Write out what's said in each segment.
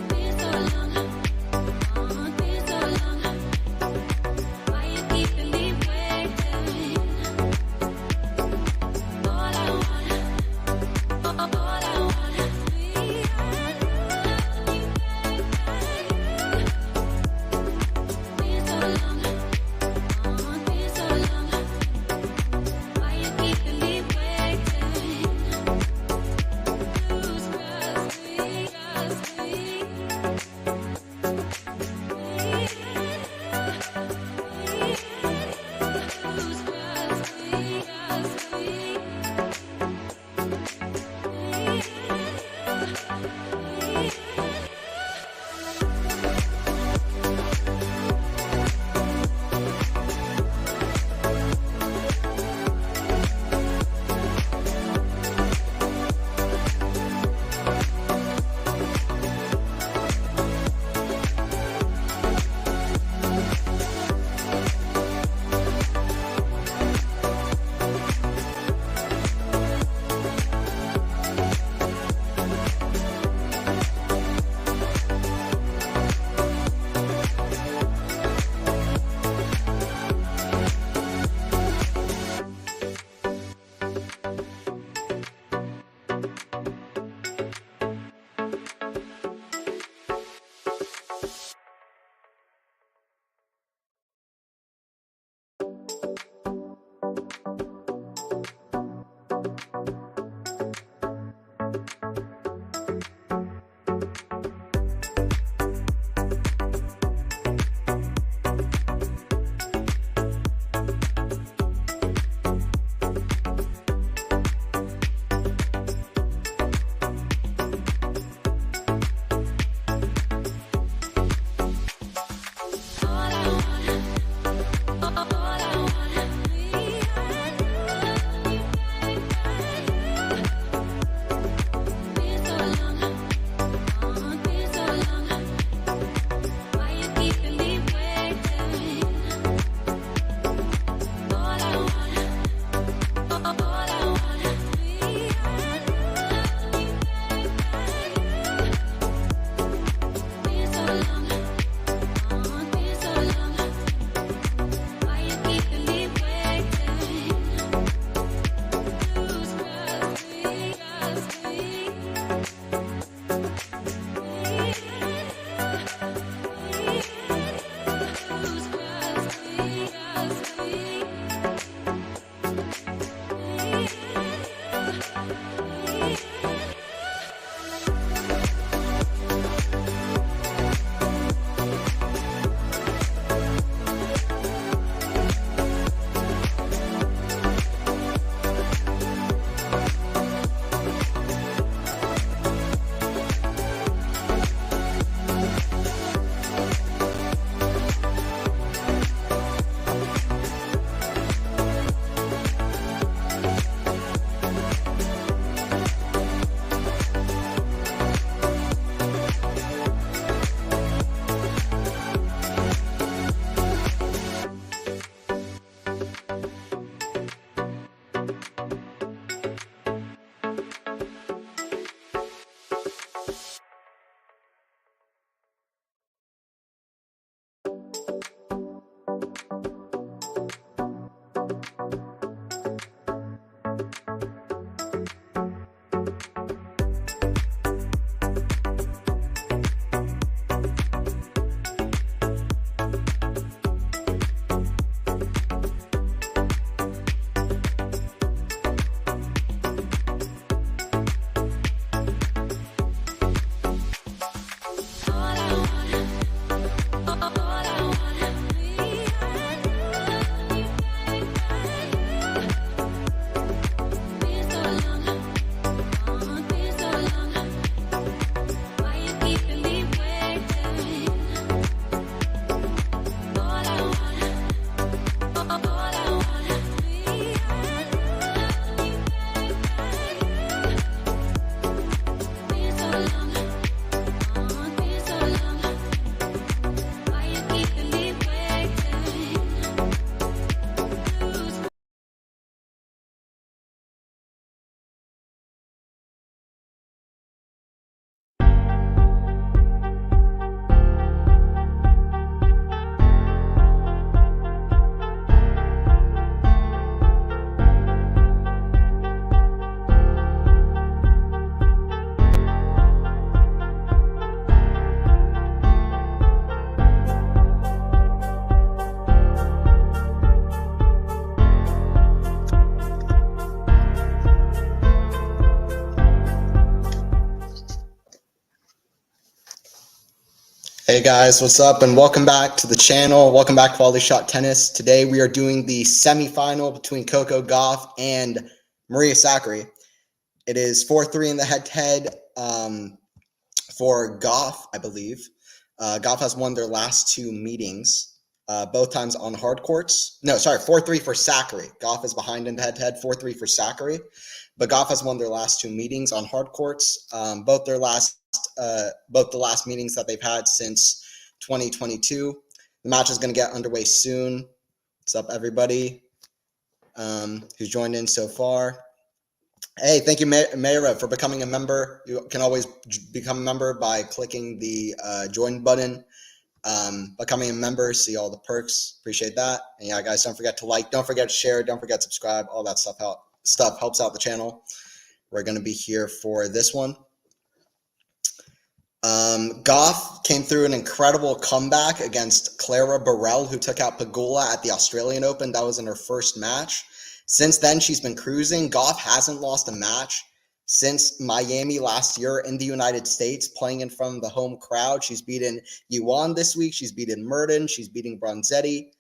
Been so long. Hey guys, what's up? And welcome back to the channel. Welcome back, QualityShot Tennis. Today we are doing the semifinal between Coco Gauff and Maria Sakkari. It is 4-3 in the head-to-head for Gauff, I believe. Gauff has won their last two meetings, both times on hard courts. No, sorry, 4-3 for Sakkari. Gauff is behind in the head-to-head, 4-3 for Sakkari. But Gauff has won their last two meetings on hard courts. Both the last meetings that they've had since 2022. The match is going to get underway soon. What's up, everybody who's joined in so far? Hey, thank you, Mayra, for becoming a member. You can always become a member by clicking the join button. Becoming a member, see all the perks. Appreciate that. And yeah, guys, don't forget to like, don't forget to share, don't forget to subscribe. All that stuff helps out the channel. We're going to be here for this one. Gauff came through an incredible comeback against Clara Burrell, who took out Pegula at the Australian Open. That was in her first match. Since then, she's been cruising. Gauff hasn't lost a match since Miami last year in the United States, playing in front of the home crowd. She's beaten Yuan this week. She's beaten Merton. She's beating Bronzetti.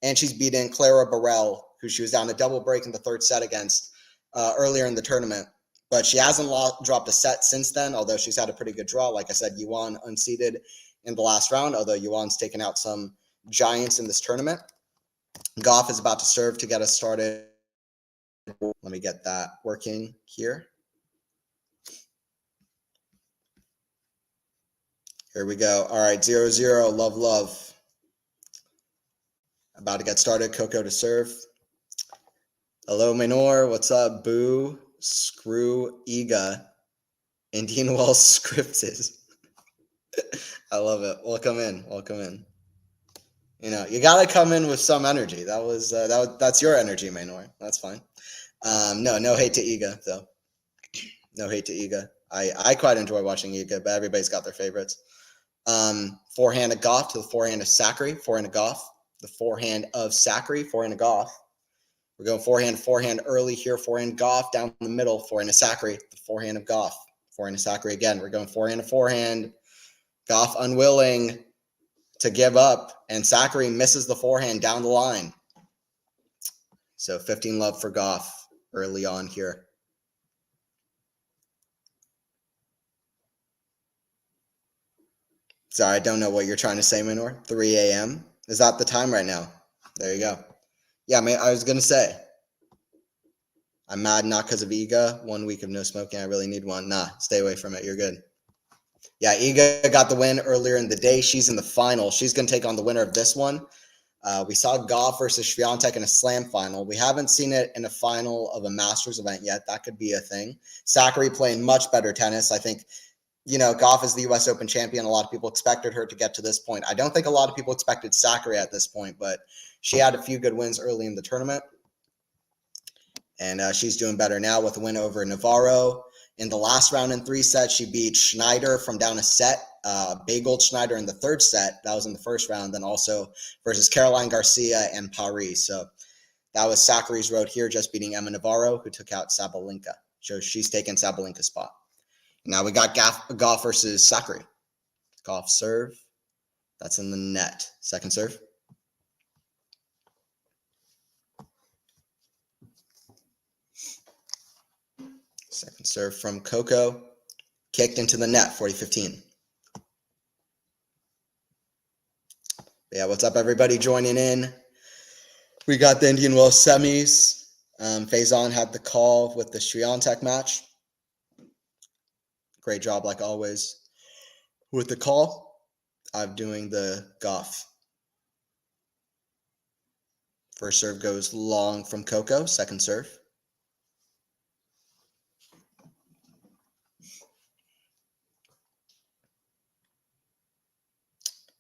And she's beaten Clara Burrell, who she was down a double break in the third set against earlier in the tournament. But she hasn't dropped a set since then, although she's had a pretty good draw. Like I said, Yuan unseeded in the last round, although Yuan's taken out some giants in this tournament. Gauff is about to serve to get us started. Let me get that working here. Here we go. All right, 0-0, love. About to get started. Coco to serve. Hello, Menor. What's up, Boo? Screw Iga. Indian Wells scripted. I love it. Welcome in. You know, you gotta come in with some energy. That's your energy, Maynor. That's fine. No hate to Iga though. No hate to Iga. I quite enjoy watching Iga, but everybody's got their favorites. Forehand of Gauff to the forehand of Sakkari. Forehand of Gauff. The forehand of Sakkari. Forehand of Gauff. We're going forehand early here. Forehand Gauff down the middle. Forehand of Sakkari. The forehand of Gauff. Forehand of Sakkari again. We're going forehand to forehand. Gauff unwilling to give up, and Sakkari misses the forehand down the line. So 15 love for Gauff early on here. Sorry, I don't know what you're trying to say, Minor. 3 a.m. Is that the time right now? There you go. Yeah, I was going to say, I'm mad not because of Iga. 1 week of no smoking. I really need one. Nah, stay away from it. You're good. Yeah, Iga got the win earlier in the day. She's in the final. She's going to take on the winner of this one. We saw Gauff versus Swiatek in a slam final. We haven't seen it in a final of a Masters event yet. That could be a thing. Sakkari playing much better tennis. I think, Gauff is the U.S. Open champion. A lot of people expected her to get to this point. I don't think a lot of people expected Sakkari at this point, but she had a few good wins early in the tournament. And she's doing better now with a win over Navarro. In the last round in 3 sets, she beat Schneider from down a set. Bagel Schneider in the third set. That was in the first round. Then also versus Caroline Garcia and Paris. So that was Sakkari's road here, just beating Emma Navarro, who took out Sabalenka. So she's taken Sabalenka's spot. Now we got Gauff versus Sakkari. Gauff serve. That's in the net. Second serve. Second serve from Coco. Kicked into the net, 40-15. Yeah, what's up, everybody joining in? We got the Indian Wells semis. Faison had the call with the Swiatek match. Great job, like always, with the call. I'm doing the Gauff. First serve goes long from Coco. Second serve.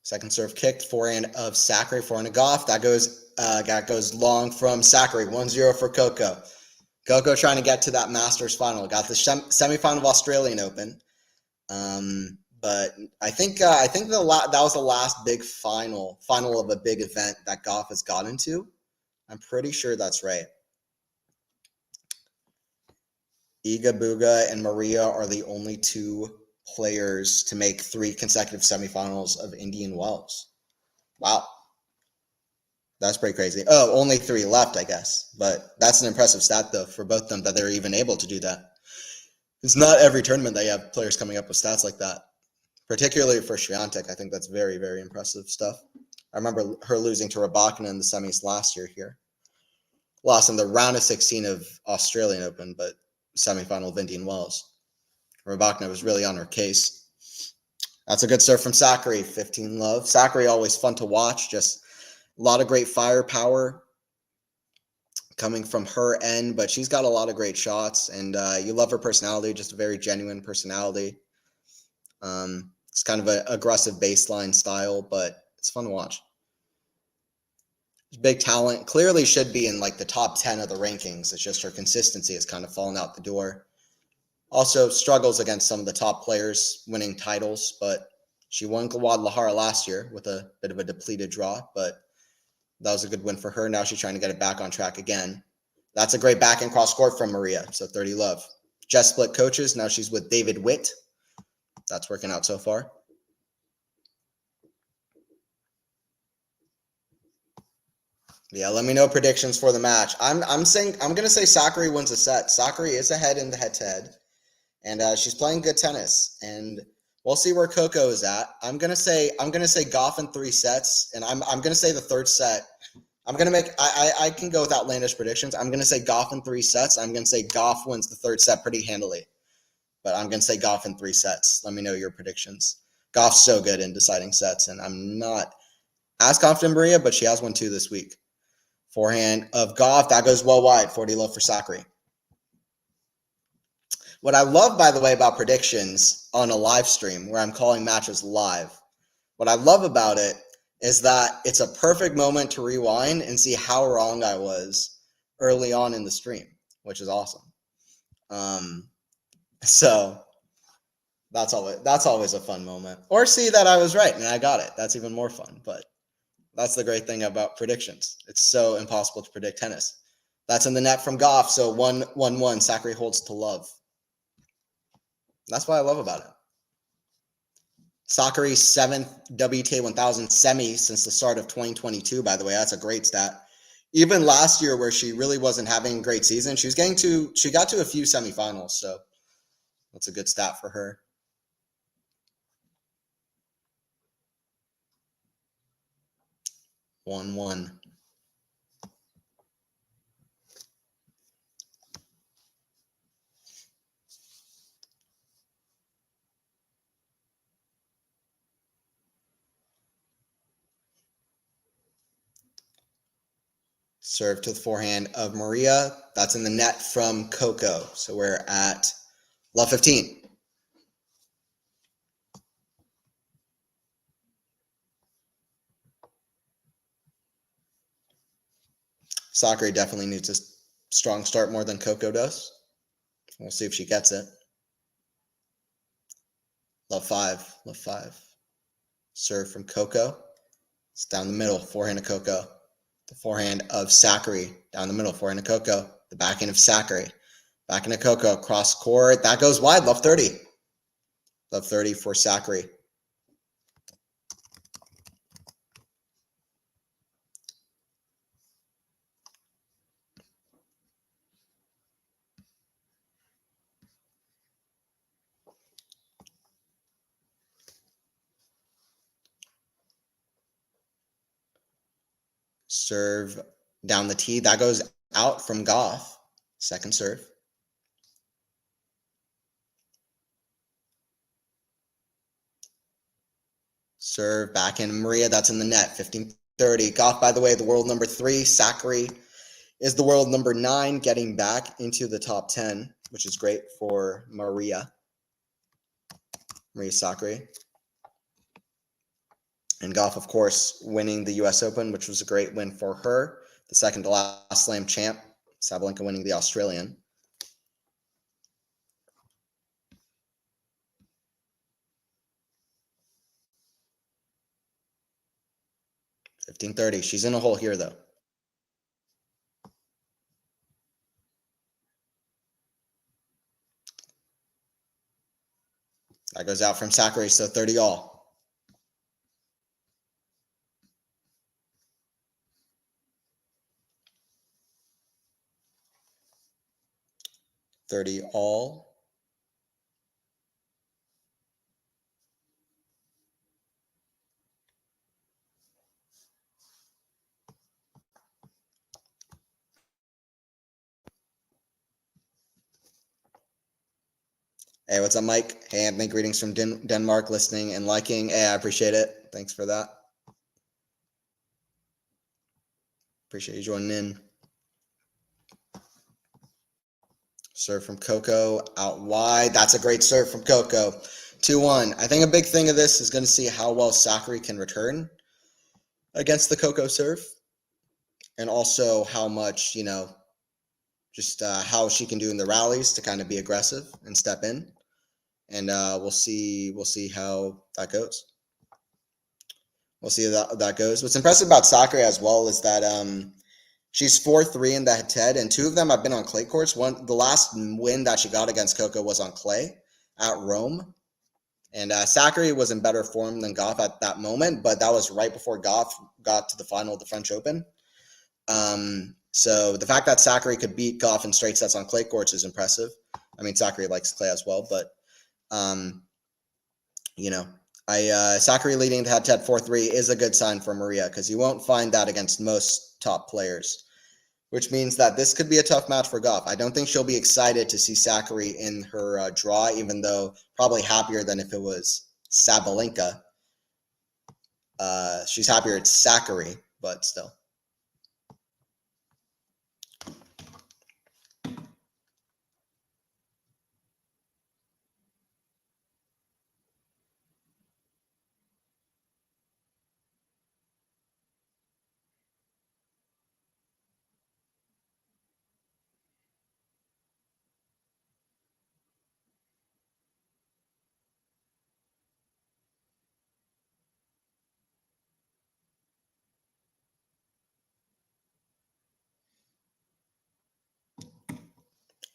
Second serve kicked, forehand of Sakkari, forehand of Gauff. That goes long from Sakkari. 1-0 for Coco. Coco trying to get to that Masters final. Got the semifinal of Australian Open. But I think that was the last big final of a big event that Gauff has gotten to. I'm pretty sure that's right. Iga, Buga, and Maria are the only two players to make 3 consecutive semifinals of Indian Wells. Wow. That's pretty crazy. Oh, only 3 left, I guess. But that's an impressive stat, though, for both of them, that they're even able to do that. It's not every tournament that you have players coming up with stats like that. Particularly for Swiatek, I think that's very, very impressive stuff. I remember her losing to Rybakina in the semis last year here. Lost in the round of 16 of Australian Open, but semifinal of Indian Wells. Rybakina was really on her case. That's a good serve from Sakkari, 15 love. Sakkari always fun to watch, just a lot of great firepower coming from her end, but she's got a lot of great shots, and you love her personality, just a very genuine personality. It's kind of an aggressive baseline style, but it's fun to watch. Big talent. Clearly should be in like the top 10 of the rankings. It's just her consistency has kind of fallen out the door. Also struggles against some of the top players winning titles, but she won Guadalajara last year with a bit of a depleted draw, but that was a good win for her. Now she's trying to get it back on track again. That's a great back and cross court from Maria, so 30 love. Just split coaches. Now she's with David Witt. That's working out so far. Yeah, let me know predictions for the match. I'm gonna say Sakkari wins a set. Sakkari is ahead in the head-to-head, and she's playing good tennis. And we'll see where Coco is at. I'm gonna say Gauff in 3 sets, and I'm gonna say the third set. I'm gonna make I can go with outlandish predictions. I'm gonna say Gauff in 3 sets. I'm gonna say Gauff wins the third set pretty handily, but I'm gonna say Gauff in 3 sets. Let me know your predictions. Gauff's so good in deciding sets, and I'm not as confident in Maria, but she has won 2 this week. Forehand of Gauff, that goes well wide. 40 love for Sakkari. What I love, by the way, about predictions on a live stream where I'm calling matches live, what I love about it is that it's a perfect moment to rewind and see how wrong I was early on in the stream, which is awesome. So that's always a fun moment. Or see that I was right and I got it. That's even more fun, but that's the great thing about predictions. It's so impossible to predict tennis. That's in the net from Gauff, so 1-1-1. Sakkari holds to love. That's what I love about it. Sakkari's 7th WTA 1000 semi since the start of 2022, by the way. That's a great stat. Even last year where she really wasn't having a great season, she got to a few semifinals, so that's a good stat for her. One. Serve to the forehand of Maria. That's in the net from Coco. So we're at love 15. Sakkari definitely needs a strong start more than Coco does. We'll see if she gets it. Love 5. Serve from Coco. It's down the middle. Forehand of Coco. The forehand of Sakkari. Down the middle. Forehand of Coco. The backhand of Sakkari. Backhand of Coco. Cross court. That goes wide. Love 30. Love 30 for Sakkari. Serve down the tee. That goes out from Gauff. Second serve. Serve backhand Maria. That's in the net. 15-30. Gauff, by the way, the world number 3. Sakkari is the world number 9, getting back into the top 10, which is great for Maria Sakkari. And Gauff, of course, winning the U.S. Open, which was a great win for her. The second to last Slam champ. Sabalenka winning the Australian. $15.30. She's in a hole here, though. That goes out from Sakkari, so 30 all. $30 all. Hey, what's up, Mike? Hey, Anthony, greetings from Denmark, listening and liking. Hey, I appreciate it. Thanks for that. Appreciate you joining in. Serve from Coco out wide. That's a great serve from Coco. 2-1. I think a big thing of this is going to see how well Sakkari can return against the Coco serve, and also how much, just how she can do in the rallies to kind of be aggressive and step in. And we'll see how that goes. We'll see how that goes. What's impressive about Sakkari as well is that she's 4-3 in the head-to-head, and 2 of them have been on clay courts. The last win that she got against Coco was on clay at Rome. And Sakkari was in better form than Gauff at that moment, but that was right before Gauff got to the final of the French Open. So the fact that Sakkari could beat Gauff in straight sets on clay courts is impressive. I mean, Sakkari likes clay as well, but Sakkari leading the head-to-head 4-3 is a good sign for Maria, because you won't find that against most top players, which means that this could be a tough match for Gauff. I don't think she'll be excited to see Sakkari in her draw, even though probably happier than if it was Sabalenka. She's happier it's Sakkari, but still.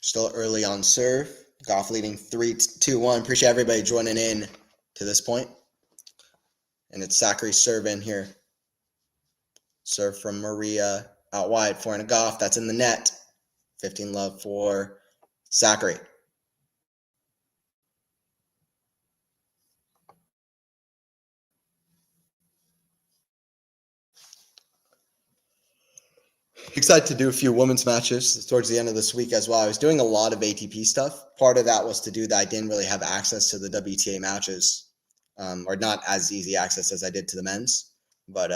Still early on serve. Gauff leading 3-2-1. Appreciate everybody joining in to this point. And it's Sakkari's serve in here. Serve from Maria out wide. Forehand to Gauff. That's in the net. 15 love for Sakkari. Excited to do a few women's matches towards the end of this week as well. I was doing a lot of ATP stuff. Part of that was to do that I didn't really have access to the WTA matches, or not as easy access as I did to the men's. But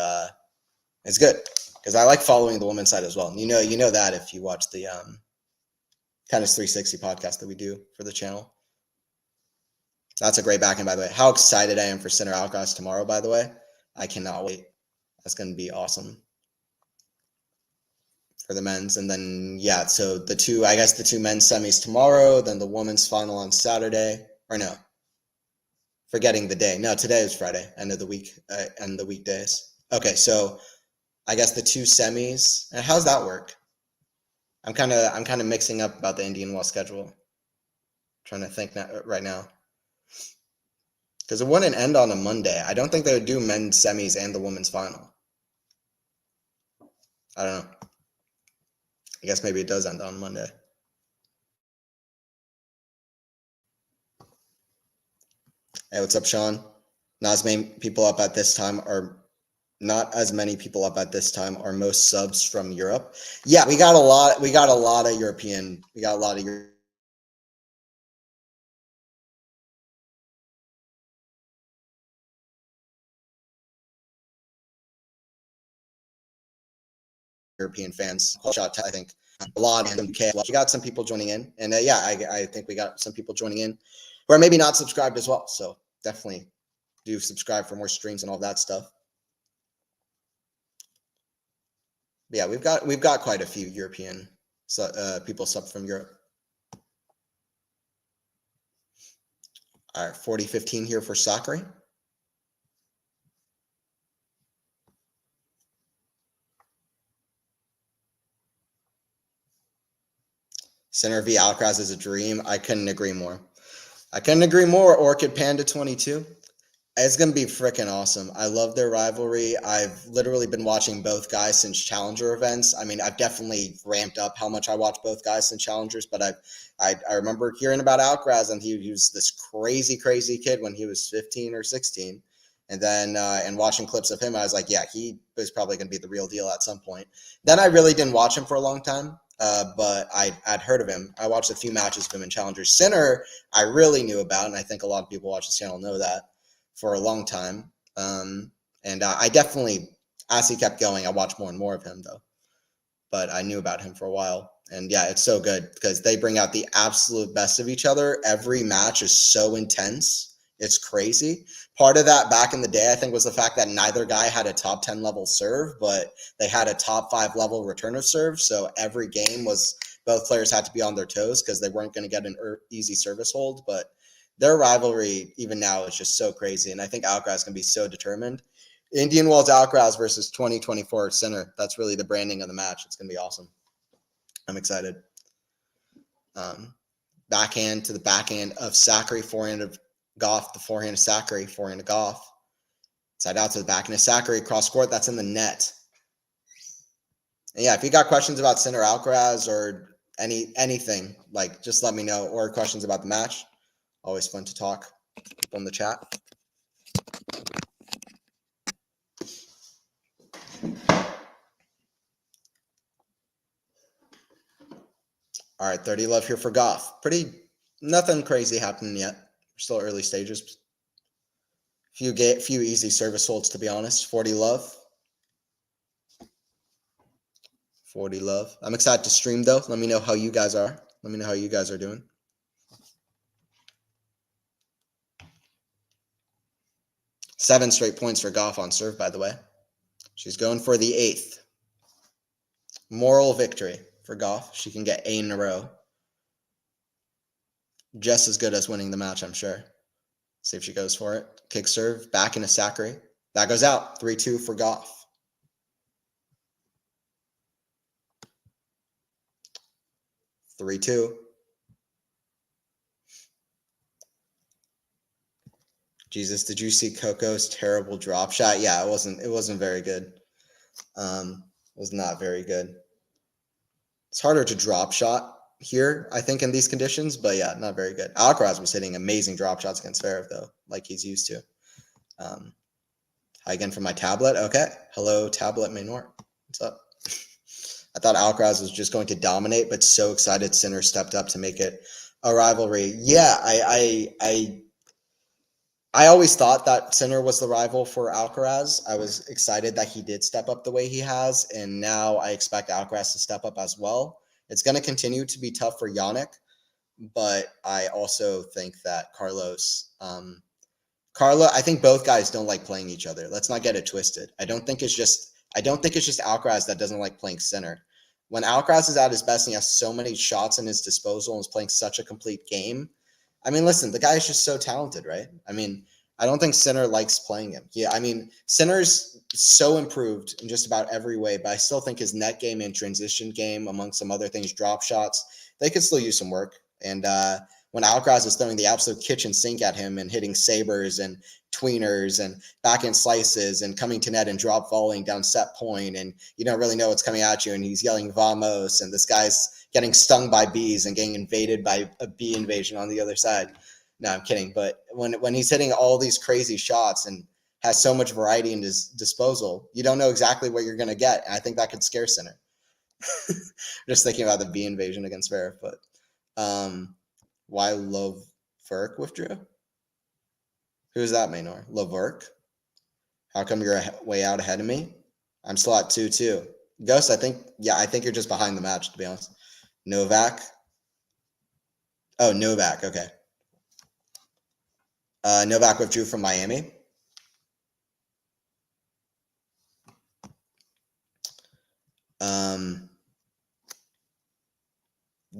it's good because I like following the women's side as well. You know that if you watch the Tennis 360 podcast that we do for the channel. That's a great backhand, by the way. How excited I am for Sinner Alcaraz tomorrow, by the way. I cannot wait. That's going to be awesome for the men's. And then, yeah, so the two men's semis tomorrow, then the women's final on Saturday. Or no, forgetting the day. No, today is Friday, end of the week, and the weekdays. Okay, so I guess the 2 semis. And how's that work? I'm kind of mixing up about the Indian Wells schedule. I'm trying to think right now. Because it wouldn't end on a Monday. I don't think they would do men's semis and the women's final. I don't know. I guess maybe it does end on Monday. Hey, what's up, Sean? Not as many people up at this time are most subs from Europe. Yeah, we got a lot of European. European fans. Shot, I think a lot in the UK. We got some people joining in, and I think we got some people joining in who are maybe not subscribed as well. So definitely do subscribe for more streams and all that stuff. But yeah, we've got quite a few European people sub from Europe. All right, 40-15 here for Sakkari. Sinner v Alcaraz is a dream. I couldn't agree more. I couldn't agree more. Orchid Panda 22. It's going to be freaking awesome. I love their rivalry. I've literally been watching both guys since Challenger events. I mean, I've definitely ramped up how much I watch both guys since Challengers, but I remember hearing about Alcaraz, and he was this crazy kid when he was 15 or 16. And then, and watching clips of him, I was like, yeah, he was probably going to be the real deal at some point. Then I really didn't watch him for a long time, but I'd heard of him. I watched a few matches of him in Challengers. Sinner, I really knew about, and I think a lot of people watch this channel know that, for a long time. And I definitely, as he kept going, I watched more and more of him, though. But I knew about him for a while. And yeah, it's so good because they bring out the absolute best of each other. Every match is so intense. It's crazy. Part of that back in the day, I think, was the fact that neither guy had a top 10 level serve, but they had a top 5 level return of serve. So every game was, both players had to be on their toes because they weren't going to get an easy service hold. But their rivalry, even now, is just so crazy. And I think Alcaraz can be so determined. Indian Wells Alcaraz versus 2024 Sinner. That's really the branding of the match. It's going to be awesome. I'm excited. Backhand to the backhand of Sakkari, forehand of Gauff, the forehand of Sakkari, forehand of Gauff. Side out to the backhand of Sakkari, cross court. That's in the net. And yeah, if you got questions about Sinner Alcaraz or anything, like, just let me know, or questions about the match. Always fun to talk. People in the chat. All right, 30 love here for Gauff. Nothing crazy happening yet. We're still early stages. Few easy service holds, to be honest. 40 love. 40 love. I'm excited to stream, though. Let me know how you guys are. Let me know how you guys are doing. 7 straight points for Gauff on serve, by the way. She's going for the 8th. Moral victory for Gauff. She can get 8 in a row. Just as good as winning the match, I'm sure. See if she goes for it. Kick serve, back into Sakkari. That goes out. 3-2 for Gauff. 3-2. Jesus, did you see Coco's terrible drop shot? Yeah, it wasn't very good. It was not very good. It's harder to drop shot here, I think, in these conditions, but yeah, not very good. Alcaraz was hitting amazing drop shots against Zverev, though, like he's used to. Hi again from my tablet. Okay. Hello, tablet Maynor. What's up? I thought Alcaraz was just going to dominate, but so excited Sinner stepped up to make it a rivalry. Yeah, I always thought that Sinner was the rival for Alcaraz. I was excited that he did step up the way he has, and now I expect Alcaraz to step up as well. It's going to continue to be tough for Yannick, but I also think that I think both guys don't like playing each other. Let's not get it twisted. I don't think it's just Alcaraz that doesn't like playing Sinner. When Alcaraz is at his best and he has so many shots in his disposal and is playing such a complete game, I mean, listen, the guy is just so talented, right? I mean, I don't think Sinner likes playing him. Yeah, I mean, Sinner's so improved in just about every way, but I still think his net game and transition game, among some other things, drop shots, they could still use some work. And when Alcaraz is throwing the absolute kitchen sink at him and hitting sabers and tweeners and backhand slices and coming to net and drop volleying down set point, and you don't really know what's coming at you, and he's yelling vamos, and this guy's getting stung by bees and getting invaded by a bee invasion on the other side. No, I'm kidding. But when he's hitting all these crazy shots and has so much variety in his disposal, you don't know exactly what you're going to get. And I think that could scare Sinner. Just thinking about the bee invasion against Zverev. But why Loverk withdrew? Who's that, Maynor? Loverk? How come you're way out ahead of me? I'm still at 2-2. Ghost, I think you're just behind the match, to be honest. Novak. Oh, Novak. Okay. Novak withdrew from Miami.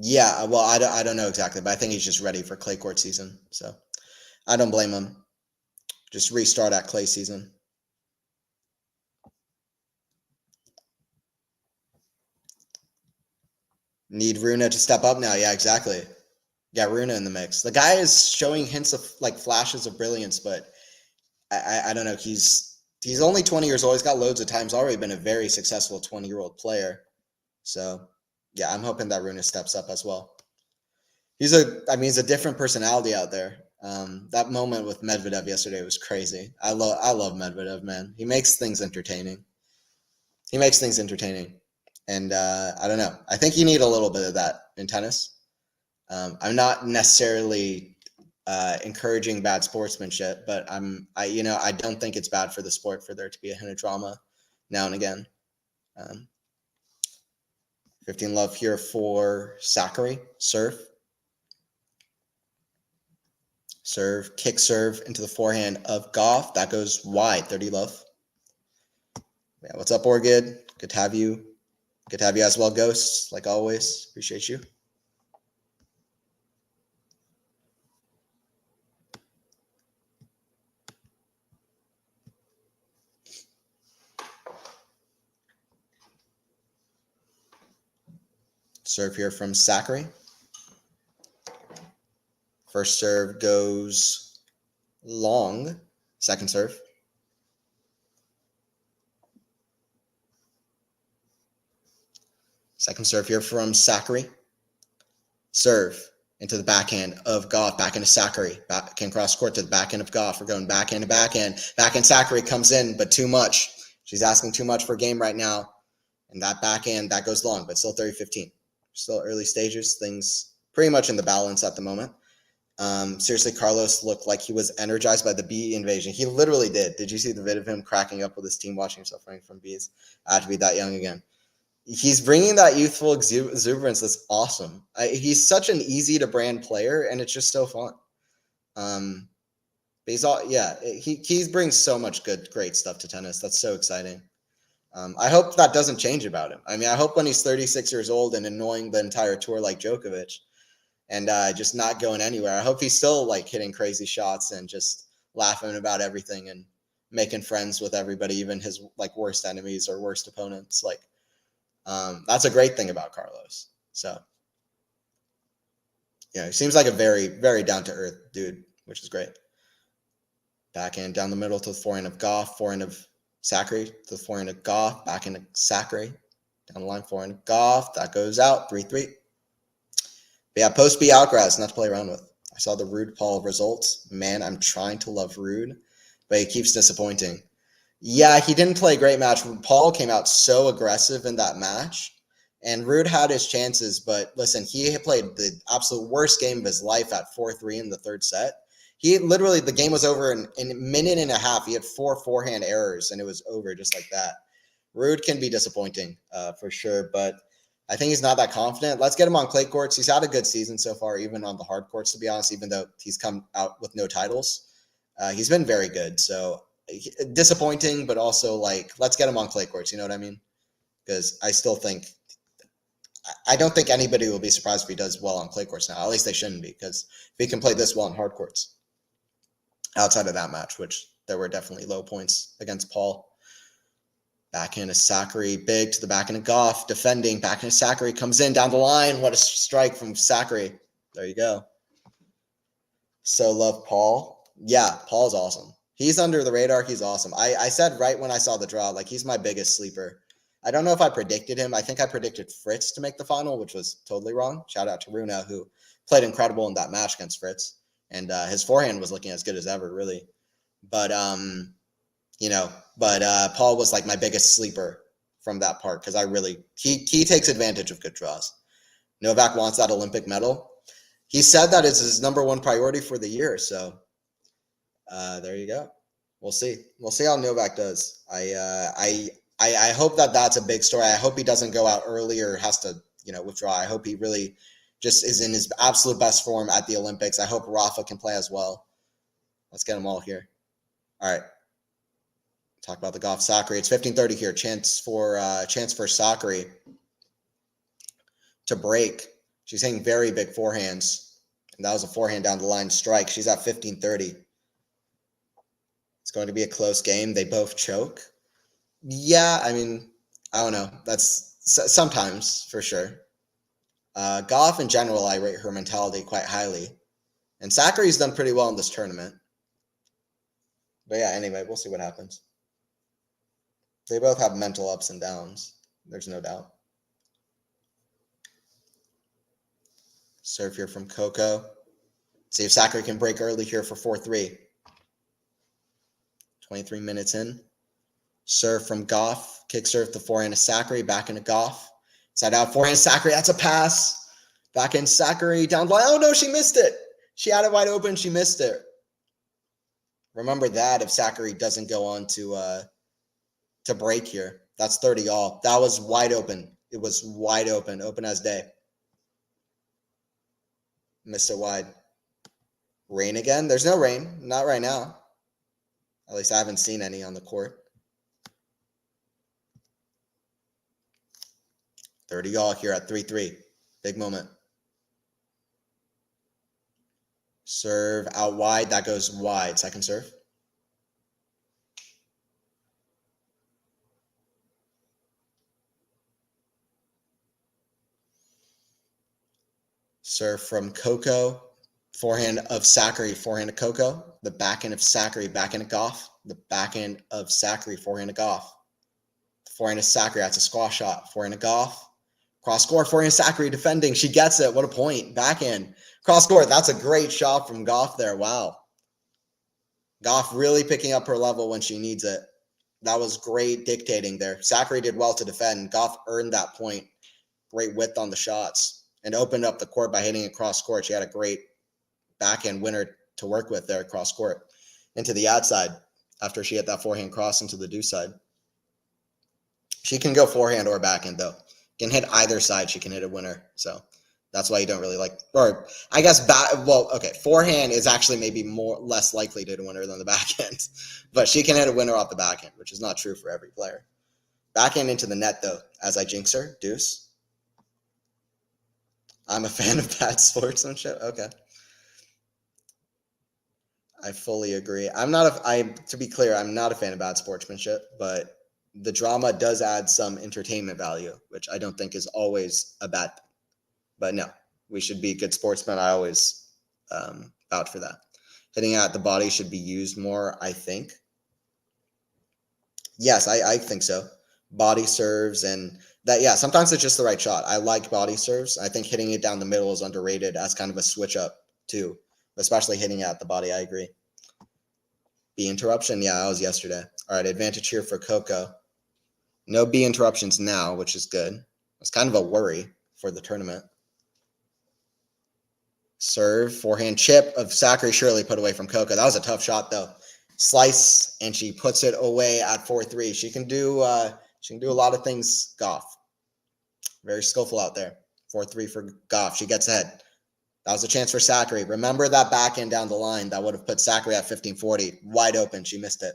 Yeah, well, I don't know exactly, but I think he's just ready for clay court season. So I don't blame him. Just restart at clay season. Need Runa to step up now. Yeah, exactly. Got Runa in the mix. The guy is showing hints of like flashes of brilliance, but I don't know. He's only 20 years old. He's got loads of times already been a very successful 20-year-old player. So yeah, I'm hoping that Runa steps up as well. He's a different personality out there. That moment with Medvedev yesterday was crazy. I love Medvedev, man. He makes things entertaining. And I don't know. I think you need a little bit of that in tennis. I'm not necessarily encouraging bad sportsmanship, but I don't think it's bad for the sport for there to be a hint of drama now and again. 15 love here for Sakkari. Serve, kick serve into the forehand of Gauff. That goes wide. 30 love. Yeah, what's up, Orgid? Good to have you. Good to have you as well, Ghosts, like always. Appreciate you. Serve here from Sakkari. First serve goes long. Second serve. Second serve here from Sakkari. Serve into the backhand of Gauff, back into Sakkari. Backhand cross court to the backhand of Gauff. We're going backhand to backhand. Backhand Sakkari comes in, but too much. She's asking too much for a game right now. And that backhand, that goes long, but still 30-15. Still early stages. Things pretty much in the balance at the moment. Seriously, Carlos looked like he was energized by the bee invasion. He literally did. Did you see the vid of him cracking up with his team watching himself running from bees? I have to be that young again. He's bringing that youthful exuberance. That's awesome. He's such an easy to brand player, and it's just so fun. But he brings so much great stuff to tennis. That's so exciting. I hope that doesn't change about him. I mean, I hope when he's 36 years old and annoying the entire tour like Djokovic, and just not going anywhere. I hope he's still like hitting crazy shots and just laughing about everything and making friends with everybody, even his like worst enemies or worst opponents. Like, that's a great thing about Carlos. So, he seems like a very, very down to earth dude, which is great. Backhand down the middle to the forehand of Gauff, forehand of Sakkari to the forehand of Gauff, back into Sakkari, down the line forehand of Gauff. That goes out 3-3. But yeah, post B Alcaraz, not to play around with. I saw the Ruud Paul results. Man, I'm trying to love Ruud, but he keeps disappointing. Yeah, he didn't play a great match. Paul came out so aggressive in that match, and Ruud had his chances, but listen, he played the absolute worst game of his life at 4-3 in the third set. The game was over in a minute and a half. He had 4 forehand errors, and it was over just like that. Ruud can be disappointing for sure, but I think he's not that confident. Let's get him on clay courts. He's had a good season so far, even on the hard courts, to be honest, even though he's come out with no titles. He's been very good. So disappointing, but also like, let's get him on clay courts. You know what I mean? Because I don't think anybody will be surprised if he does well on clay courts now. At least they shouldn't be, because if he can play this well on hard courts outside of that match, which there were definitely low points against Paul. Backhand of Sakkari, big to the backhand of Gauff, defending. Backhand of Sakkari comes in down the line. What a strike from Sakkari. There you go. So love Paul. Yeah, Paul's awesome. He's under the radar. He's awesome. I said right when I saw the draw, like, he's my biggest sleeper. I don't know if I predicted him. I think I predicted Fritz to make the final, which was totally wrong. Shout out to Runa, who played incredible in that match against Fritz. And his forehand was looking as good as ever, really. But Paul was like my biggest sleeper from that part, because he takes advantage of good draws. Novak wants that Olympic medal. He said that is his number one priority for the year. So there you go. We'll see. We'll see how Novak does. I hope that that's a big story. I hope he doesn't go out early or has to withdraw. I hope he really just is in his absolute best form at the Olympics. I hope Rafa can play as well. Let's get them all here. All right. Talk about the Gauff Sakkari. It's 15:30 here. Chance for Sakkari to break. She's hitting very big forehands, and that was a forehand down the line strike. She's at 15:30. It's going to be a close game. They both choke. Yeah, I mean, I don't know. That's sometimes for sure. Gauff in general, I rate her mentality quite highly. And Sakkari's done pretty well in this tournament. But yeah, anyway, we'll see what happens. They both have mental ups and downs. There's no doubt. Serve here from Coco. See if Sakkari can break early here for 4-3. 23 minutes in. Serve from Gauff. Kick serve to forehand to Sakkari. Back into Gauff. Side out forehand Sakkari. That's a pass. Back in Sakkari. Down the line. Oh no, she missed it. She had it wide open. She missed it. Remember that if Sakkari doesn't go on to break here. That's 30 all. That was wide open. It was wide open. Open as day. Missed it wide. Rain again? There's no rain. Not right now. At least I haven't seen any on the court. 30 all here at 3-3. Big moment. Serve out wide. That goes wide. Second serve. Serve from Coco. Forehand of Sakkari. Forehand to Coco. The backhand of Sakkari. Backhand to Gauff. The backhand of Sakkari. Forehand to Gauff. Forehand to Sakkari. That's a squash shot. Forehand to Gauff. Cross court. Forehand Sakkari defending. She gets it. What a point. Backhand. Cross court. That's a great shot from Gauff there. Wow. Gauff really picking up her level when she needs it. That was great dictating there. Sakkari did well to defend. Gauff earned that point. Great width on the shots and opened up the court by hitting it cross court. She had a great backhand winner to work with there cross court into the outside after she hit that forehand cross into the deuce side. She can go forehand or backhand though. Can hit either side. She can hit a winner. So that's why you don't really like, or I guess forehand is actually maybe less likely to hit a winner than the backhand, but she can hit a winner off the backhand, which is not true for every player. Backhand into the net though, as I jinx her, deuce. I'm a fan of bad sportsmanship. Okay. I fully agree. To be clear, I'm not a fan of bad sportsmanship, but the drama does add some entertainment value, which I don't think is always a bad thing. But no, we should be good sportsmen. I always vouch for that. Hitting out the body should be used more, I think. Yes, I think so. Body serves and that, yeah, sometimes it's just the right shot. I like body serves. I think hitting it down the middle is underrated as kind of a switch up too, especially hitting at the body. I agree. B interruption. Yeah, that was yesterday. All right, advantage here for Coco. No B interruptions now, which is good. It's kind of a worry for the tournament. Serve, forehand chip of Sakkari surely put away from Coco. That was a tough shot though. Slice, and she puts it away at 4-3. She can do a lot of things, Gauff. Very skillful out there. 4-3 for Gauff. She gets ahead. That was a chance for Sakkari. Remember that backhand down the line that would have put Sakkari at 15-40. Wide open. She missed it.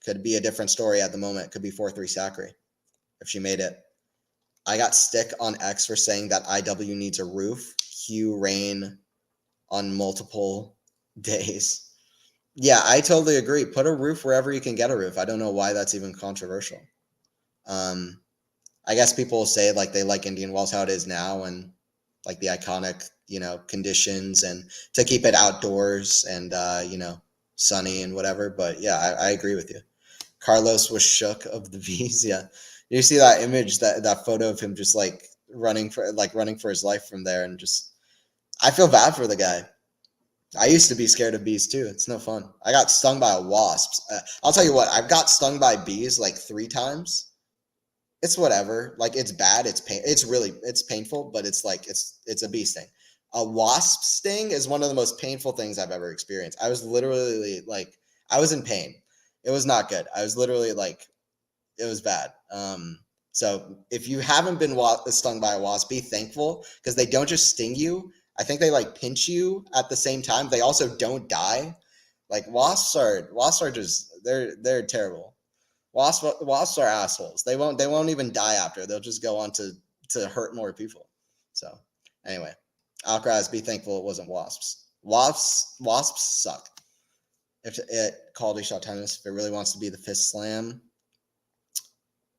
Could be a different story at the moment. Could be 4-3 Sakkari if she made it. I got stick on X for saying that IW needs a roof. Cue rain on multiple days. Yeah, I totally agree. Put a roof wherever you can get a roof. I don't know why that's even controversial. I guess people will say like they like Indian Wells how it is now and like the iconic, conditions and to keep it outdoors and, sunny and whatever. But yeah, I agree with you. Carlos was shook of the V's. Yeah. You see that image, that photo of him just like running for his life from there. And just, I feel bad for the guy. I used to be scared of bees too. It's no fun. I got stung by wasps. I'll tell you what, I've got stung by bees like 3 times. It's whatever. Like it's bad. It's painful, but it's like, it's a bee sting. A wasp sting is one of the most painful things I've ever experienced. I was literally like, I was in pain. It was not good. I was literally like, it was bad. So if you haven't been stung by a wasp, be thankful because they don't just sting you. I think they like pinch you at the same time. They also don't die. Like wasps are just, they're terrible. Wasps are assholes. They won't even die after. They'll just go on to hurt more people. So anyway, Alcaraz, be thankful it wasn't wasps. Wasps suck. If it QualityShot tennis, if it really wants to be the fist slam,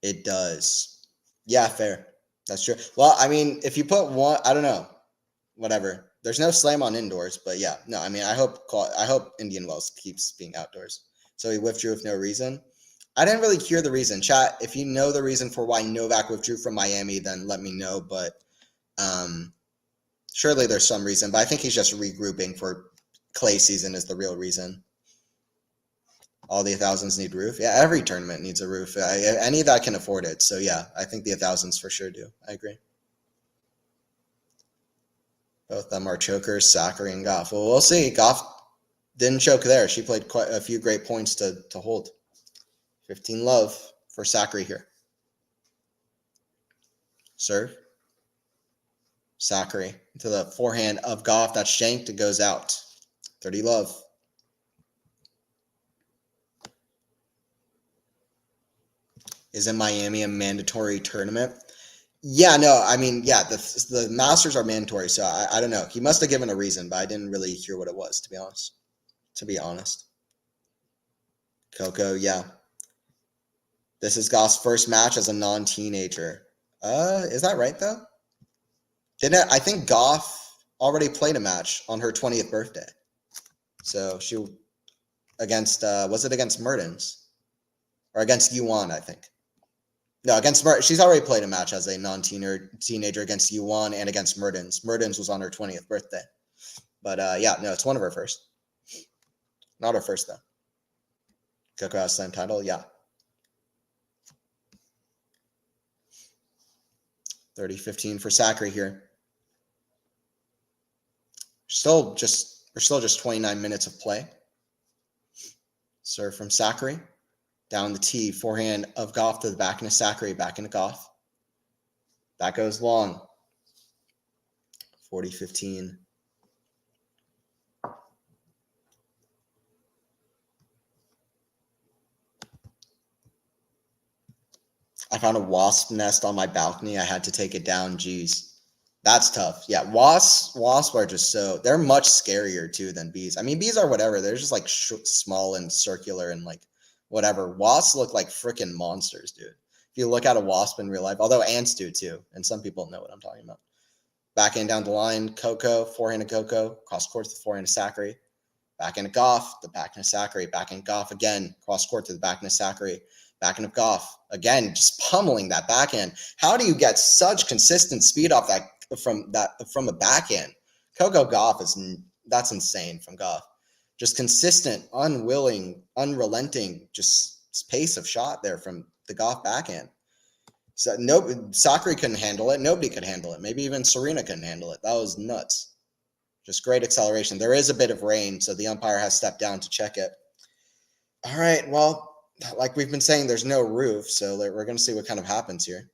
it does. Yeah, fair. That's true. Well, I mean, if you put one, I don't know, whatever. There's no slam on indoors, but yeah, no. I mean, I hope Indian Wells keeps being outdoors. So he withdrew with no reason. I didn't really hear the reason. Chat, if you know the reason for why Novak withdrew from Miami, then let me know. But surely there's some reason. But I think he's just regrouping for clay season is the real reason. All the 1000s need roof. Yeah, every tournament needs a roof. Any that can afford it. So yeah, I think the 1000s for sure do. I agree. Both of them are chokers, Sakkari and Gauff. Well, we'll see. Gauff didn't choke there. She played quite a few great points to hold. 15 love for Sakkari here. Serve. Sakkari to the forehand of Gauff. That's shanked. It goes out. 30 love. Isn't Miami a mandatory tournament? Yeah, no, I mean, yeah, the Masters are mandatory, so I don't know. He must have given a reason, but I didn't really hear what it was, to be honest. Coco, yeah. This is Gauff's first match as a non-teenager. Is that right, though? I think Gauff already played a match on her 20th birthday. So she, against, was it against Mertens? Or against Yuan, I think. No, against Mertens. She's already played a match as a non-teenager against Yuan and against Mertens. Mertens was on her 20th birthday. But yeah, no, it's one of her first. Not her first, though. Coco has slam title, yeah. 30-15 for Sakkari here. We're still just 29 minutes of play. Serve from Sakkari. Down the tee, forehand of Gauff to the back into Sakkari, back into Gauff. That goes long. 40-15. I found a wasp nest on my balcony. I had to take it down. Jeez. That's tough. Yeah, wasps are just they're much scarier too than bees. I mean, bees are whatever. They're just like small and circular and like whatever. Wasps look like freaking monsters, dude. If you look at a wasp in real life, although ants do too, and some people know what I'm talking about. Backhand down the line, Coco, forehand to Coco, cross court to the forehand to Sakkari. Backhand to Gauff, the backhand to Sakkari, backhand Gauff again, cross court to the backhand to Sakkari. Backhand of Gauff again, just pummeling that backhand. How do you get such consistent speed off that from a backhand? Coco Gauff that's insane from Gauff. Just consistent, unwilling, unrelenting, just pace of shot there from the Gauff backhand. So Sakkari couldn't handle it. Nobody could handle it. Maybe even Serena couldn't handle it. That was nuts. Just great acceleration. There is a bit of rain, so the umpire has stepped down to check it. All right, well, like we've been saying, there's no roof, so we're going to see what kind of happens here.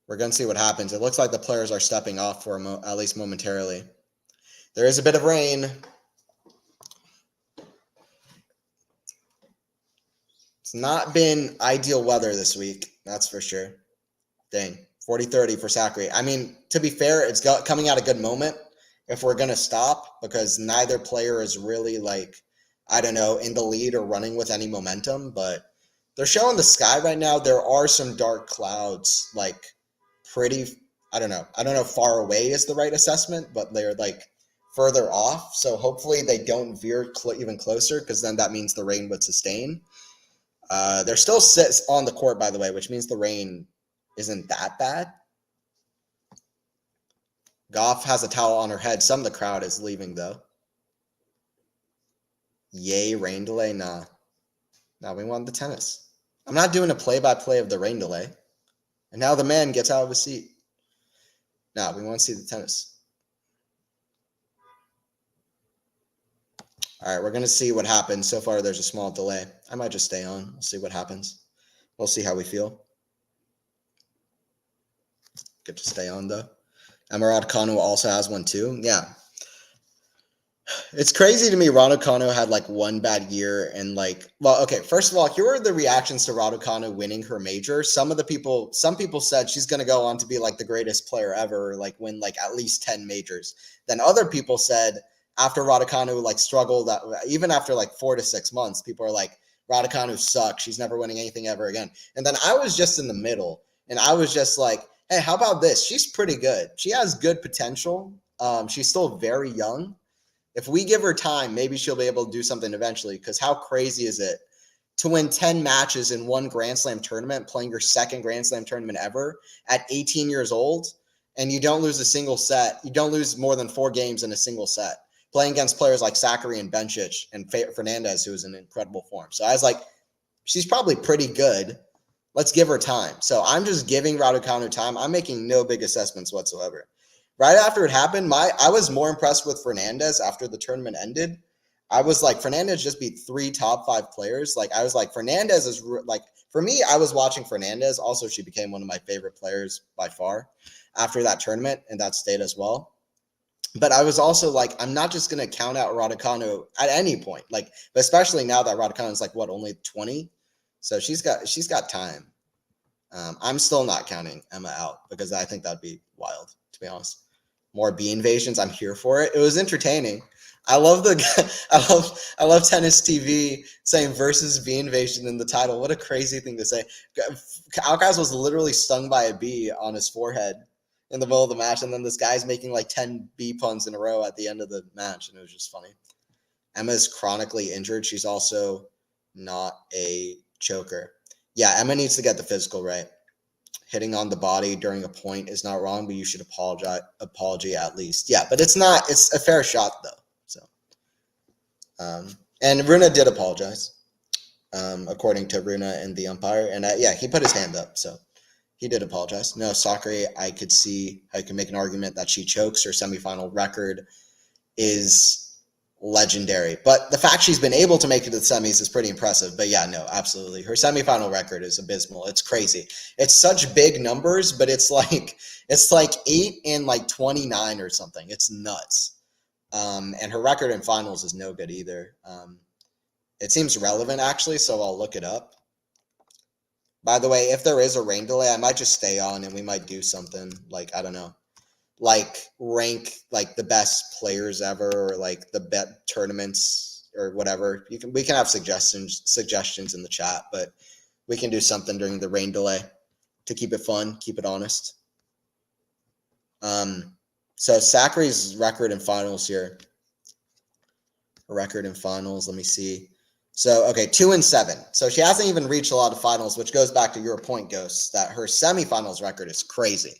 We're going to see what happens. It looks like the players are stepping off for at least momentarily. There is a bit of rain. It's not been ideal weather this week, that's for sure. Dang, 40-30 for Sakkari. I mean, to be fair, it's coming at a good moment if we're going to stop, because neither player is really like, I don't know, in the lead or running with any momentum, but they're showing the sky right now. There are some dark clouds, like pretty, I don't know, far away is the right assessment, but they're like further off. So hopefully they don't veer even closer, because then that means the rain would sustain. They're still sits on the court, by the way, which means the rain isn't that bad. Gauff has a towel on her head. Some of the crowd is leaving, though. Yay, rain delay? Nah. Now we want the tennis. I'm not doing a play-by-play of the rain delay. And now the man gets out of his seat. Nah, we want to see the tennis. All right, we're going to see what happens. So far, there's a small delay. I might just stay on. We'll see what happens. We'll see how we feel. Good to stay on, though. Emirad Kanu also has one, too. Yeah. It's crazy to me. Raducanu had like one bad year and like, well, okay. First of all, here are the reactions to Raducanu winning her major. Some people said she's going to go on to be like the greatest player ever, like win like at least 10 majors. Then other people said after Raducanu like struggled, even after like 4 to 6 months, people are like, Raducanu sucks. She's never winning anything ever again. And then I was just in the middle, and I was just like, hey, how about this? She's pretty good. She has good potential. She's still very young. If we give her time, maybe she'll be able to do something eventually, because how crazy is it to win 10 matches in one Grand Slam tournament, playing your second Grand Slam tournament ever at 18 years old, and you don't lose a single set. You don't lose more than 4 games in a single set, playing against players like Sakkari and Bencic and Fernandez, who is in incredible form. So I was like, she's probably pretty good. Let's give her time. So I'm just giving Raducanu time. I'm making no big assessments whatsoever. Right after it happened, I was more impressed with Fernandez after the tournament ended. I was like, Fernandez just beat 3 top 5 players. Like, I was like, Fernandez is like, for me, I was watching Fernandez. Also, she became one of my favorite players by far after that tournament and that state as well. But I was also like, I'm not just going to count out Raducanu at any point. Like, but especially now that Raducanu is like, what, only 20? So she's got time. I'm still not counting Emma out because I think that'd be wild, to be honest. More B invasions. I'm here for it. It was entertaining. I love I love tennis TV saying versus B invasion in the title. What a crazy thing to say. Alcaraz was literally stung by a bee on his forehead in the middle of the match, and then this guy's making like 10 bee puns in a row at the end of the match, and it was just funny. Emma's chronically injured. She's also not a choker. Yeah, Emma needs to get the physical right. Hitting on the body during a point is not wrong, but you should apology at least. Yeah, but it's a fair shot though. So, and Runa did apologize, according to Runa and the umpire. And yeah, he put his hand up. So he did apologize. No, Sakkari, I could see, I can make an argument that she chokes. Her semifinal record is legendary, but the fact she's been able to make it to the semis is pretty impressive. But yeah, no, absolutely, her semifinal record is abysmal. It's crazy. It's such big numbers, but it's like 8 and like 29 or something. It's nuts. And her record in finals is no good either. It seems relevant actually, so I'll look it up. By the way, if there is a rain delay, I might just stay on and we might do something like, I don't know, like rank like the best players ever, or like the bet tournaments or whatever. We can have suggestions in the chat, but we can do something during the rain delay to keep it fun, keep it honest. So Sakkari's record in finals here. Record in finals, let me see. So, okay, 2-7. So she hasn't even reached a lot of finals, which goes back to your point, Ghost, that her semifinals record is crazy.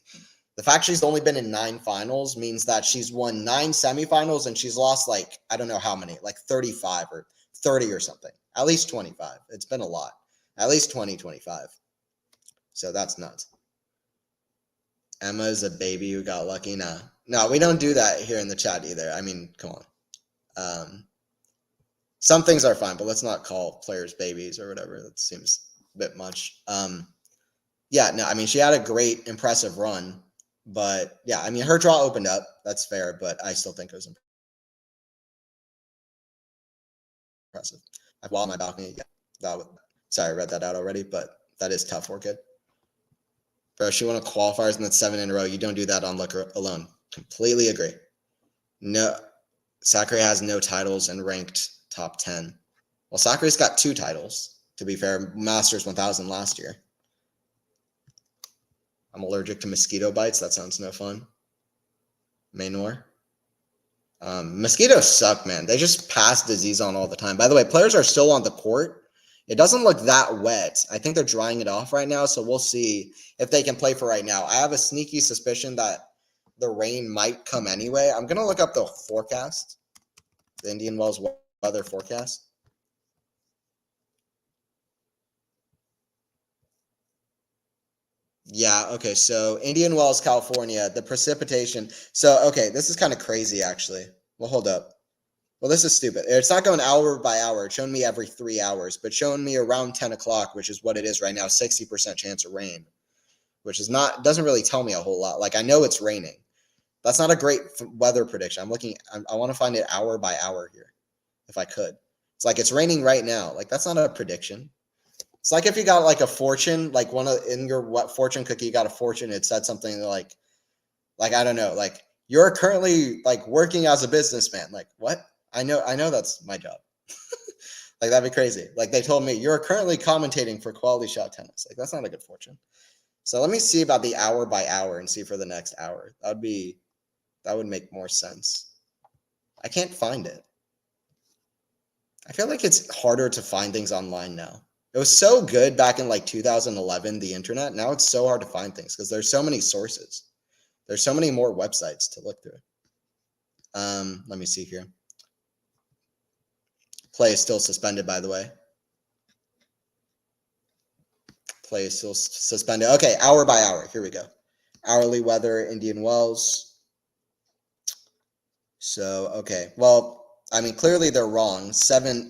The fact she's only been in 9 finals means that she's won 9 semifinals and she's lost like, I don't know how many, like 35 or 30 or something. At least 25. It's been a lot. At least 20, 25. So that's nuts. Emma is a baby who got lucky. No, we don't do that here in the chat either. I mean, come on. Some things are fine, but let's not call players babies or whatever. That seems a bit much. Yeah, no, I mean, she had a great, impressive run. But yeah, I mean, her draw opened up. That's fair, but I still think it was impressive. I've walled my balcony. Yeah, sorry, I read that out already, but that is tough work. Bro, she won a qualifiers and then 7 in a row. You don't do that on luck alone. Completely agree. No, Sakkari has no titles and ranked top 10. Well, Sakkari's got 2 titles, to be fair. Masters 1000 last year. I'm allergic to mosquito bites. That sounds no fun. Maynor. Mosquitoes suck, man. They just pass disease on all the time. By the way, players are still on the court. It doesn't look that wet. I think they're drying it off right now, so we'll see if they can play for right now. I have a sneaky suspicion that the rain might come anyway. I'm going to look up the forecast, the Indian Wells weather forecast. Yeah, okay, so Indian Wells, California, the precipitation. So, okay, this is kind of crazy, actually. Well, hold up. Well, this is stupid. It's not going hour by hour. It's showing me every 3 hours, but showing me around 10 o'clock, which is what it is right now, 60% chance of rain, which is not, doesn't really tell me a whole lot. Like, I know it's raining. That's not a great weather prediction. I want to find it hour by hour here, if I could. It's like it's raining right now. Like, that's not a prediction. It's like if you got like a fortune, like in your fortune cookie, you got a fortune. It said something like I don't know, like you're currently like working as a businessman. Like what? I know that's my job. Like, that'd be crazy. Like, they told me, you're currently commentating for QualityShot tennis. Like, that's not a good fortune. So let me see about the hour by hour and see for the next hour. That would make more sense. I can't find it. I feel like it's harder to find things online now. It was so good back in like 2011, the internet. Now it's so hard to find things because there's so many sources. There's so many more websites to look through. Let me see here. Play is still suspended, by the way. Play is still suspended. Okay, hour by hour. Here we go. Hourly weather, Indian Wells. So, okay. Well, I mean, clearly they're wrong.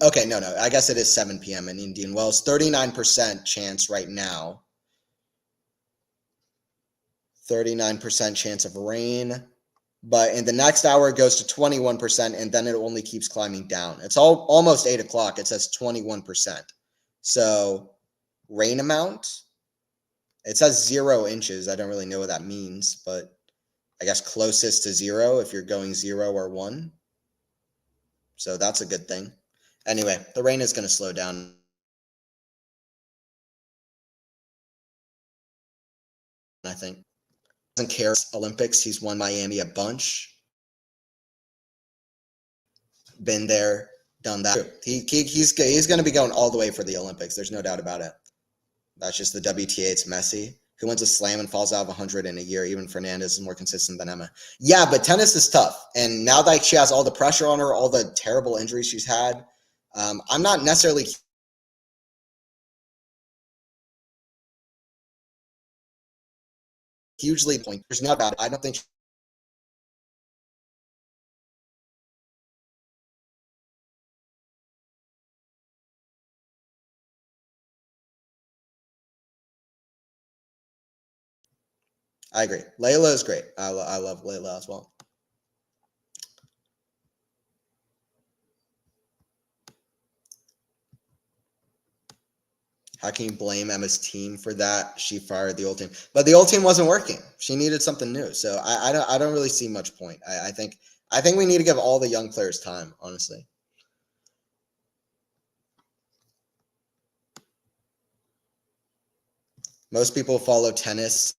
Okay, no. I guess it is 7 p.m. in Indian Wells. 39% chance right now. 39% chance of rain. But in the next hour, it goes to 21%, and then it only keeps climbing down. It's almost 8 o'clock. It says 21%. So, rain amount, it says 0 inches. I don't really know what that means, but I guess closest to 0 if you're going 0 or 1. So that's a good thing. Anyway, the rain is going to slow down, I think. Doesn't care. Olympics, he's won Miami a bunch. Been there, done that. He's going to be going all the way for the Olympics. There's no doubt about it. That's just the WTA. It's messy. Who wins a slam and falls out of 100 in a year? Even Fernandez is more consistent than Emma. Yeah, but tennis is tough. And now that she has all the pressure on her, all the terrible injuries she's had, I'm not necessarily hugely point. There's no doubt. I don't think. I agree. Layla is great. I love Layla as well. How can you blame Emma's team for that? She fired the old team, but the old team wasn't working. She needed something new. So I don't really see much point. I think we need to give all the young players time, honestly. Most people follow tennis.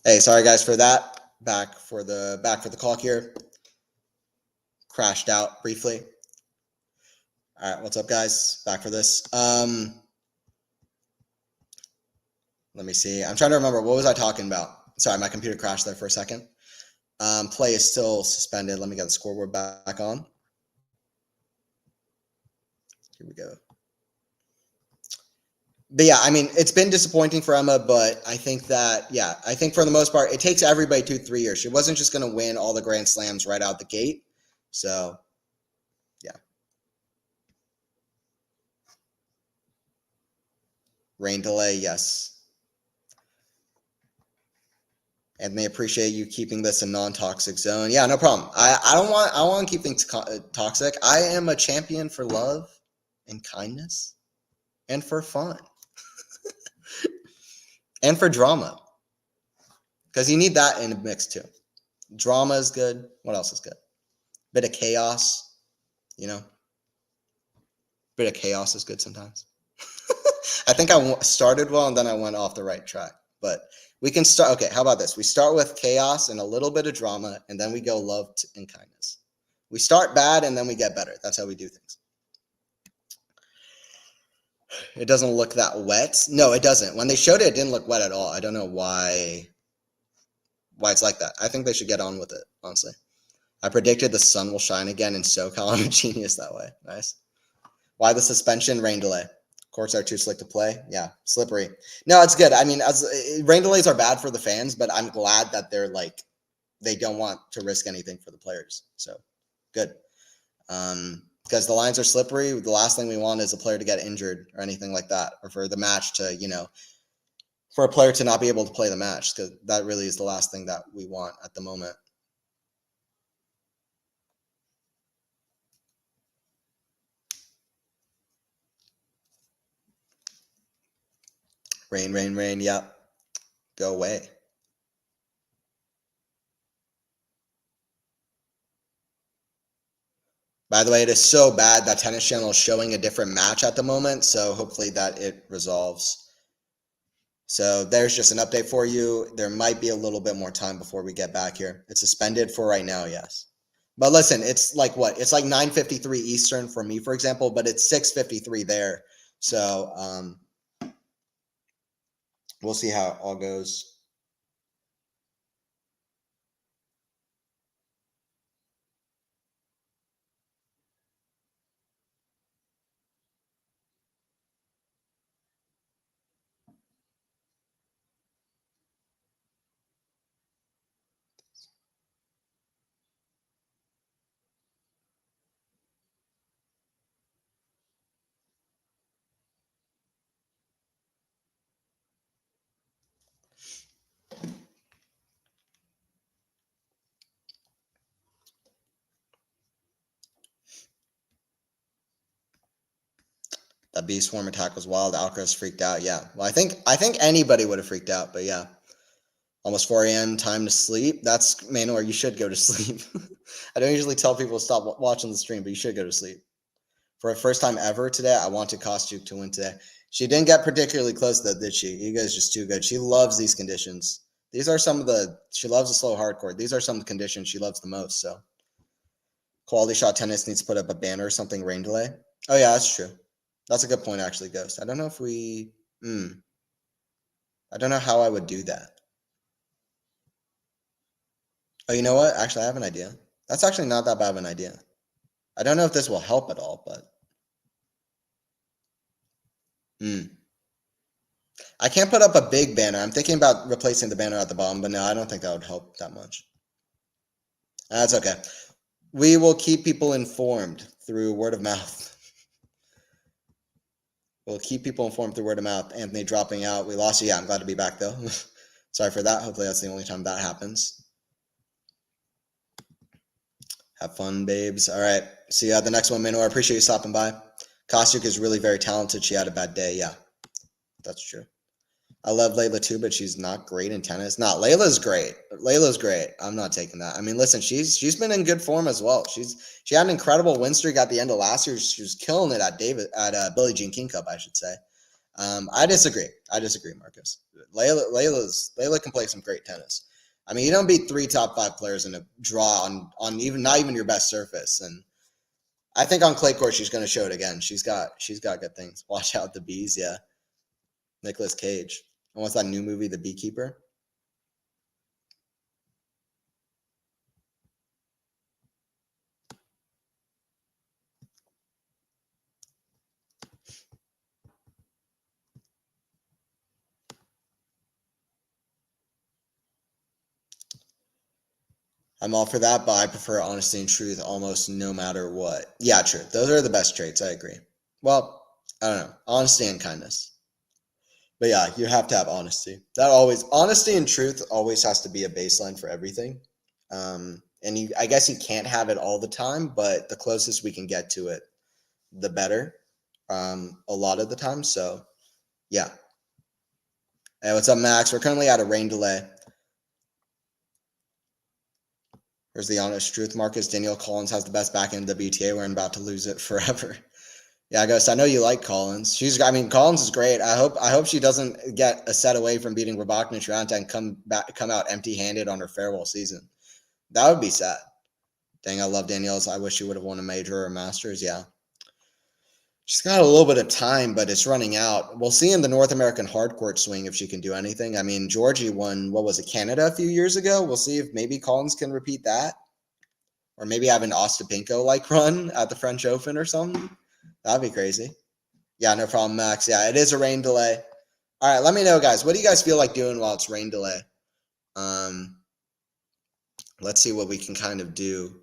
Hey, sorry guys for that. Back for the clock here. Crashed out briefly. All right, what's up, guys? Back for this. Let me see. I'm trying to remember, what was I talking about? Sorry, my computer crashed there for a second. Play is still suspended. Let me get the scoreboard back on. Here we go. But yeah, I mean, it's been disappointing for Emma, but I think for the most part, it takes everybody 2-3 years. She wasn't just going to win all the Grand Slams right out the gate. So, yeah. Rain delay, yes. And they appreciate you keeping this a non-toxic zone. Yeah, no problem. I want to keep things toxic. I am a champion for love and kindness and for fun and for drama, because you need that in a mix too. Drama is good. What else is good? Bit of chaos, you know. Bit of chaos is good sometimes. I think I started well and then I went off the right track. But we can start. Okay, how about this? We start with chaos and a little bit of drama, and then we go love and kindness. We start bad and then we get better. That's how we do things. It doesn't look that wet. No, it doesn't. When they showed it, it didn't look wet at all. I don't know why it's like that. I think they should get on with it, honestly. I predicted the sun will shine again in SoCal. I'm a genius that way. Nice. Why the suspension? Rain delay. Courts are too slick to play. Yeah, slippery. No, it's good. I mean, rain delays are bad for the fans, but I'm glad that they're like, they don't want to risk anything for the players. So good. Because the lines are slippery. The last thing we want is a player to get injured or anything like that, or for the match to, for a player to not be able to play the match, because that really is the last thing that we want at the moment. Rain, rain, rain. Yep. Go away. By the way, it is so bad that Tennis Channel is showing a different match at the moment, so hopefully that it resolves. So there's just an update for you. There might be a little bit more time before we get back here. It's suspended for right now, yes. But listen, it's like what? It's like 9:53 Eastern for me, for example, but it's 6:53 there. So we'll see how it all goes. That bee swarm attack was wild. Alcaraz freaked out. Yeah. Well, I think anybody would have freaked out, but yeah. Almost 4 a.m. Time to sleep. That's Manor. You should go to sleep. I don't usually tell people to stop watching the stream, but you should go to sleep. For a first time ever today, I wanted Kostyuk to win today. She didn't get particularly close though, did she? Iga is just too good. She loves these conditions. These are some of the. She loves the slow hardcore. These are some of the conditions she loves the most. So, QualityShot Tennis needs to put up a banner or something. Rain delay. Oh yeah, that's true. That's a good point, actually, Ghost. I don't know if we. I don't know how I would do that. Oh, you know what? Actually, I have an idea. That's actually not that bad of an idea. I don't know if this will help at all, but. I can't put up a big banner. I'm thinking about replacing the banner at the bottom, but no, I don't think that would help that much. That's okay. We will keep people informed through word of mouth. We'll keep people informed through word of mouth. Anthony dropping out. We lost you. Yeah, I'm glad to be back, though. Sorry for that. Hopefully that's the only time that happens. Have fun, babes. All right. See you at the next one, Minor. I appreciate you stopping by. Kostyuk is really very talented. She had a bad day. Yeah, that's true. I love Layla too, but she's not great in tennis. No, Layla's great. Layla's great. I'm not taking that. I mean, listen, she's been in good form as well. She had an incredible win streak at the end of last year. She was killing it at Billie Jean King Cup, I should say. I disagree. Marcus. Layla can play some great tennis. I mean, you don't beat 3 top 5 players in a draw on even not even your best surface. And I think on clay court she's going to show it again. She's got good things. Watch out the bees. Yeah. Nicolas Cage. And what's that new movie, The Beekeeper? I'm all for that, but I prefer honesty and truth almost no matter what. Yeah, true. Those are the best traits. I agree. Well, I don't know. Honesty and kindness. But yeah, you have to have honesty. Honesty and truth always has to be a baseline for everything. And I guess you can't have it all the time, but the closest we can get to it, the better. A lot of the time. So yeah. Hey, what's up, Max? We're currently at a rain delay. Here's the honest truth, Marcus. Danielle Collins has the best backhand in WTA. We're about to lose it forever. Yeah, Ghost, I know you like Collins. Collins is great. I hope she doesn't get a set away from beating Rybakina and come out empty-handed on her farewell season. That would be sad. Dang, I love Danielle's. I wish she would have won a major or a Masters. Yeah. She's got a little bit of time, but it's running out. We'll see in the North American hardcourt swing if she can do anything. I mean, Georgie won, what was it, Canada a few years ago? We'll see if maybe Collins can repeat that. Or maybe have an Ostapinko-like run at the French Open or something. That'd be crazy. Yeah, no problem, Max. Yeah, it is a rain delay. All right, let me know, guys. What do you guys feel like doing while it's rain delay? Let's see what we can kind of do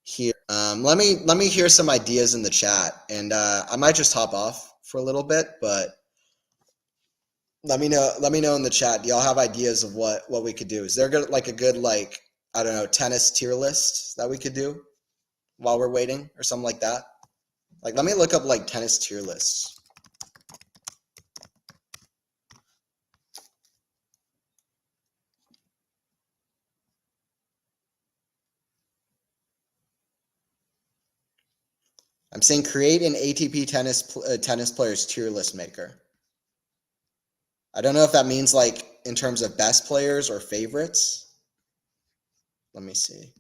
here. Let me hear some ideas in the chat, and I might just hop off for a little bit, but let me know in the chat. Do y'all have ideas of what we could do? Is there a good I don't know, tennis tier list that we could do while we're waiting or something like that? Like, let me look up like tennis tier lists. I'm saying create an ATP tennis players tier list maker. I don't know if that means like in terms of best players or favorites. Let me see.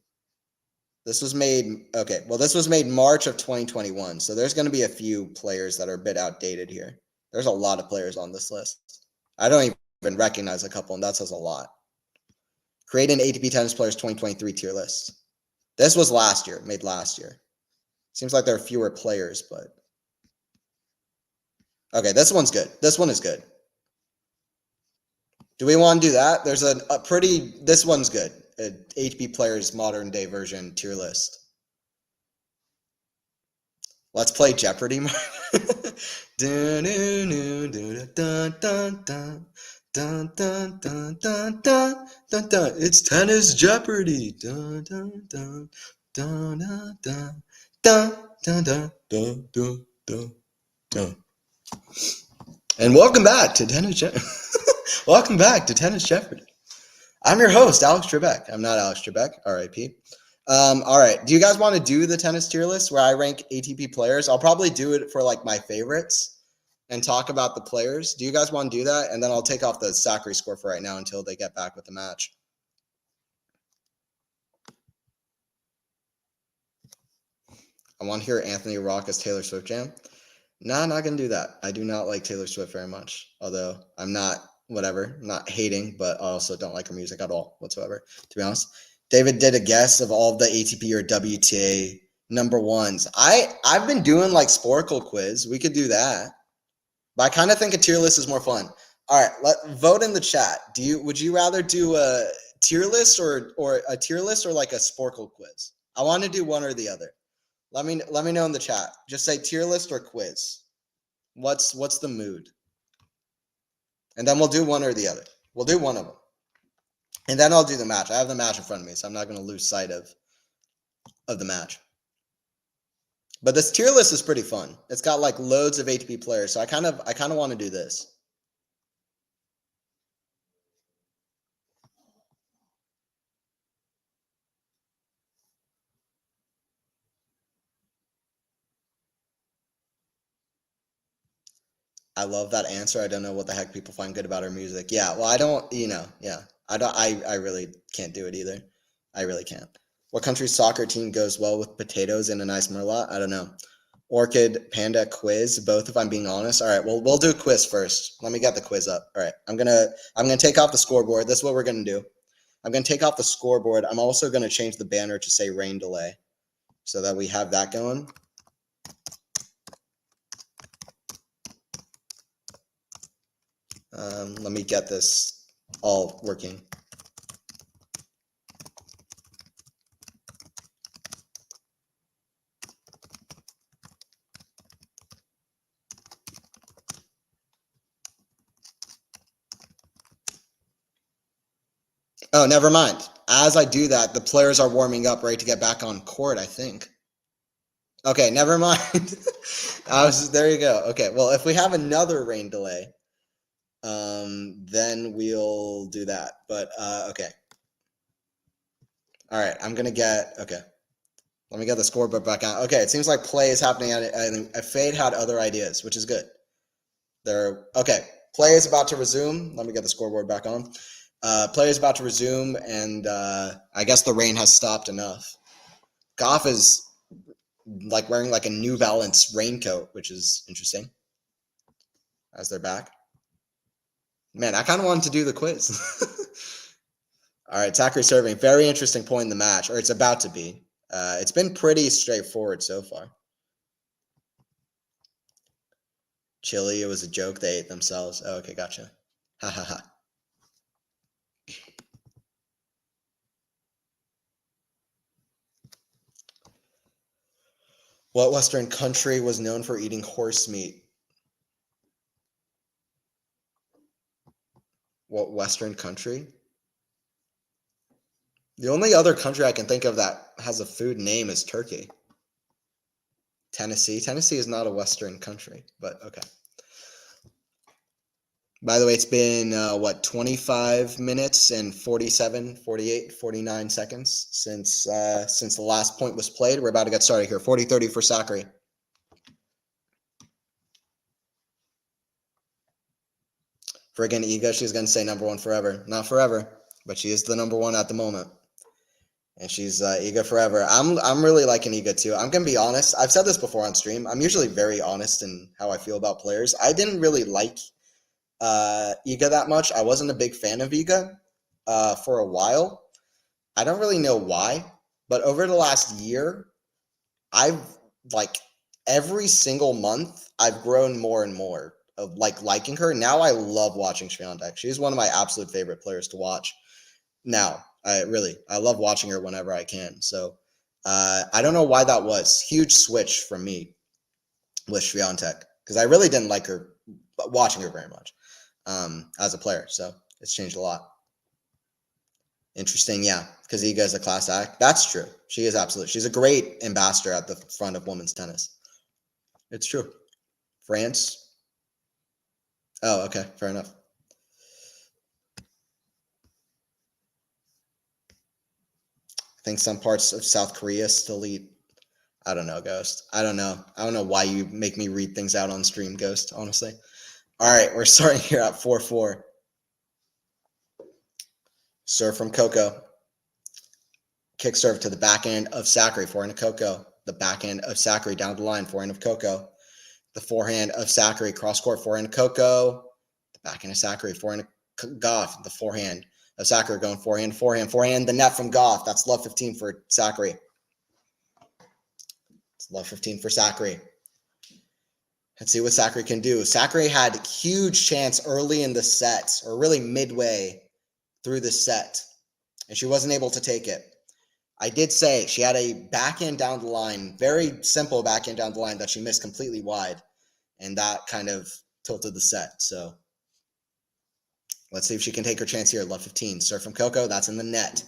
This was made, okay, well, this was made March of 2021. So there's going to be a few players that are a bit outdated here. There's a lot of players on this list. I don't even recognize a couple, and that says a lot. Create an ATP Tennis Players 2023 tier list. This was made last year. Seems like there are fewer players, but okay, this one's good. This one is good. Do we want to do that? There's this one's good. ATP Players modern day version tier list. Let's play Jeopardy. It's tennis Jeopardy. And welcome back to Tennis Jeopardy. Welcome back to Tennis Jeopardy. I'm your host, Alex Trebek. I'm not Alex Trebek, RIP. All right. Do you guys want to do the tennis tier list where I rank ATP players? I'll probably do it for like my favorites and talk about the players. Do you guys want to do that? And then I'll take off the Sakkari score for right now until they get back with the match. I want to hear Anthony Rock as Taylor Swift jam. Nah, not going to do that. I do not like Taylor Swift very much, although I'm not hating, but I also don't like her music at all whatsoever, to be honest. David did a guess of all of the ATP or WTA number ones. I've been doing like Sporkle quiz. We could do that. But I kind of think a tier list is more fun. All right, vote in the chat. Would you rather do a tier list or a tier list or like a Sporkle quiz? I want to do one or the other. Let me know in the chat. Just say tier list or quiz. What's the mood? And then we'll do one or the other. We'll do one of them. And then I'll do the match. I have the match in front of me, so I'm not going to lose sight of the match. But this tier list is pretty fun. It's got like loads of ATP players, so I kind of want to do this. I love that answer. I don't know what the heck people find good about her music. Yeah, well, I don't, yeah. I really can't do it either. I really can't. What country's soccer team goes well with potatoes and a nice merlot? I don't know. Orchid, Panda, quiz, both if I'm being honest. All right, well, we'll do quiz first. Let me get the quiz up. All right, I'm gonna take off the scoreboard. This is what we're gonna do. I'm gonna take off the scoreboard. I'm also gonna change the banner to say rain delay so that we have that going. Let me get this all working. Oh, never mind. As I do that, the players are warming up, ready to get back on court, I think. Okay, never mind. There you go. Okay, well, if we have another rain delay, then we'll do that. But okay. All right, okay. Let me get the scoreboard back on. Okay, it seems like play is happening. Fade had other ideas, which is good. Okay, play is about to resume. Let me get the scoreboard back on. Play is about to resume, and I guess the rain has stopped enough. Gauff is like wearing like a New Balance raincoat, which is interesting. As they're back. Man, I kind of wanted to do the quiz. All right, Sakkari serving. Very interesting point in the match, or it's about to be. It's been pretty straightforward so far. Chile, it was a joke. They ate themselves. Oh, okay, gotcha. Ha ha ha. What Western country was known for eating horse meat? What Western country? The only other country I can think of that has a food name is Turkey. Tennessee. Tennessee is not a Western country, but okay. By the way, it's been, 25 minutes and 47, 48, 49 seconds since the last point was played. We're about to get started here. 40-30 for Sakkari. Friggin' Iga, she's going to say number one forever. Not forever, but she is the number one at the moment. And she's Iga forever. I'm really liking Iga too. I'm going to be honest. I've said this before on stream. I'm usually very honest in how I feel about players. I didn't really like Iga that much. I wasn't a big fan of Iga for a while. I don't really know why, but over the last year, I've every single month I've grown more and more of liking her. Now I love watching Swiatek. She's one of my absolute favorite players to watch. Now, I love watching her whenever I can. So I don't know why that was. Huge switch from me with Swiatek because I really didn't like her watching her very much. As a player. So it's changed a lot. Interesting, yeah, because Iga is a class act. That's true. She is absolutely. She's a great ambassador at the front of women's tennis. It's true. France. Oh, okay, fair enough. I think some parts of South Korea still eat. I don't know, Ghost. I don't know. I don't know why you make me read things out on stream, Ghost, honestly. All right, we're starting here at 4-4. Serve from Coco. Kick serve to the backhand of Sakkari, forehand of Coco. The backhand of Sakkari down the line, forehand of Coco. The forehand of Sakkari, cross court, forehand of Coco. The backhand of Sakkari, forehand of Gauff. The forehand of Sakkari going forehand, the net from Gauff. That's love 15 for Sakkari. It's love 15 for Sakkari. Let's see what Sakkari can do. Sakkari had a huge chance early in the set, or really midway through the set, and she wasn't able to take it. I did say she had a backhand down the line, very simple backhand down the line that she missed completely wide, and that kind of tilted the set. So let's see if she can take her chance here. Love 15. Serve from Coco. That's in the net.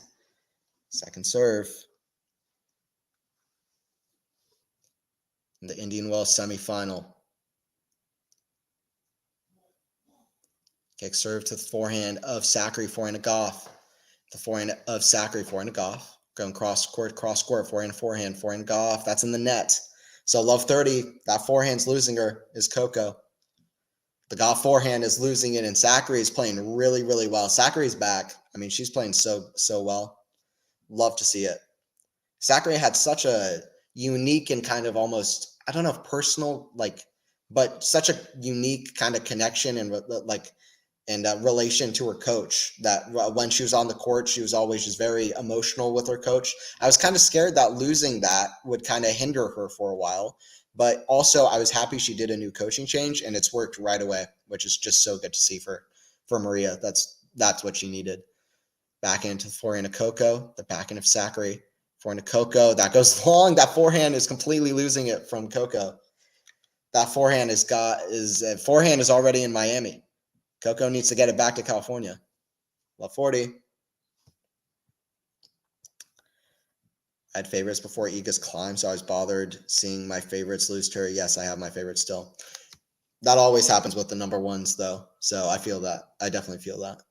Second serve. In the Indian Wells semifinal. Kick serve to the forehand of Sakkari, forehand of Gauff. The forehand of Sakkari, forehand of Gauff. Going cross court, forehand, forehand Gauff. That's in the net. So love 30. That forehand's losing her is Coco. The Gauff forehand is losing it, and Sakkari is playing really, really well. Sakkari's back. I mean, she's playing so well. Love to see it. Sakkari had such a unique and kind of almost, I don't know if personal, but such a unique kind of connection and relation to her coach that when she was on the court, she was always just very emotional with her coach. I was kind of scared that losing that would kind of hinder her for a while, but also I was happy she did a new coaching change and it's worked right away, which is just so good to see for Maria. That's what she needed. Backhand to the forehand of Coco, the backhand of Sakkari, forehand of Coco. That goes long. That forehand is completely losing it from Coco. That forehand is already in Miami. Coco needs to get it back to California. Love 40. I had favorites before Iga's climb, so I was bothered seeing my favorites lose to her. Yes, I have my favorites still. That always happens with the number ones, though. So I feel that. I definitely feel that.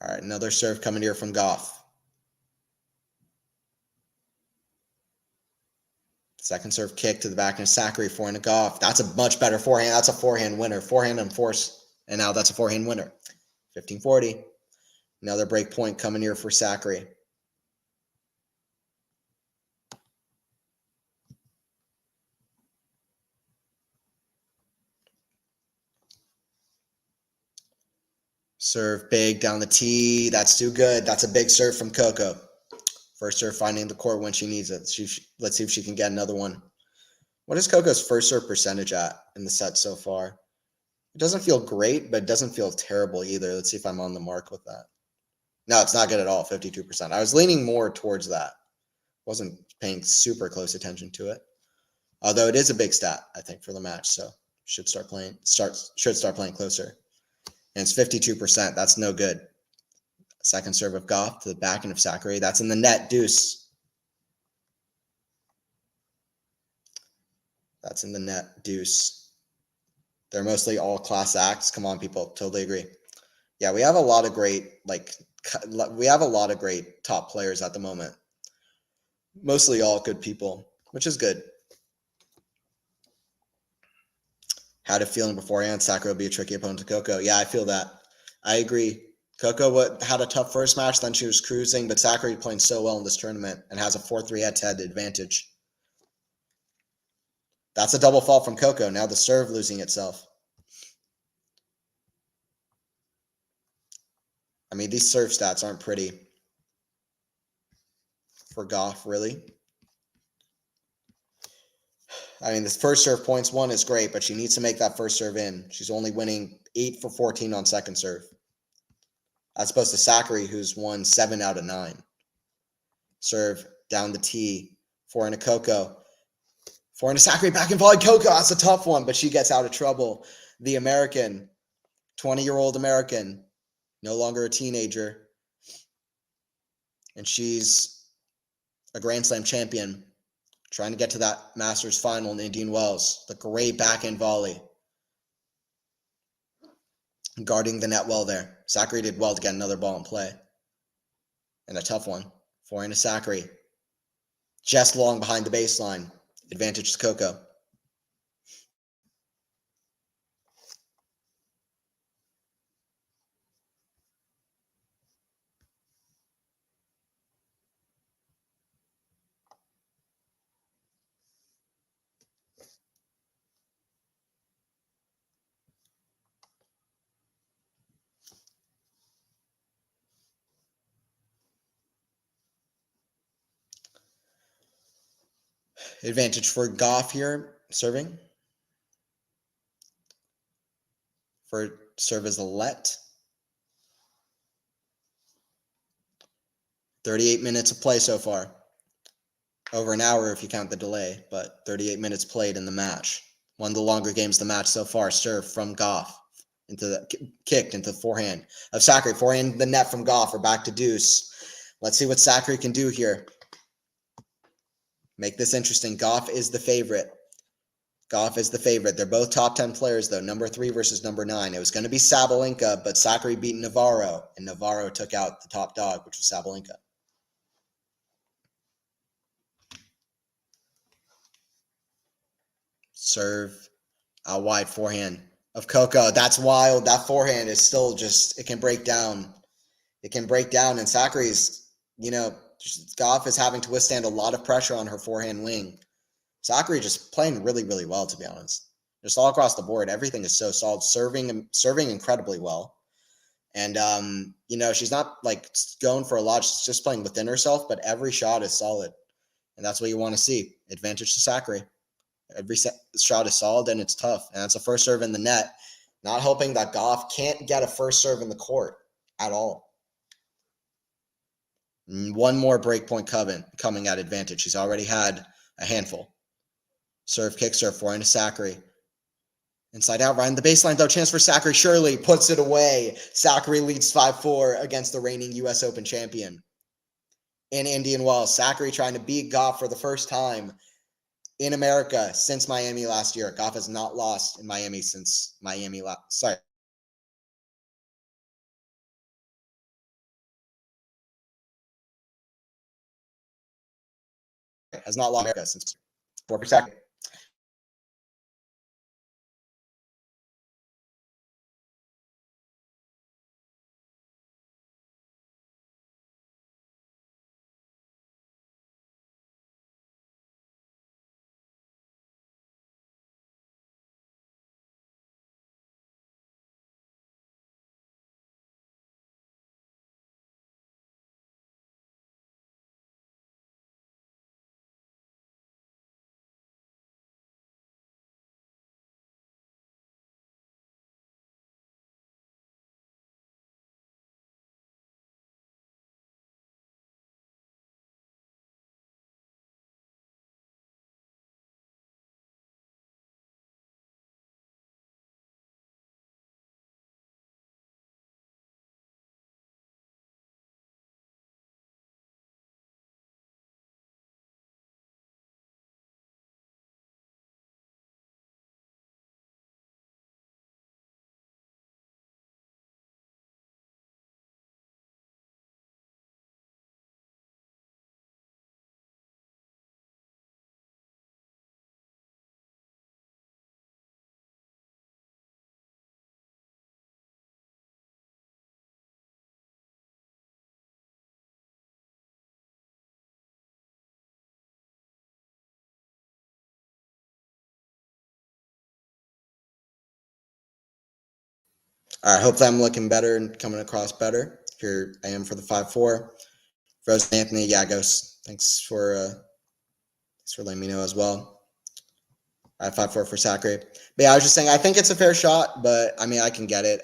All right, another serve coming here from Gauff. Second serve kick to the back and Sakkari forehand to Gauff. That's a much better forehand. That's a forehand winner. Forehand and force. And now that's a forehand winner. 15-40. Another break point coming here for Sakkari. Serve big down the tee. That's too good. That's a big serve from Coco. First serve finding the court when she needs it. Let's see if she can get another one. What is Coco's first serve percentage at in the set so far? It doesn't feel great, but it doesn't feel terrible either. Let's see if I'm on the mark with that. No, it's not good at all, 52%. I was leaning more towards that. Wasn't paying super close attention to it. Although it is a big stat, I think, for the match. So should start playing closer. And it's 52%. That's no good. Second serve of Gauff to the back end of Sakkari. That's in the net, deuce. That's in the net, deuce. They're mostly all class acts. Come on, people. Totally agree. Yeah, we have a lot of great, top players at the moment. Mostly all good people, which is good. Had a feeling beforehand Sakkari would be a tricky opponent to Coco. Yeah, I feel that. I agree. Coco had a tough first match, then she was cruising, but Sakkari playing so well in this tournament and has a 4-3 head-to-head advantage. That's a double fault from Coco. Now the serve losing itself. I mean, these serve stats aren't pretty for Gauff, really. I mean, this first serve points one is great, but she needs to make that first serve in. She's only winning 8 for 14 on second serve. As opposed to Sakkari, who's won 7 out of 9. Serve down the tee. Forehand to Coco. Forehand to Sakkari, back and volley. Coco, that's a tough one, but she gets out of trouble. The American, 20-year-old American, no longer a teenager. And she's a Grand Slam champion, trying to get to that Masters final in Indian Wells. The great backhand volley. Guarding the net well there. Sakkari did well to get another ball in play. And a tough one. Forehand to Sakkari. Just long behind the baseline. Advantage to Coco. Advantage for Gauff here, serving. For serve as a let. 38 minutes of play so far. Over an hour if you count the delay, but 38 minutes played in the match. One of the longer games of the match so far. Serve from Gauff. Kicked into the forehand of Sakkari. Forehand the net from Gauff. We're back to deuce. Let's see what Sakkari can do here. Make this interesting. Gauff is the favorite. They're both top 10 players, though. Number 3 versus number 9. It was going to be Sabalenka, but Sakkari beat Navarro, and Navarro took out the top dog, which was Sabalenka. Serve out wide forehand of Coco. That's wild. That forehand is still just, it can break down. And Sakkari's, Gauff is having to withstand a lot of pressure on her forehand wing. Sakkari just playing really, really well, to be honest. Just all across the board, everything is so solid. Serving incredibly well. And, she's not going for a lot. She's just playing within herself, but every shot is solid. And that's what you want to see. Advantage to Sakkari. Every shot is solid and it's tough. And it's a first serve in the net. Not hoping that Gauff can't get a first serve in the court at all. One more break point coming at advantage. She's already had a handful. Serve, kick, serve, forehand to Sakkari. Inside out, right in the baseline, though. Chance for Sakkari. Surely puts it away. Sakkari leads 5-4 against the reigning U.S. Open champion in Indian Wells. Sakkari trying to beat Gauff for the first time in America since Miami last year. Gauff has not lost in Miami since Miami last. Sorry. Has not lost America since 4%. All right, hopefully I'm looking better and coming across better. Here I am for the 5-4. Frozen Anthony, yeah, Ghost. Thanks for letting me know as well. I 5-4 for Sakkari. But yeah, I was just saying, I think it's a fair shot, but I mean, I can get it.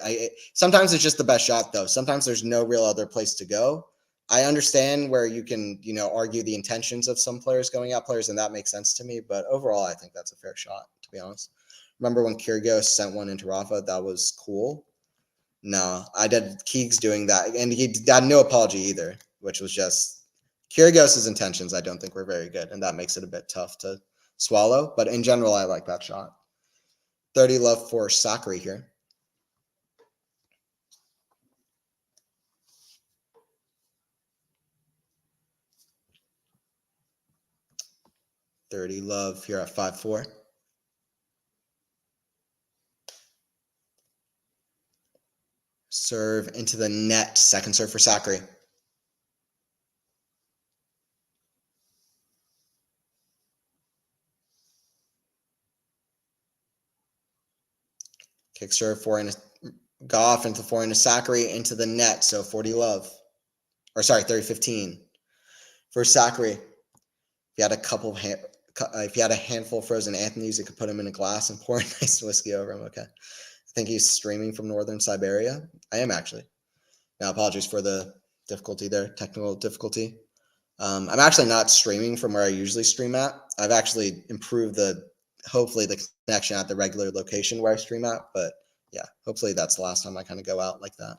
Sometimes it's just the best shot, though. Sometimes there's no real other place to go. I understand where you can, argue the intentions of some players going out players, and that makes sense to me. But overall, I think that's a fair shot, to be honest. Remember when Kyrgios sent one into Rafa? That was cool. No, I did Keegs doing that, and he had no apology either, which was just Kyrgios's intentions. I don't think were very good, and that makes it a bit tough to swallow. But in general, I like that shot. 30 love for Sakkari here. $30 love here at 5-4. Serve into the net. Second serve for Sakkari. Kick serve forehand. Gauff into forehand to Sakkari into the net. So 40 love. Or sorry, 30-15 for Sakkari. If you had if you had a handful of frozen Anthony's, you could put them in a glass and pour a nice whiskey over them. Okay. I think he's streaming from northern Siberia. I am actually. Now, apologies for the difficulty there, technical difficulty. I'm actually not streaming from where I usually stream at. I've actually improved hopefully the connection at the regular location where I stream at. But yeah, hopefully that's the last time I kind of go out like that.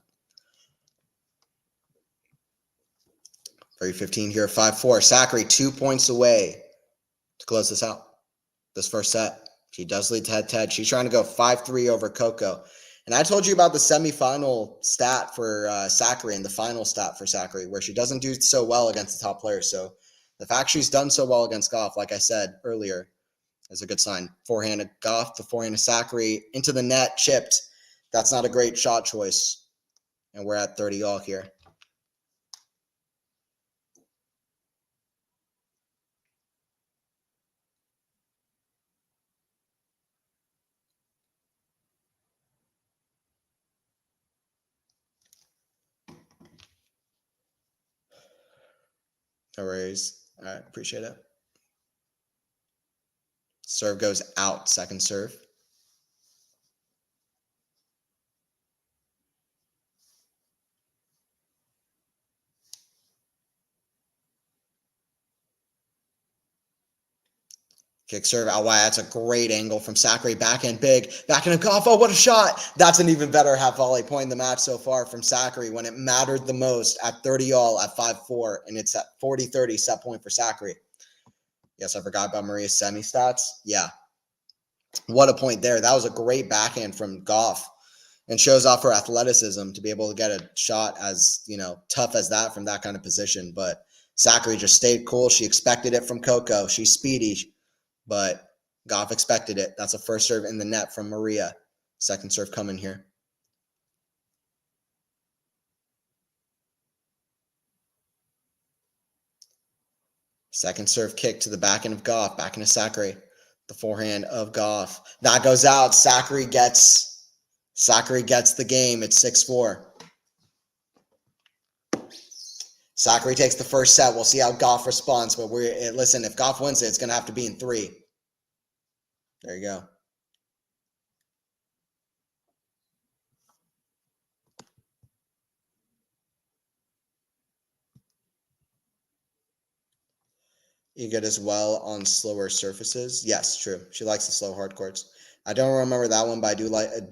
30-15 here, 5-4. Sakkari 2 points away to close this out. This first set. She does lead head-to-head. She's trying to go 5-3 over Coco. And I told you about the semifinal stat for Sakkari and the final stat for Sakkari, where she doesn't do so well against the top players. So the fact she's done so well against Gauff, like I said earlier, is a good sign. Forehand to Gauff, the forehand to Sakkari, into the net, chipped. That's not a great shot choice. And we're at 30 all here. No worries. All right, appreciate it. Serve goes out, second serve. Kick serve out wide. That's a great angle from Sakkari. Backhand big. Backhand of Gauff. Oh, what a shot. That's an even better half volley point in the match so far from Sakkari when it mattered the most at 30-all at 5-4. And it's at 40-30 set point for Sakkari. Yes, I forgot about Maria's semi stats. Yeah. What a point there. That was a great backhand from Gauff and shows off her athleticism to be able to get a shot as, tough as that from that kind of position. But Sakkari just stayed cool. She expected it from Coco. She's speedy, but Gauff expected it. That's a first serve in the net from Maria. Second serve coming here. Second serve kick to the backhand of Gauff. Backhand of Sakkari. The forehand of Gauff. That goes out. Sakkari gets the game. It's 6-4. Sakkari takes the first set. We'll see how Gauff responds. But listen, if Gauff wins it, it's going to have to be in 3. There you go. Iga does well on slower surfaces. Yes, true. She likes the slow hard courts. I don't remember that one, but I do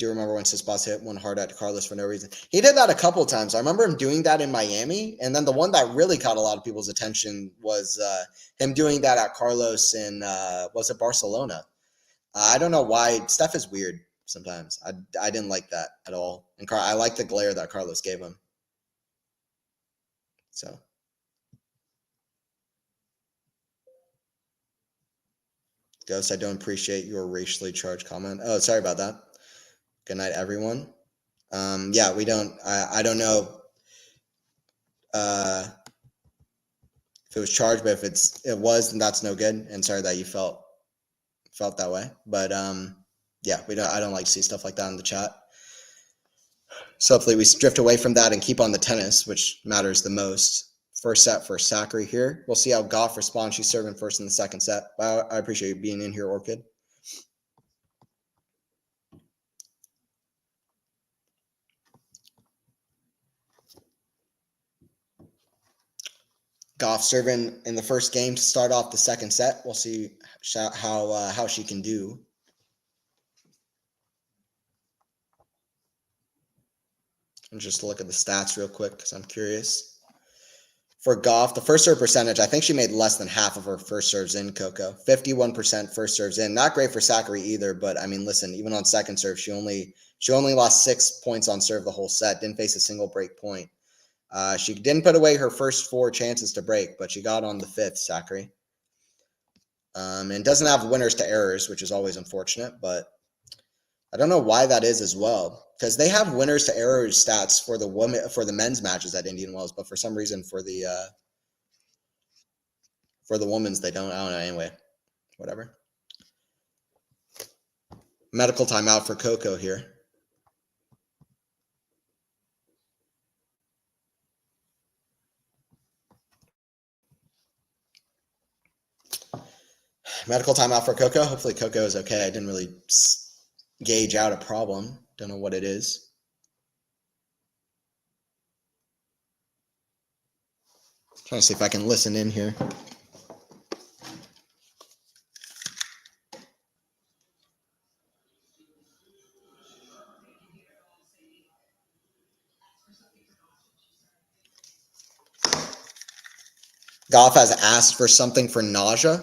remember when Tsitsipas hit one hard at Carlos for no reason. He did that a couple of times. I remember him doing that in Miami, and then the one that really caught a lot of people's attention was him doing that at Carlos in was it Barcelona? I don't know why. Steph is weird sometimes. I didn't like that at all, and I like the glare that Carlos gave him. So. Ghost, I don't appreciate your racially charged comment. Oh, sorry about that. Good night, everyone. Yeah, we don't. I don't know if it was charged, but if it was, then that's no good. And sorry that you felt that way. But yeah, we don't. I don't like to see stuff like that in the chat. So hopefully we drift away from that and keep on the tennis, which matters the most. First set for Sakkari here. We'll see how Gauff responds. She's serving first in the second set. I appreciate you being in here, Orchid. Gauff serving in the first game to start off the second set. We'll see how she can do. And just look at the stats real quick because I'm curious. For Gauff, the first serve percentage, I think she made less than half of her first serves in, Coco. 51% first serves in. Not great for Sakkari either, but I mean, listen, even on second serve, she only lost 6 points on serve the whole set. Didn't face a single break point. She didn't put away her first 4 chances to break, but she got on the 5th, Sakkari. And doesn't have winners to errors, which is always unfortunate, but I don't know why that is as well. Because they have winners to errors stats for the men's matches at Indian Wells, but for some reason for the women's they don't. I don't know. Anyway, whatever. Medical timeout for Coco here. Medical timeout for Coco. Hopefully Coco is okay. I didn't really gauge out a problem. Don't know what it is. Trying to see if I can listen in here. Gauff has asked for something for nausea.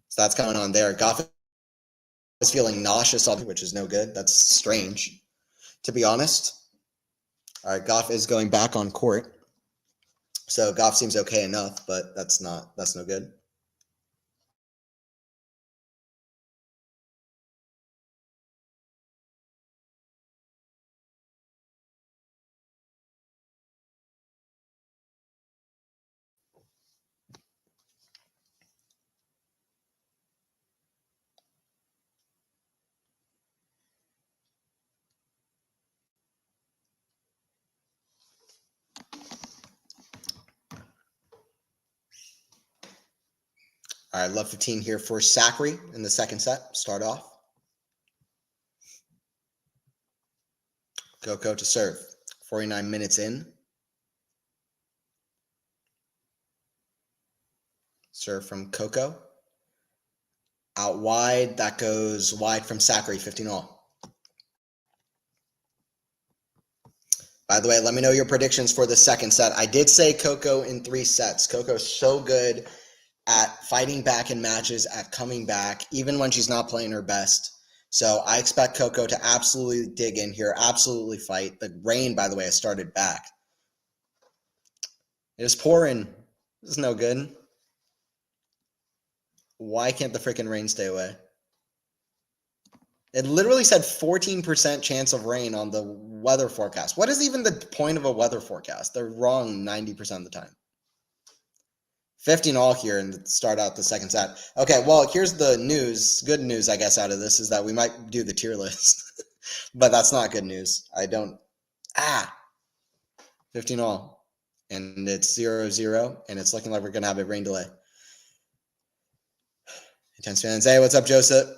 So that's going on there. Gauff is feeling nauseous, which is no good. That's strange, to be honest. All right, Gauff is going back on court. So Gauff seems okay enough, but that's no good. All right, love 15 here for Sakkari in the second set. Start off. Coco to serve. 49 minutes in. Serve from Coco. Out wide, that goes wide from Sakkari, 15 all. By the way, let me know your predictions for the second set. I did say Coco in 3 sets. Coco's so good at fighting back in matches, at coming back, even when she's not playing her best. So I expect Coco to absolutely dig in here, absolutely fight. The rain, by the way, has started back. It is pouring. This is no good. Why can't the freaking rain stay away? It literally said 14% chance of rain on the weather forecast. What is even the point of a weather forecast? They're wrong 90% of the time. 15 all here and start out the second set. Okay, well, here's the news. Good news, I guess, out of this is that we might do the tier list. But that's not good news. 15 all. And it's 0-0, and it's looking like we're going to have a rain delay. Intense fans. Hey, what's up, Joseph?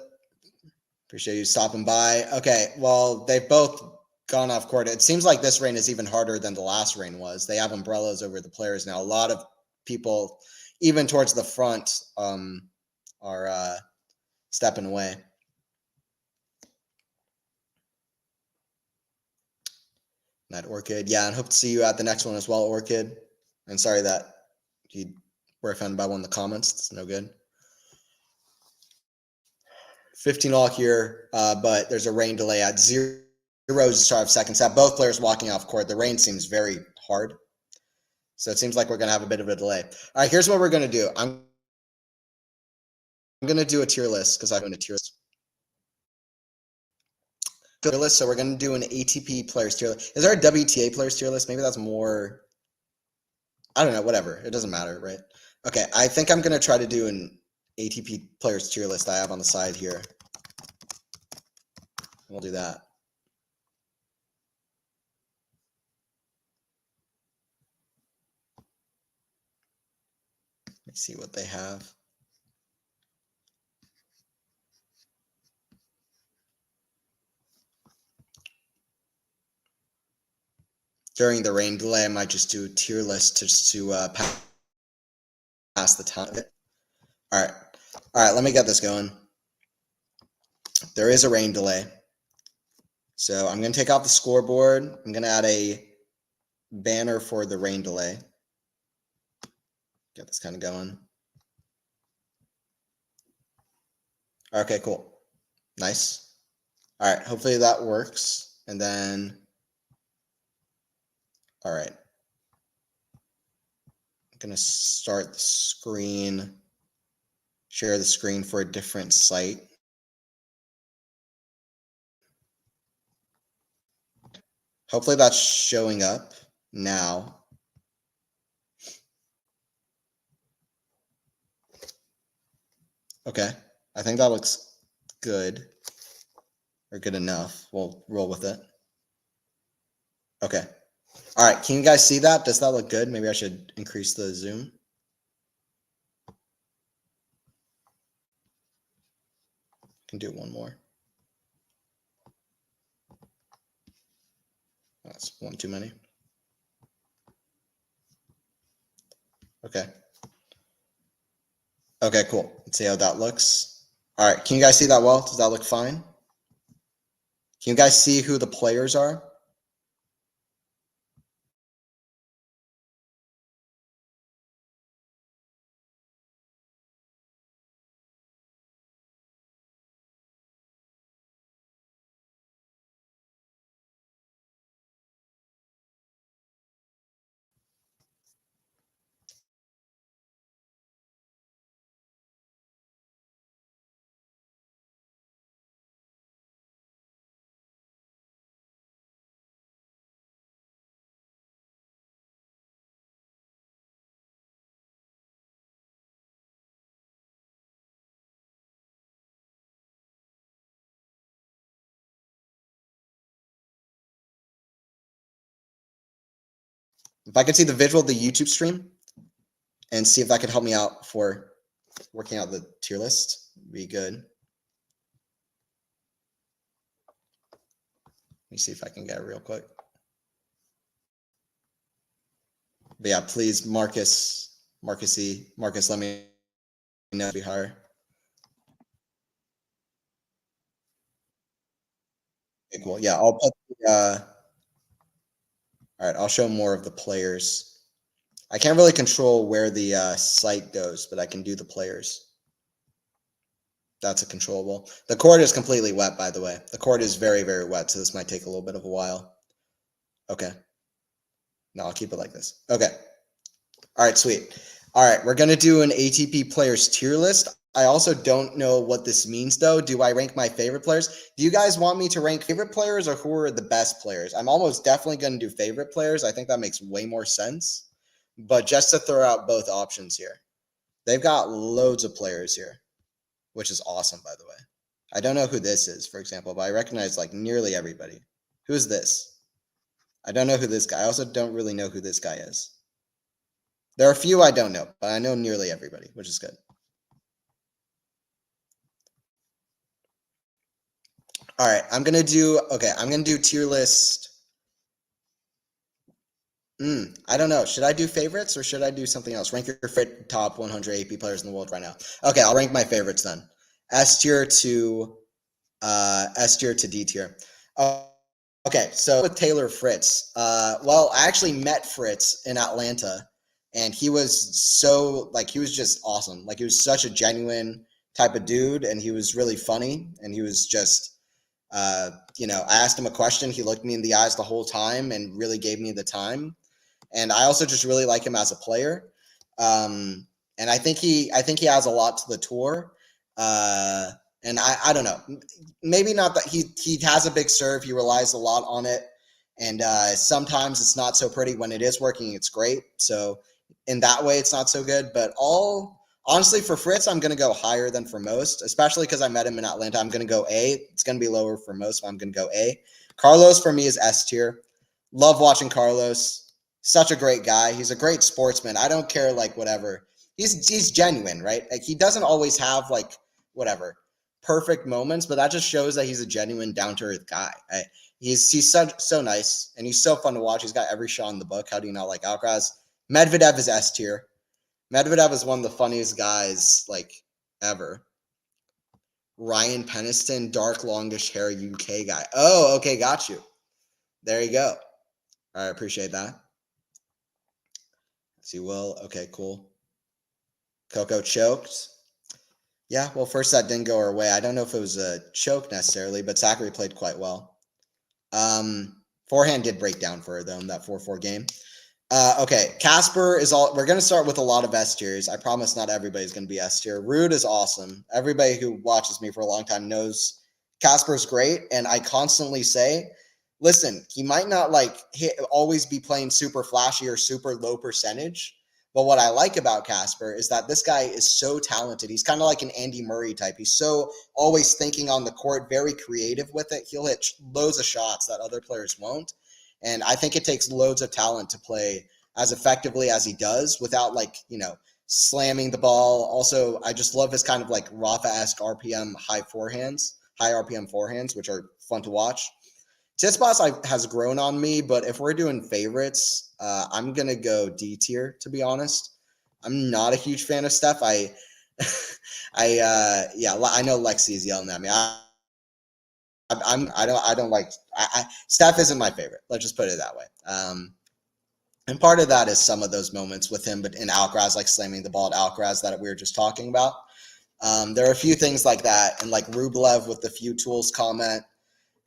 Appreciate you stopping by. Okay, well, they've both gone off court. It seems like this rain is even harder than the last rain was. They have umbrellas over the players now. A lot of people, even towards the front, are stepping away. That Orchid. Yeah, and hope to see you at the next one as well, Orchid. And sorry that you were offended by one of the comments. It's no good. 15 all here, but there's a rain delay at 0 to start of second set. Both players walking off court. The rain seems very hard. So it seems like we're going to have a bit of a delay. All right, here's what we're going to do. I'm going to do a tier list because I'm doing a tier list. So we're going to do an ATP players tier list. Is there a WTA players tier list? Maybe that's more, I don't know, whatever. It doesn't matter, right? Okay, I think I'm going to try to do an ATP players tier list I have on the side here. We'll do that. Let me see what they have. During the rain delay, I might just do a tier list just to pass the time. All right, let me get this going. There is a rain delay. So I'm going to take off the scoreboard. I'm going to add a banner for the rain delay. Get this kind of going. Okay, cool. Nice. All right, hopefully that works. And then, all right. I'm going to start the screen, share the screen for a different site. Hopefully that's showing up now. Okay, I think that looks good or good enough. We'll roll with it. Okay. All right, can you guys see that? Does that look good? Maybe I should increase the zoom. Can do one more. That's one too many. Okay. Okay, cool. Let's see how that looks. All right, can you guys see that well? Does that look fine? Can you guys see who the players are? If I could see the visual of the YouTube stream and see if that could help me out for working out the tier list, would be good. Let me see if I can get it real quick. But yeah, please, Marcus, let me know be higher. Okay, cool. Yeah, I'll put the, all right, I'll show more of the players. I can't really control where the site goes, but I can do the players. That's a controllable. The court is completely wet, by the way. The court is very, very wet, so this might take a little bit of a while. Okay. No, I'll keep it like this. Okay. All right, sweet. All right, we're going to do an ATP players tier list. I also don't know what this means, though. Do I rank my favorite players? Do you guys want me to rank favorite players or who are the best players? I'm almost definitely going to do favorite players. I think that makes way more sense. But just to throw out both options here. They've got loads of players here, which is awesome, by the way. I don't know who this is, for example, but I recognize like nearly everybody. Who is this? I don't know who this guy. I also don't really know who this guy is. There are a few I don't know, but I know nearly everybody, which is good. All right, I'm going to do tier list. I don't know. Should I do favorites or should I do something else? Rank your favorite top 100 AP players in the world right now. Okay, I'll rank my favorites then. S tier to D tier. Okay, so with Taylor Fritz. Well, I actually met Fritz in Atlanta, and he was he was just awesome. Like, he was such a genuine type of dude, and he was really funny, and he was just, I asked him a question. He looked me in the eyes the whole time and really gave me the time. And I also just really like him as a player. And I think he has a lot to the tour. And I don't know, maybe not that he has a big serve. He relies a lot on it. And sometimes it's not so pretty. When it is working, it's great. So in that way, it's not so good. But honestly, for Fritz, I'm going to go higher than for most, especially because I met him in Atlanta. I'm going to go A. It's going to be lower for most, but I'm going to go A. Carlos, for me, is S tier. Love watching Carlos. Such a great guy. He's a great sportsman. I don't care, whatever. He's genuine, right? Like, he doesn't always have, whatever, perfect moments, but that just shows that he's a genuine, down-to-earth guy. He's so nice, and he's so fun to watch. He's got every shot in the book. How do you not like Alcaraz? Medvedev is S tier. Medvedev is one of the funniest guys, ever. Ryan Peniston, dark, longish hair UK guy. Oh, okay, got you. There you go. All right, appreciate that. See, Will. Okay, cool. Coco choked. Yeah, well, first that didn't go our way. I don't know if it was a choke necessarily, but Sakkari played quite well. Forehand did break down for her, though, in that 4-4 game. Okay, Casper is all. We're going to start with a lot of S tiers. I promise not everybody's going to be S tier. Rude is awesome. Everybody who watches me for a long time knows Casper's great, and I constantly say, listen, he might not always be playing super flashy or super low percentage, but what I like about Casper is that this guy is so talented. He's kind of like an Andy Murray type. He's so always thinking on the court, very creative with it. He'll hit loads of shots that other players won't. And I think it takes loads of talent to play as effectively as he does without slamming the ball. Also, I just love his kind of Rafa-esque RPM high RPM forehands, which are fun to watch. Tsitsipas has grown on me, but if we're doing favorites, I'm going to go D tier, to be honest. I'm not a huge fan of Steph. I know Lexi is yelling at me. I don't like Steph isn't my favorite. Let's just put it that way. And part of that is some of those moments with him, but in Alcaraz, slamming the ball at Alcaraz that we were just talking about. There are a few things like that, and Rublev with the few tools comment,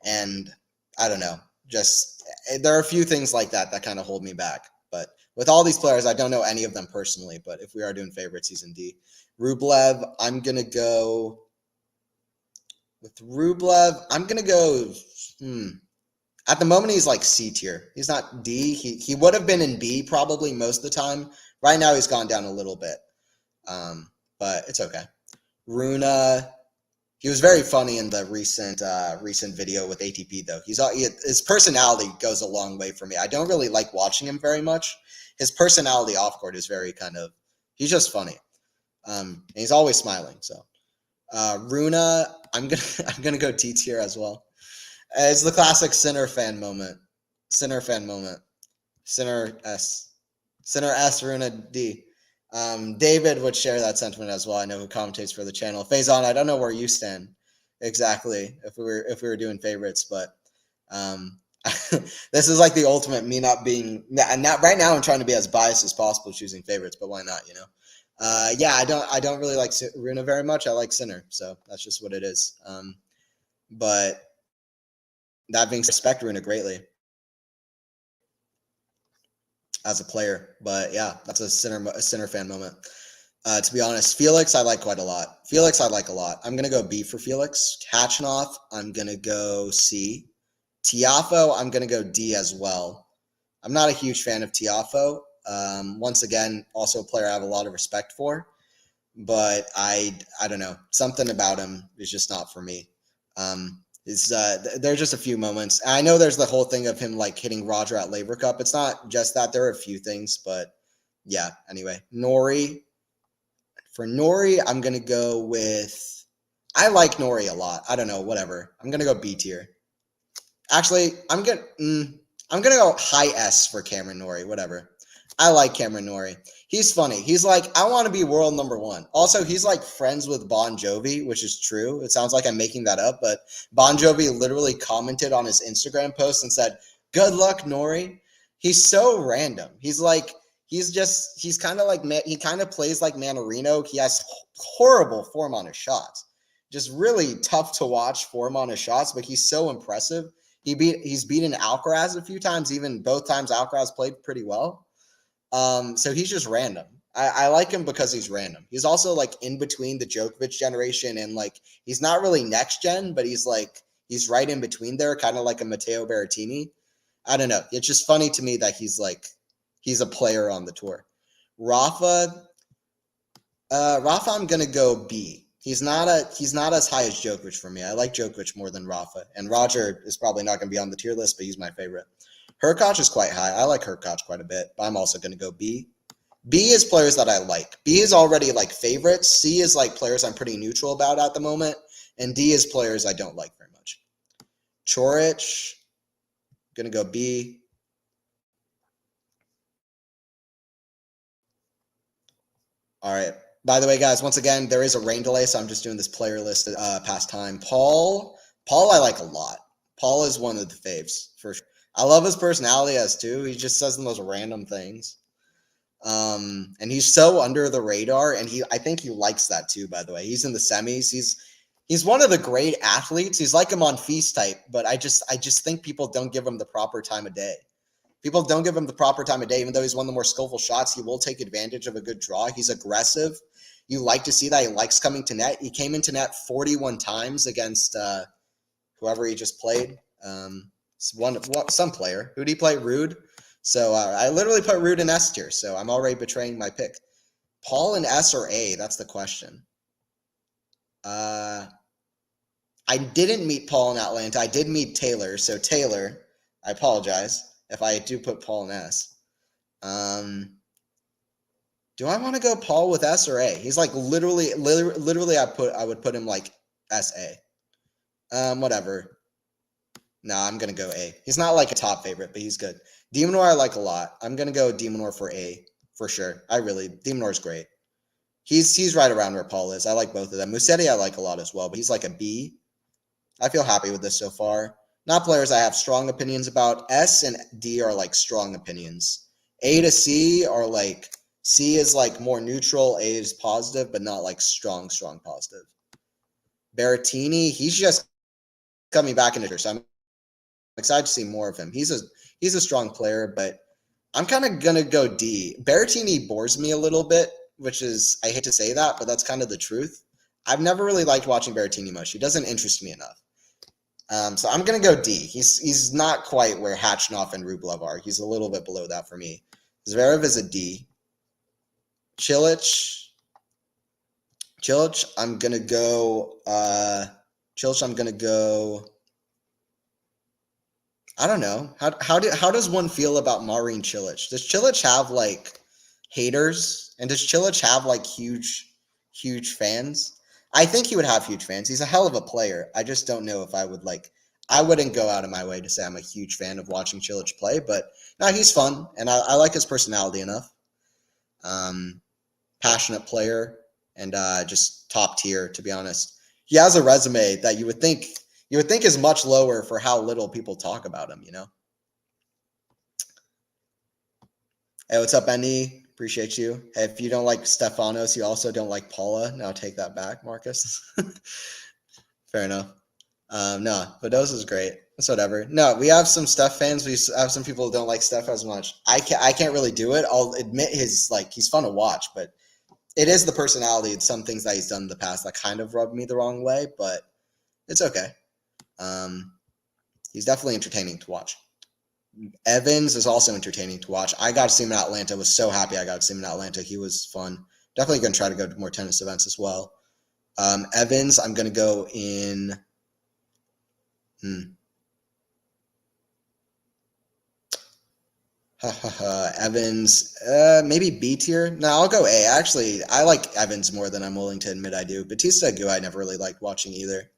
and I don't know, just there are a few things like that kind of hold me back. But with all these players, I don't know any of them personally, but if we are doing favorites, he's in D. Rublev, I'm gonna go. With Rublev, I'm going to go, at the moment, he's C tier. He's not D. He would have been in B probably most of the time. Right now, he's gone down a little bit. But it's okay. Runa, he was very funny in the recent video with ATP, though. His personality goes a long way for me. I don't really like watching him very much. His personality off court is very he's just funny. And he's always smiling, so. Runa, I'm gonna go D tier as well. It's the classic Sinner fan moment. Sinner S. Runa D. David would share that sentiment as well. I know who commentates for the channel. Faison, I don't know where you stand exactly if we were doing favorites, but this is like the ultimate me not being, and not right now I'm trying to be as biased as possible choosing favorites, but why not, you know? Yeah, I don't really like Runa very much. I like Sinner, so that's just what it is. But that being said, I respect Runa greatly as a player, but yeah, that's a Sinner fan moment. To be honest, Felix I like quite a lot. Felix I like a lot. I'm gonna go B for Felix. Kachanov, I'm gonna go C. Tiafo, I'm gonna go D as well. I'm not a huge fan of Tiafo. Once again, also a player I have a lot of respect for, but I don't know, something about him is just not for me. There's just a few moments. I know there's the whole thing of him like hitting Roger at Labor Cup. It's not just that. There are a few things, but yeah. Anyway, Nori. For Nori, I'm gonna go with. I like Nori a lot. I don't know, whatever. I'm gonna go B tier. Actually, I'm gonna go high S for Cameron Nori. Whatever. I like Cameron Nori. He's funny. He's like, I want to be world number one. Also, he's like friends with Bon Jovi, which is true. It sounds like I'm making that up, but Bon Jovi literally commented on his Instagram post and said, "Good luck, Nori." He's so random. He's kind of like, he kind of plays like Manarino. He has horrible form on his shots. Just really tough to watch form on his shots, but he's so impressive. He's beaten Alcaraz a few times, even both times Alcaraz played pretty well. So he's just random. I like him because he's random. He's also like in between the Djokovic generation and like he's not really next gen, but he's right in between there, kind of like a Matteo Berrettini. I don't know. It's just funny to me that he's a player on the tour. Rafa, I'm gonna go B. He's not as high as Djokovic for me. I like Djokovic more than Rafa, and Roger is probably not gonna be on the tier list, but he's my favorite. Hurkacz is quite high. I like Hurkacz quite a bit, but I'm also going to go B. B is players that I like. B is already like favorites. C is like players I'm pretty neutral about at the moment. And D is players I don't like very much. Coric, going to go B. All right. By the way, guys, once again, there is a rain delay, so I'm just doing this player list past time. Paul I like a lot. Paul is one of the faves, for sure. I love his personality as too. He just says the most random things. And he's so under the radar, and I think he likes that too, by the way. He's in the semis. He's one of the great athletes. He's like a Monfils type, but I just think people don't give him the proper time of day. People don't give him the proper time of day, even though he's one of the more skillful shots. He will take advantage of a good draw. He's aggressive. You like to see that. He likes coming to net. He came into net 41 times against whoever he just played. Some player. Who did he play? Rude. So I literally put Rude in S tier. So I'm already betraying my pick. Paul in S or A? That's the question. I didn't meet Paul in Atlanta. I did meet Taylor. So Taylor, I apologize if I do put Paul in S. Do I want to go Paul with S or A? He's like literally I would put him like SA. Whatever. No, I'm going to go A. He's not like a top favorite, but he's good. de Minaur I like a lot. I'm going to go de Minaur for A, for sure. de Minaur's great. He's right around where Paul is. I like both of them. Musetti I like a lot as well, but he's like a B. I feel happy with this so far. Not players I have strong opinions about. S and D are like strong opinions. A to C are like, C is like more neutral, A is positive, but not like strong positive. Berrettini, he's just coming back into it, so I'm excited to see more of him. He's a strong player, but I'm kind of going to go D. Berrettini bores me a little bit, which is, I hate to say that, but that's kind of the truth. I've never really liked watching Berrettini much. He doesn't interest me enough. So I'm going to go D. He's not quite where Khachanov and Rublev are. He's a little bit below that for me. Zverev is a D. Cilic, I'm going to go I don't know. How does one feel about Marin Cilic? Does Cilic have like haters? And does Cilic have like huge fans? I think he would have huge fans. He's a hell of a player. I just don't know if I wouldn't go out of my way to say I'm a huge fan of watching Cilic play, but no, he's fun, and I like his personality enough. passionate player, and just top tier, to be honest. He has a resume that you would think is much lower for how little people talk about him, you know? Hey, what's up, Andy? Appreciate you. Hey, if you don't like Stefanos, you also don't like Paula. Now take that back, Marcus. Fair enough. No, Bedos is great. It's whatever. No, we have some Steph fans. We have some people who don't like Steph as much. I can't really do it. I'll admit he's fun to watch, but it is the personality and some things that he's done in the past that kind of rubbed me the wrong way, but it's okay. He's definitely entertaining to watch. Evans is also entertaining to watch. I got to see him in Atlanta. Was so happy I got to see him in Atlanta. He was fun. Definitely going to try to go to more tennis events as well. Evans, I'm going to go in. Evans, maybe B tier. No, I'll go A. Actually, I like Evans more than I'm willing to admit I do. Batista Agut, I never really liked watching either.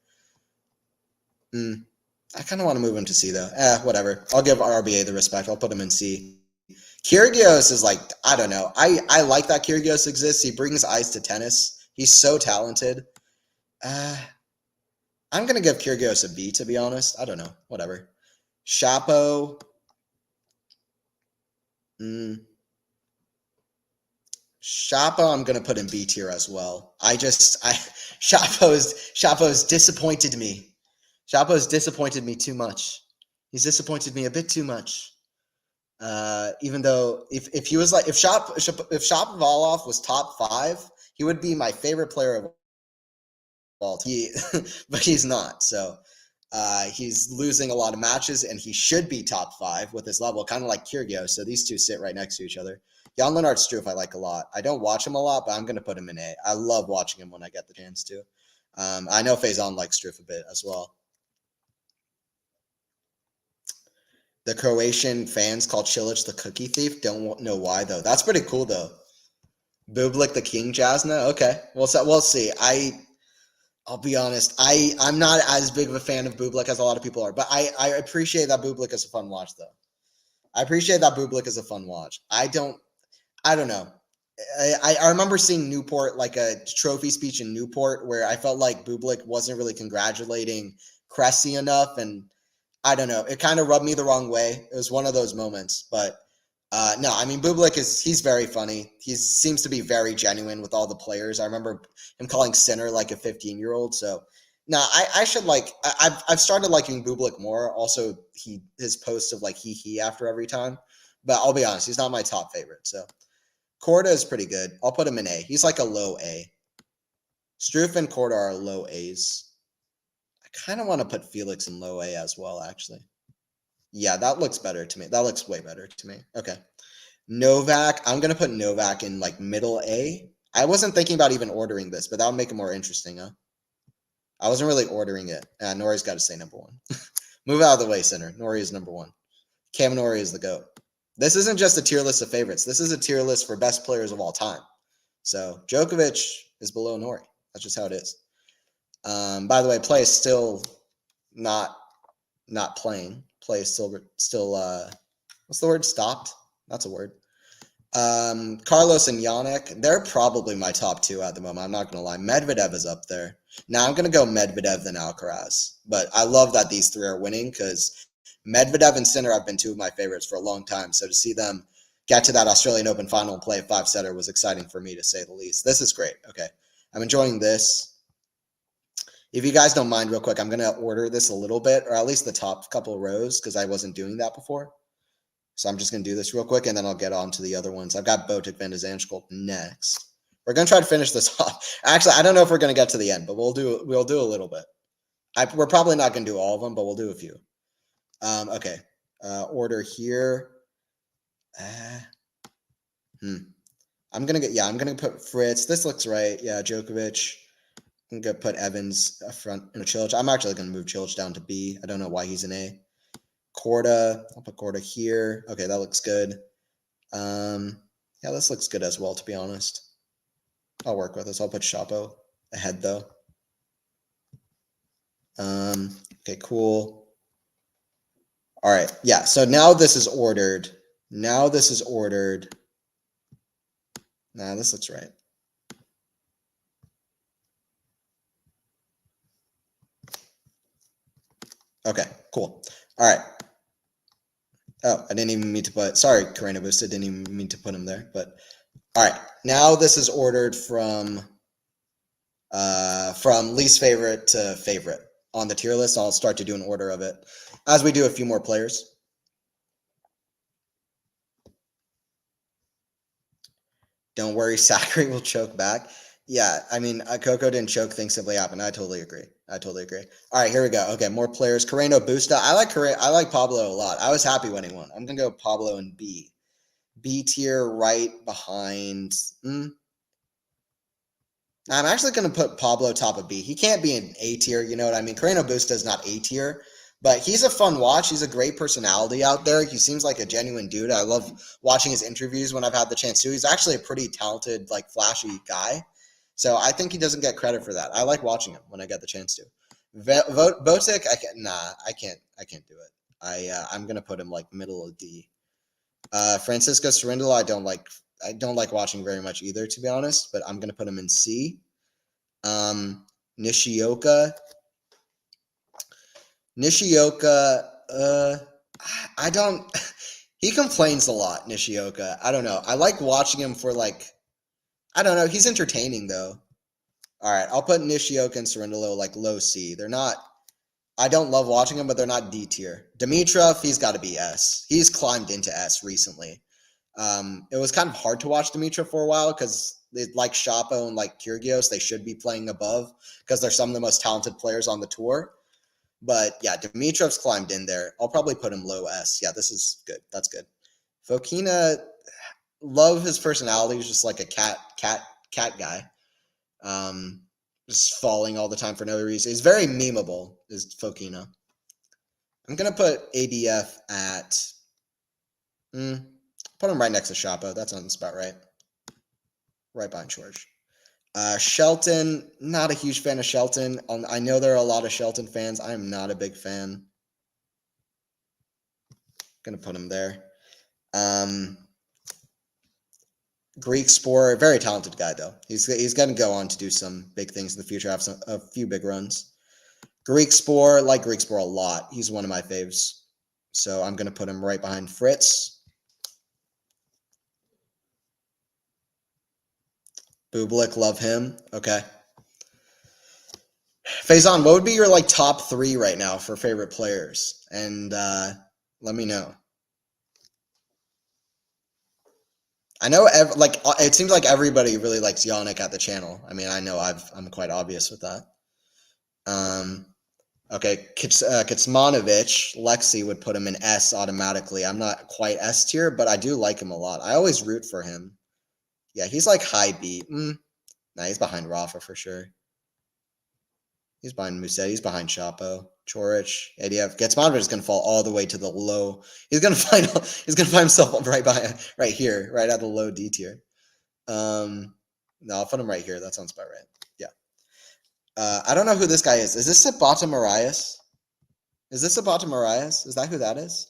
I kind of want to move him to C though. Whatever. I'll give RBA the respect. I'll put him in C. Kyrgios is like, I don't know. I like that Kyrgios exists. He brings ice to tennis. He's so talented. I'm going to give Kyrgios a B, to be honest. I don't know. Whatever. Chapo. Chapo, I'm going to put in B tier as well. Chapo's disappointed me. Chapo's disappointed me too much. He's disappointed me a bit too much. Even though if he was like if Shapovalov was top 5, he would be my favorite player of all time. But he's not. So he's losing a lot of matches, and he should be top 5 with his level, kind of like Kyrgios. So these two sit right next to each other. Jan-Lennard Struff I like a lot. I don't watch him a lot, but I'm going to put him in A. I love watching him when I get the chance to. I know Faison likes Struff a bit as well. The Croatian fans call Cilic the cookie thief. Don't know why, though. That's pretty cool, though. Bublik the King Jasna? Okay. We'll see. I'll be honest. I'm not as big of a fan of Bublik as a lot of people are, but I appreciate that Bublik is a fun watch, though. I appreciate that Bublik is a fun watch. I don't know. I remember seeing Newport, like a trophy speech in Newport, where I felt like Bublik wasn't really congratulating Cressy enough, and I don't know. It kind of rubbed me the wrong way. It was one of those moments, but no, I mean, Bublik he's very funny. He seems to be very genuine with all the players. I remember him calling Sinner like a 15-year-old. So no, I should I've started liking Bublik more. Also, his posts of like he after every time, but I'll be honest, he's not my top favorite. So Korda is pretty good. I'll put him in A. He's like a low A. Struff and Korda are low A's. Kind of want to put Felix in low A as well, actually. Yeah, that looks better to me. That looks way better to me. Okay. Novak, I'm going to put Novak in like middle A. I wasn't thinking about even ordering this, but that would make it more interesting, huh? I wasn't really ordering it. Nori's got to say number 1. Move out of the way, Sinner. Nori is number 1. Cam Nori is the GOAT. This isn't just a tier list of favorites. This is a tier list for best players of all time. So Djokovic is below Nori. That's just how it is. By the way, play is still not playing. Play is still what's the word? Stopped. That's a word. Carlos and Yannick, they're probably my top 2 at the moment. I'm not gonna lie. Medvedev is up there. Now I'm gonna go Medvedev then Alcaraz. But I love that these 3 are winning because Medvedev and Sinner have been 2 of my favorites for a long time. So to see them get to that Australian Open final and play a 5-setter was exciting for me, to say the least. This is great. Okay, I'm enjoying this. If you guys don't mind, real quick, I'm going to order this a little bit, or at least the top couple of rows, because I wasn't doing that before. So I'm just going to do this real quick, and then I'll get on to the other ones. I've got Botic Van de Zandschulp next. We're going to try to finish this off. Actually, I don't know if we're going to get to the end, but we'll do a little bit. We're probably not going to do all of them, but we'll do a few. Okay. Order here. I'm going to put Fritz. This looks right. Yeah, Djokovic. I'm going to put Evans up front in a Cilic. I'm actually going to move Cilic down to B. I don't know why he's in A. Korda. I'll put Korda here. Okay, that looks good. Yeah, this looks good as well, to be honest. I'll work with this. I'll put Chapo ahead, though. Okay, cool. All right. Yeah, so now this is ordered. Nah, this looks right. Okay, cool. All right. Oh, I didn't even mean to put, sorry, Carreno Busta, didn't even mean to put him there, but all right. Now this is ordered from least favorite to favorite on the tier list. I'll start to do an order of it as we do a few more players. Don't worry, Sakkari will choke back. Yeah, I mean, Coco didn't choke, things simply happen. I totally agree. I totally agree. All right, here we go. Okay, more players. Carreno Busta. I like Pablo a lot. I was happy when he won. I'm gonna go Pablo and B. B tier right behind. I'm actually going to put Pablo top of B. He can't be an A tier, you know what I mean? Carreno Busta is not A tier, but he's a fun watch. He's a great personality out there. He seems like a genuine dude. I love watching his interviews when I've had the chance to. He's actually a pretty talented, like flashy guy. So I think he doesn't get credit for that. I like watching him when I get the chance to. Botic, I can't do it. I'm going to put him like middle of D. Francisco Cerundolo, I don't like watching very much either, to be honest, but I'm going to put him in C. Nishioka, I don't, he complains a lot, Nishioka. I don't know. I like watching him for like, I don't know. He's entertaining though. All right. I'll put Nishioka and Cerundolo like low C. They're not, I don't love watching him, but they're not D tier. Dimitrov, he's got to be S. He's climbed into S recently. It was kind of hard to watch Dimitrov for a while because like Shapo and like Kyrgios, they should be playing above because they're some of the most talented players on the tour. But yeah, Dimitrov's climbed in there. I'll probably put him low S. Yeah, this is good. That's good. Fokina, love his personality. He's just like a cat guy. Just falling all the time for no reason. He's very memeable, is Fokina. I'm gonna put ADF at put him right next to Shapo. That sounds about right. Right behind George. Shelton, not a huge fan of Shelton. I know there are a lot of Shelton fans. I am not a big fan. Gonna put him there. Greek Spore, very talented guy though. He's gonna go on to do some big things in the future. Have a few big runs. Greek Spore, like Greek Spore a lot. He's one of my faves. So I'm gonna put him right behind Fritz. Bublik, love him. Okay. Faison, what would be your like top 3 right now for favorite players? And let me know. I know it seems like everybody really likes Yannick at the channel. I mean, I know I'm quite obvious with that. Okay, Kitsmanovic, Lexi would put him in S automatically. I'm not quite S tier, but I do like him a lot. I always root for him. Yeah, he's like high B. Nah, he's behind Rafa for sure. He's behind Musetti. He's behind Chapo. Chorich, ADF. Kitsmanovic is gonna fall all the way to the low. He's gonna find himself right here, right at the low D tier. No, I'll put him right here. That sounds about right. Yeah. I don't know who this guy is. Is this Sabata Marias? Is this Sabata Marias? Is that who that is?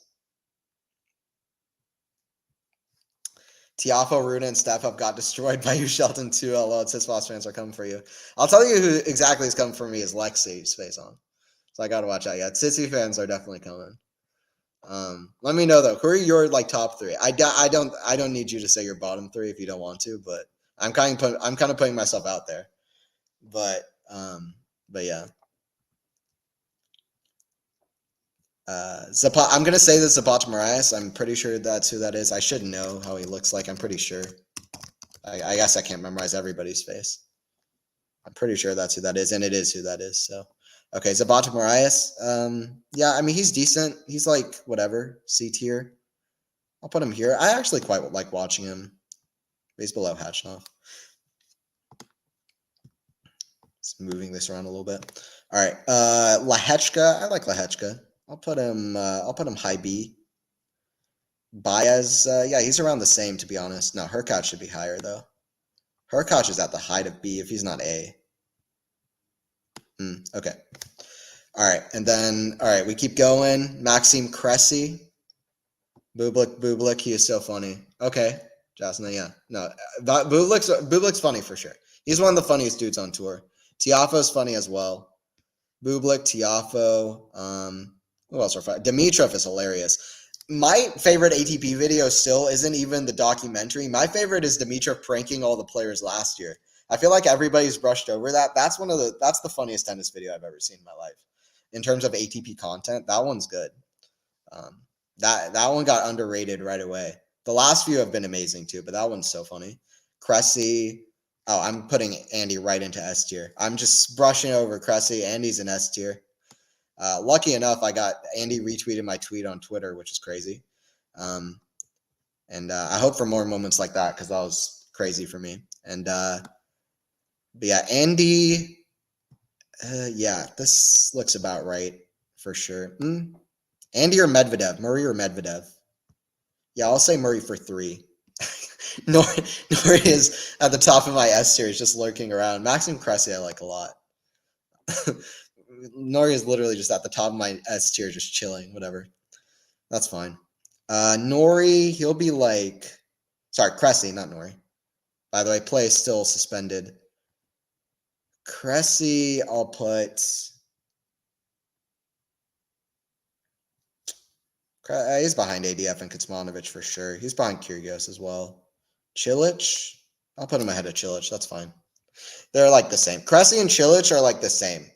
Tiafo, Runa, and Step-Up got destroyed by you, Shelton, too. Although Tsitsipas fans are coming for you. I'll tell you who exactly is coming for me is Lexi's face on. So I got to watch out. Yeah, Tsitsi fans are definitely coming. Let me know, though. Who are your, like, top 3? I don't need you to say your bottom 3 if you don't want to, but I'm kind of putting myself out there. But yeah. I'm gonna say this Zapata Marias. I'm pretty sure that's who that is. I should know how he looks like. I'm pretty sure. I guess I can't memorize everybody's face. I'm pretty sure that's who that is, and it is who that is. So, okay, Zapata Marias. Yeah, I mean he's decent. He's like whatever C tier. I'll put him here. I actually quite like watching him. He's below Hachnov. Just moving this around a little bit. All right, Lahechka. I like Lahechka. I'll put him high B. Baez, yeah, he's around the same, to be honest. No, Hurkacz should be higher, though. Hurkacz is at the height of B if he's not A. Okay. All right, and then, all right, we keep going. Maxime Cressy. Bublik, he is so funny. Okay, Jasna, yeah. No, Bublik's funny for sure. He's one of the funniest dudes on tour. Tiafoe's funny as well. Bublik, Tiafoe, Who else are fun? Dimitrov is hilarious. My favorite ATP video still isn't even the documentary. My favorite is Dimitrov pranking all the players last year. I feel like everybody's brushed over that. That's the funniest tennis video I've ever seen in my life. In terms of ATP content, that one's good. That one got underrated right away. The last few have been amazing too, but that one's so funny. Cressy. Oh, I'm putting Andy right into S tier. I'm just brushing over Cressy. Andy's in S tier. Lucky enough, I got Andy retweeted my tweet on Twitter, which is crazy. And I hope for more moments like that because that was crazy for me. And but yeah, Andy. Yeah, this looks about right for sure. Andy or Medvedev? Murray or Medvedev? Yeah, I'll say Murray for 3. Nori is at the top of my S series, just lurking around. Maxim Cressy I like a lot. Nori is literally just at the top of my S tier, just chilling, whatever. That's fine. Nori, he'll be like... Sorry, Cressy, not Nori. By the way, play is still suspended. Cressy, I'll put... He's behind ADF and Kecmanovic for sure. He's behind Kyrgios as well. Cilic, I'll put him ahead of Cilic. That's fine. They're like the same. Cressy and Cilic are like the same.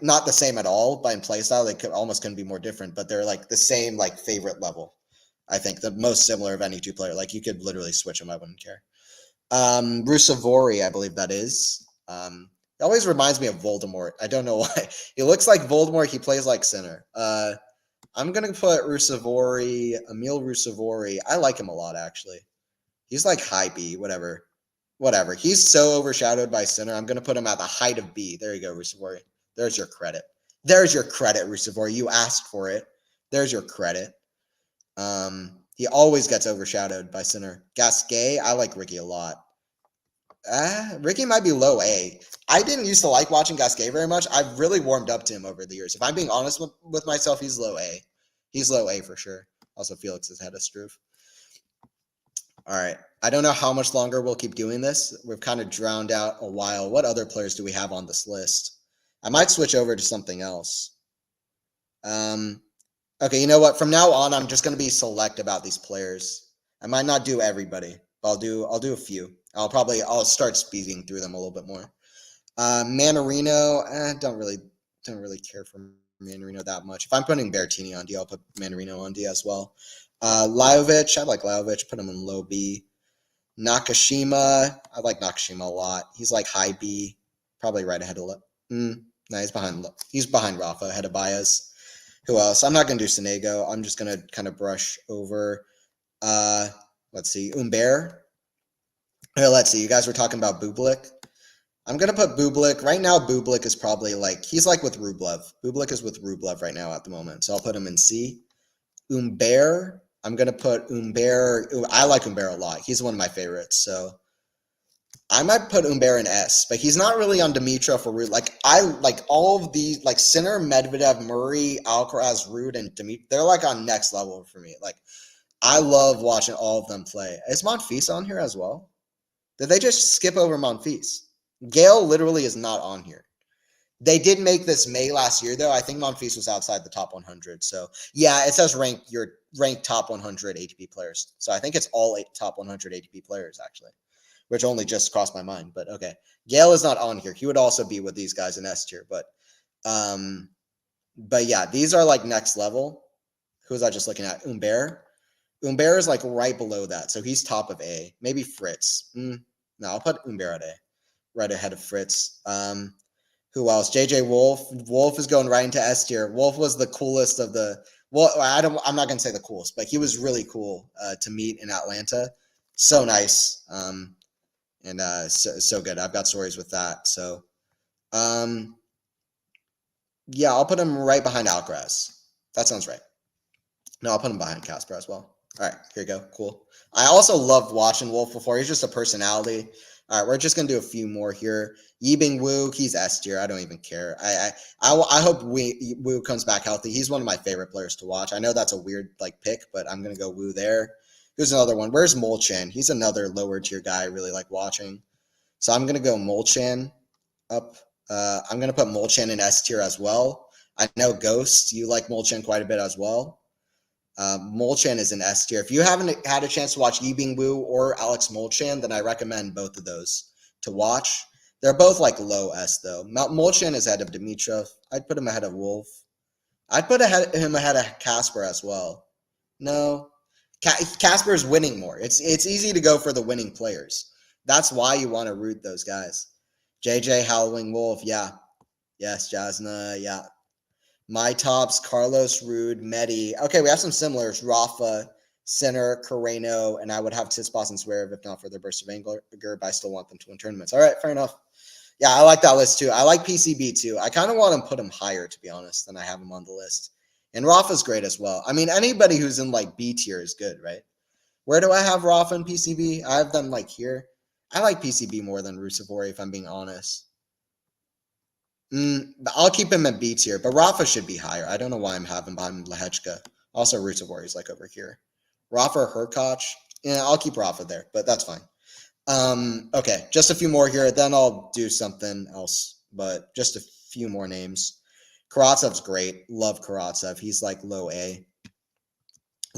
Not the same at all, but in playstyle they couldn't be more different. But they're like the same, like favorite level. I think the most similar of any two player. Like you could literally switch them. I wouldn't care. Rusevori, I believe that is. It always reminds me of Voldemort. I don't know why. He looks like Voldemort. He plays like Sinner. I'm going to put Rusevori, Emil Rusevori. I like him a lot, actually. He's like high B, whatever. He's so overshadowed by Sinner. I'm going to put him at the height of B. There you go, Rusevori. There's your credit. Rusevori. You asked for it. There's your credit. He always gets overshadowed by Sinner. Gasquet, I like Ricky a lot. Ricky might be low A. I didn't used to like watching Gasquet very much. I've really warmed up to him over the years. If I'm being honest with myself, he's low A. He's low A for sure. Also, Felix has had a Struve. All right. I don't know how much longer we'll keep doing this. We've kind of drowned out a while. What other players do we have on this list? I might switch over to something else. Okay, you know what? From now on, I'm just going to be select about these players. I might not do everybody, but I'll do a few. I'll start speeding through them a little bit more. Manarino, don't really care for Manarino that much. If I'm putting Berrettini on D, I'll put Manarino on D as well. Lajovic, I like Lajovic. Put him in low B. Nakashima, I like Nakashima a lot. He's like high B, probably right ahead of. No, he's behind Rafa, ahead of Baez. Who else? I'm not gonna do Sonego. I'm just gonna kind of brush over. Let's see, Humbert. Let's see. You guys were talking about Bublik. I'm going to put Bublik. Right now, Bublik is probably he's like with Rublev. Bublik is with Rublev right now at the moment. So I'll put him in C. Humbert. I'm going to put Humbert. I like Humbert a lot. He's one of my favorites. So I might put Humbert in S, but he's not really on Dimitrov or Ruud. I like all of these, Sinner, Medvedev, Murray, Alcaraz, Ruud, and Dimitrov. They're on next level for me. I love watching all of them play. Is Monfils on here as well? Did they just skip over Monfils? Gale literally is not on here. They did make this May last year, though. I think Monfils was outside the top 100. So, yeah, it says ranked top 100 ATP players. So I think it's all top 100 ATP players, actually, which only just crossed my mind. But, okay. Gale is not on here. He would also be with these guys in S tier. But yeah, these are, next level. Who was I just looking at? Humbert. Humbert is, right below that. So he's top of A. Maybe Fritz. No, I'll put Humbert at A, right ahead of Fritz. Who else? JJ Wolf. Wolf is going right into S tier. Wolf was the coolest of the. Well, I'm not gonna say the coolest, but he was really cool to meet in Atlanta. So nice, and so good. I've got stories with that. So, yeah, I'll put him right behind Alcaraz. That sounds right. No, I'll put him behind Casper as well. All right, here you go. Cool. I also loved watching Wolf before. He's just a personality. All right, we're just gonna do a few more here. Yibing Wu, he's S tier. I don't even care. I hope Wu comes back healthy. He's one of my favorite players to watch. I know that's a weird pick, but I'm gonna go Wu there. Here's another one. Where's Molchan? He's another lower tier guy I really like watching. So I'm gonna go Molchan up. I'm gonna put Molchan in S tier as well. I know Ghost, you like Molchan quite a bit as well. Molchan is an S tier. If you haven't had a chance to watch Yibing Wu or Alex Molchan, then I recommend both of those to watch. They're both like low S though. Molchan is ahead of Dimitrov. I'd put him ahead of Wolf. I'd put him ahead of Casper as well. No, Casper is winning more. It's easy to go for the winning players. That's why you want to root those guys. JJ, Howling Wolf, yeah. Yes, Jasna, yeah. My tops, Carlos, Rude, Medi. Okay, we have some similars. Rafa, Sinner, Carreno, and I would have Tsitsipas and Zverev if not for their burst of anger, but I still want them to win tournaments. All right, fair enough. Yeah, I like that list too. I like PCB too. I kind of want to put him higher, to be honest, than I have him on the list. And Rafa's great as well. I mean, anybody who's in like B tier is good, right? Where do I have Rafa and PCB? I have them like here. I like PCB more than Rusevori, if I'm being honest. I'll keep him at B tier, but Rafa should be higher. I don't know why I'm having behind Lehechka. Also, Rusevori is like over here. Rafa or Hurkacz? Yeah, I'll keep Rafa there, but that's fine. Okay, just a few more here, then I'll do something else, but just a few more names. Karatsev's great. Love Karatsev. He's like low A.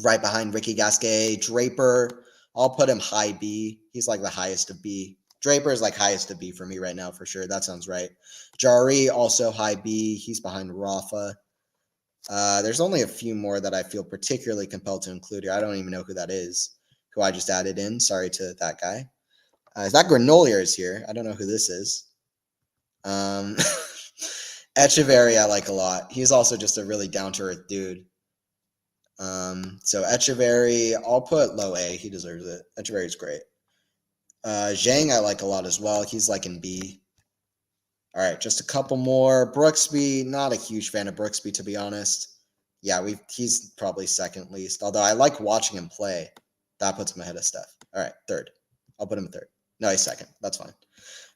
Right behind Ricky Gasquet. Draper, I'll put him high B. He's like the highest of B. Draper is like highest of B for me right now, for sure. That sounds right. Jari, also high B. He's behind Rafa. There's only a few more that I feel particularly compelled to include here. I don't even know who that is, who I just added in. Sorry to that guy. Is that Granolier is here? I don't know who this is. Echeverry I like a lot. He's also just a really down-to-earth dude. So Echeverry, I'll put low A. He deserves it. Echeverry's great. Zhang I like a lot as well. He's like in B. All right, just a couple more. Brooksby, not a huge fan of Brooksby, to be honest. Yeah, he's probably second least. Although I like watching him play. That puts him ahead of Steph. All right, third. I'll put him third. No, he's second. That's fine.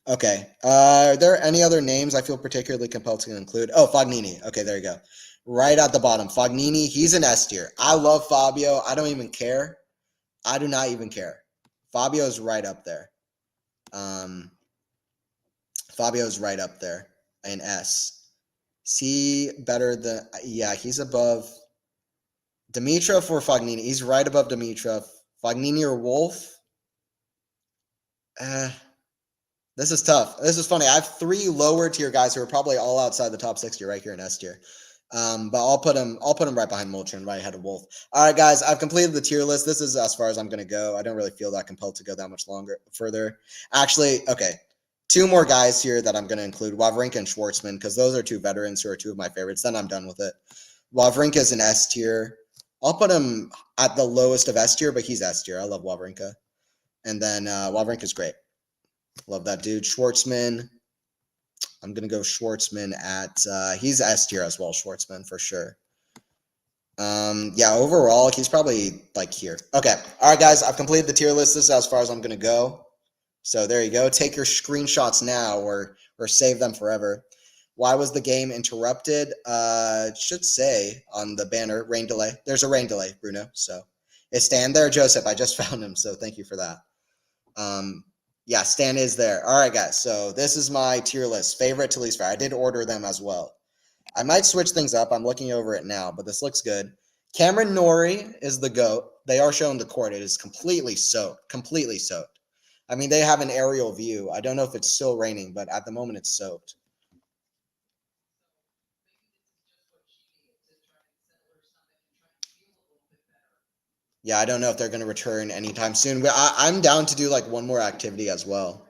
Okay. Are there any other names I feel particularly compelled to include? Oh, Fognini. Okay, there you go. Right at the bottom. Fognini, he's an S tier. I love Fabio. I don't even care. I do not even care. Fabio's right up there. Fabio's right up there in S. Is he better than... Yeah, he's above Dimitrov or Fognini. He's right above Dimitrov. Fognini or Wolf? This is tough. This is funny. I have three lower tier guys who are probably all outside the top 60 right here in S tier. But I'll put him right behind Molchan, right ahead of Wolf. All right, guys, I've completed the tier list. This is as far as I'm going to go. I don't really feel that compelled to go that much further. Actually, okay. Two more guys here that I'm going to include, Wawrinka and Schwartzman, because those are two veterans who are two of my favorites. Then I'm done with it. Wawrinka is an S tier. I'll put him at the lowest of S tier, but he's S tier. I love Wawrinka. And then Wawrinka's great. Love that dude. Schwartzman. I'm going to go Schwartzman at, he's S tier as well, Schwartzman, for sure. Yeah, overall, he's probably like here. Okay. All right, guys, I've completed the tier list. This is as far as I'm going to go. So there you go. Take your screenshots now or save them forever. Why was the game interrupted? It should say on the banner, rain delay. There's a rain delay, Bruno. So is Stan there? Joseph, I just found him. So thank you for that. Yeah, Stan is there. All right, guys. So this is my tier list, favorite to least favorite. I did order them as well. I might switch things up. I'm looking over it now, but this looks good. Cameron Norrie is the GOAT. They are showing the court. It is completely soaked. Completely soaked. I mean, they have an aerial view. I don't know if it's still raining, but at the moment it's soaked. Yeah, I don't know if they're going to return anytime soon. But I'm down to do like one more activity as well.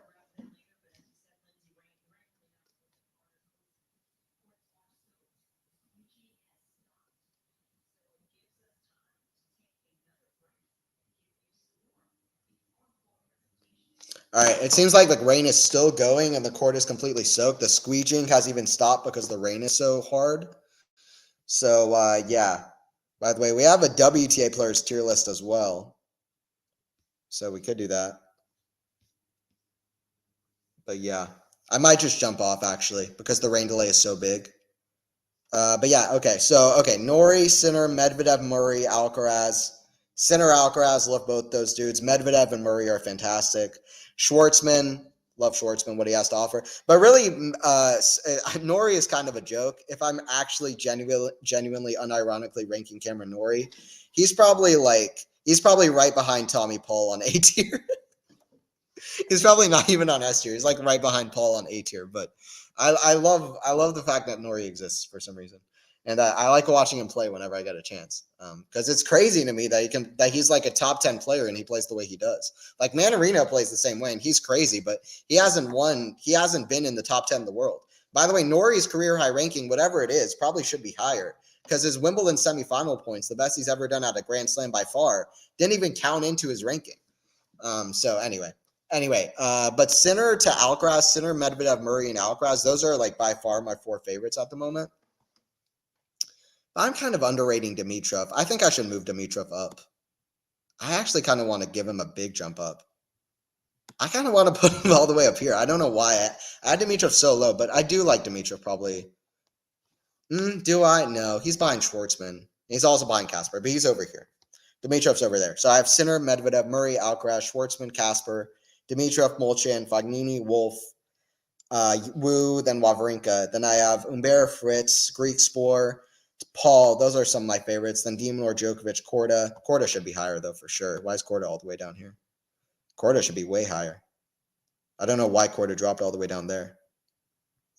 All right, it seems like the rain is still going and the court is completely soaked. The squeegeeing has even stopped because the rain is so hard. So, yeah. By the way, we have a WTA players tier list as well. So we could do that. But yeah, I might just jump off actually because the rain delay is so big. But yeah, okay. So, okay, Norrie, Sinner, Medvedev, Murray, Alcaraz. Sinner, Alcaraz, love both those dudes. Medvedev and Murray are fantastic. Schwartzman, Love Schwartzman, what he has to offer. But really, Norrie is kind of a joke. If I'm actually genuinely, unironically ranking Cameron Norrie, he's probably right behind Tommy Paul on A tier. He's probably not even on S tier. He's like right behind Paul on A tier. But I love the fact that Norrie exists for some reason. And I like watching him play whenever I get a chance, because it's crazy to me that he's like a top 10 player and he plays the way he does. Like Manarino plays the same way, and he's crazy, but he hasn't been in the top 10 in the world. By the way, Norrie's career high ranking, whatever it is, probably should be higher, because his Wimbledon semifinal points, the best he's ever done at a Grand Slam by far, didn't even count into his ranking. So anyway, but Sinner to Alcaraz, Sinner, Medvedev, Murray, and Alcaraz, those are like by far my 4 favorites at the moment. I'm kind of underrating Dimitrov. I think I should move Dimitrov up. I actually kind of want to give him a big jump up. I kind of want to put him all the way up here. I don't know why. I had Dimitrov so low, but I do like Dimitrov probably. Do I? No, he's behind Schwartzman. He's also behind Casper, but he's over here. Dimitrov's over there. So I have Sinner, Medvedev, Murray, Alcaraz, Schwartzman, Casper, Dimitrov, Molchan, Fognini, Wolf, Wu, then Wawrinka. Then I have Humbert, Fritz, Greek Spore, Paul. Those are some of my favorites. Then Demon Djokovic, Korda. Korda should be higher, though, for sure. Why is Korda all the way down here? Korda should be way higher. I don't know why Korda dropped all the way down there.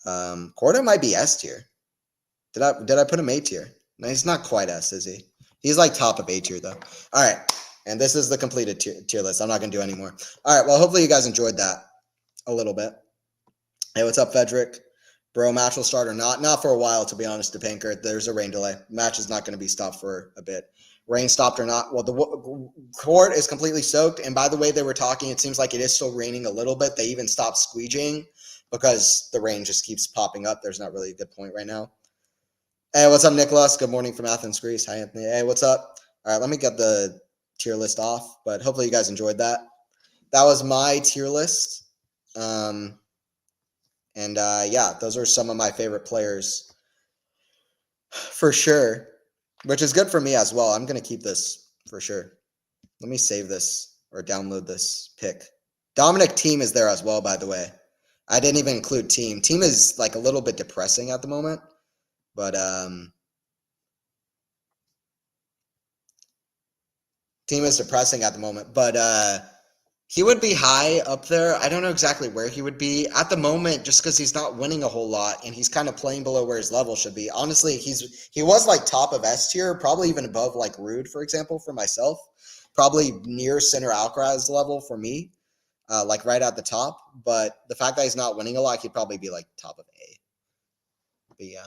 Korda might be S tier. Did I put him A tier? No, he's not quite S, is he? He's like top of A tier, though. All right. And this is the completed tier list. I'm not going to do any more. All right. Well, hopefully you guys enjoyed that a little bit. Hey, what's up, Fedric? Bro, match will start or not? Not for a while, to be honest, to Panker. There's a rain delay. Match is not going to be stopped for a bit. Rain stopped or not? Well, the court is completely soaked. And by the way they were talking, it seems like it is still raining a little bit. They even stopped squeegeeing because the rain just keeps popping up. There's not really a good point right now. Hey, what's up, Nicholas? Good morning from Athens, Greece. Hi, Anthony. Hey, what's up? All right, let me get the tier list off, but hopefully you guys enjoyed that. That was my tier list. Yeah, those are some of my favorite players for sure, which is good for me as well. I'm going to keep this for sure. Let me save this or download this pick. Dominic Thiem is there as well, by the way. I didn't even include Thiem. Thiem is like a little bit depressing at the moment, but Thiem is depressing at the moment, but he would be high up there. I don't know exactly where he would be at the moment, just because he's not winning a whole lot and he's kind of playing below where his level should be. Honestly, he was like top of S tier, probably even above like Ruud, for example, for myself. Probably near Sinner Alcaraz level for me, like right at the top. But the fact that he's not winning a lot, he'd probably be like top of A. But yeah.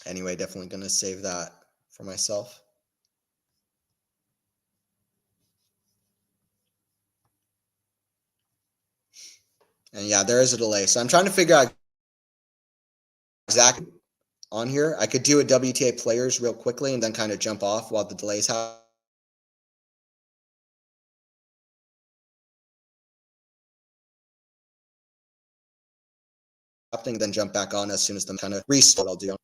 Anyway, definitely going to save that for myself. And yeah, there is a delay. So I'm trying to figure out exactly on here. I could do a WTA players real quickly and then kind of jump off while the delays happen. Then jump back on as soon as the kind of restart I'll do.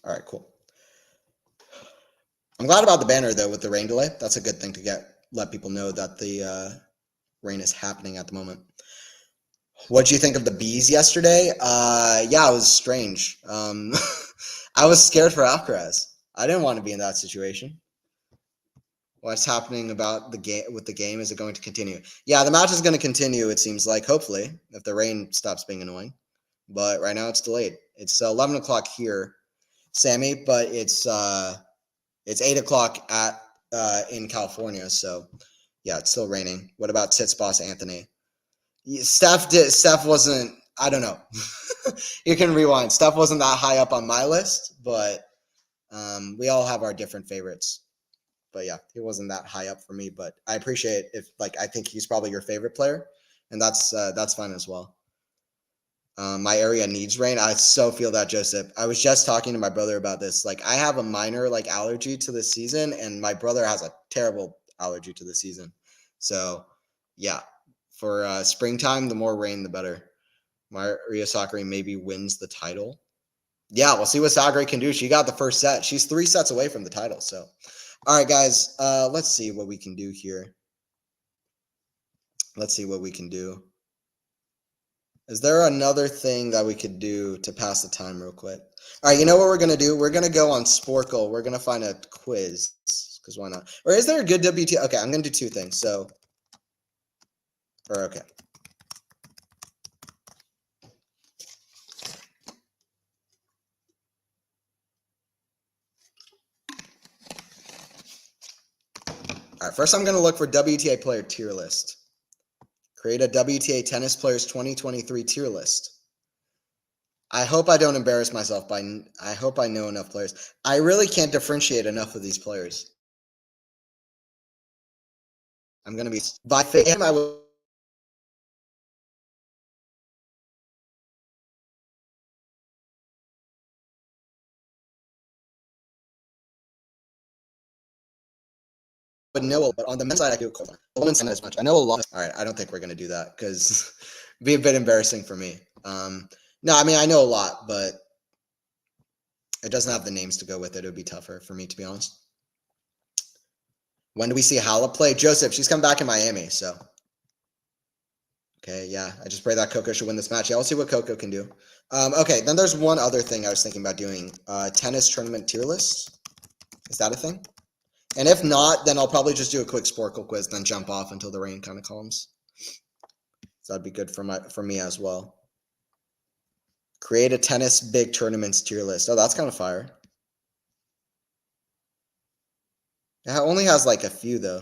All right, cool. I'm glad about the banner though with the rain delay. That's a good thing to let people know that the rain is happening at the moment. What do you think of the bees yesterday? Yeah, it was strange. I was scared for Alcaraz. I didn't want to be in that situation. What's happening about the game with the game? Is it going to continue? Yeah, the match is going to continue. It seems like, hopefully, if the rain stops being annoying. But right now it's delayed. It's 11 o'clock here, Sammy, but it's 8 o'clock in California. So yeah, it's still raining. What about Tsitsipas, Anthony? Steph wasn't. I don't know. You can rewind. Steph wasn't that high up on my list, but we all have our different favorites. But yeah, he wasn't that high up for me. But I appreciate if like I think he's probably your favorite player, and that's fine as well. My area needs rain. I so feel that, Joseph. I was just talking to my brother about this. Like, I have a minor like allergy to the season, and my brother has a terrible allergy to the season. So, yeah, for springtime, the more rain, the better. Maria Sakkari maybe wins the title. Yeah, we'll see what Sakkari can do. She got the first set. She's 3 sets away from the title. So, all right, guys, let's see what we can do here. Let's see what we can do. Is there another thing that we could do to pass the time real quick? All right, you know what we're going to do? We're going to go on Sporkle. We're going to find a quiz, because why not? Or is there a good WTA? Okay, I'm going to do 2 things. So, okay. All right, first I'm going to look for WTA player tier list. Create a WTA Tennis Players 2023 tier list. I hope I don't embarrass myself I hope I know enough players. I really can't differentiate enough of these players. I'm going to be by fame. I would know, but on the men's side, I do it. The women's side, not as much. I know a lot. All right, I don't think we're going to do that because it'd be a bit embarrassing for me. No, I mean, I know a lot, but it doesn't have the names to go with it. It would be tougher for me, to be honest. When do we see Hala play? Joseph, she's come back in Miami, so. Okay, yeah. I just pray that Coco should win this match. Yeah, I'll see what Coco can do. Okay, then there's one other thing I was thinking about doing. Tennis tournament tier list. Is that a thing? And if not, then I'll probably just do a quick Sporkle quiz, then jump off until the rain kind of calms. So that'd be good for me as well. Create a tennis big tournaments tier list. Oh, that's kind of fire. It only has like a few though.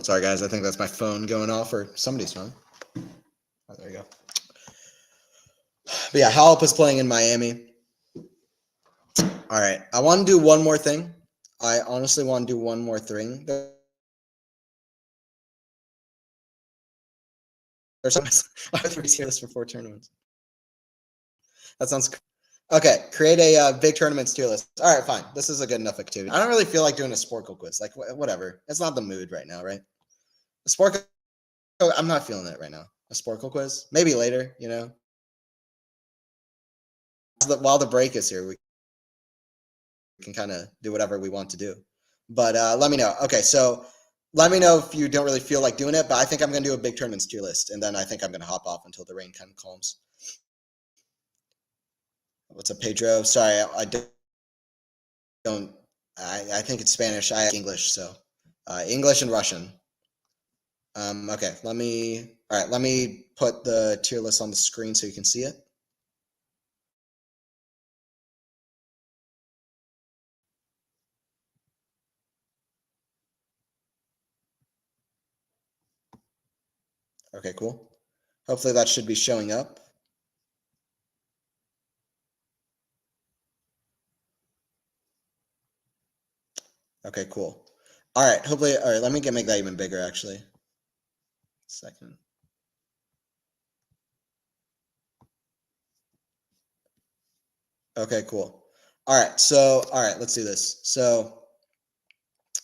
Sorry, guys. I think that's my phone going off or somebody's phone. Oh, there you go. But yeah, Halep is playing in Miami. All right. I want to do one more thing. I honestly want to do one more thing. There's I have 3 tier lists for 4 tournaments. That sounds cool. Okay, create a big tournaments tier list. All right, fine. This is a good enough activity. I don't really feel like doing a Sporkle quiz. Like, whatever. It's not the mood right now, right? A Sporkle, I'm not feeling it right now. A Sporkle quiz? Maybe later, you know? While the break is here, we can kind of do whatever we want to do. But let me know. Okay, so let me know if you don't really feel like doing it, but I think I'm going to do a big tournaments tier list, and then I think I'm going to hop off until the rain kind of calms. What's up, Pedro? Sorry, I don't. I think it's Spanish. I have English, so English and Russian. Okay, let me put the tier list on the screen so you can see it. Okay, cool. Hopefully that should be showing up. Okay, cool. All right, hopefully, all right, let me make that even bigger, actually. Second. Okay, cool. All right, let's do this. So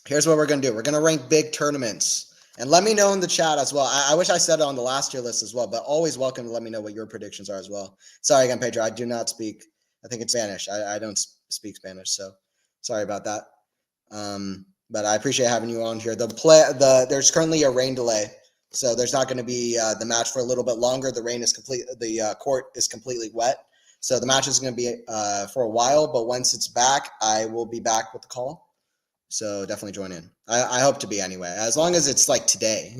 here's what we're going to do. We're going to rank big tournaments. And let me know in the chat as well. I wish I said it on the last year list as well, but always welcome to let me know what your predictions are as well. Sorry again, Pedro. I do not speak. I think it's Spanish. I don't speak Spanish, so sorry about that. But I appreciate having you on here. There's currently a rain delay So there's not going to be the match for a little bit longer. The rain is complete. The court is completely wet. So the match is going to be for a while. But once it's back, I will be back with the call. So definitely join in. I hope to be anyway. As long as it's like today,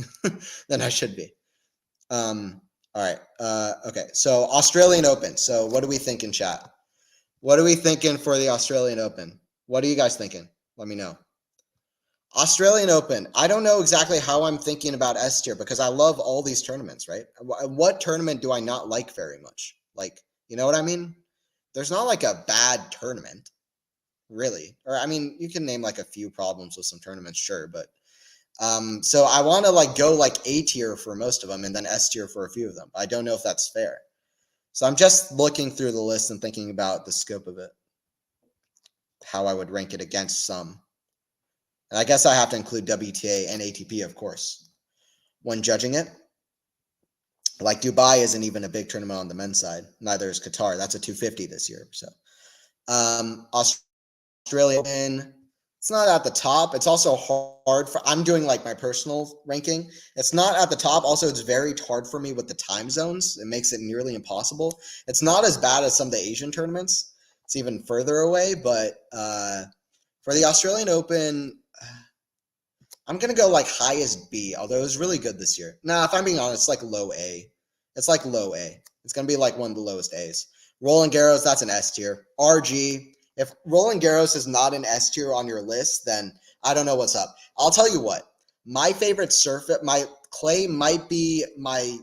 then I should be. All right. Okay. So Australian Open. So what do we think in chat? What are we thinking for the Australian Open? What are you guys thinking? Let me know. Australian Open. I don't know exactly how I'm thinking about S tier because I love all these tournaments, right? What tournament do I not like very much? Like, you know what I mean? There's not like a bad tournament, really. Or I mean, you can name like a few problems with some tournaments, sure, but so I want to like go like A tier for most of them and then S tier for a few of them. I don't know if that's fair. So I'm just looking through the list and thinking about the scope of it, how I would rank it against some. And I guess I have to include WTA and ATP, of course, when judging it. Like Dubai isn't even a big tournament on the men's side. Neither is Qatar. That's a 250 this year. So Australia Open, it's not at the top. It's also hard for, I'm doing like my personal ranking. It's not at the top. Also, it's very hard for me with the time zones. It makes it nearly impossible. It's not as bad as some of the Asian tournaments. It's even further away. But for the Australian Open, I'm going to go like highest B, although it was really good this year. Nah, if I'm being honest, it's like low A. It's like low A. It's going to be like one of the lowest A's. Roland Garros, that's an S tier. RG, if Roland Garros is not an S tier on your list, then I don't know what's up. I'll tell you what. My favorite surface, my clay might be my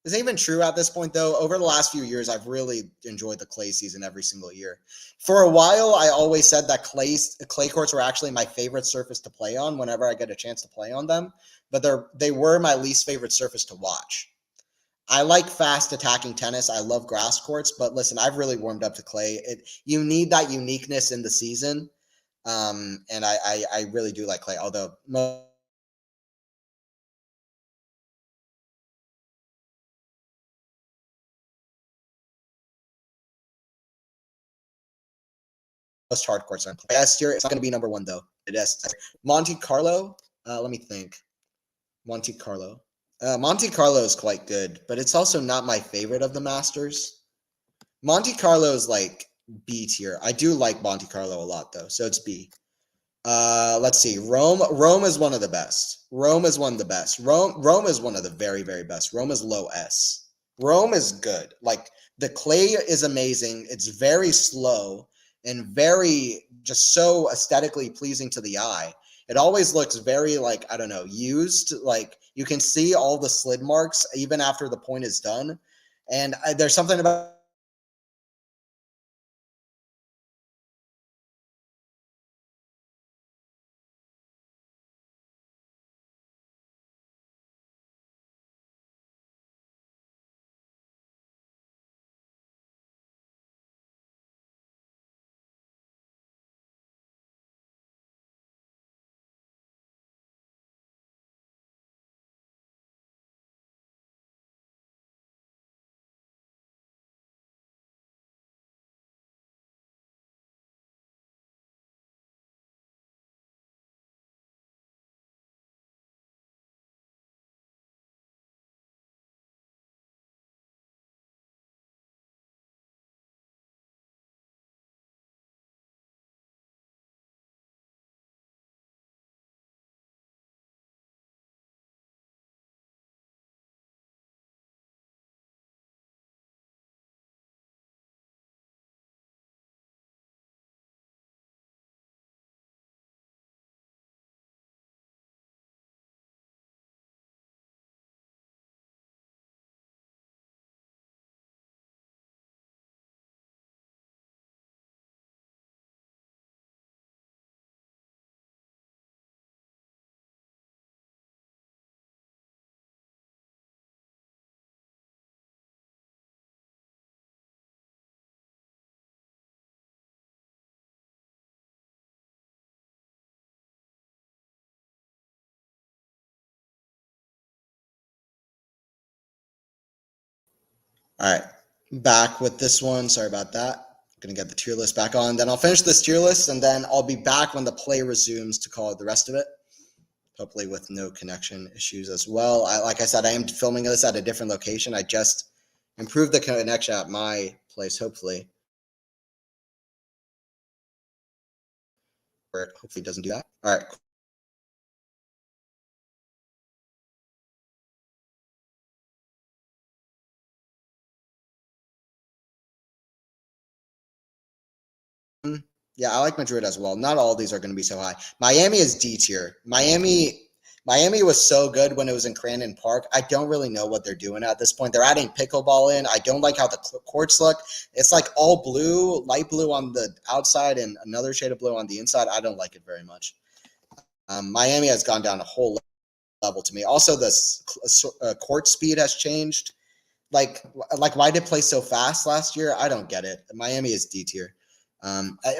is it even true at this point, though? Over the last few years, I've really enjoyed the clay season every single year. For a while, I always said that clay courts were actually my favorite surface to play on whenever I get a chance to play on them. But they were my least favorite surface to watch. I like fast attacking tennis. I love grass courts. But listen, I've really warmed up to clay. You need that uniqueness in the season. And I really do like clay, although most hard courts are S tier. It's not going to be number one, though. It is Monte Carlo. Let me think. Monte Carlo. Monte Carlo is quite good, but it's also not my favorite of the Masters. Monte Carlo is like B tier. I do like Monte Carlo a lot, though, so it's B. Let's see. Rome is one of the best. Rome is one of the best. Rome is one of the very, very best. Rome is low S. Rome is good. Like the clay is amazing. It's very slow and very just so aesthetically pleasing to the eye. It always looks very like, I don't know, used. Like you can see all the slid marks even after the point is done. And there's something about all right, back with this one. Sorry about that. I'm going to get the tier list back on. Then I'll finish this tier list, and then I'll be back when the play resumes to call it the rest of it. hopefully with no connection issues as well. Like I said, I am filming this at a different location. I just improved the connection at my place, hopefully. Where it hopefully doesn't do that. All right. Yeah, I like Madrid as well. Not all of these are going to be so high. Miami is D tier. Miami was so good when it was in Crandon Park. I don't really know what they're doing at this point. They're adding pickleball in. I don't like how the courts look. It's like all blue, light blue on the outside and another shade of blue on the inside. I don't like it very much. Miami has gone down a whole level to me. Also, the court speed has changed. Like why did it play so fast last year? I don't get it. Miami is D tier.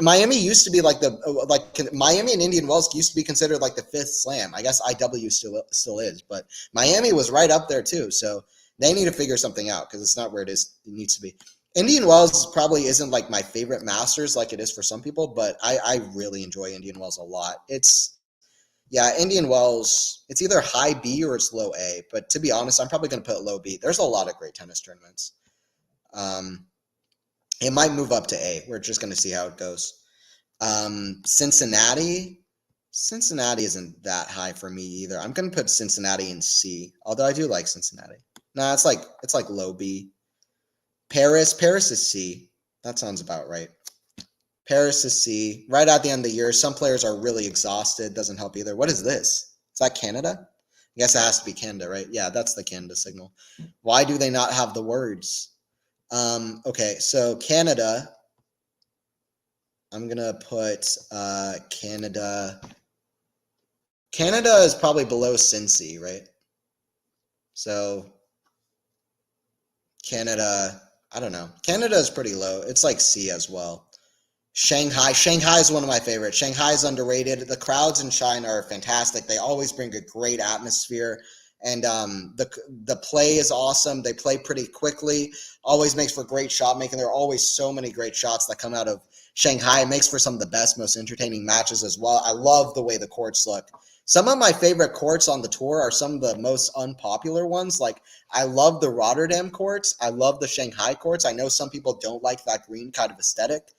Miami used to be like Miami and Indian Wells used to be considered like the fifth slam. I guess IW still is, but Miami was right up there too. So they need to figure something out because it's not where it needs to be. Indian Wells probably isn't like my favorite Masters like it is for some people, but I really enjoy Indian Wells a lot. Indian Wells, it's either high B or it's low A, but to be honest, I'm probably going to put low B. There's a lot of great tennis tournaments. It might move up to A. We're just going to see how it goes. Cincinnati isn't that high for me either. I'm going to put Cincinnati in C, although I do like Cincinnati. Nah, it's like low B. Paris is C. That sounds about right. Paris is C. Right at the end of the year, some players are really exhausted. Doesn't help either. What is this? Is that Canada? I guess it has to be Canada, right? Yeah, that's the Canada signal. Why do they not have the words? Okay, so Canada, I'm going to put Canada. Canada is probably below Cincy, right? So Canada, I don't know. Canada is pretty low. It's like C as well. Shanghai is one of my favorites. Shanghai is underrated. The crowds in China are fantastic. They always bring a great atmosphere. And the play is awesome. They play pretty quickly. Always makes for great shot making. There are always so many great shots that come out of Shanghai. It makes for some of the best, most entertaining matches as well. I love the way the courts look. Some of my favorite courts on the tour are some of the most unpopular ones. Like, I love the Rotterdam courts. I love the Shanghai courts. I know some people don't like that green kind of aesthetic,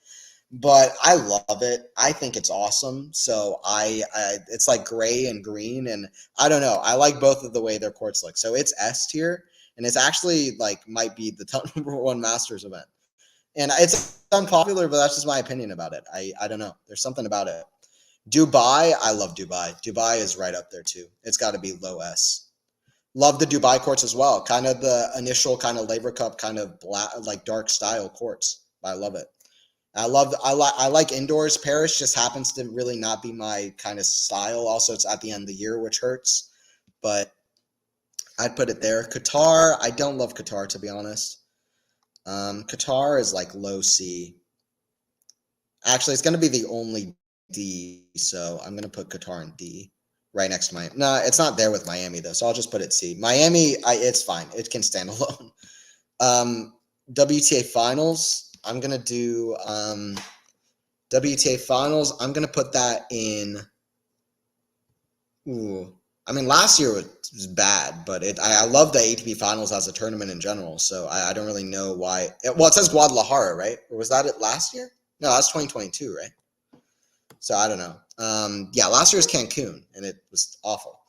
but I love it. I think it's awesome. So it's like gray and green, and I don't know. I like both of the way their courts look. So it's S tier, and it's actually like might be the number one Masters event. And it's unpopular, but that's just my opinion about it. I don't know. There's something about it. Dubai, I love Dubai. Dubai is right up there too. It's got to be low S. Love the Dubai courts as well. Kind of the initial kind of Laver Cup kind of black, like dark style courts. I love it. I like indoors. Paris just happens to really not be my kind of style. Also, it's at the end of the year, which hurts. But I'd put it there. Qatar, I don't love Qatar, to be honest. Qatar is like low C. Actually, it's going to be the only D, so I'm going to put Qatar in D right next to Miami. No, it's not there with Miami, though, so I'll just put it C. Miami, it's fine. It can stand alone. WTA Finals, I'm going to do WTA Finals. I'm going to put that in. I mean, last year was bad, but I love the ATP Finals as a tournament in general, so I don't really know why. Well, it says Guadalajara, right? Or was that it last year? No, that's 2022, right? So I don't know. Last year's Cancun, and it was awful.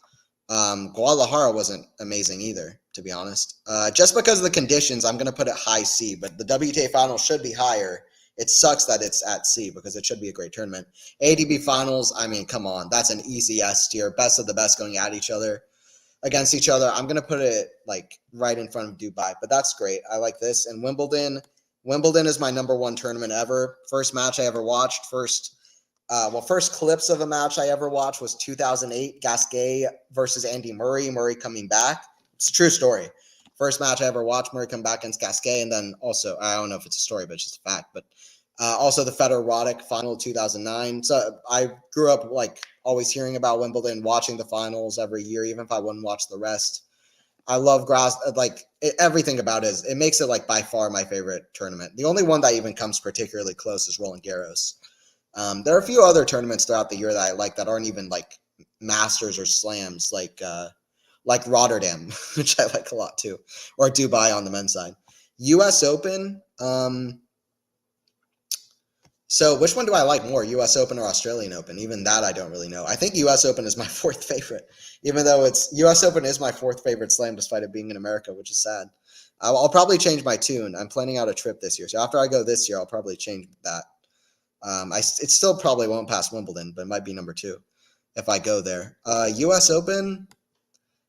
Guadalajara wasn't amazing either, to be honest. Just because of the conditions, I'm going to put it high C, but the WTA Finals should be higher. It sucks that it's at C because it should be a great tournament. ATP Finals, I mean, come on. That's an easy S tier. Best of the best going at against each other. I'm going to put it like right in front of Dubai, but that's great. I like this. And Wimbledon is my number one tournament ever. First match I ever watched. First clips of a match I ever watched was 2008, Gasquet versus Andy Murray. Murray coming back. It's a true story. First match I ever watched, Murray come back against Gasquet, and then also, I don't know if it's a story, but it's just a fact, but also the Federer-Roddick final 2009. So I grew up like always hearing about Wimbledon, watching the finals every year, even if I wouldn't watch the rest. I love everything about it. It makes it like by far my favorite tournament. The only one that even comes particularly close is Roland Garros. There are a few other tournaments throughout the year that I like that aren't even like Masters or Slams like Rotterdam, which I like a lot too, or Dubai on the men's side. U.S. Open. So which one do I like more, U.S. Open or Australian Open? Even that I don't really know. I think U.S. Open is my fourth favorite, even though U.S. Open is my fourth favorite Slam, despite it being in America, which is sad. I'll probably change my tune. I'm planning out a trip this year, so after I go this year, I'll probably change that. It still probably won't pass Wimbledon, but it might be number 2 if I go there. U.S. Open.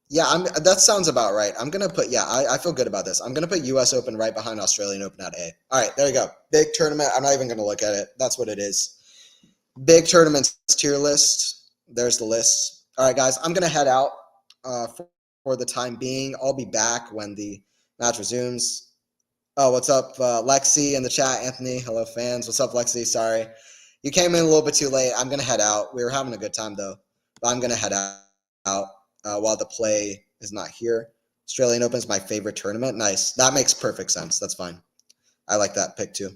Yeah, that sounds about right. I'm going to put, I feel good about this. I'm going to put U.S. Open right behind Australian Open at A. All right, there you go. Big tournament. I'm not even going to look at it. That's what it is. Big tournaments tier list. There's the list. All right, guys, I'm going to head out for the time being. I'll be back when the match resumes. Oh, what's up, Lexi in the chat? Anthony, hello, fans. What's up, Lexi? Sorry. You came in a little bit too late. I'm going to head out. We were having a good time, though. But I'm going to head out. While the play is not here. Australian Open is my favorite tournament. Nice. That makes perfect sense. That's fine. I like that pick too.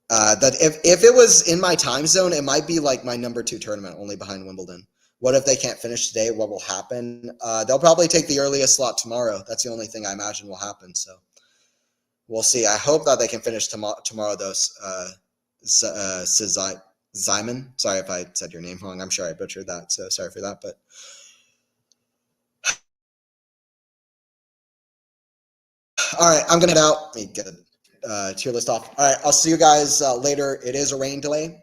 That if it was in my time zone, it might be like my number 2 tournament, only behind Wimbledon. What if they can't finish today? What will happen? They'll probably take the earliest slot tomorrow. That's the only thing I imagine will happen. So we'll see. I hope that they can finish tomorrow, though. Zyman. Sorry if I said your name wrong. I'm sure I butchered that. So sorry for that. But all right, I'm going to head out. Let me get the tier list off. All right, I'll see you guys later. It is a rain delay.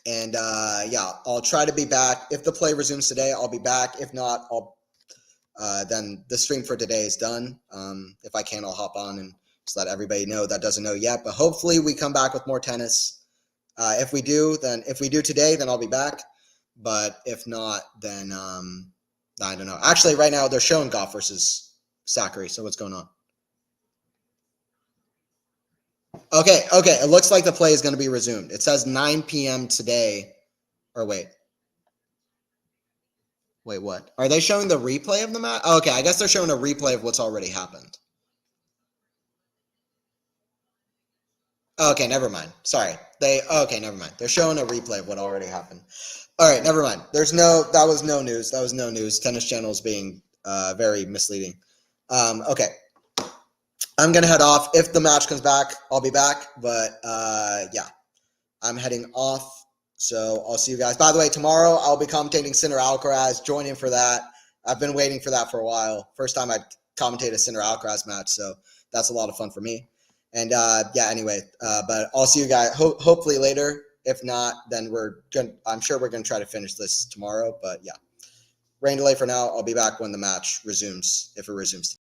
And, I'll try to be back. If the play resumes today, I'll be back. If not, then the stream for today is done. If I can, I'll hop on and just let everybody know that doesn't know yet. But hopefully we come back with more tennis. If we do today, then I'll be back. But if not, then I don't know. Actually, right now they're showing Gauff versus Sakkari. So what's going on? Okay. It looks like the play is going to be resumed. It says 9 p.m. today. Or wait, what? Are they showing the replay of the match? Oh, okay, I guess they're showing a replay of what's already happened. Okay, never mind. Sorry. Never mind. They're showing a replay of what already happened. All right, never mind. That was no news. Tennis Channel is being very misleading. Okay. I'm going to head off. If the match comes back, I'll be back. But, I'm heading off. So I'll see you guys. By the way, tomorrow I'll be commentating Sinner Alcaraz. Join in for that. I've been waiting for that for a while. First time I commentate a Sinner Alcaraz match. So that's a lot of fun for me. And, anyway, but I'll see you guys hopefully later. If not, then I'm sure we're going to try to finish this tomorrow. But, rain delay for now. I'll be back when the match resumes, if it resumes.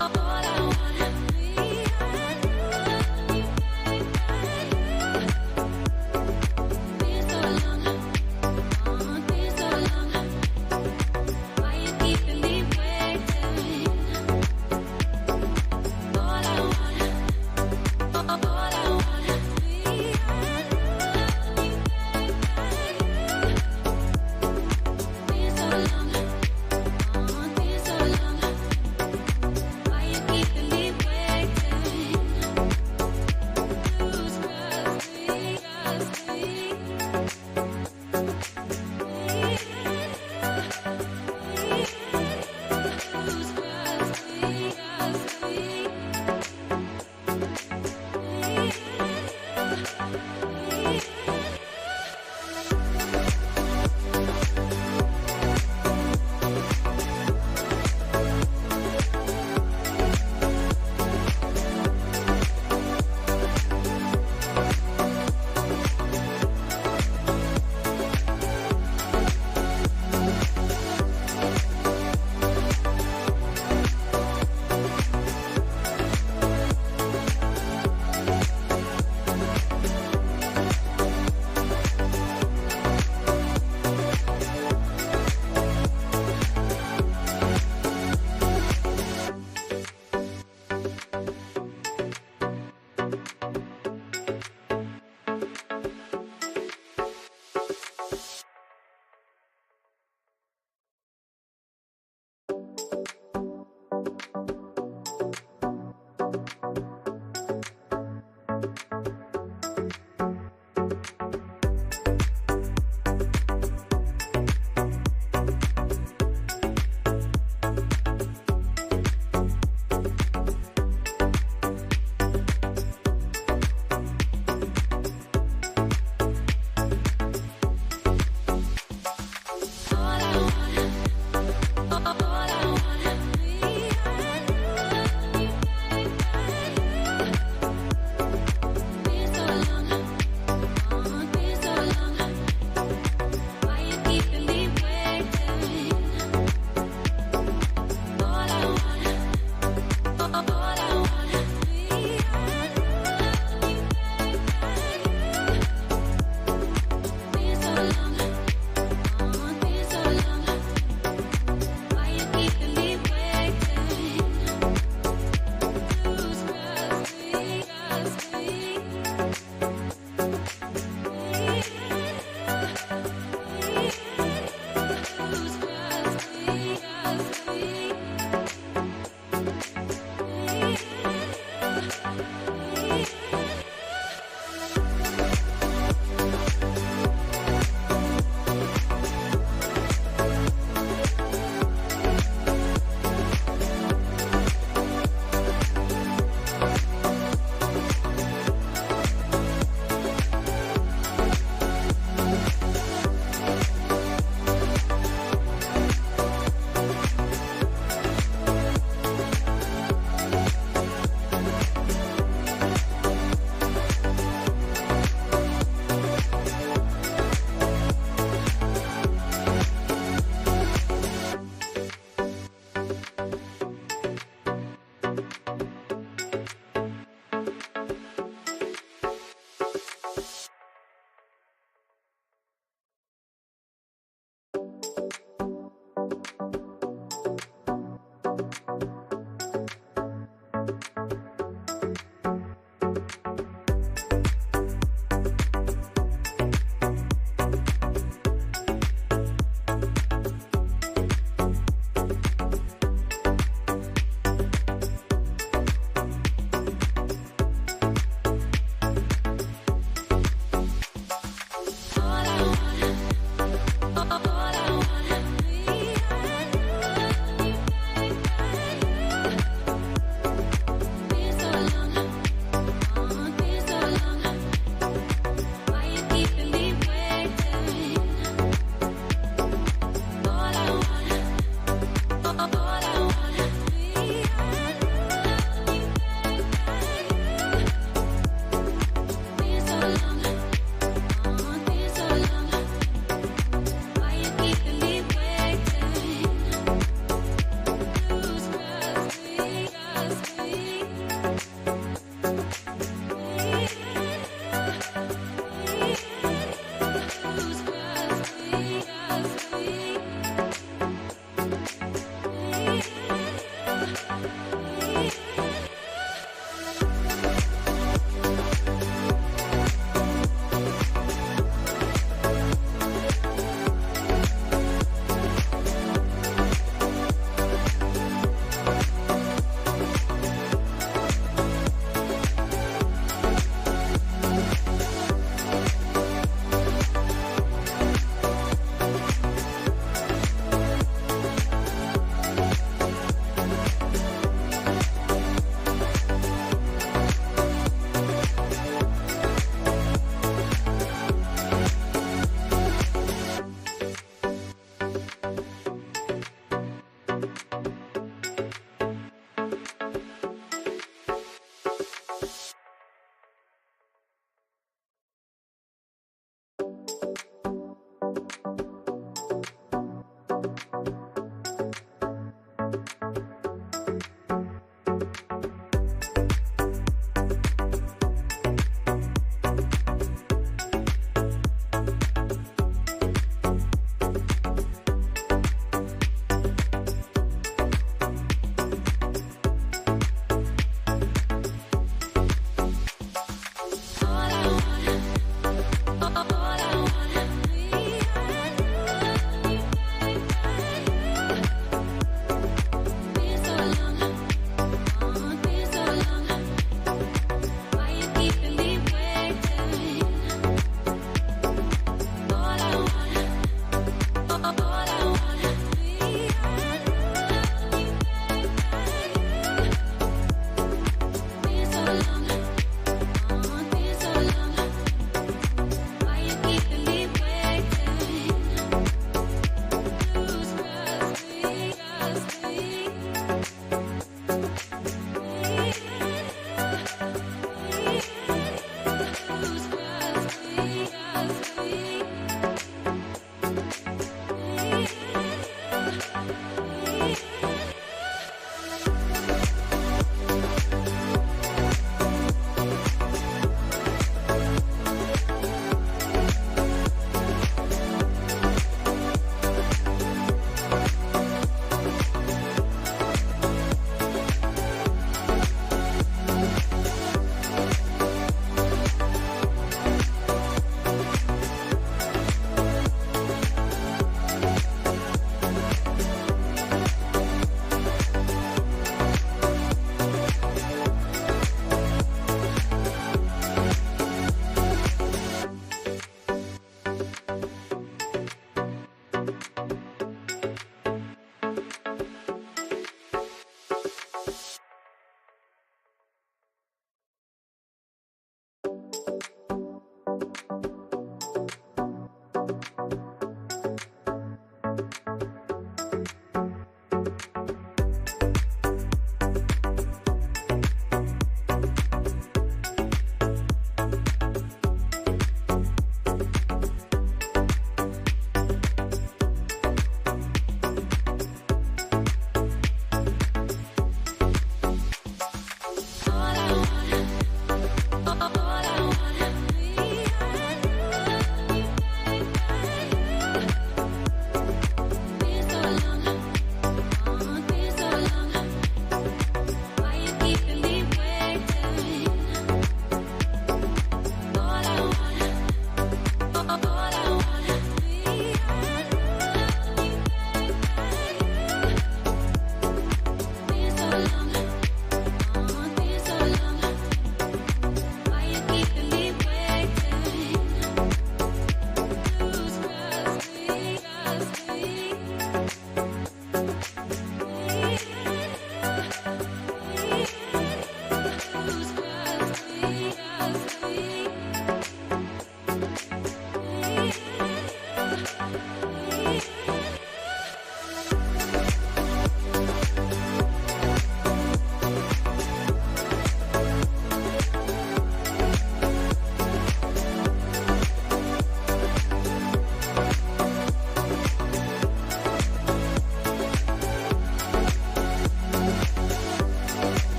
All I want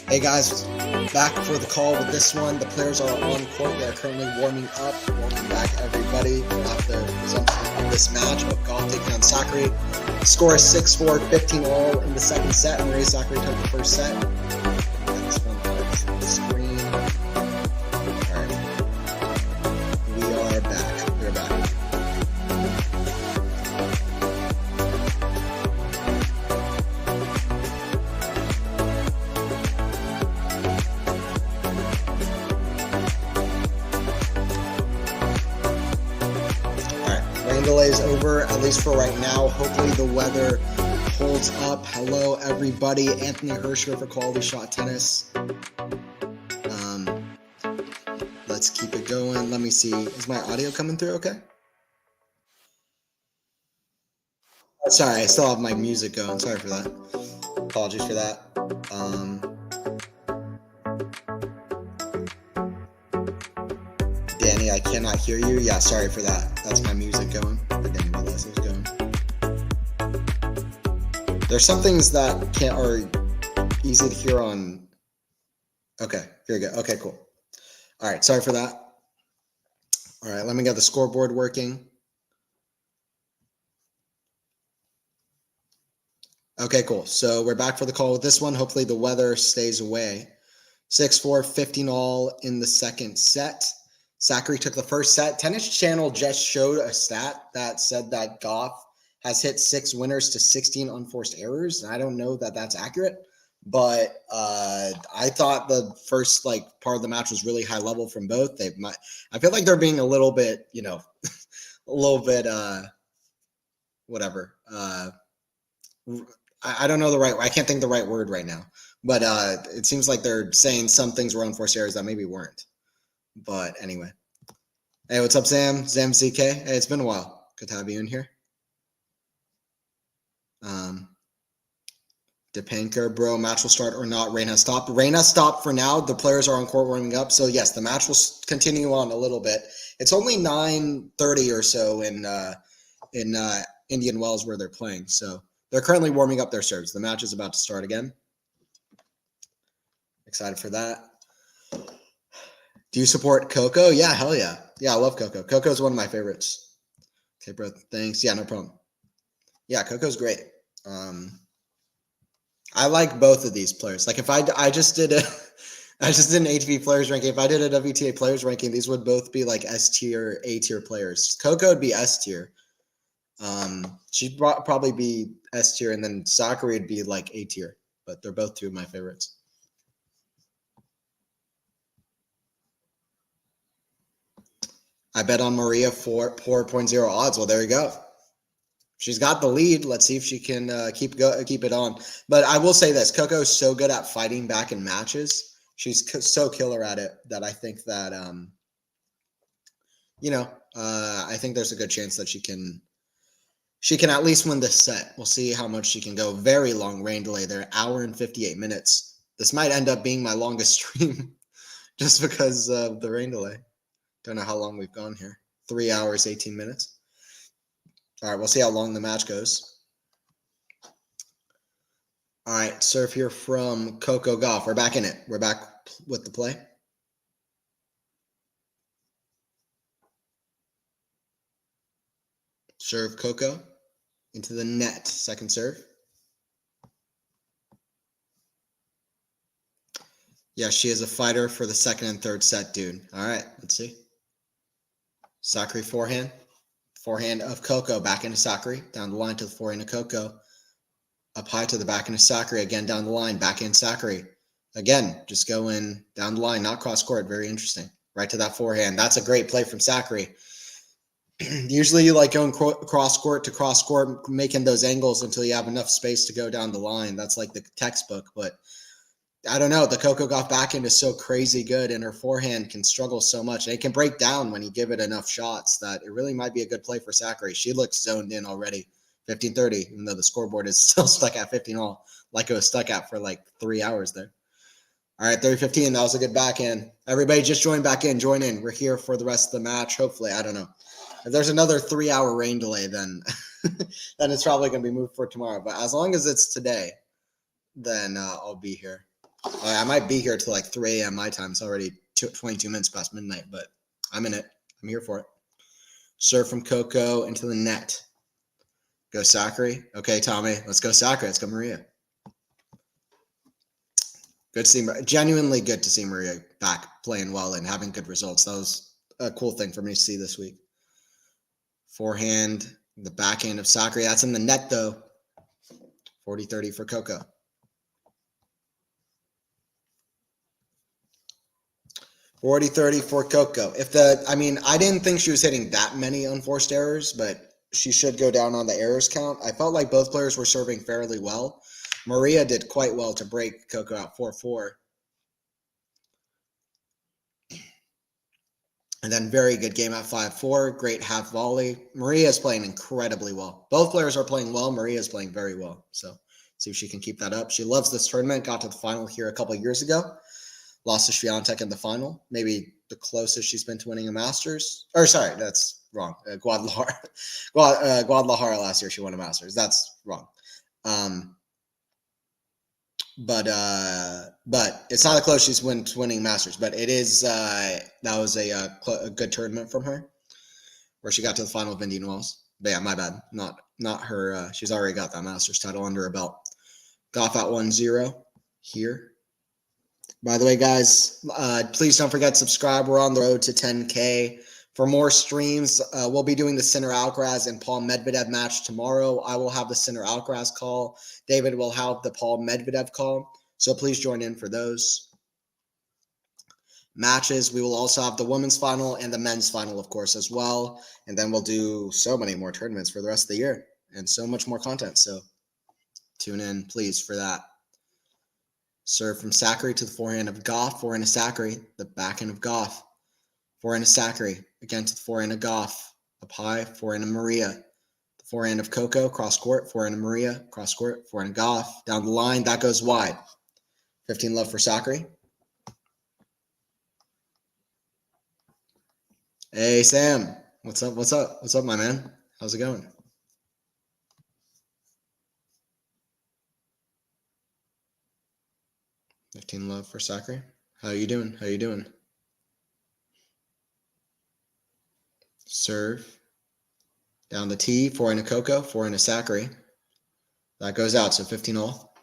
Hey guys, back for the call with this one. The players are on court. They are currently warming up. Welcome back, everybody. We'll have the resumption of this match of Gauff taking on Sakkari. Score is 6-4, 15-all in the second set. Maria Sakkari took the first set. This one off the screen. All right. We are back. over, at least for right now. Hopefully the weather holds up. Hello, everybody. Anthony Hersher for Quality Shot Tennis. Let's keep it going. Let me see. Is my audio coming through okay? Sorry, I still have my music going. Sorry for that. Apologies for that. Danny, I cannot hear you. Yeah, sorry for that. That's my music going. I didn't realize it was going. There's some things that are easy to hear on. Okay, here we go. Okay, cool. All right, sorry for that. All right, let me get the scoreboard working. Okay, cool. So we're back for the call with this one. Hopefully the weather stays away. 6-4, 15-all in the second set. Sakkari took the first set. Tennis Channel just showed a stat that said that Gauff has hit 6 winners to 16 unforced errors. And I don't know that that's accurate, but I thought the first part of the match was really high level from both. I feel like they're being a little bit, a little bit whatever. I don't know I can't think the right word right now, but it seems like they're saying some things were unforced errors that maybe weren't. But anyway, hey, what's up, Sam? Zam ZK. Hey, it's been a while. Good to have you in here. Depanker, bro, match will start or not. Rain has stopped. Rain has stopped for now. The players are on court warming up. So yes, the match will continue on a little bit. It's only 9:30 or so in Indian Wells where they're playing. So they're currently warming up their serves. The match is about to start again. Excited for that. Do you support Coco? Yeah, hell yeah. Yeah, I love Coco. Coco is one of my favorites. Okay, bro. Thanks. Yeah, no problem. Yeah, Coco's great. I like both of these players. Like if I just did an HV players ranking. If I did a WTA players ranking, these would both be like S tier, A tier players. Coco would be S tier. She'd probably be S tier, and then Sakkari would be like A tier. But they're both two of my favorites. I bet on Maria for 4.0 odds. Well, there you go. She's got the lead. Let's see if she can keep it on. But I will say this: Coco's so good at fighting back in matches. She's so killer at it that I think that I think there's a good chance that she can at least win this set. We'll see how much she can go. Very long rain delay there, hour and 58 minutes. This might end up being my longest stream just because of the rain delay. Don't know how long we've gone here. 3 hours, 18 minutes. All right, we'll see how long the match goes. All right, serve here from Coco Gauff. We're back in it. We're back with the play. Serve Coco into the net. Second serve. Yeah, she is a fighter for the second and third set, dude. All right, let's see. Sakkari forehand. Forehand of Coco, back into Sakkari, down the line to the forehand of Coco. Up high to the back into Sakkari, again down the line, back in Sakkari. Again, just going down the line, not cross court, very interesting. Right to that forehand. That's a great play from Sakkari. Usually you like going cross court to cross court, making those angles until you have enough space to go down the line. That's like the textbook, but I don't know. The Coco Gauff backhand is so crazy good, and her forehand can struggle so much. And it can break down when you give it enough shots that it really might be a good play for Sakkari. She looks zoned in already. 15:30, even though the scoreboard is still stuck at 15-all, like it was stuck at for like 3 hours there. All right, 30-15. That was a good backhand. Everybody just join back in. Join in. We're here for the rest of the match, hopefully. I don't know. If there's another 3-hour rain delay, then then it's probably going to be moved for tomorrow. But as long as it's today, then I'll be here. I might be here till like 3 a.m. my time. It's already 22 minutes past midnight, but I'm in it. I'm here for it. Serve from Coco into the net. Go Sakkari. Okay, Tommy. Let's go Sakkari. Let's go Maria. Good to see, genuinely good to see Maria back playing well and having good results. That was a cool thing for me to see this week. Forehand, the backhand of Sakkari. That's in the net, though. 40-30 for Coco. 40-30 for Coco. I didn't think she was hitting that many unforced errors, but she should go down on the errors count. I felt like both players were serving fairly well. Maria did quite well to break Coco out 4-4. And then very good game at 5-4. Great half volley. Maria is playing incredibly well. Both players are playing well. Maria is playing very well. So see if she can keep that up. She loves this tournament. Got to the final here a couple of years ago. Lost to Swiatek in the final. Maybe the closest she's been to winning a Masters. Or sorry, that's wrong. Guadalajara. Guadalajara last year she won a Masters. That's wrong. But it's not a close she's winning Masters. But it is that was a good tournament from her, where she got to the final of Indian Wells. But yeah, my bad. Not her. She's already got that Masters title under her belt. Gauff at 1-0 here. By the way, guys, please don't forget to subscribe. We're on the road to 10K. For more streams, we'll be doing the Sinner Alcaraz and Paul Medvedev match tomorrow. I will have the Sinner Alcaraz call. David will have the Paul Medvedev call. So please join in for those matches. We will also have the women's final and the men's final, of course, as well. And then we'll do so many more tournaments for the rest of the year and so much more content. So tune in, please, for that. Serve from Sakkari to the forehand of Gauff. Forehand of Sakkari. The backhand of Gauff. Forehand of Sakkari. Again to the forehand of Gauff. Up high. Forehand of Maria. The forehand of Coco. Cross court. Forehand of Maria. Cross court. Forehand of Gauff. Down the line. That goes wide. 15 love for Sakkari. Hey, Sam. What's up? What's up? What's up, my man? How's it going? $15 love for Sakkari. How you doing? How you doing? Serve. Down the tee. Forehand of Coco. Forehand of Sakkari. That goes out. So 15 all.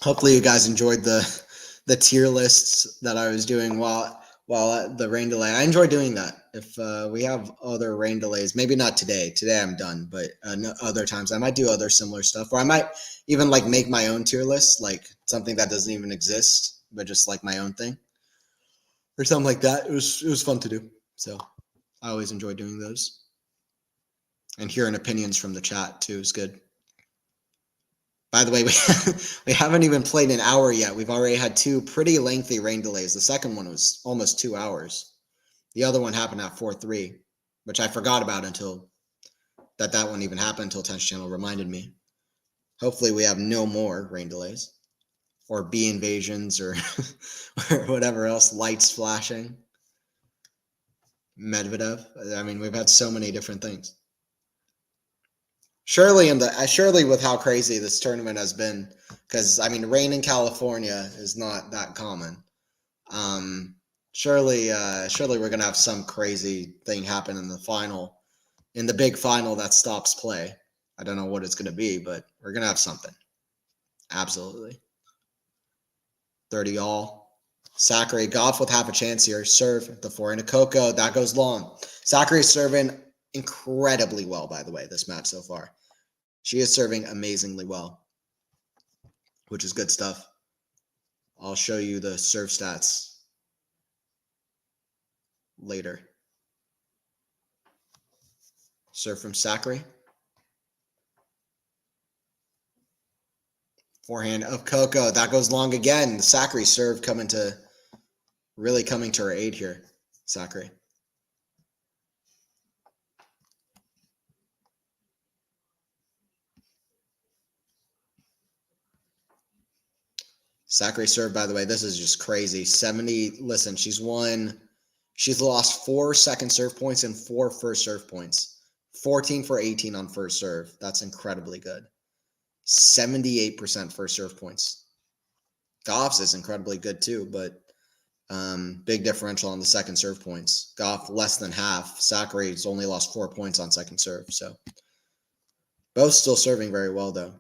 Hopefully you guys enjoyed the tier lists that I was doing while at the rain delay. I enjoy doing that. If we have other rain delays, maybe not today. Today I'm done, but other times I might do other similar stuff, or I might even like make my own tier list, like something that doesn't even exist, but just like my own thing or something like that. It was fun to do. So I always enjoy doing those, and hearing opinions from the chat too is good. By the way, we haven't even played an hour yet. We've already had 2 pretty lengthy rain delays. The second one was almost 2 hours. The other one happened at 4:03, which I forgot about until that one even happened until Tennis Channel reminded me. Hopefully we have no more rain delays or bee invasions or whatever else, lights flashing. Medvedev. I mean, we've had so many different things. Surely with how crazy this tournament has been, because I mean, rain in California is not that common. Surely we're gonna have some crazy thing happen in the big final that stops play. I don't know what it's gonna be, but we're gonna have something. Absolutely. 30 all. Sakkari, Gauff with half a chance here. Serve the forehand of Coco. That goes long. Sakkari is serving incredibly well, by the way, this match so far. She is serving amazingly well, which is good stuff. I'll show you the serve stats later. Serve from Sakkari. Forehand of Coco. That goes long again. The Sakkari serve really coming to her aid here. Sakkari. Sakkari serve, by the way, this is just crazy. 70. Listen, she's lost 4 second serve points and 4 first serve points. 14 for 18 on first serve. That's incredibly good. 78% first serve points. Gauff's is incredibly good too, but big differential on the second serve points. Gauff less than half. Sakkari's only lost 4 points on second serve. So both still serving very well though.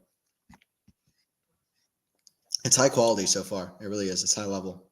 It's high quality so far. It really is. It's high level.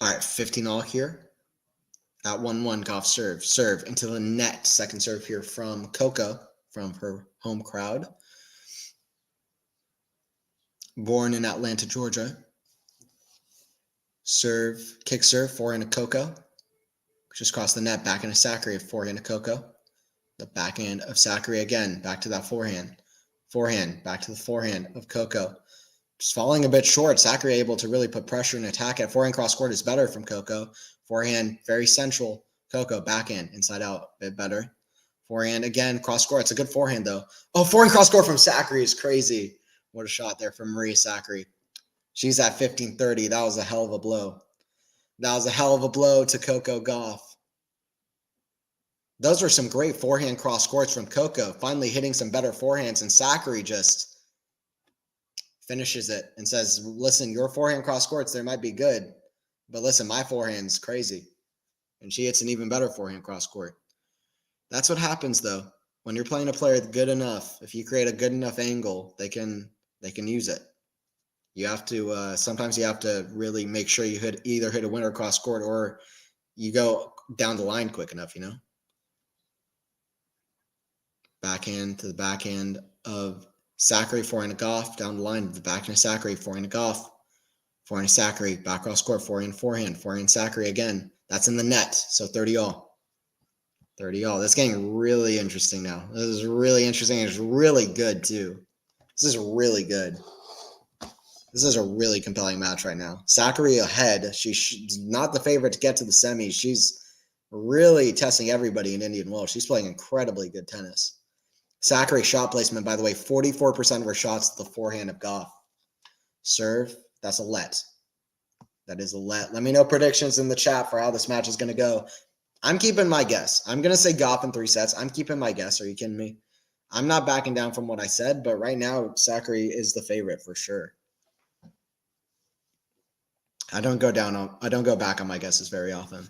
All right, 15 all here. At 1-1, Gauff serve into the net. Second serve here from Coco, from her home crowd. Born in Atlanta, Georgia. Kick serve, forehand to Coco. Just cross the net, back into Sakkari, forehand to Coco. The backhand of Sakkari again, back to that forehand. Forehand, back to the forehand of Coco. Just falling a bit short. Sakkari able to really put pressure and attack it. Forehand cross court is better from Coco. Forehand, very central. Coco, backhand, inside out, a bit better. Forehand again, cross court. It's a good forehand though. Oh, forehand cross court from Sakkari is crazy. What a shot there from Maria Sakkari. She's at 15-30. That was a hell of a blow. That was a hell of a blow to Coco Gauff. Those are some great forehand cross courts from Coco. Finally hitting some better forehands, and Sakkari just finishes it and says, listen, your forehand cross courts, they might be good, but listen, my forehand's crazy. And she hits an even better forehand cross court. That's what happens though. When you're playing a player good enough, if you create a good enough angle, they can use it. You have to sometimes you have to really make sure you either hit a winner cross court or you go down the line quick enough, you know. Backhand to the backhand of Sakkari, forehand to Gauff, down the line, the backhand of Sakkari, forehand to Gauff, forehand to Sakkari, back cross court, forehand, forehand Sakkari again. That's in the net, so 30 all. 30 all. This is getting really interesting now. This is really interesting. It's really good too. This is really good. This is a really compelling match right now. Sakkari ahead. She's not the favorite to get to the semis. She's really testing everybody in Indian Wells. She's playing incredibly good tennis. Sakkari shot placement, by the way, 44% of her shots to the forehand of Gauff. Serve, that's a let. That is a let. Let me know predictions in the chat for how this match is going to go. I'm keeping my guess. I'm going to say Gauff in 3 sets. I'm keeping my guess. Are you kidding me? I'm not backing down from what I said, but right now, Sakkari is the favorite for sure. I don't go back on my guesses very often.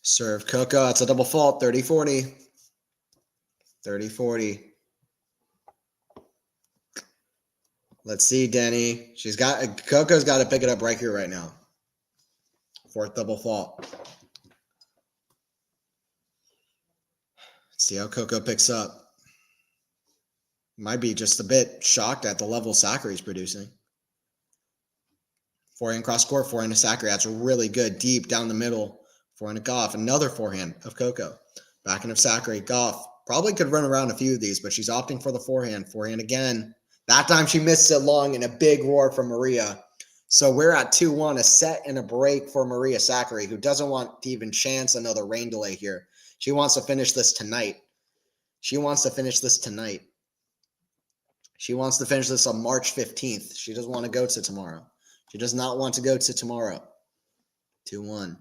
Serve Coco. That's a double fault. 30-40. 30-40. Let's see, Denny. Coco's got to pick it up right here, right now. 4th double fault. Let's see how Coco picks up. Might be just a bit shocked at the level Sakkari's producing. Forehand cross court, forehand to Sakkari. That's really good. Deep down the middle. Forehand to Gauff. Another forehand of Coco. Backhand of Sakkari. Gauff probably could run around a few of these, but she's opting for the forehand. Forehand again. That time she missed it long in a big roar from Maria. So we're at 2-1, a set and a break for Maria Sakkari, who doesn't want to even chance another rain delay here. She wants to finish this tonight. She wants to finish this tonight. She wants to finish this on March 15th. She doesn't want to go to tomorrow. She does not want to go to tomorrow. 2-1.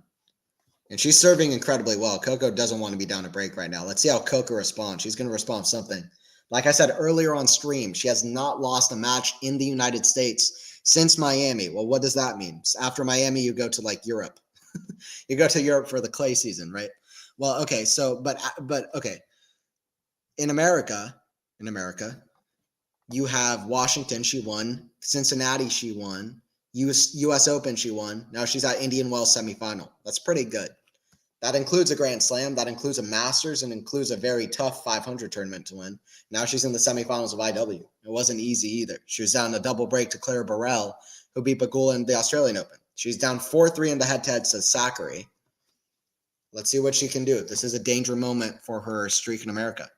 And she's serving incredibly well. Coco doesn't want to be down a break right now. Let's see how Coco responds. She's going to respond something. Like I said earlier on stream, she has not lost a match in the United States since Miami. Well, what does that mean? After Miami, you go to like Europe. You go to Europe for the clay season, right? Well, okay. So, but okay. In America, you have Washington. She won. Cincinnati, she won. U.S. Open, she won. Now she's at Indian Wells semifinal. That's pretty good. That includes a Grand Slam. That includes a Masters and includes a very tough 500 tournament to win. Now she's in the semifinals of IW. It wasn't easy either. She was down a double break to Clara Burrell, who beat Bagula in the Australian Open. She's down 4-3 in the head-to-head to Sakkari. Let's see what she can do. This is a danger moment for her streak in America.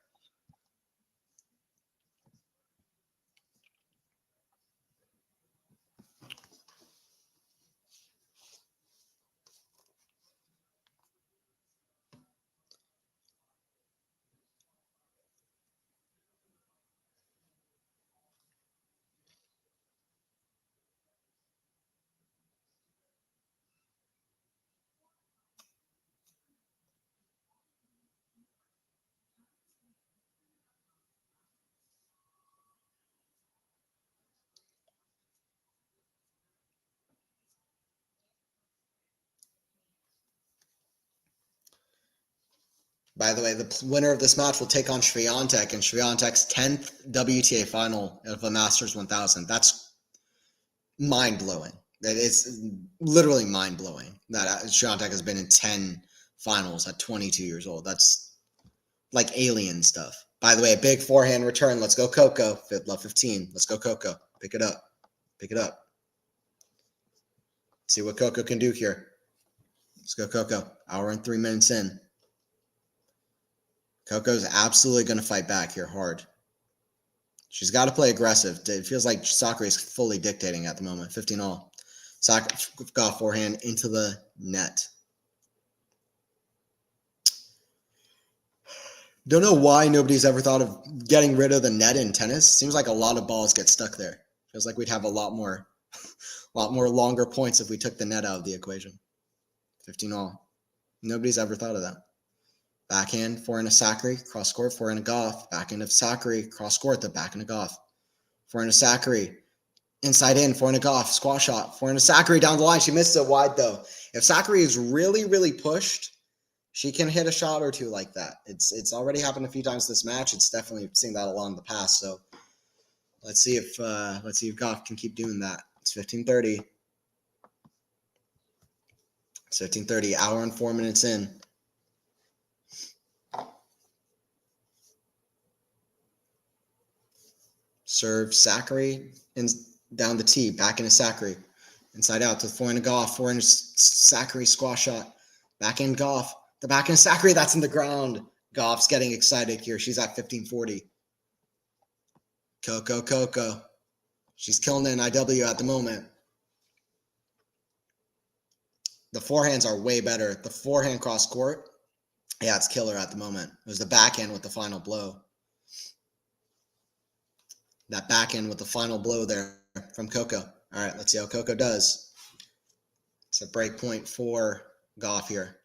By the way, the winner of this match will take on Swiatek in Swiatek's 10th WTA final of the Masters 1000. mind-blowing. It's literally mind-blowing that Swiatek has been in 10 finals at 22 years old. That's like alien stuff. By the way, a big forehand return. Let's go Coco. Love 15. Let's go Coco. Pick it up. Pick it up. See what Coco can do here. Let's go Coco. Hour and 3 minutes in. Coco's absolutely going to fight back here hard. She's got to play aggressive. It feels like Sakkari is fully dictating at the moment. 15-all. Gauff forehand into the net. Don't know why nobody's ever thought of getting rid of the net in tennis. Seems like a lot of balls get stuck there. Feels like we'd have a lot more longer points if we took the net out of the equation. 15-all. Nobody's ever thought of that. Backhand, forehand of Sakkari, cross court, forehand of Gauff. Backhand of Sakkari, cross court, the backhand of Gauff. Forehand of Sakkari, inside in, forehand of Gauff, squash shot. Forehand of Sakkari down the line. She missed it wide though. If Sakkari is really, really pushed, she can hit a shot or two like that. It's already happened a few times this match. It's definitely seen that a lot in the past. So let's see if Gauff can keep doing that. It's 15:30. It's 15:30. Hour and 4 minutes in. Serve Sakkari and down the tee, back into Sakkari. Inside out to the forehand of Gauff. Forehand Sakkari squash shot. Backhand Gauff. The backhand Sakkari, that's in the ground. Gauff's getting excited here. She's at 15:40. Coco. She's killing it in IW at the moment. The forehands are way better. The forehand cross court, yeah, it's killer at the moment. It was the backhand with the final blow. That backhand with the final blow there from Coco. All right, let's see how Coco does. It's a break point for Gauff here.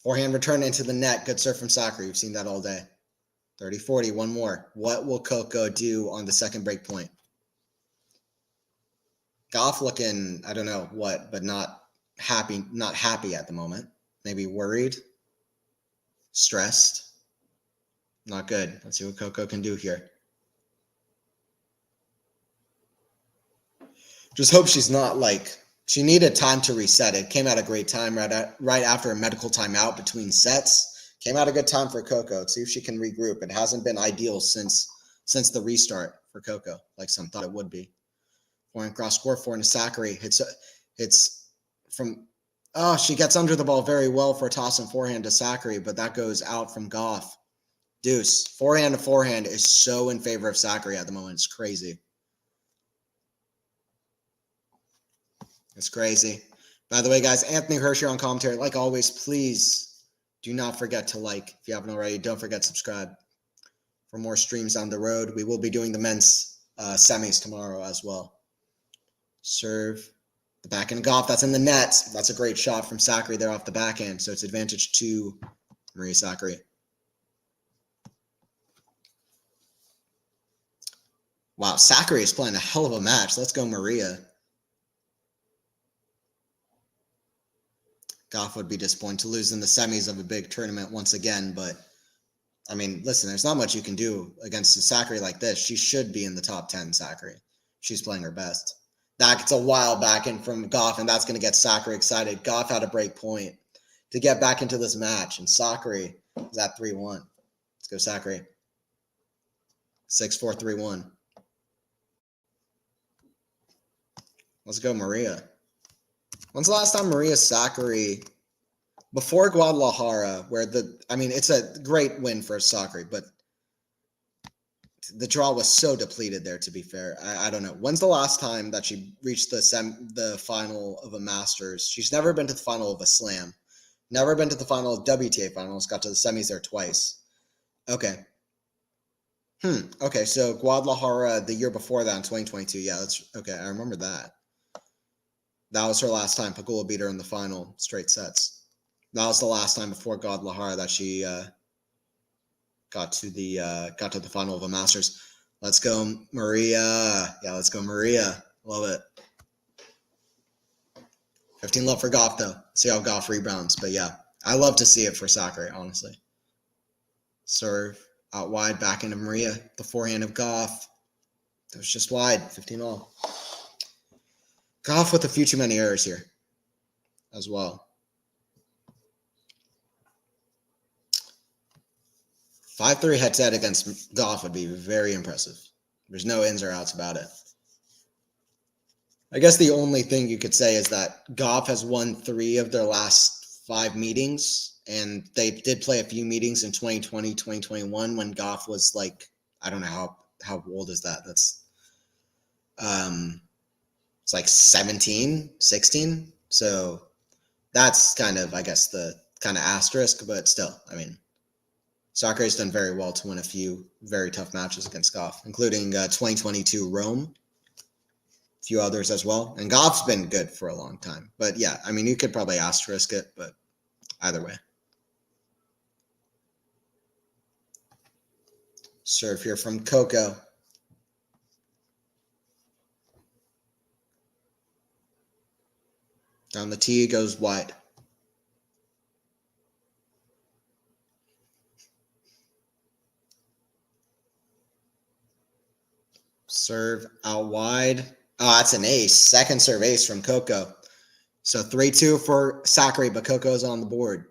Forehand return into the net. Good serve from Sakkari. You've seen that all day. 30-40, one more. What will Coco do on the second break point? Gauff looking, I don't know what, but not happy at the moment. Maybe worried, stressed. Not good. Let's see what Coco can do here. Just hope she's not she needed time to reset. It came at a great time right after a medical timeout between sets. Came at a good time for Coco. Let's see if she can regroup. It hasn't been ideal since the restart for Coco, like some thought it would be. Forehand cross court, forehand to Sakkari. Hits from, she gets under the ball very well for a toss and forehand to Sakkari, but that goes out from Gauff. Deuce. Forehand to forehand is so in favor of Sakkari at the moment. It's crazy. It's crazy. By the way, guys, Anthony Hirsch here on commentary. Like always, please do not forget to like. If you haven't already, don't forget to subscribe for more streams down the road. We will be doing the men's semis tomorrow as well. Serve the backhand of Gauff. That's in the net. That's a great shot from Sakkari there off the backhand. So it's advantage to Maria Sakkari. Wow, Sakkari is playing a hell of a match. Let's go, Maria. Gauff would be disappointed to lose in the semis of a big tournament once again, but I mean, listen, there's not much you can do against a Sakkari like this. She should be in the top 10, Sakkari. She's playing her best. That gets a wild back in from Gauff, and that's going to get Sakkari excited. Gauff had a break point to get back into this match, and Sakkari is at 3-1. Let's go, Sakkari. 6-4, 3-1. Let's go, Maria. When's the last time Maria Sakkari, before Guadalajara, where it's a great win for Sakkari, but the draw was so depleted there, to be fair. I don't know. When's the last time that she reached the final of a Masters? She's never been to the final of a Slam. Never been to the final of WTA finals. Got to the semis there twice. Okay. Okay, so Guadalajara the year before that in 2022. Yeah, that's okay. I remember that. That was her last time. Pagula beat her in the final, straight sets. That was the last time before Guadalajara that she got to the final of a Masters. Let's go, Maria. Yeah, let's go, Maria. Love it. 15 love for Gauff, though. See how Gauff rebounds. But yeah, I love to see it for Sakkari, honestly. Serve out wide, back into Maria. The forehand of Gauff. It was just wide. 15 all. Gauff with a few too many errors here as well. 5-3 head-to-head against Gauff would be very impressive. There's no ins or outs about it. I guess the only thing you could say is that Gauff has won 3 of their last 5 meetings, and they did play a few meetings in 2020, 2021 when Gauff was like, I don't know how old is that? That's it's like 17, 16. So that's kind of, I guess, the kind of asterisk, but still, I mean, Sakkari's done very well to win a few very tough matches against Gauff, including 2022 Rome, a few others as well. And Gauff's been good for a long time. But yeah, I mean, you could probably asterisk it, but either way. Serve here from Coco. Down the tee, goes wide. Serve out wide. Oh, that's an ace. Second serve ace from Coco. So 3-2 for Sakkari, but Coco's on the board.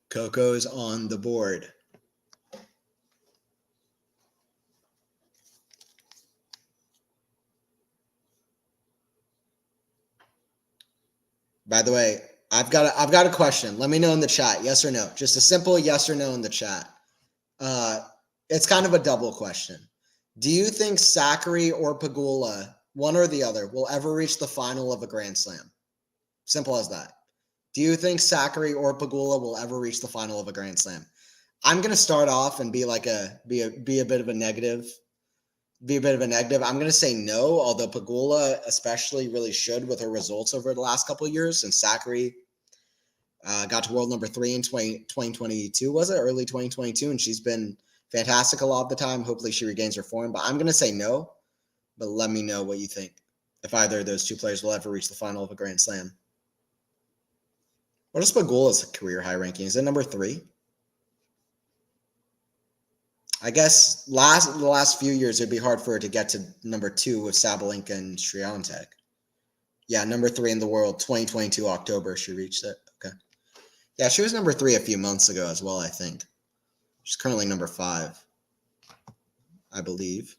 Coco's on the board. By the way, I've got a question. Let me know in the chat, yes or no. Just a simple yes or no in the chat. It's kind of a double question. Do you think Sakkari or Pegula, one or the other, will ever reach the final of a Grand Slam? Simple as that. Do you think Sakkari or Pegula will ever reach the final of a Grand Slam? I'm gonna start off and be a bit of a negative. I'm going to say no, although Pegula especially really should with her results over the last couple of years, since Sakkari got to world number 3 in 2022, was it? Early 2022, and she's been fantastic a lot of the time. Hopefully she regains her form, but I'm going to say no, but let me know what you think, if either of those two players will ever reach the final of a Grand Slam. What is Pegula's career high ranking? Is it number 3? I guess the last few years, it'd be hard for her to get to number 2 with Sabalenka and Swiatek. Yeah, number 3 in the world, 2022 October, she reached it. Okay. Yeah, she was number 3 a few months ago as well, I think. She's currently number 5, I believe.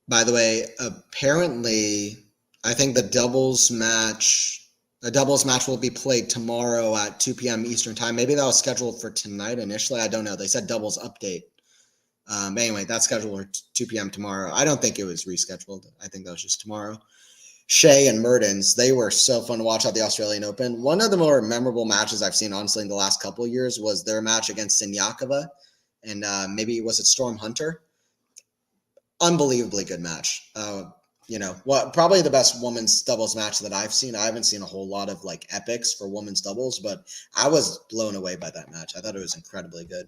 By the way, apparently, I think the doubles match will be played tomorrow at 2 p.m. Eastern time. Maybe that was scheduled for tonight initially. I don't know. They said doubles update. But anyway, that's scheduled for 2 p.m. tomorrow. I don't think it was rescheduled. I think that was just tomorrow. Shea and Mertens, they were so fun to watch at the Australian Open. One of the more memorable matches I've seen, honestly, in the last couple of years was their match against Siniakova. And maybe was it Storm Hunter? Unbelievably good match. Probably the best women's doubles match that I've seen. I haven't seen a whole lot of like epics for women's doubles, but I was blown away by that match. I thought it was incredibly good.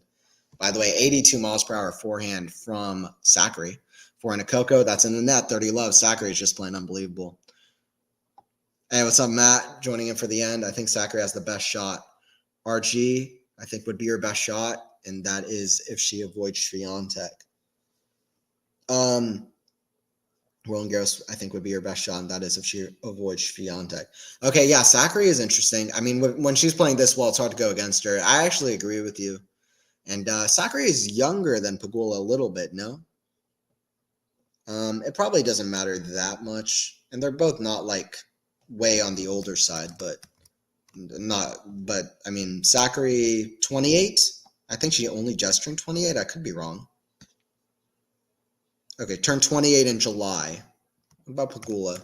By the way, 82 miles per hour forehand from Sakkari. Forehand to Coco, that's in the net. 30 love. Sakkari is just playing unbelievable. Hey, what's up, Matt? Joining in for the end. I think Sakkari has the best shot. RG, I think, would be her best shot, and that is if she avoids Swiatek. Roland Garros, I think, would be her best shot, and that is if she avoids Swiatek. Okay, yeah, Sakkari is interesting. I mean, when she's playing this well, it's hard to go against her. I actually agree with you. And Sakkari is younger than Pegula a little bit, no? It probably doesn't matter that much. And they're both not, like, way on the older side, but I mean, Sakkari, 28? I think she only just turned 28. I could be wrong. Okay, turned 28 in July. What about Pegula?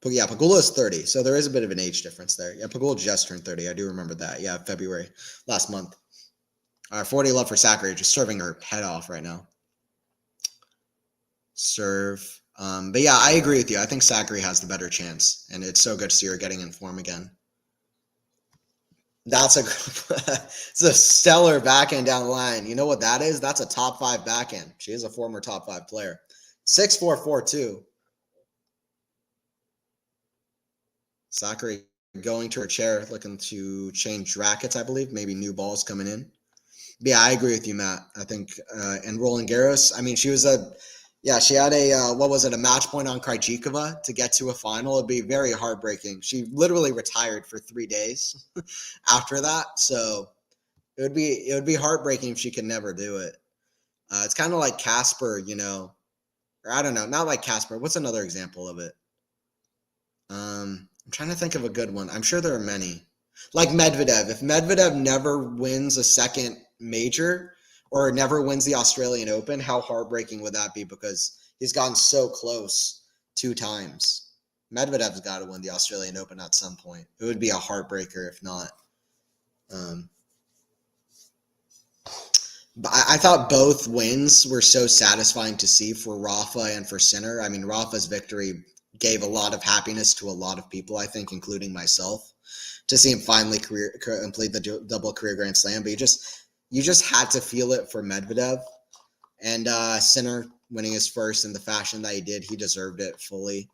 Yeah, Pegula is 30, so there is a bit of an age difference there. Yeah, Pegula just turned 30. I do remember that. Yeah, February, last month. All right, 40 love for Sakkari, just serving her head off right now. Serve But yeah, I agree with you. I think Sakkari has the better chance, and it's so good to see her getting in form again. That's it's a stellar backhand down the line. You know what that is? That's a top 5 backhand. She is a former top 5 player. 6-4-4-2. Sakkari going to her chair, looking to change rackets, I believe. Maybe new balls coming in. But yeah, I agree with you, Matt. I think, and Roland Garros, I mean, she had a match point on Krejcikova to get to a final. It'd be very heartbreaking. She literally retired for 3 days after that. So it would be heartbreaking if she could never do it. It's kind of like Casper, or I don't know, not like Casper. What's another example of it? I'm trying to think of a good one. I'm sure there are many. Like Medvedev. If Medvedev never wins a second major or never wins the Australian Open, how heartbreaking would that be? Because he's gotten so close 2 times. Medvedev's got to win the Australian Open at some point. It would be a heartbreaker if not. But I thought both wins were so satisfying to see for Rafa and for Sinner. I mean, Rafa's victory gave a lot of happiness to a lot of people, I think, including myself, to see him finally complete the double career Grand Slam. But you just had to feel it for Medvedev. And Sinner winning his first in the fashion that he did, he deserved it fully.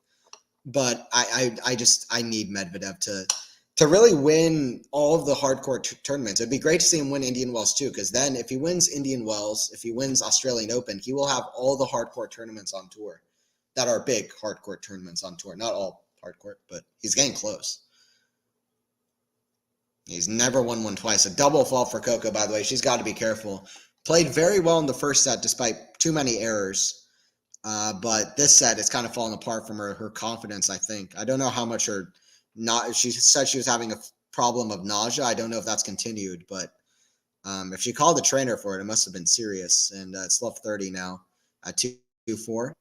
But I need Medvedev to really win all of the hardcore tournaments. It'd be great to see him win Indian Wells too, because then if he wins Indian Wells, if he wins Australian Open, he will have all the hardcore tournaments on tour that are big hardcore tournaments on tour. Not all hardcore, but he's getting close. He's never won one twice. A double fault for Coco, by the way. She's got to be careful. Played very well in the first set despite too many errors. But this set, it's kind of fallen apart from her confidence, I think. I don't know how much she said she was having a problem of nausea. I don't know if that's continued, but if she called the trainer for it, it must have been serious. And it's left 30 now at 2-4.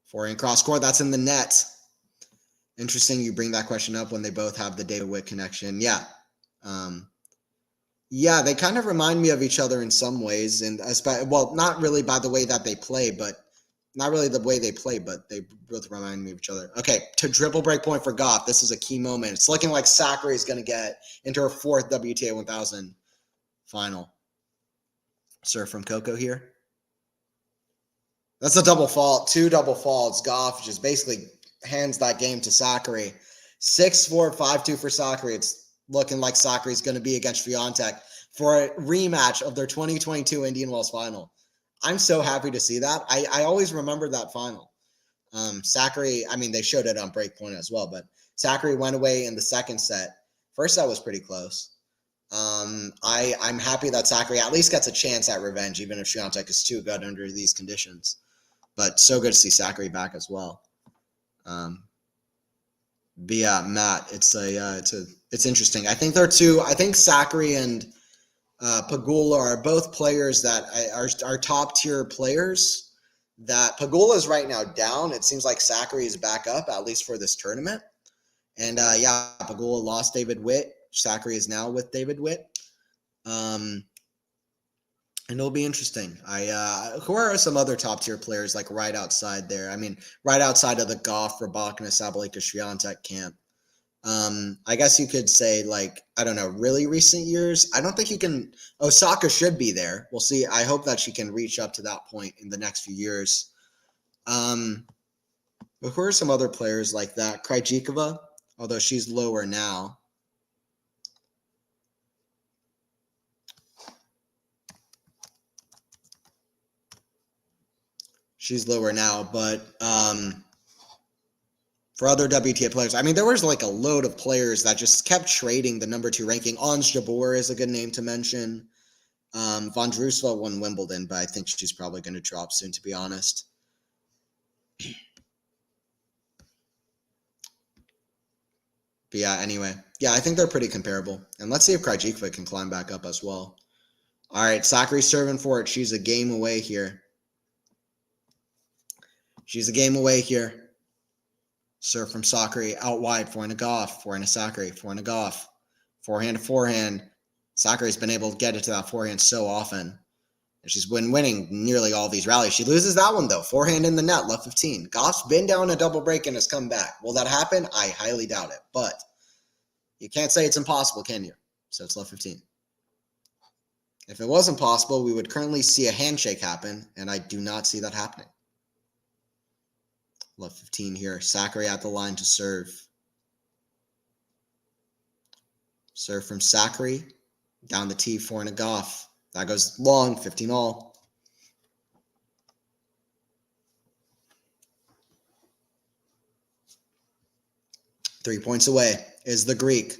Forehand cross court, that's in the net. Interesting you bring that question up when they both have the David Witt connection. Yeah. Yeah, they kind of remind me of each other in some ways. And not really by the way that they play, but not really the way they play, but they both remind me of each other. Okay, to triple break point for Gauff. This is a key moment. It's looking like Sakkari is going to get into her 4th WTA 1000 final. Serve from Coco here. That's a double fault. 2 double faults. Gauff just basically hands that game to Sakkari. 6-4, 5-2 for Sakkari. It's looking like Sakkari is going to be against Swiatek for a rematch of their 2022 Indian Wells final. I'm so happy to see that. I always remember that final. Sakkari, I mean, they showed it on Breakpoint as well, but Sakkari went away in the second set. First set was pretty close. I'm happy that Sakkari at least gets a chance at revenge, even if Swiatek is too good under these conditions. But so good to see Sakkari back as well. But yeah, Matt, it's interesting. I think Sakkari and Pegula are both players that are top tier players. That Pegula is right now down. It seems like Sakkari is back up, at least for this tournament. And Pegula lost David Witt. Sakkari is now with David Witt. And it'll be interesting. Who are some other top tier players like right outside there? I mean, right outside of the Gauff, Rybakina, Sabalenka, Swiatek camp. I guess you could say, like, I don't know, really recent years. I don't think you can. Osaka should be there. We'll see. I hope that she can reach up to that point in the next few years. But who are some other players like that? Krejcikova, although she's lower now. She's lower now, but for other WTA players, I mean, there was like a load of players that just kept trading the number 2 ranking. Ons Jabeur is a good name to mention. Von Drusela won Wimbledon, but I think she's probably going to drop soon, to be honest. But yeah, anyway. Yeah, I think they're pretty comparable. And let's see if Krejcikova can climb back up as well. All right, Sakkari's serving for it. She's a game away here. Serve from Sakkari out wide, forehand to Gauff, forehand to Sakkari, forehand to Gauff, forehand to forehand. Sakkari's been able to get it to that forehand so often. And she's been winning nearly all these rallies. She loses that one, though. Forehand in the net, love 15. Gauff's been down a double break and has come back. Will that happen? I highly doubt it. But you can't say it's impossible, can you? So it's love 15. If it wasn't possible, we would currently see a handshake happen, and I do not see that happening. Love 15 here. Sakkari at the line to serve. Serve from Sakkari. Down the tee, 4 and a Gauff. That goes long, 15 all. Three points away is the Greek.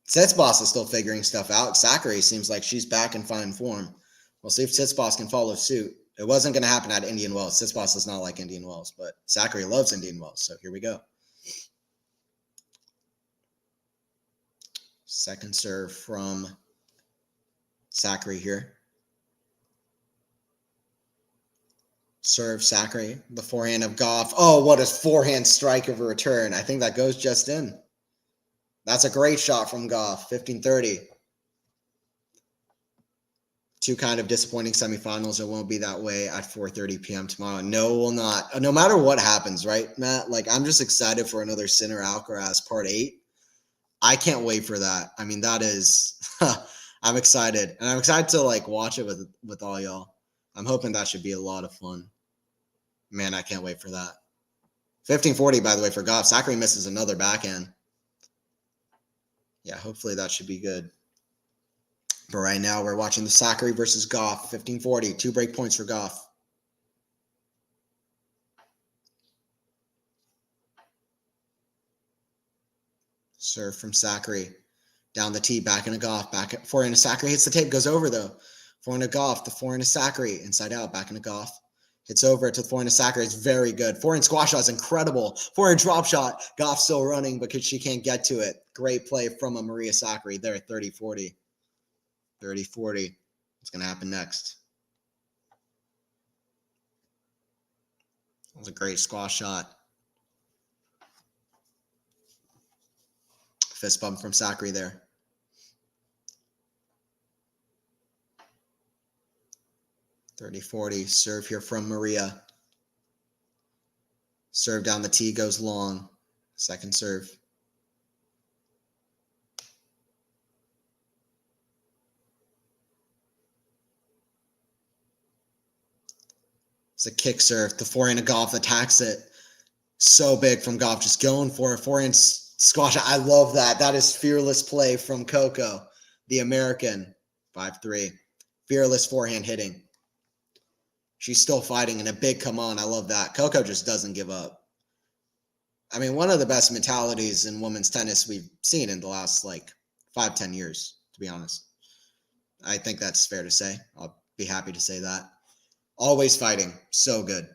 Tsitsipas is still figuring stuff out. Sakkari seems like she's back in fine form. We'll see if Tsitsipas can follow suit. It wasn't going to happen at Indian Wells. Tsitsipas does not like Indian Wells, but Sakkari loves Indian Wells, so here we go. Second serve from Sakkari here. Serve Sakkari, the forehand of Gauff. Oh, what a forehand strike of a return. I think that goes just in. That's a great shot from Gauff, 15-30. Two kind of disappointing semifinals. It won't be that way at 4:30 p.m. tomorrow. No, it will not. No matter what happens, right, Matt? Like, I'm just excited for another Sinner Alcaraz Part 8. I can't wait for that. I mean, that is I'm excited. And I'm excited to like watch it with all y'all. I'm hoping that should be a lot of fun. Man, I can't wait for that. 15-40, by the way, for Gauff. Sakkari misses another backhand. Yeah, hopefully that should be good. But right now we're watching the Sakkari versus Gauff. 15-40, 2 break points for Gauff. Serve from Sakkari. Down the tee, back in a Gauff. Back at forehand to Sakkari. Hits the tape, goes over though. Forehand to Gauff, the forehand to Sakkari. Inside out, back in a Gauff. Hits over to the forehand to Sakkari. It's very good. Forehand squash shot is incredible. Forehand drop shot. Gauff still running because she can't get to it. Great play from a Maria Sakkari there. 30-40. 30-40. What's going to happen next? That was a great squash shot. Fist bump from Sakkari there. (30-40) serve here from Maria. Serve down the tee goes long. Second serve. It's a kick serve. The forehand of Gauff attacks it. So big from Gauff, just going for a forehand squash. I love that. That is fearless play from Coco, the American. 5-3. Fearless forehand hitting. She's still fighting and a big come on. I love that. Coco just doesn't give up. I mean, one of the best mentalities in women's tennis we've seen in the last, 5-10 years, to be honest. I think that's fair to say. I'll be happy to say that. Always fighting. So good.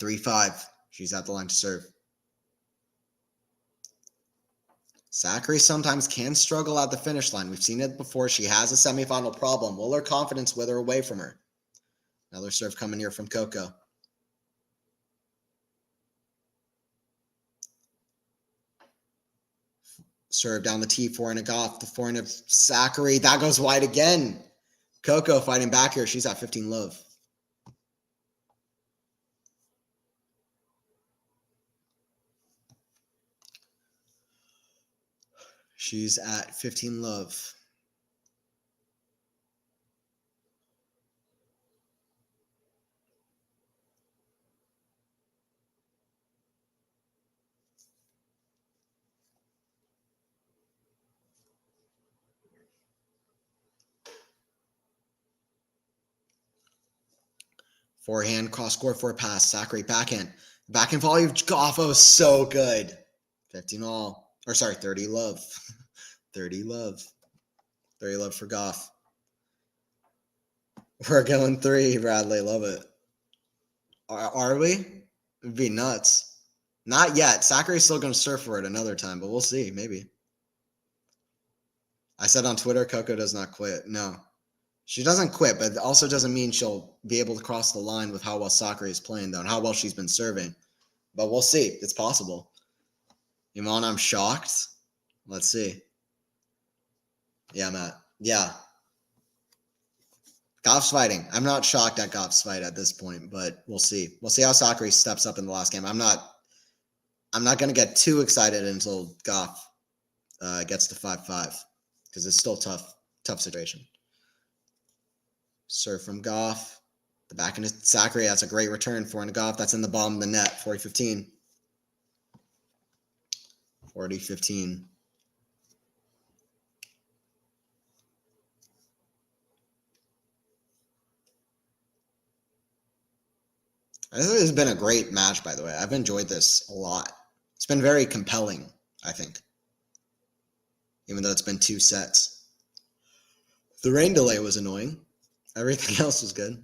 3-5. She's at the line to serve. Sakkari sometimes can struggle at the finish line. We've seen it before. She has a semifinal problem. Will her confidence wither away from her? Another serve coming here from Coco. Serve down the tee, forehand of Gauff. The forehand of Sakkari. That goes wide again. Coco fighting back here. She's at 15 love. She's at 15 love. Forehand, cross court for a pass. Sakkari backhand. Backhand volley of Gauff. Oh, so good. 15 all. Or sorry, 30 love. 30 love. 30 love for Gauff. We're going 3, Bradley. Love it. Are we? It'd be nuts. Not yet. Sakkari's still going to surf for it another time, but we'll see. Maybe. I said on Twitter, Coco does not quit. No. She doesn't quit, but it also doesn't mean she'll be able to cross the line with how well Sakkari is playing, though, and how well she's been serving. But we'll see. It's possible. Iman, I'm shocked. Let's see. Yeah, Matt. Yeah. Gauff's fighting. I'm not shocked at Gauff's fight at this point, but we'll see. We'll see how Sakkari steps up in the last game. I'm not going to get too excited until Gauff gets to 5-5 because it's still tough situation. Serve from Gauff. The back into Sakkari. That's a great return. Forehand to Gauff. That's in the bottom of the net. 40-15. 40-15. I think this has been a great match, by the way. I've enjoyed this a lot. It's been very compelling, I think. Even though it's been 2 sets. The rain delay was annoying. Everything else was good.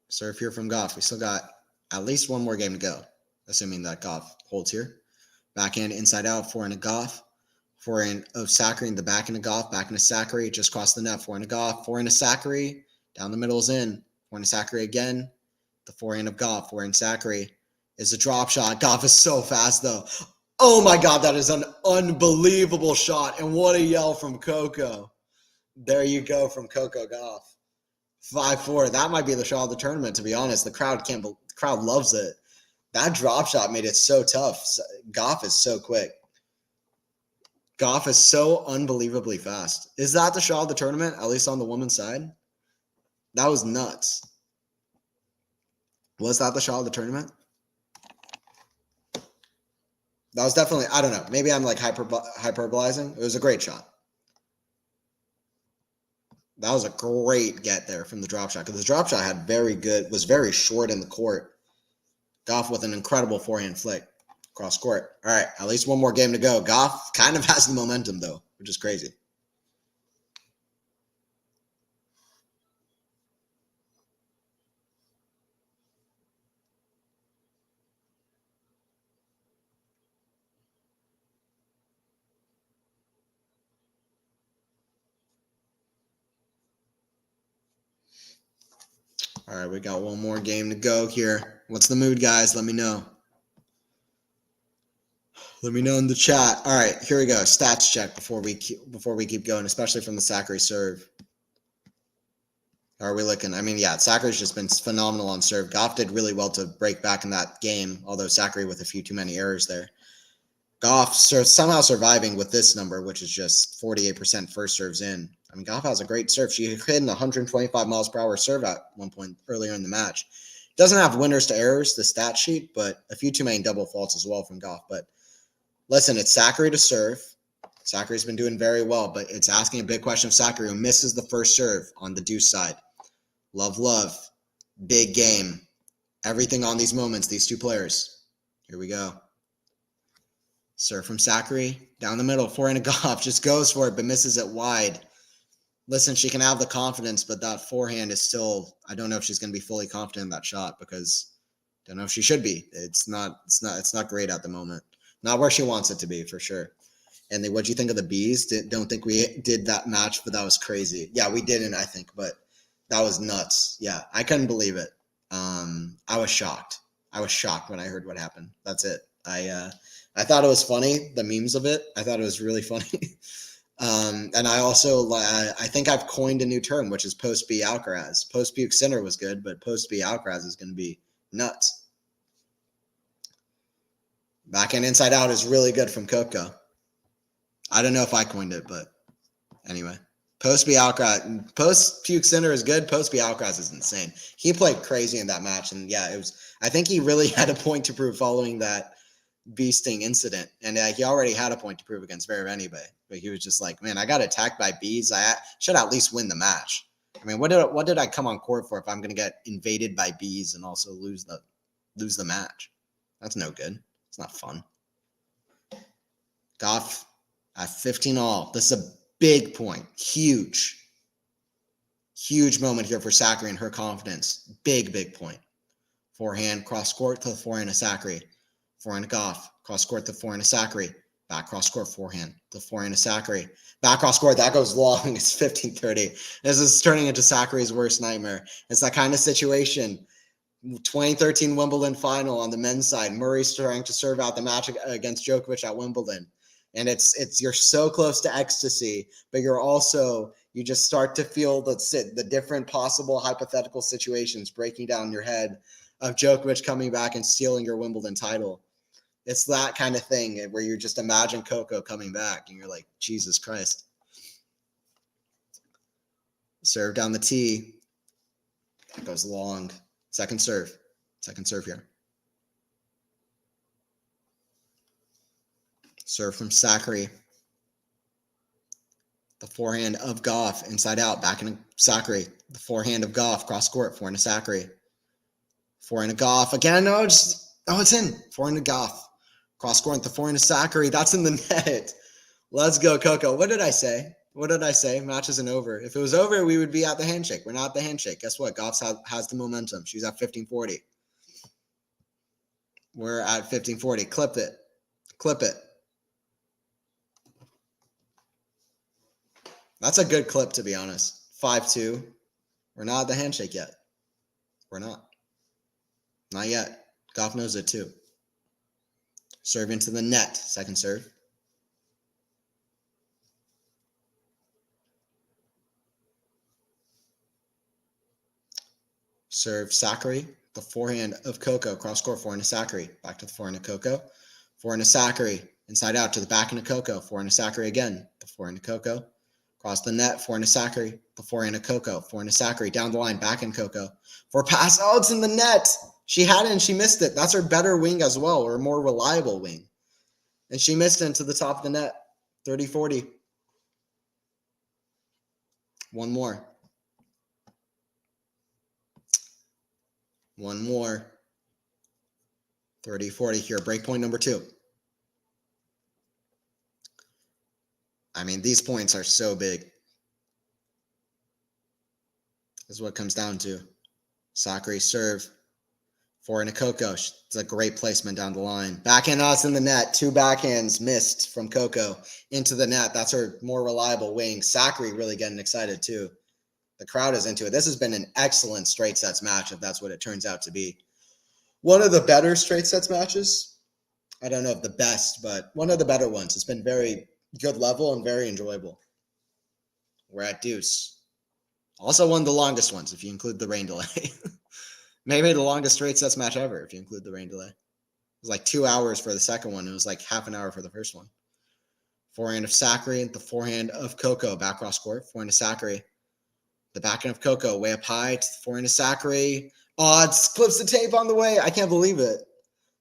Serve here from Gauff. We still got at least one more game to go, assuming that Gauff holds here. Backhand, inside out, forehand to Gauff. Forehand of Sakkari in the back into Gauff. Back into Sakkari, just crossed the net. Forehand to Gauff. Forehand to Sakkari. Down the middle is in. Forehand to Sakkari again. The forehand of Gauff. Forehand Sakkari is a drop shot. Gauff is so fast, though. Oh, my God, that is an unbelievable shot. And what a yell from Coco. There you go from Coco Gauff. 5-4. That might be the shot of the tournament, to be honest. The crowd loves it. That drop shot made it so tough. Gauff is so quick. Gauff is so unbelievably fast. Is that the shot of the tournament, at least on the women's side? That was nuts. Was that the shot of the tournament? That was definitely, I don't know. Maybe I'm like hyperbolizing. It was a great shot. That was a great get there from the drop shot because the drop shot was very short in the court. Gauff with an incredible forehand flick across court. All right, at least one more game to go. Gauff kind of has the momentum though, which is crazy. All right, we got one more game to go here. What's the mood, guys? Let me know. Let me know in the chat. All right, here we go. Stats check before we keep going, especially from the Sakkari serve. How are we looking? I mean, yeah, Sakkari's just been phenomenal on serve. Gauff did really well to break back in that game, although Sakkari with a few too many errors there. Gauff somehow surviving with this number, which is just 48% first serves in. I mean, Gauff has a great serve. She hit an 125 miles per hour serve at one point earlier in the match. Doesn't have winners to errors, the stat sheet, but a few too many double faults as well from Gauff. But listen, it's Sakkari to serve. Sakkari's been doing very well, but it's asking a big question of Sakkari, who misses the first serve on the deuce side. Love. Big game. Everything on these moments, these two players. Here we go. Serve from Sakkari. Down the middle. Forehand to Gauff. Just goes for it, but misses it wide. Listen, she can have the confidence, but that forehand is still, I don't know if she's going to be fully confident in that shot because I don't know if she should be. It's not great at the moment. Not where she wants it to be, for sure. And what do you think of the bees? Don't think we did that match, but that was crazy. Yeah, we didn't, I think, but that was nuts. Yeah, I couldn't believe it. I was shocked. I was shocked when I heard what happened. That's it. I thought it was funny, the memes of it. I thought it was really funny. And I also, I think I've coined a new term, which is post-B Alcaraz. Post-Puke Sinner was good, but post-B Alcaraz is going to be nuts. Backhand inside out is really good from Coco. I don't know if I coined it, but anyway. Post-B Alcaraz, post-Puke Sinner is good. Post-B Alcaraz is insane. He played crazy in that match, and yeah, I think he really had a point to prove following that bee sting incident, and he already had a point to prove against Zverev anyway. But he was just like, man, I got attacked by bees. I should at least win the match. I mean, what did I come on court for if I'm going to get invaded by bees and also lose the match? That's no good. It's not fun. Gauff at 15-all. This is a big point. Huge moment here for Sakkari and her confidence. Big point. Forehand, cross court to the forehand of Sakkari. Forehand to Gauff. Cross court to forehand to Sakkari. Back cross court forehand. The forehand to Sakkari. Back cross court. That goes long. It's 15-30. This is turning into Sakkari's worst nightmare. It's that kind of situation. 2013 Wimbledon final on the men's side. Murray's trying to serve out the match against Djokovic at Wimbledon. And it's you're so close to ecstasy, but you're also You just start to feel the different possible hypothetical situations breaking down in your head of Djokovic coming back and stealing your Wimbledon title. It's that kind of thing where you just imagine Coco coming back and you're like, Jesus Christ. Serve down the tee. It goes long. Second serve. Second serve here. Serve from Sakkari. The forehand of Gauff, inside out, back into Sakkari. The forehand of Gauff, cross court, forehand of Sakkari. Forehand of Gauff. Again, no, it's in. Forehand of Gauff. Cross court, the forehand of Sakkari. That's in the net. Let's go, Coco. What did I say? What did I say? Match isn't over. If it was over, we would be at the handshake. We're not at the handshake. Guess what? Gauff has the momentum. She's at 1540. We're at 1540. Clip it. Clip it. That's a good clip, to be honest. 5-2. We're not at the handshake yet. We're not. Not yet. Gauff knows it too. Serve into the net. Second serve. Serve Sakkari. The forehand of Coco. Cross court. Forehand of Sakkari. Back to the forehand of Coco. Forehand of Sakkari. Inside out to the back end of Coco. Forehand of Sakkari again. The forehand of Coco. Cross the net, forehand of Sakkari, the forehand of Coco, forehand of Sakkari, down the line, back in Coco. For a pass, oh, it's in the net. She had it and she missed it. That's her better wing as well, or a more reliable wing. And she missed it into the top of the net, 30-40. One more. One more. 30-40 here, break point number 2. I mean, these points are so big. This is what it comes down to. Sakkari serve. Forehand of Coco. It's a great placement down the line. Backhand us in the net. 2 backhands missed from Coco into the net. That's her more reliable wing. Sakkari really getting excited too. The crowd is into it. This has been an excellent straight sets match, if that's what it turns out to be. One of the better straight sets matches. I don't know if the best, but one of the better ones. It's been very good level and very enjoyable. We're at deuce. Also one of the longest ones, if you include the rain delay. Maybe the longest straight sets match ever, if you include the rain delay. It was like 2 hours for the second one. It was like half an hour for the first one. Forehand of Sakkari, the forehand of Coco, back cross court. Forehand of Sakkari. The backhand of Coco, way up high to the forehand of Sakkari. Oh, it clips the tape on the way. I can't believe it.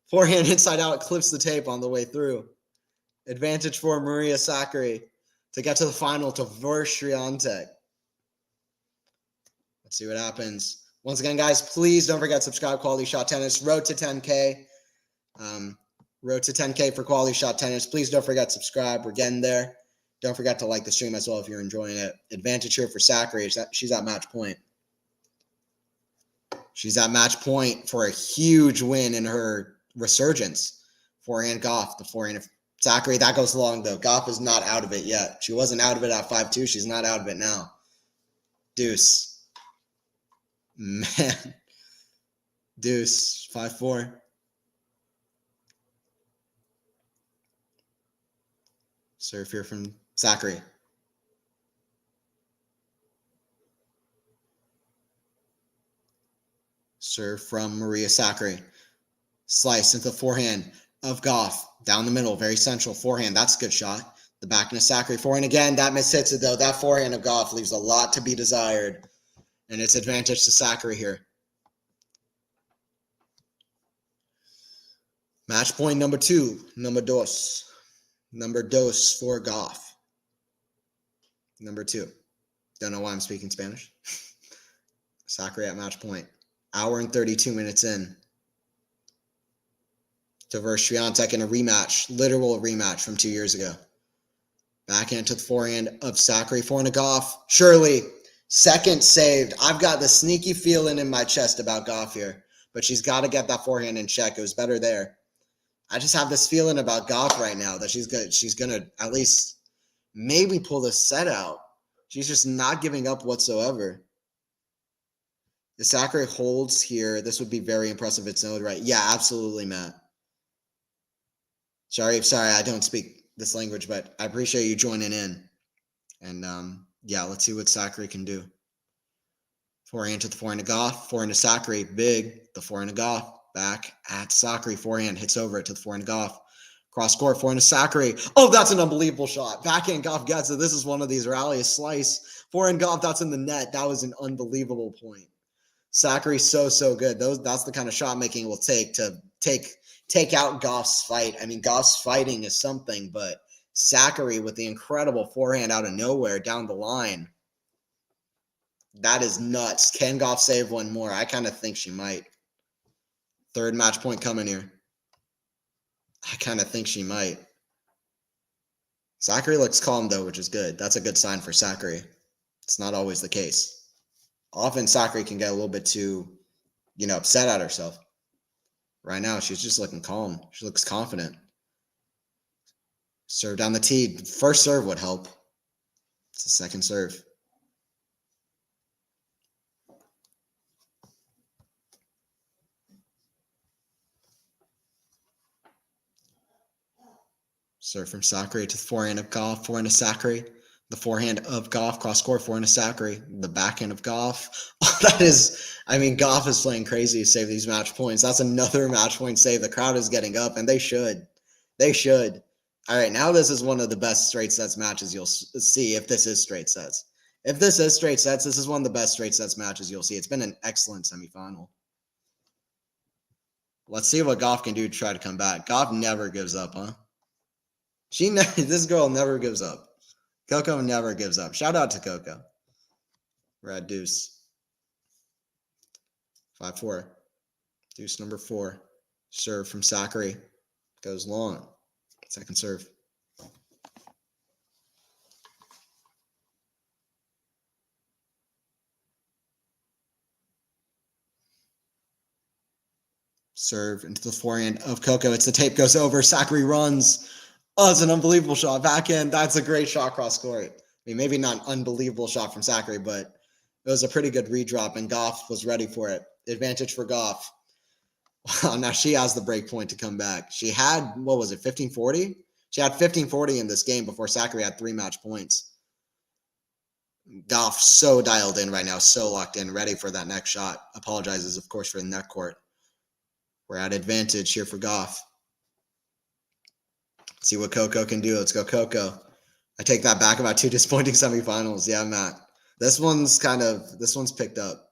Forehand inside out, clips the tape on the way through. Advantage for Maria Sakkari to get to the final to Swiatek. Let's see what happens. Once again, guys, please don't forget to subscribe. Quality Shot Tennis. Road to 10K. Road to 10K for Quality Shot Tennis. Please don't forget to subscribe. We're getting there. Don't forget to like the stream as well if you're enjoying it. Advantage here for Sakkari. She's at match point. She's at match point for a huge win in her resurgence. Forehand Gauff, the forehand of Sakkari. That goes long, though. Gauff is not out of it yet. She wasn't out of it at 5-2. She's not out of it now. Deuce. Man. Deuce. 5-4. Serve here from Sakkari. Serve from Maria Sakkari. Slice into the forehand of Gauff. Down the middle, very central. Forehand, that's a good shot. The backhand of Sakkari. Forehand again, that mishits it though. That forehand of Gauff leaves a lot to be desired. And it's advantage to Sakkari here. Match point number 2. Number dos. Number dos for Gauff. Number 2. Don't know why I'm speaking Spanish. Sakkari at match point. Hour and 32 minutes in. To Swiatek in a rematch. Literal rematch from 2 years ago. Backhand to the forehand of Sakkari. Forehand of Gauff. Surely. Second saved. I've got the sneaky feeling in my chest about Gauff here. But she's got to get that forehand in check. It was better there. I just have this feeling about Gauff right now that she's gonna at least maybe pull the set out. She's just not giving up whatsoever. The Sakkari holds here. This would be very impressive if it's no right. Yeah, absolutely, Matt. Sorry, I don't speak this language, but I appreciate you joining in. And Yeah, let's see what Sakkari can do. Forehand to the forehand to Gauff. Forehand to Sakkari. Big. The forehand to Gauff. Back at Sakkari. Forehand hits over it to the forehand to Gauff. Cross court. Forehand to Sakkari. Oh, that's an unbelievable shot. Backhand Gauff gets it. This is one of these rally slice. Forehand Gauff. That's in the net. That was an unbelievable point. Sakkari so good. That's the kind of shot making it will take to take out Gauff's fight. I mean, Gauff's fighting is something, but Sakkari with the incredible forehand out of nowhere down the line. That is nuts. Can Gauff save one more? I kind of think she might. Third match point coming here. I kind of think she might. Sakkari looks calm, though, which is good. That's a good sign for Sakkari. It's not always the case. Often Sakkari can get a little bit too, upset at herself. Right now, she's just looking calm. She looks confident. Serve down the tee. First serve would help. It's a second serve. Serve from Sakkari to the forehand of Gauff. Forehand of Sakkari. The forehand of Gauff. Cross court. Forehand of Sakkari. The backhand of Gauff. Oh, Gauff is playing crazy to save these match points. That's another match point save. The crowd is getting up, and they should. They should. All right, now this is one of the best straight sets matches you'll see if this is straight sets. If this is straight sets, this is one of the best straight sets matches you'll see. It's been an excellent semifinal. Let's see what Gauff can do to try to come back. Gauff never gives up, huh? This girl never gives up. Coco never gives up. Shout out to Coco. We're at deuce. 5-4. Deuce number 4. Serve from Sakkari. Goes long. Second serve. Serve into the forehand of Coco. It's the tape goes over. Sakkari runs. Oh, it's an unbelievable shot. Backhand. That's a great shot cross court. I mean, maybe not an unbelievable shot from Sakkari, but it was a pretty good redrop, and Gauff was ready for it. Advantage for Gauff. Wow, now she has the break point to come back. She had, 1540? She had 1540 in this game before Sakkari had 3 match points. Gauff so dialed in right now, so locked in, ready for that next shot. Apologizes, of course, for the net court. We're at advantage here for Gauff. See what Coco can do. Let's go, Coco. I take that back about 2 disappointing semifinals. Yeah, Matt. This one's picked up.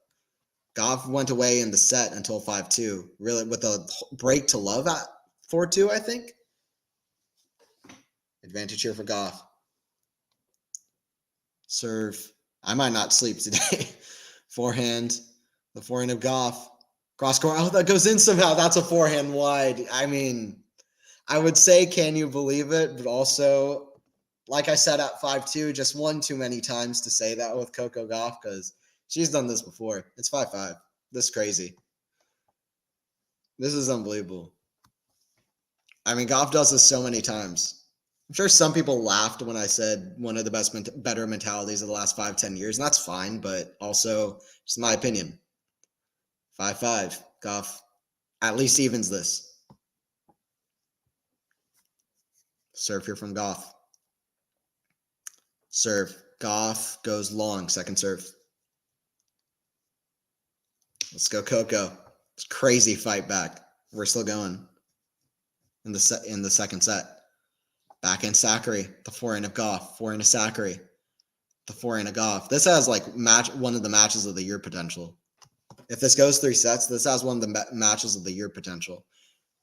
Gauff went away in the set until 5-2. Really, with a break to love at 4-2, I think. Advantage here for Gauff. Serve. I might not sleep today. Forehand. The forehand of Gauff. Cross court. Oh, that goes in somehow. That's a forehand wide. I mean, I would say, can you believe it? But also, like I said at 5-2, just one too many times to say that with Coco Gauff because she's done this before. It's 5-5. This is crazy. This is unbelievable. I mean, Gauff does this so many times. I'm sure some people laughed when I said one of the better mentalities of the last 5-10 years, and that's fine, but also, just my opinion. 5-5. Gauff at least evens this. Serve here from Gauff. Serve. Gauff goes long. Second serve. Let's go, Coco. It's crazy fight back. We're still going in the second set. Backhand Sakkari. The forehand of Gauff. Forehand of Sakkari. The forehand of Gauff. This has one of the matches of the year potential. If this goes 3 sets, this has one of the matches of the year potential.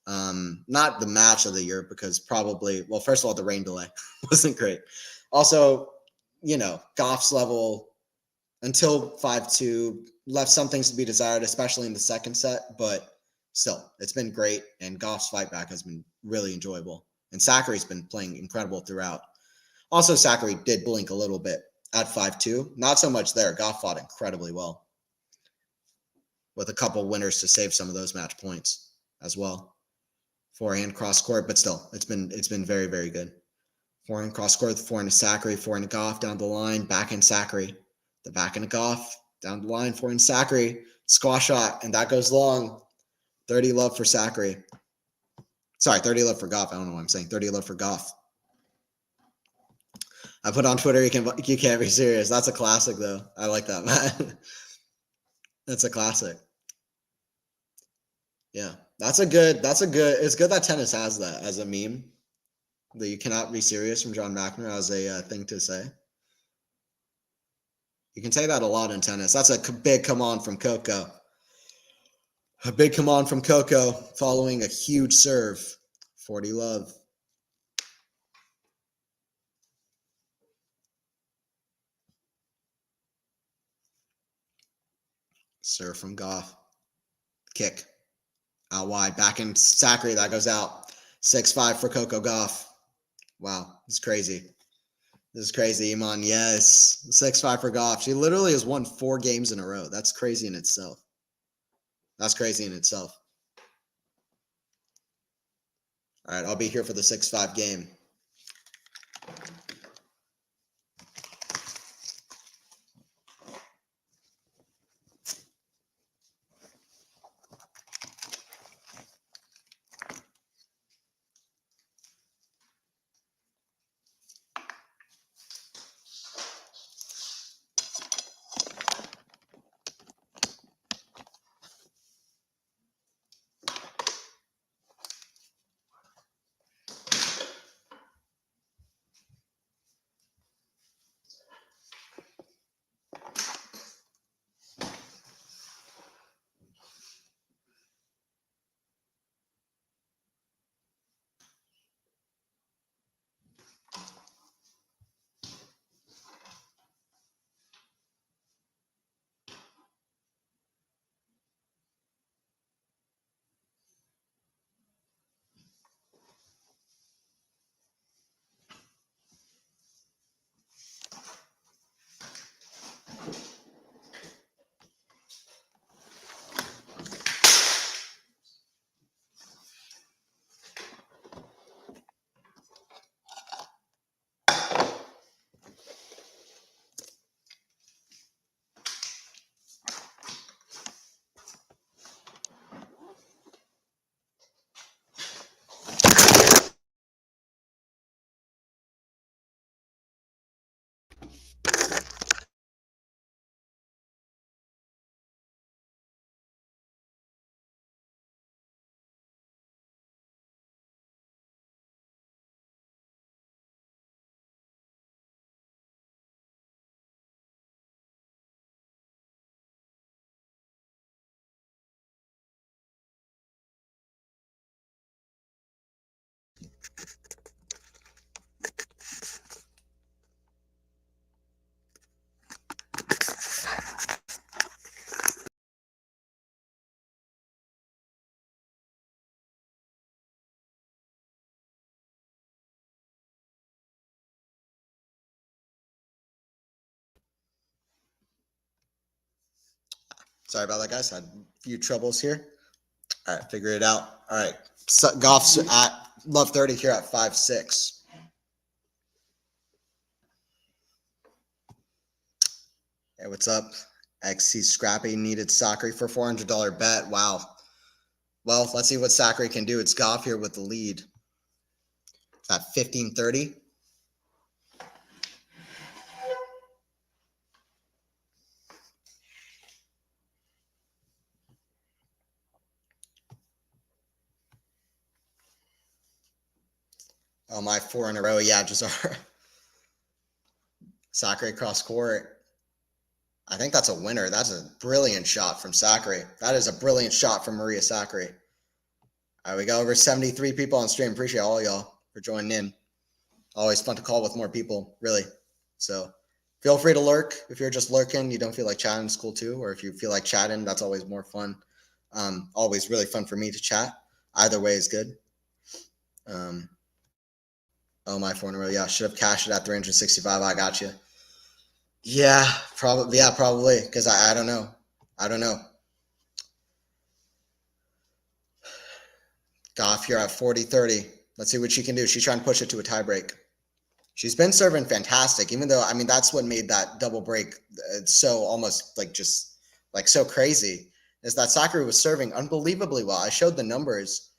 Not the match of the year because probably, first of all, the rain delay wasn't great. Also, Gauff's level until 5-2 left some things to be desired, especially in the second set, but still, it's been great, and Gauff's fight back has been really enjoyable, and Sakkari's been playing incredible throughout. Also, Sakkari did blink a little bit at 5-2. Not so much there. Gauff fought incredibly well with a couple winners to save some of those match points as well. Forehand cross court, but still, it's been very, very good. Forehand cross court, the forehand to Sakkari, forehand to Gauff down the line, backhand Sakkari. The backhand to Gauff down the line, forehand Sakkari, squash shot, and that goes long. 30 love for Sakkari. Sorry, 30 love for Gauff. I don't know what I'm saying. 30 love for Gauff. I put on Twitter, you can't be serious. That's a classic, though. I like that, man. That's a classic. Yeah, it's good that tennis has that as a meme. That you cannot be serious from John McEnroe as a thing to say. You can say that a lot in tennis. That's a big come on from Coco. A big come on from Coco following a huge serve. 40 love. Serve from Gauff. Kick. Out wide. Back in Sakkari. That goes out. 6-5 for Coco Gauff. Wow. It's crazy. This is crazy, Iman. Yes. 6-5 for Gauff. She literally has won 4 games in a row. That's crazy in itself. That's crazy in itself. All right. I'll be here for the 6-5 game. Sorry about that, guys. Had a few troubles here. All right, figure it out. All right. So, Gauff's at love 30 here at 5-6. Hey, what's up? XC Scrappy needed Sakkari for $400 bet. Wow. Well, let's see what Sakkari can do. It's Gauff here with the lead. It's at 15-30. Oh, my 4 in a row. Yeah, just are. Sakkari cross court. I think that's a winner. That's a brilliant shot from Sakkari. That is a brilliant shot from Maria Sakkari. All right, we got over 73 people on stream. Appreciate all y'all for joining in. Always fun to call with more people, really. So feel free to lurk. If you're just lurking, you don't feel like chatting, it's cool too. Or if you feel like chatting, that's always more fun. Always really fun for me to chat. Either way is good. Oh, my 4 in a row. Yeah, should have cashed it at 365. I got you. Yeah, probably. Yeah, probably. Because I don't know. I don't know. Gauff here at 40-30. Let's see what she can do. She's trying to push it to a tiebreak. She's been serving fantastic, even though, I mean, that's what made that double break so almost like just like so crazy, is that Sakkari was serving unbelievably well. I showed the numbers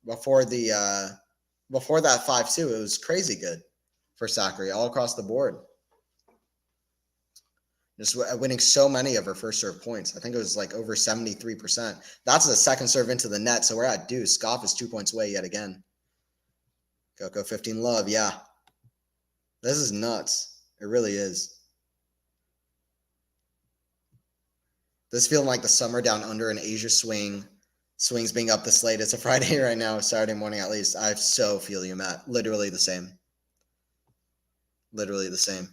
before that 5-2. It was crazy good. for Sakkari all across the board. Just winning so many of her first serve points. I think it was like over 73%. That's a second serve into the net, so we're at deuce. Gauff is 2 points away yet again. Coco 15 love, yeah. This is nuts. It really is. This is feeling like the summer down under an Asia swing. Swings being up the slate. It's a Friday right now, Saturday morning at least. I so feel you, Matt. Literally the same. Literally the same.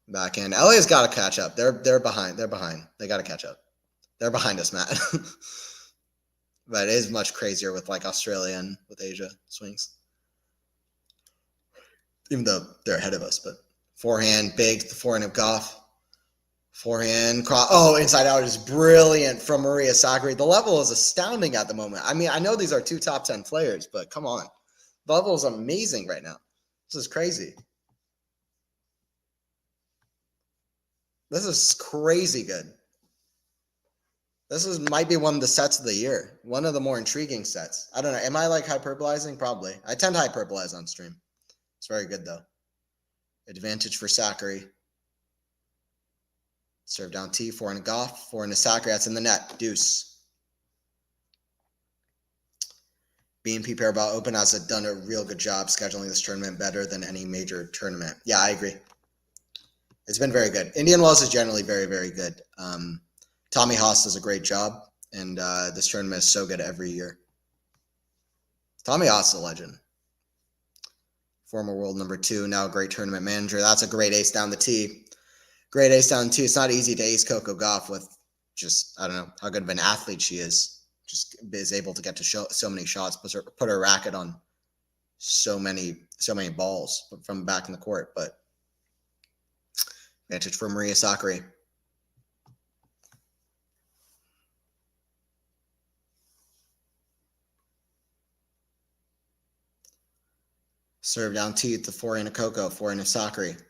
Backhand. LA's got to catch up. They're behind. They're behind. They got to catch up. They're behind us, Matt. But it is much crazier with like Australia and with Asia swings. Even though they're ahead of us, but forehand, big, the forehand of Gauff. Forehand, cross. Oh, inside out is brilliant from Maria Sakkari. The level is astounding at the moment. I mean, I know these are 2 top 10 players, but come on. The level is amazing right now. This is crazy. This is crazy good. This might be one of the sets of the year. One of the more intriguing sets. I don't know. Am I like hyperbolizing? Probably. I tend to hyperbolize on stream. It's very good though. Advantage for Sakkari. Serve down T, forehand to Gauff, forehand to Sakkari. That's in the net. Deuce. BNP Paribas Open has done a real good job scheduling this tournament better than any major tournament. Yeah, I agree. It's been very good. Indian Wells is generally very, very good. Tommy Haas does a great job, and this tournament is so good every year. Tommy Haas is a legend. Former world number 2, now a great tournament manager. That's a great ace down the tee. Great ace down the tee. It's not easy to ace Coco Gauff with just, I don't know, how good of an athlete she is. Just is able to get to so many shots, put her racket on so many balls from back in the court. But advantage for Maria Sakkari. Serve down T at the forehand of Coco, forehand of Sakkari.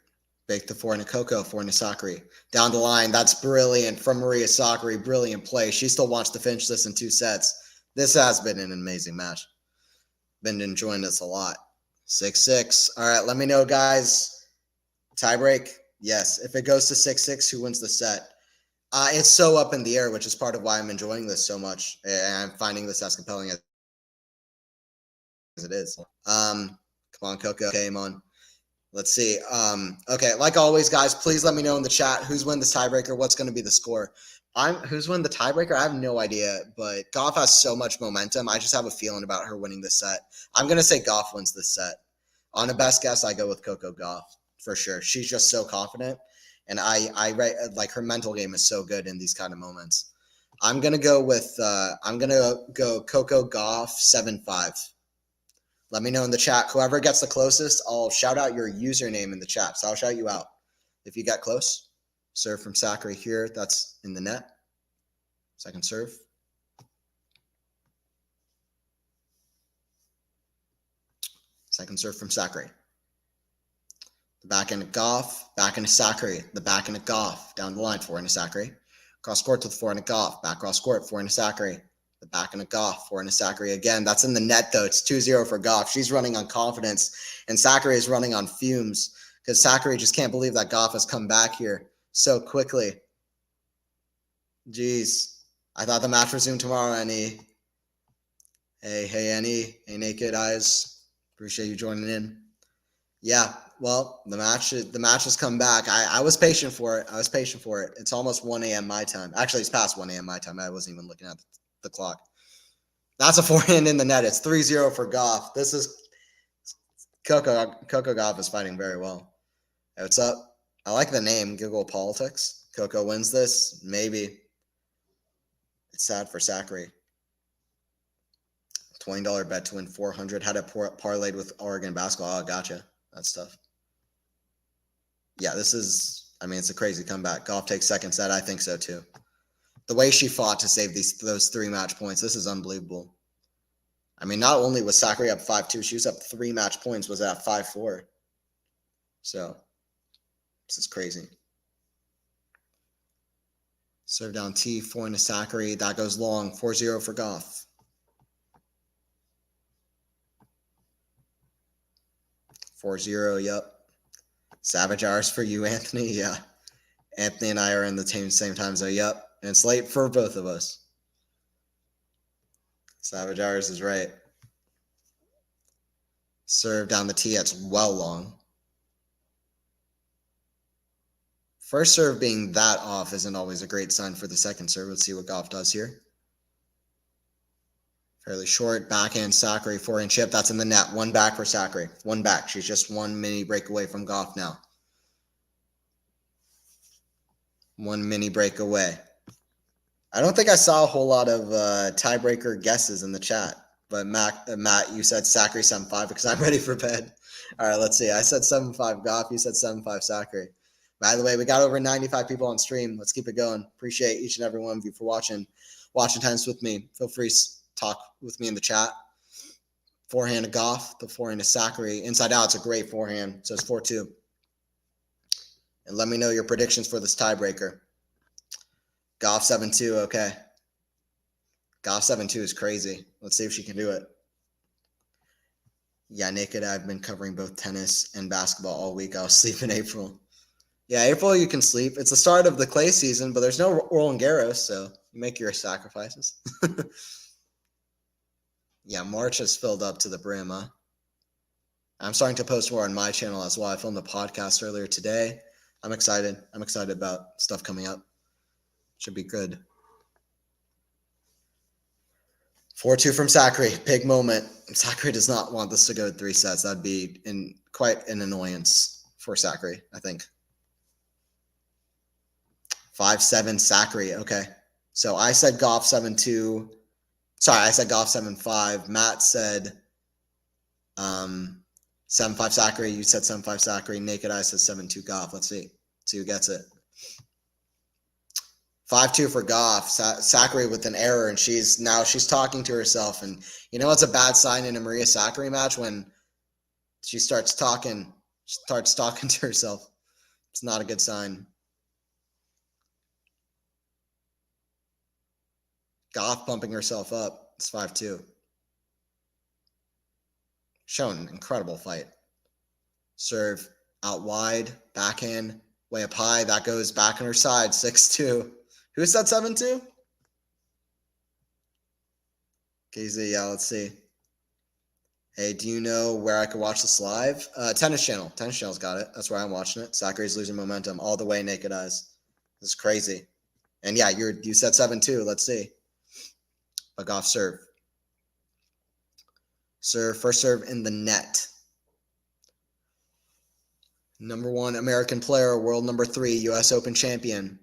Bake the forehand of Coco, forehand of Sakkari. Down the line, that's brilliant from Maria Sakkari. Brilliant play. She still wants to finish this in 2 sets. This has been an amazing match. Been enjoying this a lot. 6-6. All right, let me know, guys. Tiebreak? Yes. If it goes to 6-6, who wins the set? It's so up in the air, which is part of why I'm enjoying this so much. And I'm finding this as compelling as it is. Come on, Coco. Game on. Let's see. Okay, like always, guys, please let me know in the chat who's winning this tiebreaker. What's going to be the score? Who's winning the tiebreaker? I have no idea, but Gauff has so much momentum. I just have a feeling about her winning this set. I'm going to say Gauff wins this set. On a best guess, I go with Coco Gauff for sure. She's just so confident, and I like her mental game is so good in these kind of moments. I'm going to go with Coco Gauff 7-5. Let me know in the chat. Whoever gets the closest, I'll shout out your username in the chat. So I'll shout you out. If you get close, serve from Sakkari here. That's in the net. Second serve. Second serve from Sakkari. The back end of Gauff. Back end of Sakkari. The back end of Gauff. Down the line, forehand of Sakkari. Cross court to the forehand of Gauff. Back cross court, forehand of Sakkari. The back end of Gauff, forehand of Sakkari again. That's in the net, though. It's 2-0 for Gauff. She's running on confidence, and Sakkari is running on fumes because Sakkari just can't believe that Gauff has come back here so quickly. Jeez. I thought the match resumed tomorrow, Annie. Hey, Annie. Hey, Naked Eyes. Appreciate you joining in. Yeah, well, the match has come back. I was patient for it. It's almost 1 a.m. my time. Actually, it's past 1 a.m. my time. I wasn't even looking at the clock. That's a forehand in the net. It's 3-0 for Gauff. This is Coco Gauff is fighting very well. Hey, what's up? I like the name, Google Politics. Coco wins this. Maybe. It's sad for Sakkari. $20 bet to win 400. Had it parlayed with Oregon basketball. Oh, gotcha. That's tough. Yeah, it's a crazy comeback. Gauff takes second set. I think so too. The way she fought to save those 3 match points, this is unbelievable. I mean, not only was Sakkari up 5-2, she was up 3 match points, was at 5-4. So, this is crazy. Serve down T, forehand to Sakkari. That goes long. 4-0 for Gauff. 4-0, yep. Savage hours for you, Anthony, yeah. Anthony and I are in the same time zone, yep. And it's late for both of us. Savage hours is right. Serve down the tee, that's well long. First serve being that off isn't always a great sign for the second serve. Let's see what Gauff does here. Fairly short, backhand, Sakkari, forehand chip. That's in the net. One back for Sakkari. One back. She's just one mini break away from Gauff now. One mini break away. I don't think I saw a whole lot of tiebreaker guesses in the chat. But Matt, you said Sakkari 7-5 because I'm ready for bed. All right, let's see. I said 7-5 Gauff. You said 7-5 Sakkari. By the way, we got over 95 people on stream. Let's keep it going. Appreciate each and every one of you for watching tennis with me. Feel free to talk with me in the chat. Forehand to Gauff. The forehand to Sakkari. Inside out, it's a great forehand. So it's 4-2. And let me know your predictions for this tiebreaker. Gauff 7-2. Okay. Gauff 7-2 is crazy. Let's see if she can do it. Yeah, Naked, I've been covering both tennis and basketball all week. I'll sleep in April. Yeah, April you can sleep. It's the start of the clay season, but there's no Roland Garros, so you make your sacrifices. Yeah, March has filled up to the brim, huh? I'm starting to post more on my channel as well. I filmed a podcast earlier today. I'm excited. I'm excited about stuff coming up. Should be good. 4-2 from Sakkari. Big moment. Sakkari does not want this to go 3 sets. That'd be quite an annoyance for Sakkari, I think. 5-7 Sakkari. Okay. So I said Gauff 7-2. Sorry, I said Gauff 7-5. Matt said 7-5 Sakkari. You said 7-5 Sakkari. Naked Eye says 7-2 Gauff. Let's see. See who gets it. 5-2 for Gauff. Sakkari with an error, and she's talking to herself. And you know what's a bad sign in a Maria Sakkari match? When she starts talking to herself. It's not a good sign. Gauff pumping herself up. It's 5-2. Shown an incredible fight. Serve out wide, backhand, way up high. That goes back on her side. 6-2. Who said 7-2? KZ, yeah, let's see. Hey, do you know where I could watch this live? Tennis Channel. Tennis Channel's got it. That's where I'm watching it. Sakkari's losing momentum all the way, Naked Eyes. This is crazy. And yeah, you said 7-2. Let's see. A Gauff serve. First serve in the net. Number 1 American player, world number 3, U.S. Open champion.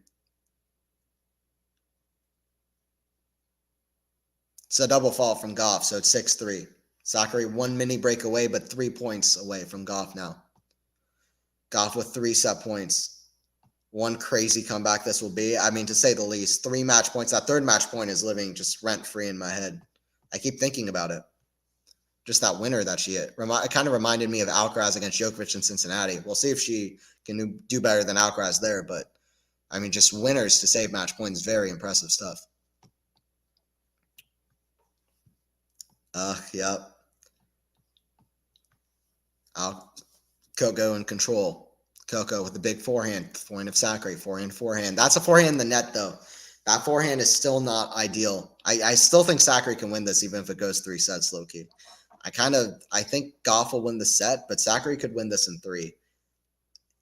It's a double fault from Gauff, so it's 6-3. Sakkari 1 mini break away, but 3 points away from Gauff now. Gauff with 3 set points. One crazy comeback this will be. I mean, to say the least. 3 match points. That third match point is living just rent-free in my head. I keep thinking about it. Just that winner that she hit. It kind of reminded me of Alcaraz against Djokovic in Cincinnati. We'll see if she can do better than Alcaraz there, but I mean, just winners to save match points, very impressive stuff. Yep. Coco in control. Coco with the big forehand. Forehand of Sakkari. Forehand. That's a forehand in the net, though. That forehand is still not ideal. I still think Sakkari can win this, even if it goes 3 sets, low-key. I think Gauff will win the set, but Sakkari could win this in 3.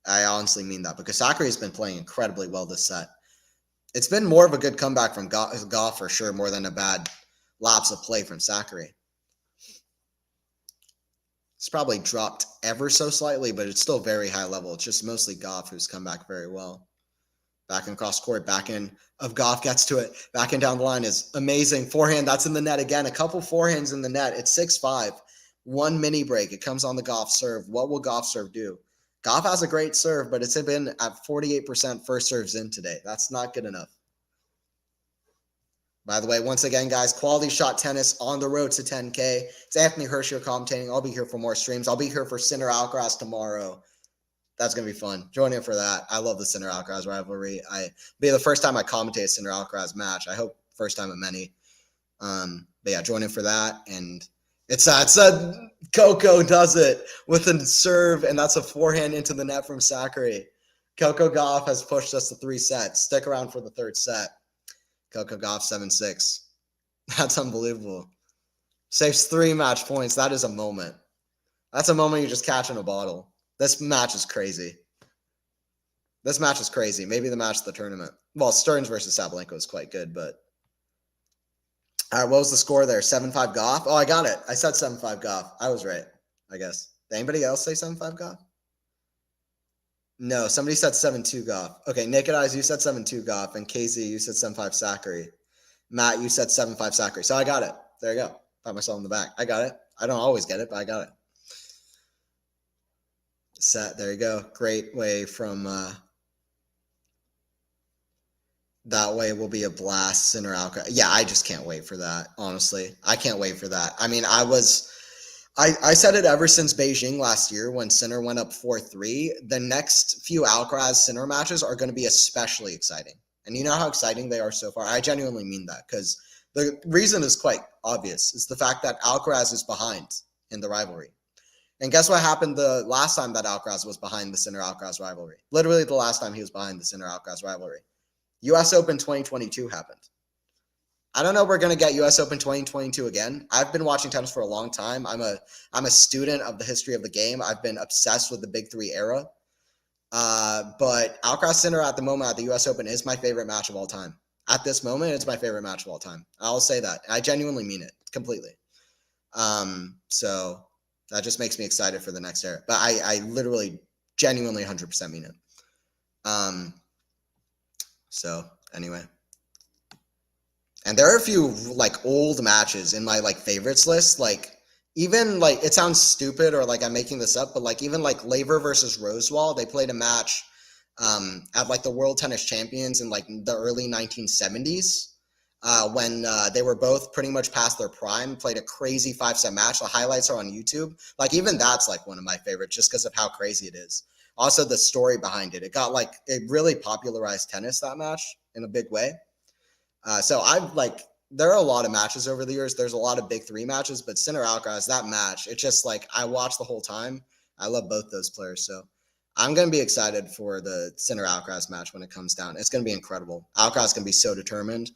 I honestly mean that, because Sakkari has been playing incredibly well this set. It's been more of a good comeback from Gauff for sure, more than a bad lapse of play from Sakkari. It's probably dropped ever so slightly, but it's still very high level. It's just mostly Gauff who's come back very well. Back in cross court, back in of Gauff gets to it. Back in down the line is amazing. Forehand, that's in the net again. A couple forehands in the net. It's 6-5. 1 mini break. It comes on the Gauff serve. What will Gauff serve do? Gauff has a great serve, but it's been at 48% first serves in today. That's not good enough. By the way, once again, guys, Quality Shot Tennis on the road to 10K. It's Anthony Hershey commentating. I'll be here for more streams. I'll be here for Sinner Alcaraz tomorrow. That's going to be fun. Join in for that. I love the Sinner Alcaraz rivalry. It'll be the first time I commentate a Sinner Alcaraz match. I hope first time of many. But yeah, join in for that. And It's a Coco does it with a serve, and that's a forehand into the net from Sakkari. Coco Gauff has pushed us to 3 sets. Stick around for the third set. Coco Gauff 7-6. That's unbelievable. Saves 3 match points. That is a moment. That's a moment you just catch in a bottle. This match is crazy. This match is crazy. Maybe the match of the tournament. Well, Stearns versus Sabalenka was quite good, but all right, what was the score there? 7-5 Gauff? Oh, I got it. I said 7-5 Gauff. I was right, I guess. Did anybody else say 7-5 Gauff? No, somebody said 7-2 Gauff. Okay, Naked Eyes, you said 7-2 Gauff, and KZ, you said 7-5 Sakkari. Matt, you said 7-5 Sakkari. So I got it. There you go. Pat myself in the back. I got it. I don't always get it, but I got it. Set. There you go. Great way from that way will be a blast. Sinner Alcaraz. Yeah, I just can't wait for that. Honestly, I can't wait for that. I mean, I said it ever since Beijing last year when Sinner went up 4-3. The next few Alcaraz Sinner matches are going to be especially exciting. And you know how exciting they are so far? I genuinely mean that because the reason is quite obvious. It's the fact that Alcaraz is behind in the rivalry. And guess what happened the last time that Alcaraz was behind the Sinner Alcaraz rivalry? Literally the last time he was behind the Sinner Alcaraz rivalry. US Open 2022 happened. I don't know if we're going to get US Open 2022 again. I've been watching tennis for a long time. I'm a student of the history of the game. I've been obsessed with the Big Three era. But Alcaraz Sinner at the moment at the US Open is my favorite match of all time. At this moment, it's my favorite match of all time. I'll say that. I genuinely mean it completely. So that just makes me excited for the next era. But I literally, genuinely 100% mean it. So anyway. And there are a few like old matches in my like favorites list. Like even like it sounds stupid or like I'm making this up, but like even like Laver versus Rosewall, they played a match at like the World Tennis Champions in like the early 1970s. When they were both pretty much past their prime, played a crazy 5-set match. The highlights are on YouTube. Like even that's like one of my favorites just because of how crazy it is. Also the story behind it. It really popularized tennis, that match, in a big way. So I've like, there are a lot of matches over the years. There's a lot of Big Three matches, but Sinner Alcaraz, that match, it's just like I watched the whole time. I love both those players. So I'm going to be excited for the Sinner Alcaraz match when it comes down. It's going to be incredible. Alcaraz is going to be so determined.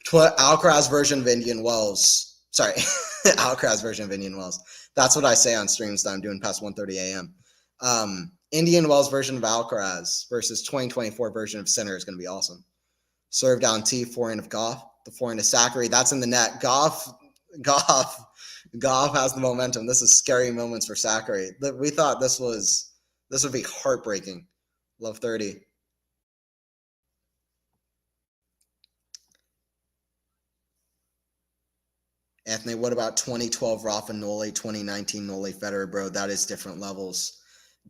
Alcaraz version of Indian Wells. Sorry, Alcaraz version of Indian Wells. That's what I say on streams that I'm doing past 1:30 a.m. Indian Wells version of Alcaraz versus 2024 version of Sinner is going to be awesome. Serve down T, forehand of Gauff. The forehand of Sakkari. That's in the net. Gauff has the momentum. This is scary moments for Sakkari. We thought this would be heartbreaking. Love 30. Anthony, what about 2012 Rafa Nole, 2019 Nole Federer, bro? That is different levels.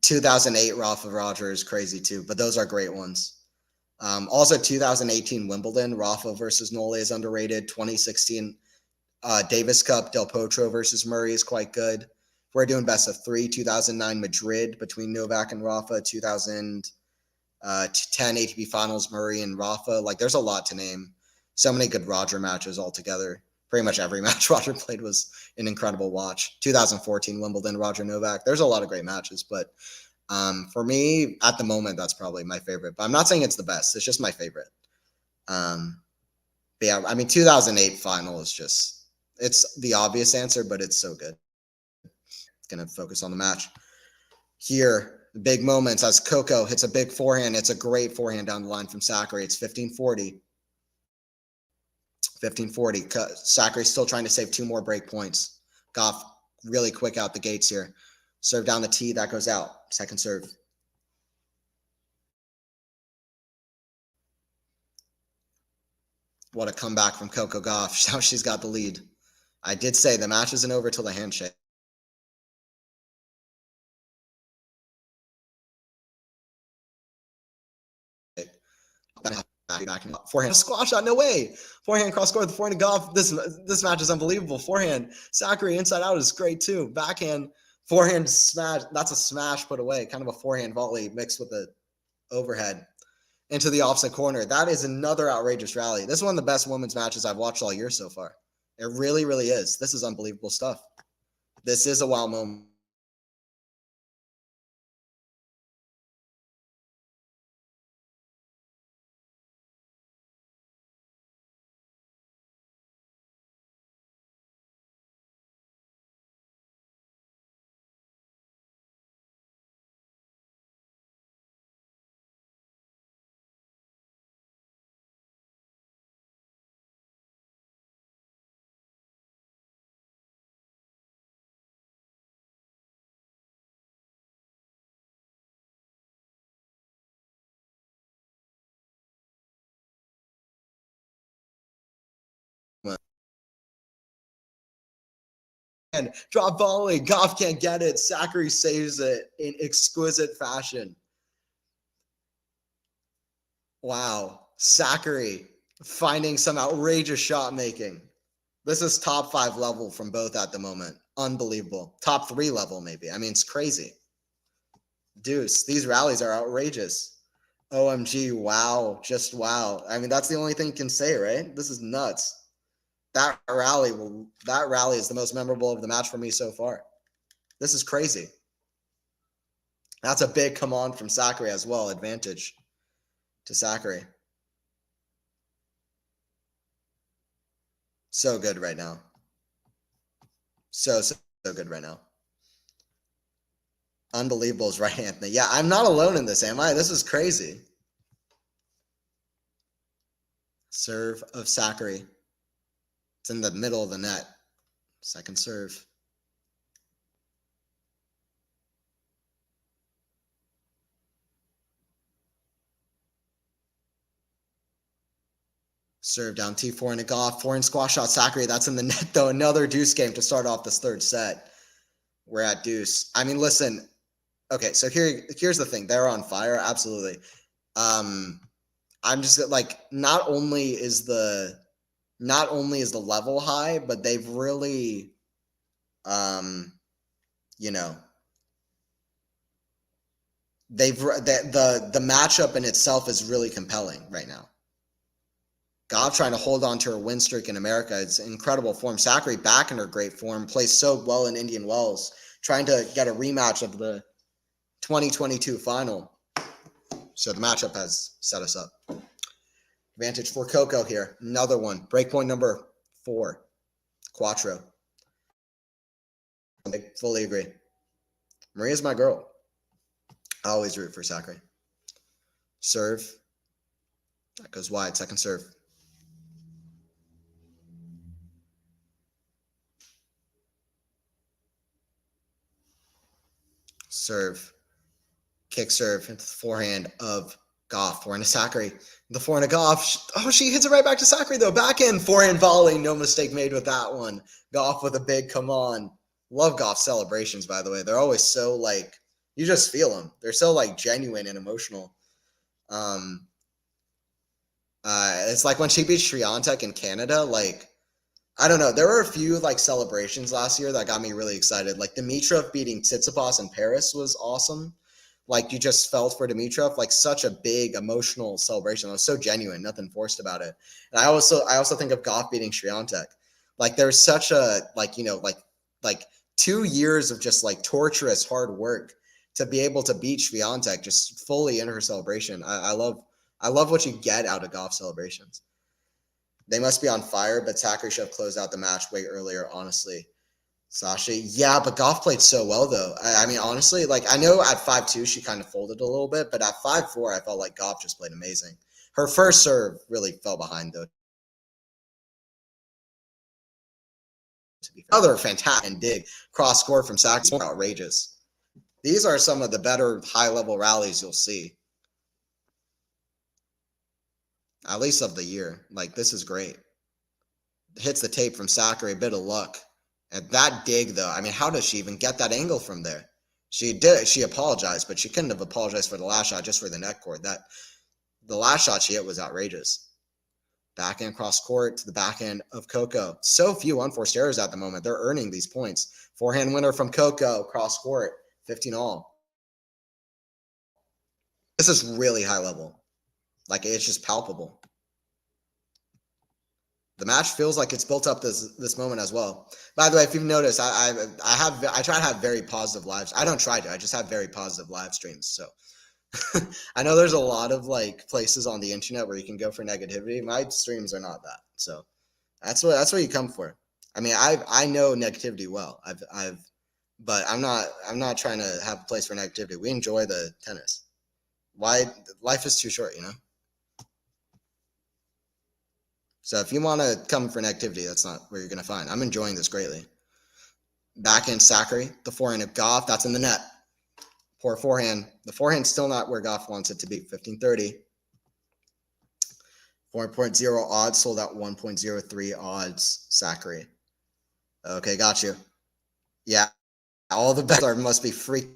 2008 Rafa Roger is crazy too, but those are great ones. Also 2018 Wimbledon, Rafa versus Nole is underrated. 2016 Davis Cup, Del Potro versus Murray is quite good. We're doing best of 3. 2009 Madrid between Novak and Rafa. 2010 ATP Finals, Murray and Rafa. Like there's a lot to name. So many good Roger matches altogether. Pretty much every match Roger played was an incredible watch. 2014 Wimbledon, Roger Novak. There's a lot of great matches, but for me, at the moment, that's probably my favorite. But I'm not saying it's the best. It's just my favorite. But yeah, I mean, 2008 final is just, it's the obvious answer, but it's so good. Going to focus on the match. Here, the big moments as Coco hits a big forehand. It's a great forehand down the line from Sakkari. It's 15-40. 15-40. Sakkari's still trying to save 2 more break points. Gauff really quick out the gates here. Serve down the tee, that goes out. Second serve. What a comeback from Coco Gauff. Now she's got the lead. I did say the match isn't over till the handshake. Forehand squash shot, no way. Forehand cross court, the forehand Gauff. This match is unbelievable. Forehand Sakkari inside out is great too. Backhand forehand smash. That's a smash put away. Kind of a forehand volley mixed with the overhead into the offside corner. That is another outrageous rally. This is one of the best women's matches I've watched all year so far. It really, really is. This is unbelievable stuff. This is a wow moment. And drop volley. Gauff can't get it. Sakkari saves it in exquisite fashion. Wow. Sakkari finding some outrageous shot making. This is top 5 level from both at the moment. Unbelievable. Top 3 level, maybe. I mean, it's crazy. Deuce. These rallies are outrageous. OMG. Wow. Just wow. I mean, that's the only thing you can say, right? This is nuts. That rally is the most memorable of the match for me so far. This is crazy. That's a big come on from Sakkari as well. Advantage to Sakkari. So good right now. So good right now. Unbelievable is right, Anthony. Yeah, I'm not alone in this, am I? This is crazy. Serve of Sakkari. It's in the middle of the net. Second serve. Serve down T4 and a Gauff. Foreign squash shot Sakkari. That's in the net, though. Another deuce game to start off this third set. We're at deuce. I mean, listen. Okay, so here's the thing. They're on fire. Absolutely. I'm just like, not only is the level high, but they've really, you know, the matchup in itself is really compelling right now. Gauff trying to hold on to her win streak in America. It's incredible form. Sakkari back in her great form, plays so well in Indian Wells, trying to get a rematch of the 2022 final. So the matchup has set us up. Advantage for Coco here. Another one. Breakpoint number 4. Quattro. I fully agree. Maria's my girl. I always root for Sakkari. Serve. That goes wide. Second serve. Serve. Kick serve into the forehand of Gauff. Forehand to Sakkari. The forehand to Gauff. Oh, she hits it right back to Sakkari, though. Backhand forehand volley. No mistake made with that one. Gauff with a big come on. Love Gauff celebrations, by the way. They're always so, like, you just feel them. They're so, like, genuine and emotional. It's like when she beat Swiatek in Canada, like, I don't know. There were a few, like, celebrations last year that got me really excited. Like, Dimitrov beating Tsitsipas in Paris was awesome. Like, you just felt for Dimitrov, like, such a big emotional celebration. It was so genuine, nothing forced about it. And I also think of Gauff beating Swiatek. Like, there's such a, like, you know, like 2 years of just, like, torturous hard work to be able to beat Swiatek just fully in her celebration. I love what you get out of Gauff celebrations. They must be on fire, but Sakkari should have closed out the match way earlier, honestly. Sasha, yeah, but Gauff played so well, though. I mean, honestly, like, I know at 5-2 she kind of folded a little bit, but at 5-4 I felt like Gauff just played amazing. Her first serve really fell behind, though. To be fair. Another fantastic and dig cross score from Sakkari, outrageous. These are some of the better high-level rallies you'll see. At least of the year. Like, this is great. Hits the tape from Sakkari, a bit of luck. And that dig, though, I mean, how does she even get that angle from there? She apologized, but she couldn't have apologized for the last shot, just for the net cord. The last shot she hit was outrageous. Backhand cross court to the backhand of Coco. So few unforced errors at the moment. They're earning these points. Forehand winner from Coco, cross court, 15 all. This is really high level. Like, it's just palpable. The match feels like it's built up this moment as well. By the way, if you've noticed, I try to have very positive lives. I don't try to. I just have very positive live streams. So I know there's a lot of like places on the internet where you can go for negativity. My streams are not that. So that's what you come for. I mean, I know negativity well. But I'm not trying to have a place for negativity. We enjoy the tennis. Why? Life is too short, you know? So if you want to come for negativity, that's not where you're going to find. I'm enjoying this greatly. Backhand Sakkari, the forehand of Gauff, that's in the net. Poor forehand. The forehand's still not where Gauff wants it to be. 1530. 4.0 odds, sold out 1.03 odds, Sakkari. Okay, got you. Yeah, all the bets must be freaking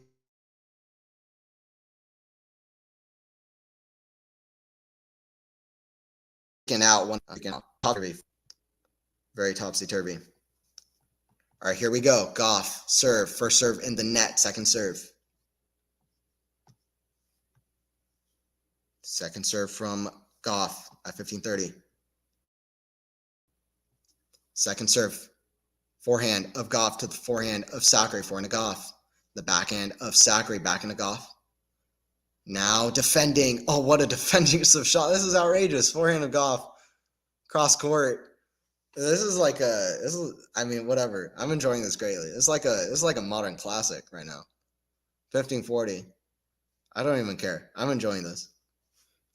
out. Very topsy-turvy. All right, here we go. Gauff, serve. First serve in the net. Second serve. Second serve from Gauff at 1530. Second serve. Forehand of Gauff to the forehand of Sakkari. Forehand of Gauff. The backhand of Sakkari back into Gauff. Now defending. Oh, what a defensive shot. This is outrageous. Forehand of Gauff. Cross court. I mean, whatever. I'm enjoying this greatly. It's like a modern classic right now. 1540. I don't even care. I'm enjoying this.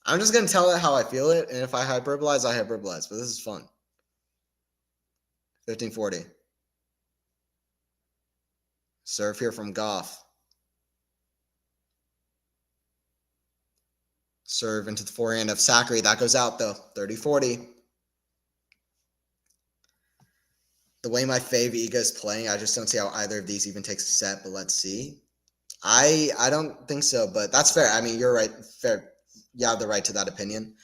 I'm just going to tell it how I feel it, and if I hyperbolize, I hyperbolize, but this is fun. 1540. Serve here from Gauff. Serve into the forehand of Sakkari. That goes out, though. 30-40. The way my fave Iga is playing, I just don't see how either of these even takes a set, but let's see. I don't think so, but that's fair. I mean, you're right. Fair. You have the right to that opinion.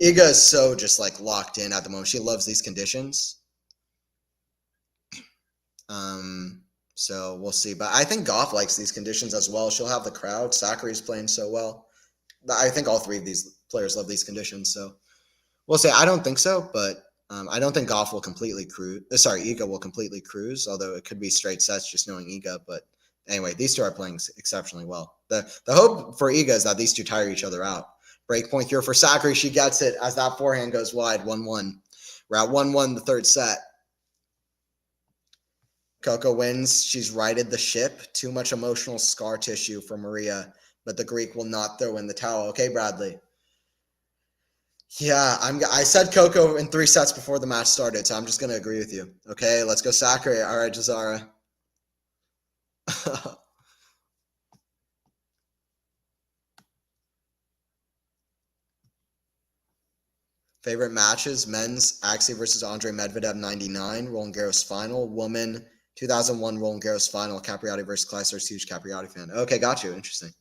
Iga is so just like locked in at the moment. She loves these conditions. So we'll see. But I think Gauff likes these conditions as well. She'll have the crowd. Sakkari's playing so well. I think all three of these players love these conditions. So we'll see. I don't think so, but I don't think Gauff will completely cruise. Iga will completely cruise, although it could be straight sets just knowing Iga. But anyway, these two are playing exceptionally well. The hope for Iga is that these two tire each other out. Break point here for Sakkari. She gets it as that forehand goes wide, 1-1. We're at 1-1 the third set. Coco wins. She's righted the ship. Too much emotional scar tissue for Maria, but the Greek will not throw in the towel. Okay, Bradley. Yeah, I said Coco in 3 sets before the match started, so I'm just going to agree with you. Okay, let's go Sakkari. All right, Jazara. Favorite matches: men's Axie versus Andre Medvedev 99, Roland Garros final. Woman 2001 Roland Garros final, Capriati versus Clijsters. Huge Capriati fan. Okay, got you. Interesting.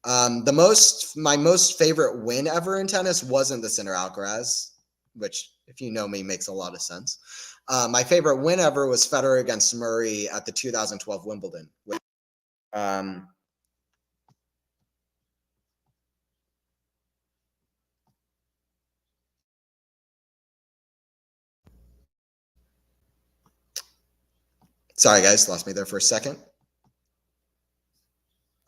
My most favorite win ever in tennis wasn't the Sinner Alcaraz, which, if you know me, makes a lot of sense. My favorite win ever was Federer against Murray at the 2012 Wimbledon. Sorry, guys, lost me there for a second.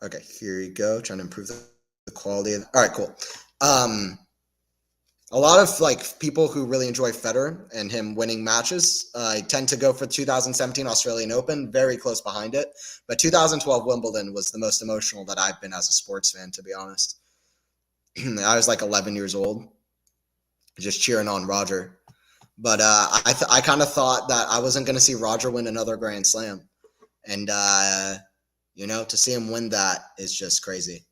Okay, here you go. Trying to improve the quality of. All right, cool. A lot of like people who really enjoy Federer and him winning matches, tend to go for 2017 Australian Open, very close behind it. But 2012 Wimbledon was the most emotional that I've been as a sports fan, to be honest. I was like 11 years old, just cheering on Roger. But I kind of thought that I wasn't going to see Roger win another Grand Slam. And, to see him win that is just crazy.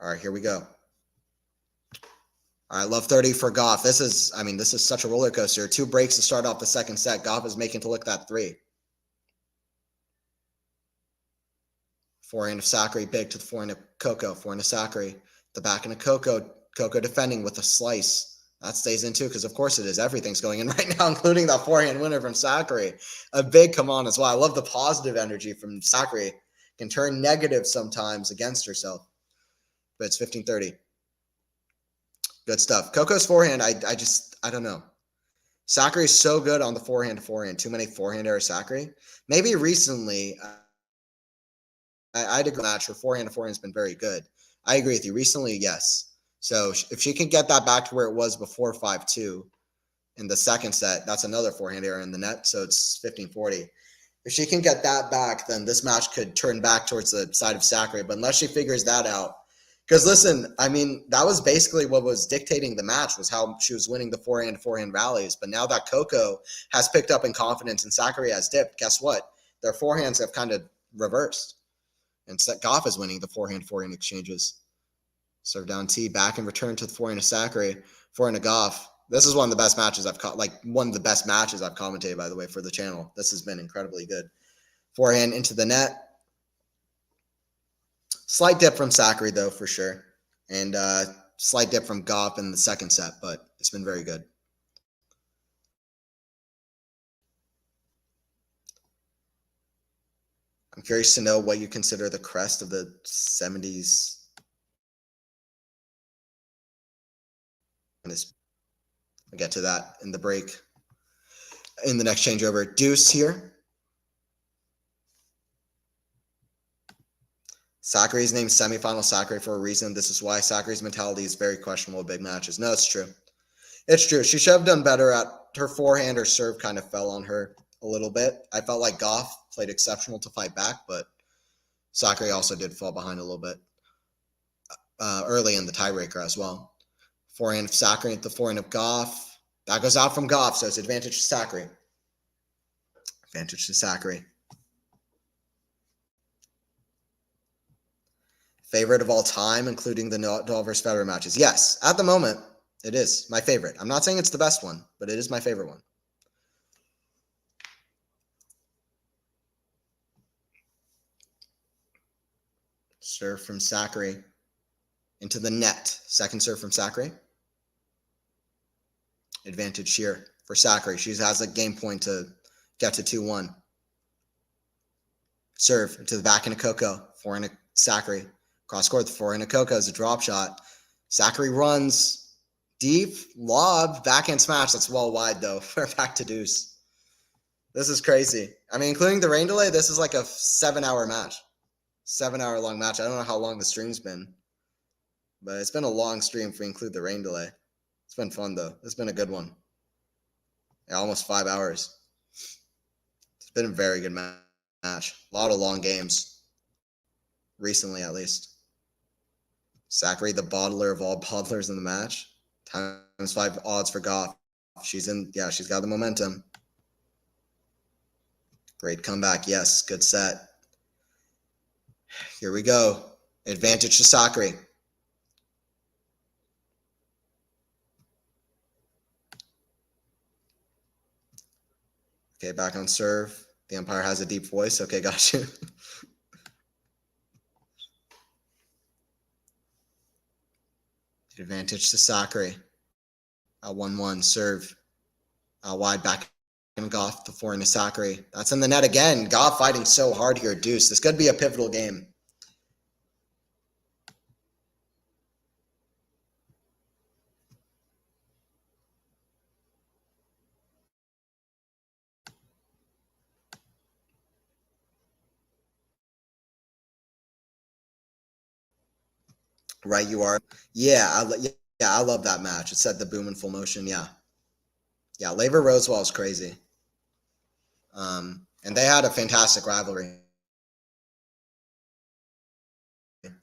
All right, here we go. All right, love 30 for Gauff. This is such a roller coaster. 2 breaks to start off the second set. Gauff is making to look that 3. Forehand of Sakkari, big to the forehand of Coco. Forehand of Sakkari. The backhand of Coco. Coco defending with a slice. That stays in too, because of course it is. Everything's going in right now, including that forehand winner from Sakkari. A big come on as well. I love the positive energy from Sakkari. Can turn negative sometimes against herself. But it's 15-30. Good stuff. Coco's forehand, I don't know. Sakkari is so good on the forehand to forehand. Too many forehand error Sakkari. Maybe recently, I'd agree. Match her forehand to forehand has been very good. I agree with you. Recently, yes. So if she can get that back to where it was before 5-2 in the second set, that's another forehand error in the net. So it's 15-40. If she can get that back, then this match could turn back towards the side of Sakkari. But unless she figures that out, because listen, I mean, that was basically what was dictating the match, was how she was winning the forehand rallies. But now that Coco has picked up in confidence and Sakkari has dipped, guess what? Their forehands have kind of reversed. And Gauff is winning the forehand exchanges. Serve down T, back and return to the forehand of Sakkari, forehand of Gauff. This is one of the best matches I've caught, like one of the best matches I've commentated, by the way, for the channel. This has been incredibly good. Forehand into the net. Slight dip from Sakkari, though, for sure. And slight dip from Gauff in the second set, but it's been very good. I'm curious to know what you consider the crest of the 70s. I'll get to that in the break. In the next changeover. Deuce here. Sakkari's named semifinal Sakkari for a reason. This is why Sakkari's mentality is very questionable in big matches. No, it's true. It's true. She should have done better at her forehand. Her serve kind of fell on her a little bit. I felt like Gauff played exceptional to fight back, but Sakkari also did fall behind a little bit early in the tiebreaker as well. Forehand of Sakkari at the forehand of Gauff. That goes out from Gauff, so it's advantage to Sakkari. Advantage to Sakkari. Favorite of all time, including the Nadal versus Federer matches. Yes, at the moment, it is my favorite. I'm not saying it's the best one, but it is my favorite one. Serve from Sakkari into the net. Second serve from Sakkari. Advantage here for Sakkari. She has a game point to get to 2-1. Serve to the back into Coco. Forehand to Sakkari. Cross court, the forehand to Coco is a drop shot. Sakkari runs deep, lob, backhand smash. That's well wide, though. We're back to deuce. This is crazy. I mean, including the rain delay, this is like a 7-hour match. 7-hour long match. I don't know how long the stream's been, but it's been a long stream if we include the rain delay. It's been fun, though. It's been a good one. Yeah, almost 5 hours. It's been a very good match. A lot of long games. Recently, at least. Sakkari, the bottler of all bottlers in the match. ×5 odds for Gauff. She's got the momentum. Great comeback. Yes, good set. Here we go. Advantage to Sakkari. Okay, back on serve. The umpire has a deep voice. Okay, got you. Advantage to Sakkari. 1-1 serve. Wide back and Gauff the forehand to Sakkari. That's in the net again. Gauff fighting so hard here. Deuce. This could be a pivotal game. Right, you are. Yeah, I love that match. It set the boom in full motion. Yeah, Laver Rosewall is crazy. And they had a fantastic rivalry.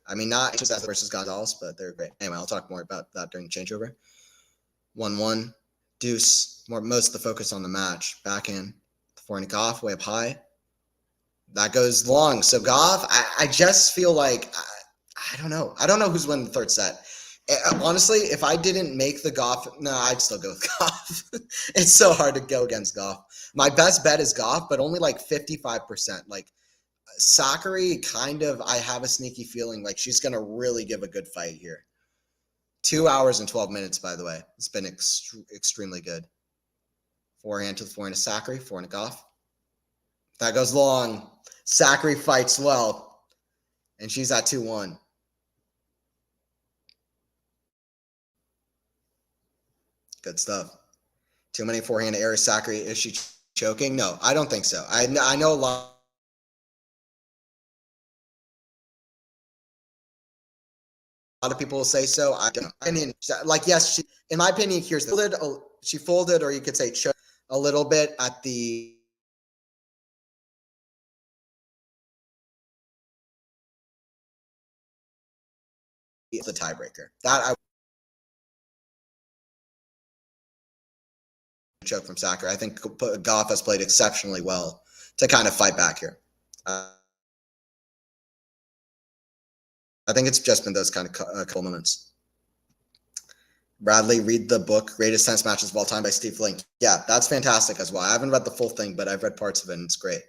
I mean, not just as versus Gonzalez, but they're great. Anyway, I'll talk more about that during the changeover. 1-1, deuce. Most of the focus on the match. Backhand, forehand Gauff, way up high. That goes long. So Gauff, I just feel like I don't know. I don't know who's winning the third set. Honestly, if I didn't make the Gauff, no, I'd still go with Gauff. It's so hard to go against Gauff. My best bet is Gauff, but only like 55%. Like Sakkari, kind of, I have a sneaky feeling like she's going to really give a good fight here. 2 hours and 12 minutes, by the way. It's been extremely good. Forehand to the forehand to Sakkari, forehand to Gauff. That goes long. Sakkari fights well, and she's at 2-1. Good stuff. Too many forehand errors. Sakkari, is she choking? No, I don't think so. I know a lot of people will say so. I don't know. I mean, like, yes, in my opinion, she folded, or you could say choked a little bit at the tiebreaker. That I choke from Sakkari. I think Gauff has played exceptionally well to kind of fight back here. I think it's just been those kind of couple moments. Bradley, read the book, Greatest Tennis Matches of All Time by Steve Flink. Yeah, that's fantastic as well. I haven't read the full thing, but I've read parts of it, and it's great.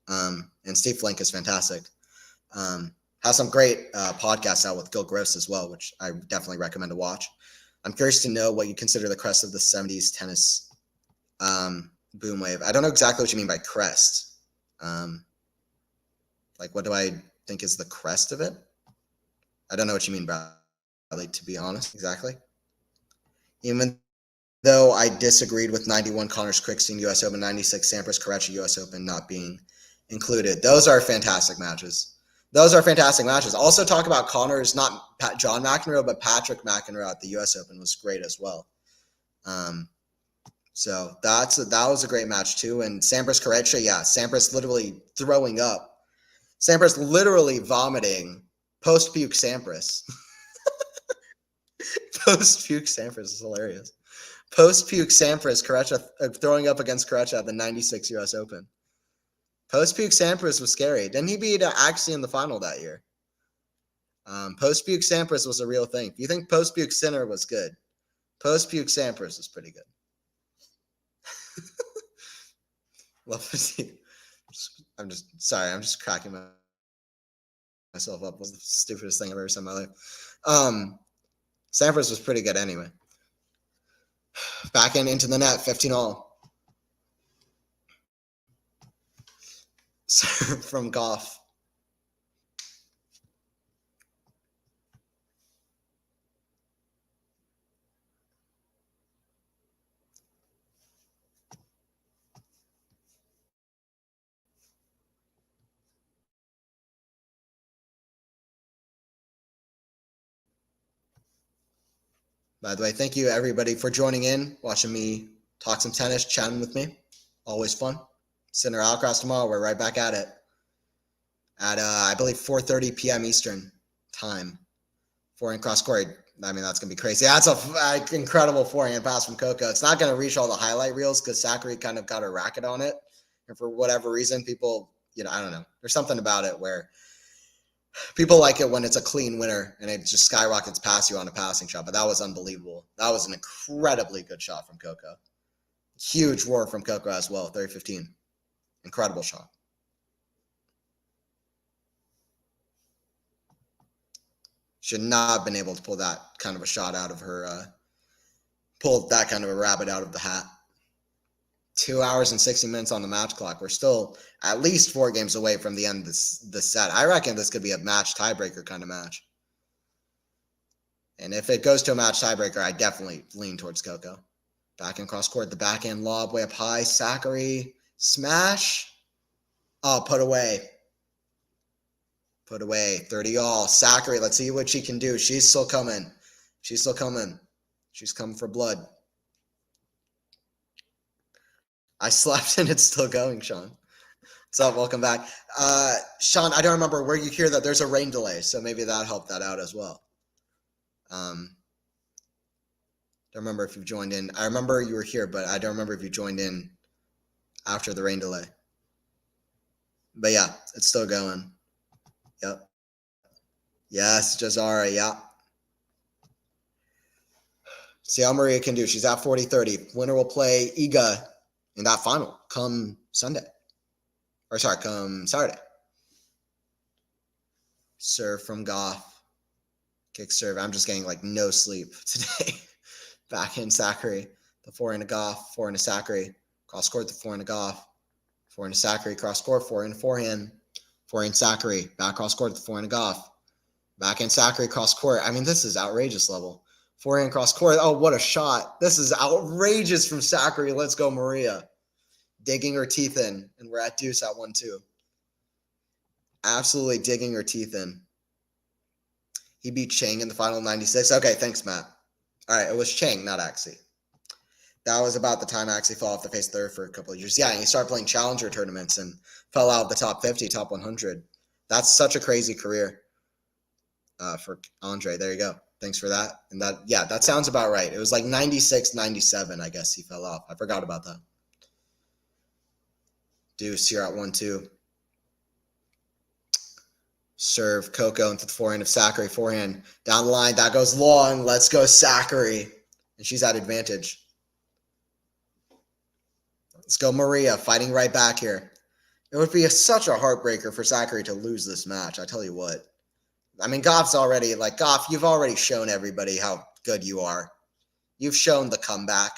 And Steve Flink is fantastic. Has some great podcasts out with Gil Gross as well, which I definitely recommend to watch. I'm curious to know what you consider the crest of the 70s tennis boom wave. I don't know exactly what you mean by crest. Like, what do I think is the crest of it? I don't know what you mean, Bradley, to be honest, exactly. Even though I disagreed with 91 Connors Crixton US Open, 96 Sampras Correccia US Open not being included. Those are fantastic matches. Also talk about Connors, not John McEnroe, but Patrick McEnroe at the US Open was great as well. So that was a great match too. And Sampras Correccia, yeah, Sampras literally throwing up. Sampras literally vomiting. Post-puke Sampras. Post-puke Sampras is hilarious. Post-puke Sampras, Correccia throwing up against Correccia at the 96 US Open. Post-puke Sampras was scary. Didn't he beat Axie in the final that year? Post-puke Sampras was a real thing. If you think post-puke Sinner was good, post-puke Sampras was pretty good. Love to see. I'm just cracking myself up. It was the stupidest thing I've ever said in my life. Sampras was pretty good anyway. Back into the net, 15-all. From Gauff. By the way, thank you everybody for joining in, watching me talk some tennis, chatting with me. Always fun. Center Outcross tomorrow. We're right back at it. At I believe 4:30 p.m. Eastern time. Forehand cross court. I mean, that's gonna be crazy. That's an incredible forehand pass from Coco. It's not gonna reach all the highlight reels because Sakkari kind of got a racket on it, and for whatever reason, people, I don't know. There's something about it where people like it when it's a clean winner and it just skyrockets past you on a passing shot. But that was unbelievable. That was an incredibly good shot from Coco. Huge roar from Coco as well. 30-15. Incredible shot. Should not have been able to pull that kind of a shot out of her, pull that kind of a rabbit out of the hat. 2 hours and 60 minutes on the match clock. We're still at least 4 games away from the end of the set. I reckon this could be a match tiebreaker kind of match. And if it goes to a match tiebreaker, I definitely lean towards Coco. Backhand cross court, the backhand lob way up high. Sakkari, smash. Oh, put away. Put away. 30-all. Sakkari, let's see what she can do. She's still coming. She's coming for blood. I slept and it's still going, Sean. What's up? Welcome back. Sean, I don't remember where you hear that there's a rain delay, so maybe that helped that out as well. Don't remember if you've joined in. I remember you were here, but I don't remember if you joined in after the rain delay. But yeah, it's still going. Yep. Yes, Jazara, yeah. See how Maria can do. She's at 40-30. Winner will play Iga in that final come Saturday. Serve from Gauff. Kick serve. I'm just getting like no sleep today. Backhand Sakkari. The forehand to Gauff. Forehand to Sakkari. Cross court the forehand to Gauff. Forehand to Sakkari. Cross court. Forehand to forehand. Forehand Sakkari. Back cross court the forehand to Gauff. Backhand Sakkari. Cross court. I mean, this is outrageous level. Forehand cross court. Oh, what a shot. This is outrageous from Sakkari. Let's go, Maria. Digging her teeth in. And we're at deuce at 1-2. Absolutely digging her teeth in. He beat Chang in the final 96. Okay, thanks, Matt. All right, it was Chang, not Axie. That was about the time Axie fell off the face of the earth for a couple of years. Yeah, and he started playing challenger tournaments and fell out of the top 50, top 100. That's such a crazy career for Andre. There you go. Thanks for that. And that, yeah, that sounds about right. It was like 96, 97, I guess he fell off. I forgot about that. Deuce here at 1-2. Serve Coco into the forehand of Sakkari. Forehand down the line. That goes long. Let's go, Sakkari. And she's at advantage. Let's go, Maria, fighting right back here. It would be such a heartbreaker for Sakkari to lose this match. I tell you what. I mean, Gauff's already, Gauff, you've already shown everybody how good you are. You've shown the comeback.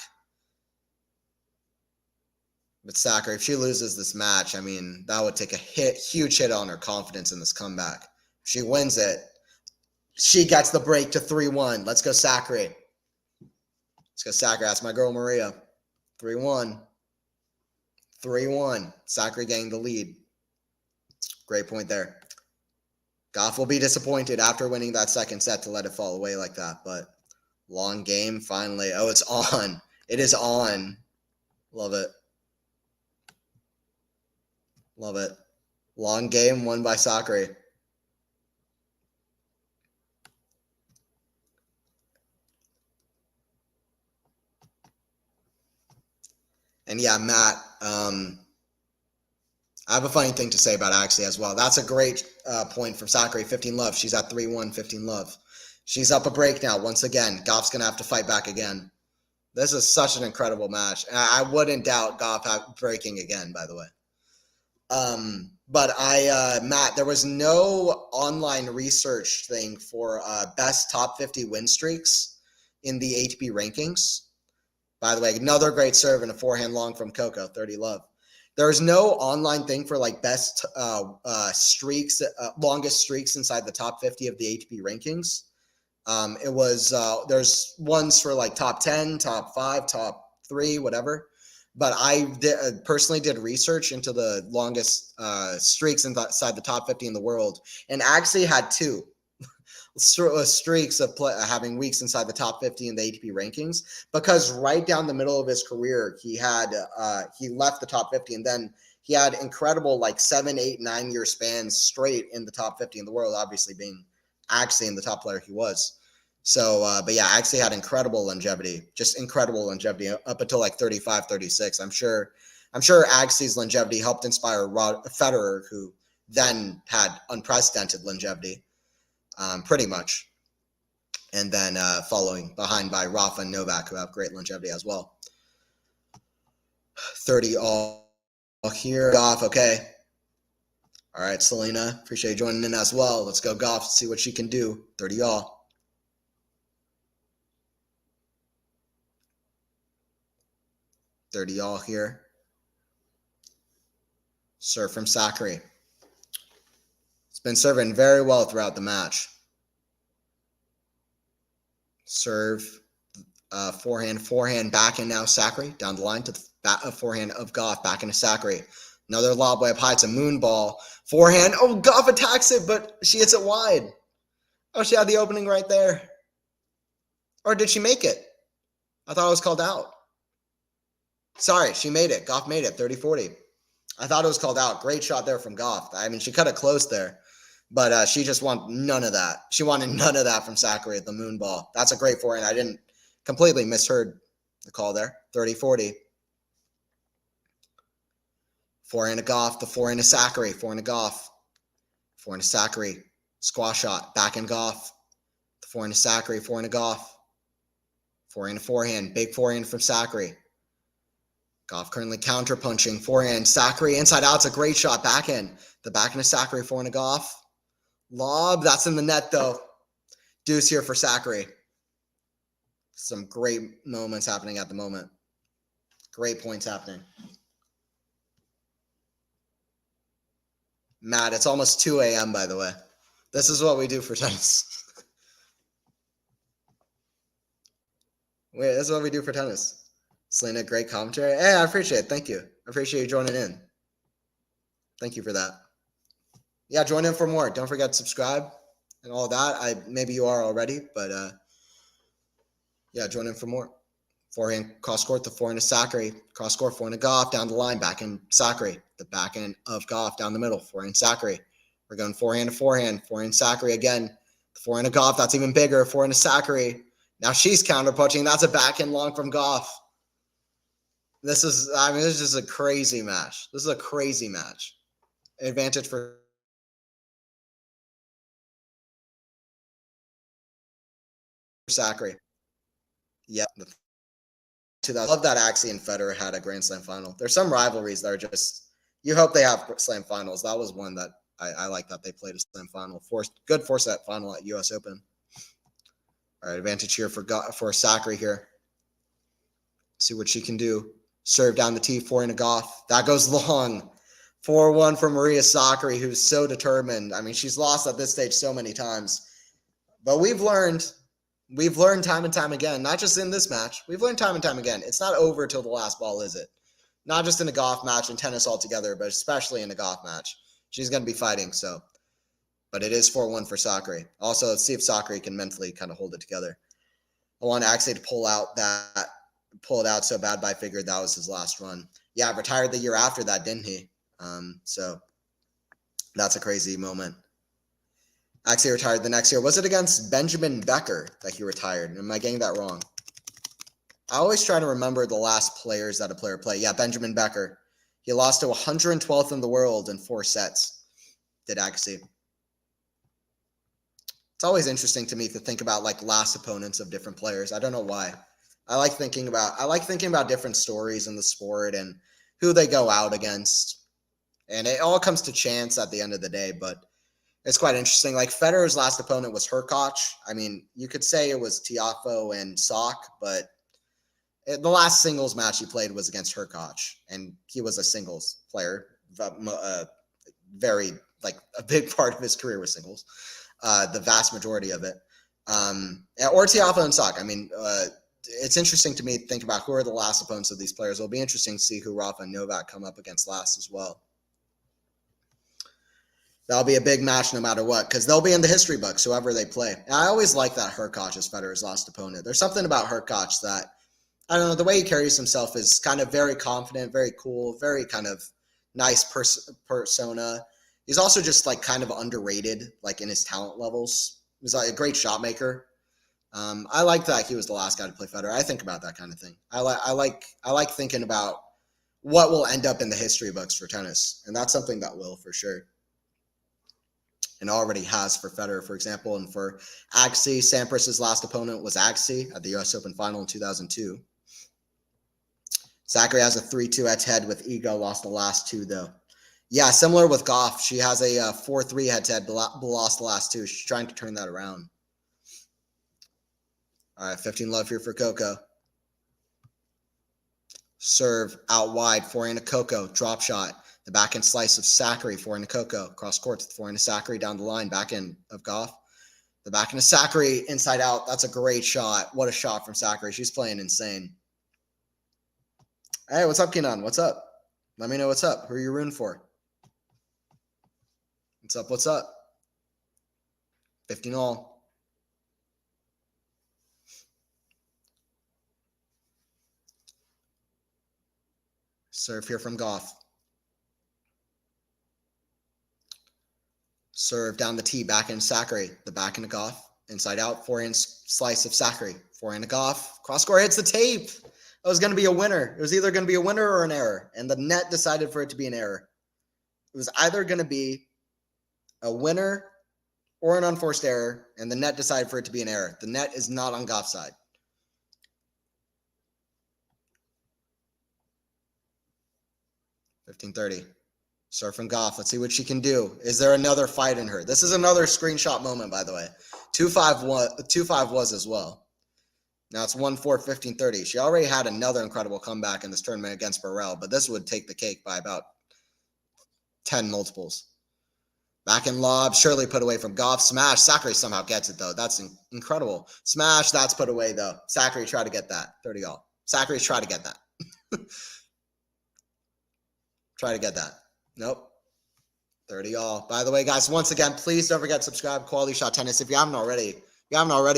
But Sakkari, if she loses this match, I mean, that would take a huge hit on her confidence in this comeback. If she wins it, she gets the break to 3-1. Let's go, Sakkari. Let's go, Sakkari. That's my girl, Maria. 3-1. 3-1. Sakkari getting the lead. Great point there. Gauff will be disappointed after winning that second set to let it fall away like that. But long game, finally. Oh, it's on. It is on. Love it. Love it. Long game, won by Sakkari. And yeah, Matt, I have a funny thing to say about Axie as well. That's a great point from Sakkari. 15 love. She's at 3-1, 15 love. She's up a break now. Once again, Gauff's going to have to fight back again. This is such an incredible match. And I wouldn't doubt Gauff breaking again, by the way. But Matt, there was no online research thing for best top 50 win streaks in the ATP rankings. By the way, another great serve and a forehand long from Coco, 30 love. There's no online thing for best streaks, longest streaks inside the top 50 of the ATP rankings. It was there's ones for top 10, top 5, top 3, whatever. But I personally did research into the longest streaks inside the top 50 in the world, and Axie had 2 streaks of having weeks inside the top 50 in the ATP rankings, because right down the middle of his career, he had he left the top 50, and then he had incredible 7, 8, 9 year spans straight in the top 50 in the world, obviously being Axie and the top player he was. So, but yeah, Axie had incredible longevity, just incredible longevity up until 35, 36. I'm sure Axie's longevity helped inspire Federer, who then had unprecedented longevity, pretty much. And then following behind by Rafa and Novak, who have great longevity as well. 30 all here. Gauff, okay. All right, Selena, appreciate you joining in as well. Let's go Gauff, see what she can do. 30 all. All here. Serve from Sakkari. It's been serving very well throughout the match. Serve, forehand, back in now Sakkari. Down the line to the forehand of Gauff, back into Sakkari. Another lob way up high. It's a moon ball. Forehand. Oh, Gauff attacks it, but she hits it wide. Oh, she had the opening right there. Or did she make it? I thought it was called out. Sorry, she made it. Gauff made it, 30-40. I thought it was called out. Great shot there from Gauff. I mean, she cut it close there, but she just wanted none of that. She wanted none of that from Sakkari at the moon ball. That's a great forehand. I didn't completely misheard the call there. 30-40. Forehand to Gauff. The forehand to Sakkari. Forehand to Gauff. Forehand to Sakkari. Squash shot. Back in Gauff. The forehand to Sakkari. Forehand to Gauff. Forehand to forehand. Big forehand from Sakkari. Gauff currently counter-punching. Forehand, Sakkari, inside out. It's a great shot. Backhand. The backhand of Sakkari. Forehand to Gauff. Lob. That's in the net, though. Deuce here for Sakkari. Some great moments happening at the moment. Great points happening. Matt, it's almost 2 a.m., by the way. This is what we do for tennis. Wait, that's what we do for tennis. Selena, great commentary. Hey, I appreciate it. Thank you. I appreciate you joining in. Thank you for that. Yeah, join in for more. Don't forget to subscribe and all that. Maybe you are already, but yeah, join in for more. Forehand cross court, the forehand of Sakkari. Cross court, forehand of Gauff down the line, back in Sakkari. The back end of Gauff down the middle, forehand Sakkari. We're going forehand to forehand, forehand Sakkari again. The forehand of Gauff, that's even bigger. Forehand of Sakkari. Now she's counter punching. That's a backhand long from Gauff. This is just a crazy match. This is a crazy match. Advantage for Sakkari. Yeah. I love that Axie and Federer had a Grand Slam final. There's some rivalries that are just, you hope they have Slam finals. That was one that I like that they played a Slam final. Good four-set final at US Open. All right, advantage here for Sakkari here. See what she can do. Serve down the tee, forehand to Gauff. That goes long. 4-1 for Maria Sakkari, who's so determined. I mean, she's lost at this stage so many times. But we've learned time and time again, not just in this match. We've learned time and time again. It's not over till the last ball, is it? Not just in a Gauff match and tennis altogether, but especially in a Gauff match. She's going to be fighting, so. But it is 4-1 for Sakkari. Also, let's see if Sakkari can mentally kind of hold it together. I want Axie to pull it out so bad, but I figured that was his last run. Yeah, retired the year after that, didn't he? So that's a crazy moment. Axie retired the next year. Was it against Benjamin Becker that he retired? Am I getting that wrong? I always try to remember the last players that a player played. Yeah, Benjamin Becker. He lost to 112th in the world in 4 sets. Did Axie. It's always interesting to me to think about like last opponents of different players. I don't know why. I like thinking about different stories in the sport and who they go out against. And it all comes to chance at the end of the day, but it's quite interesting. Like Federer's last opponent was Hurkacz. I mean, you could say it was Tiafoe and Sock, but the last singles match he played was against Hurkacz, and he was a singles player. Very, like, a big part of his career was singles. The vast majority of it. Or Tiafoe and Sock. I mean, it's interesting to me to think about who are the last opponents of these players. It'll be interesting to see who Rafa and Novak come up against last as well. That'll be a big match no matter what, because they'll be in the history books, whoever they play. And I always like that Hurkacz is Federer's last opponent. There's something about Hurkacz that, I don't know, the way he carries himself is kind of very confident, very cool, very kind of nice persona. He's also just like kind of underrated, like in his talent levels. He's like a great shot maker. I like that he was the last guy to play Federer. I think about that kind of thing. I like thinking about what will end up in the history books for tennis, and that's something that will for sure. And already has for Federer, for example, and for Axie. Sampras's last opponent was Axie at the US Open final in 2002. Sakkari has a 3-2 head-to-head with Ego, lost the last 2, though. Yeah, similar with Gauff. She has a 4-3 head-to-head, but lost the last 2. She's trying to turn that around. All right, 15 love here for Coco. Serve out wide, forehand to Coco, drop shot. The backhand slice of Sakkari, forehand to Coco, cross court, forehand to Sakkari down the line, backhand of Gauff. The backhand to Sakkari, inside out. That's a great shot. What a shot from Sakkari. She's playing insane. Hey, what's up, Kenan? What's up? Let me know what's up. Who are you rooting for? What's up? What's up? 15 all. Serve here from Gauff. Serve down the tee, backhand Sakkari. The backhand of Gauff. Inside out, forehand slice of Sakkari. Forehand of Gauff. Cross court hits the tape. It was going to be a winner. It was either going to be a winner or an error. And the net decided for it to be an error. It was either going to be a winner or an unforced error, and the net decided for it to be an error. The net is not on Gauff's side. $15.30. Serve from Gauff. Let's see what she can do. Is there another fight in her? This is another screenshot moment, by the way. 2-5 was as well. Now it's 1-4, 15-30. She already had another incredible comeback in this tournament against Burrell, but this would take the cake by about 10 multiples. Back in lob, surely put away from Gauff. Smash. Sakkari somehow gets it, though. That's incredible. Smash, that's put away, though. Sakkari try to get that. 30 all. Sakkari's try to get that. Try to get that. Nope. 30 all. By the way, guys, once again, please don't forget to subscribe. Quality Shot Tennis. If you haven't already,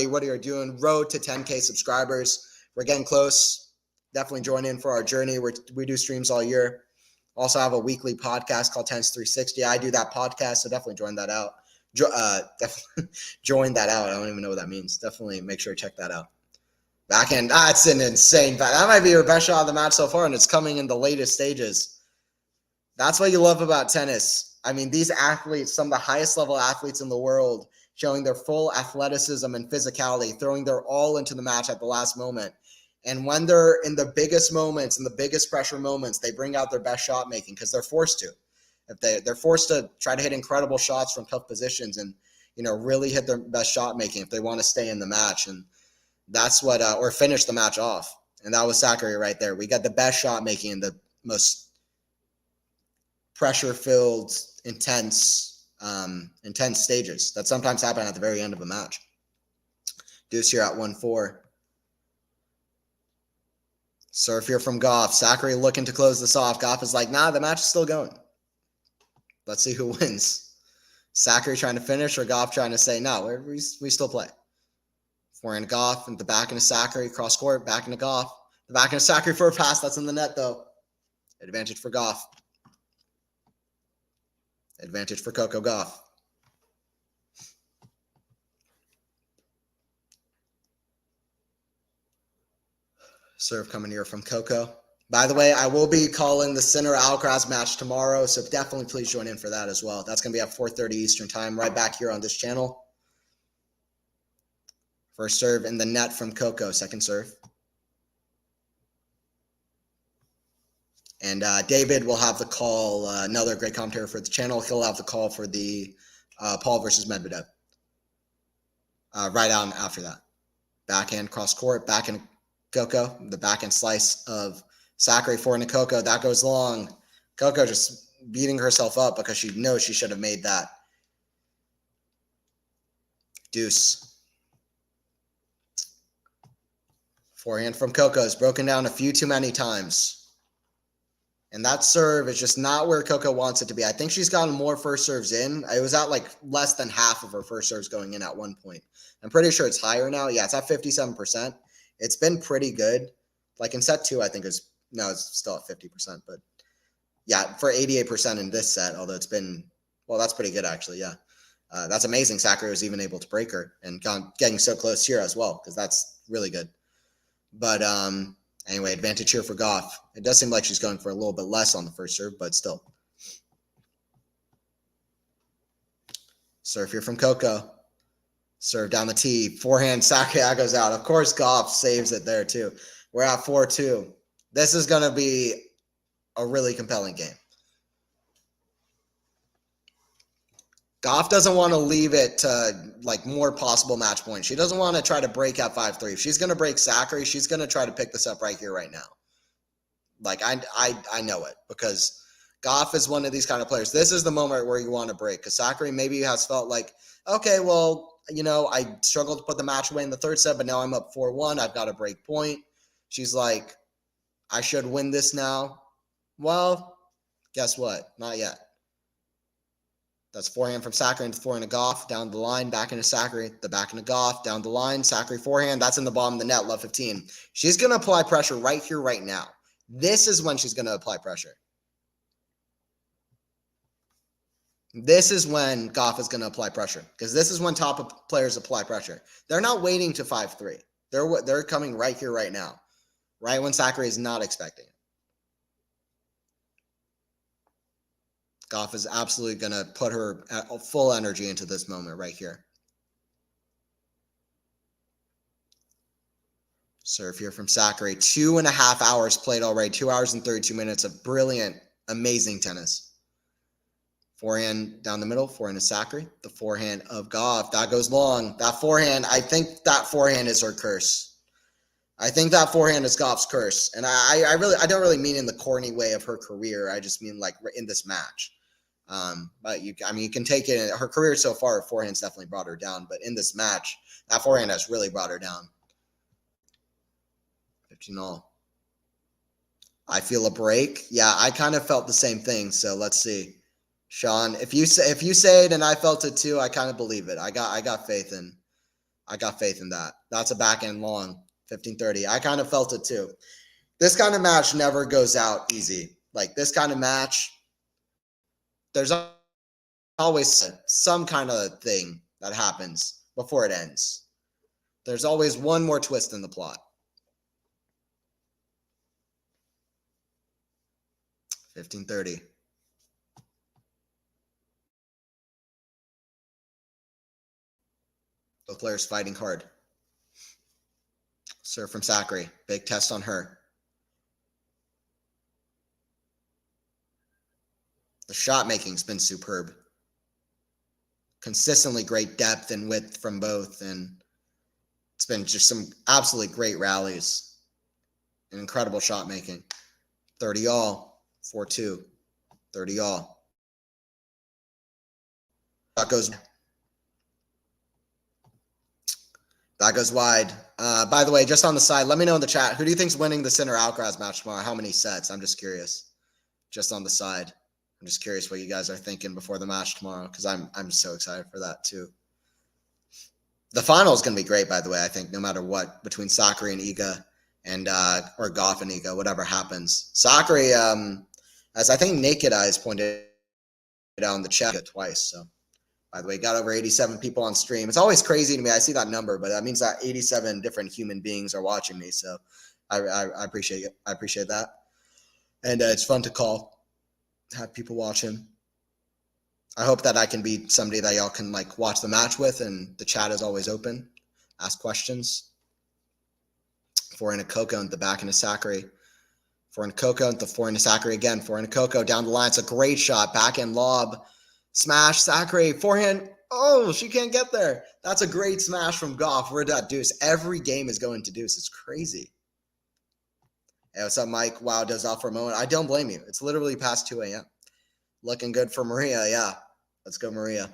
what are you doing? Road to 10K subscribers. We're getting close. Definitely join in for our journey. We do streams all year. Also have a weekly podcast called Tennis 360. I do that podcast, so definitely join that out. Definitely join that out. I don't even know what that means. Definitely make sure to check that out. Backhand. It's an insane back. That might be your best shot of the match so far, and it's coming in the latest stages. That's what you love about tennis. I mean, these athletes, some of the highest level athletes in the world, showing their full athleticism and physicality, throwing their all into the match at the last moment. And when they're in the biggest moments, in the biggest pressure moments, they bring out their best shot making because they're forced to. If they're forced to try to hit incredible shots from tough positions and, really hit their best shot making if they want to stay in the match. And that's what, or finish the match off. And that was Sakkari right there. We got the best shot making in the most pressure-filled, intense stages that sometimes happen at the very end of a match. Deuce here at 1-4. Serve here from Gauff. Sakkari looking to close this off. Gauff is like, nah, the match is still going. Let's see who wins. Sakkari trying to finish or Gauff trying to say, no, we still play. Forehand Gauff and the back into Sakkari. Cross court, back into Gauff. The back into Sakkari for a pass. That's in the net, though. Advantage for Gauff. Advantage for Coco Gauff. Serve coming here from Coco. By the way, I will be calling the Sinner Alcaraz match tomorrow, so definitely please join in for that as well. That's going to be at 4:30 Eastern time, right back here on this channel. First serve in the net from Coco. Second serve. And David will have the call, another great commentator for the channel. He'll have the call for the Paul versus Medvedev. Right on after that. Backhand cross court, backhand Coco, the backhand slice of Sakkari forehand to Coco. That goes long. Coco just beating herself up because she knows she should have made that. Deuce. Forehand from Coco is broken down a few too many times. And that serve is just not where Coco wants it to be. I think she's gotten more first serves in. It was at like less than half of her first serves going in at one point. I'm pretty sure it's higher now. Yeah, it's at 57%. It's been pretty good. Like in set 2, I think it's still at 50%. But yeah, for 88% in this set, although it's been, well, that's pretty good actually, yeah. That's amazing. Sakkari was even able to break her and getting so close here as well because that's really good. But anyway, advantage here for Gauff. It does seem like she's going for a little bit less on the first serve, but still. Serve here from Coco. Serve down the tee. Forehand, Sakkari goes out. Of course, Gauff saves it there too. We're at 4-2. This is going to be a really compelling game. Gauff doesn't want to leave it to like more possible match points. She doesn't want to try to break at 5-3. If she's going to break Sakkari, she's going to try to pick this up right here, right now. Like I know it because Gauff is one of these kind of players. This is the moment where you want to break because Sakkari maybe has felt like, okay, well, I struggled to put the match away in the third set, but now I'm up 4-1. I've got a break point. She's like, I should win this now. Well, guess what? Not yet. That's forehand from Sakkari into forehand to Gauff, down the line, back into Sakkari, the back into Gauff, down the line, Sakkari forehand. That's in the bottom of the net, love 15. She's going to apply pressure right here, right now. This is when she's going to apply pressure. This is when Gauff is going to apply pressure because this is when top players apply pressure. They're not waiting to 5-3. They're coming right here, right now, right when Sakkari is not expecting it. Gauff is absolutely going to put her full energy into this moment right here. Serve here from Sakkari. 2.5 hours played already. 2 hours and 32 minutes of brilliant, amazing tennis. Forehand down the middle, forehand to Sakkari. The forehand of Gauff. That goes long. That forehand, I think that forehand is her curse. I think that forehand is Gauff's curse. And I don't really mean in the corny way of her career. I just mean like in this match. But you can take it. Her career so far, her forehand's definitely brought her down. But in this match, that forehand has really brought her down. 15-all. I feel a break. Yeah, I kind of felt the same thing. So let's see, Sean. If you say it and I felt it too, I kind of believe it. I got faith in that. That's a backhand long 15-30. I kind of felt it too. This kind of match never goes out easy. Like this kind of match, there's always some kind of thing that happens before it ends. There's always one more twist in the plot. 15-30. Both players fighting hard. Serve from Sakkari. Big test on her. The shot making's been superb. Consistently great depth and width from both, and it's been just some absolutely great rallies and incredible shot making. 30-all, 4-2, 30-all. That goes wide. By the way, just on the side, let me know in the chat, who do you think's winning the Sinner Alcaraz match tomorrow? How many sets? I'm just curious. Just on the side. I'm just curious what you guys are thinking before the match tomorrow, because I'm so excited for that too. The final is going to be great, by the way. I think no matter what, between Sakkari and Iga, and or Gauff and Iga, whatever happens. Sakkari, as I think Naked Eyes pointed out in the chat twice. So, by the way, got over 87 people on stream. It's always crazy to me. I see that number, but that means that 87 different human beings are watching me. So, I appreciate it. I appreciate that, and it's fun to have people watch him. I hope that I can be somebody that y'all can like watch the match with, and the chat is always open. Ask questions. Forehand to Coco and the back into Sakkari. Forehand to Coco and the forehand to Sakkari again. Forehand to Coco down the line. It's a great shot. Backhand lob. Smash. Sakkari. Forehand. Oh, she can't get there. That's a great smash from Gauff. We're at deuce. Every game is going to deuce. It's crazy. Hey, what's up, Mike? Wow, does off for a moment. I don't blame you. It's literally past 2 a.m. Looking good for Maria. Yeah. Let's go, Maria.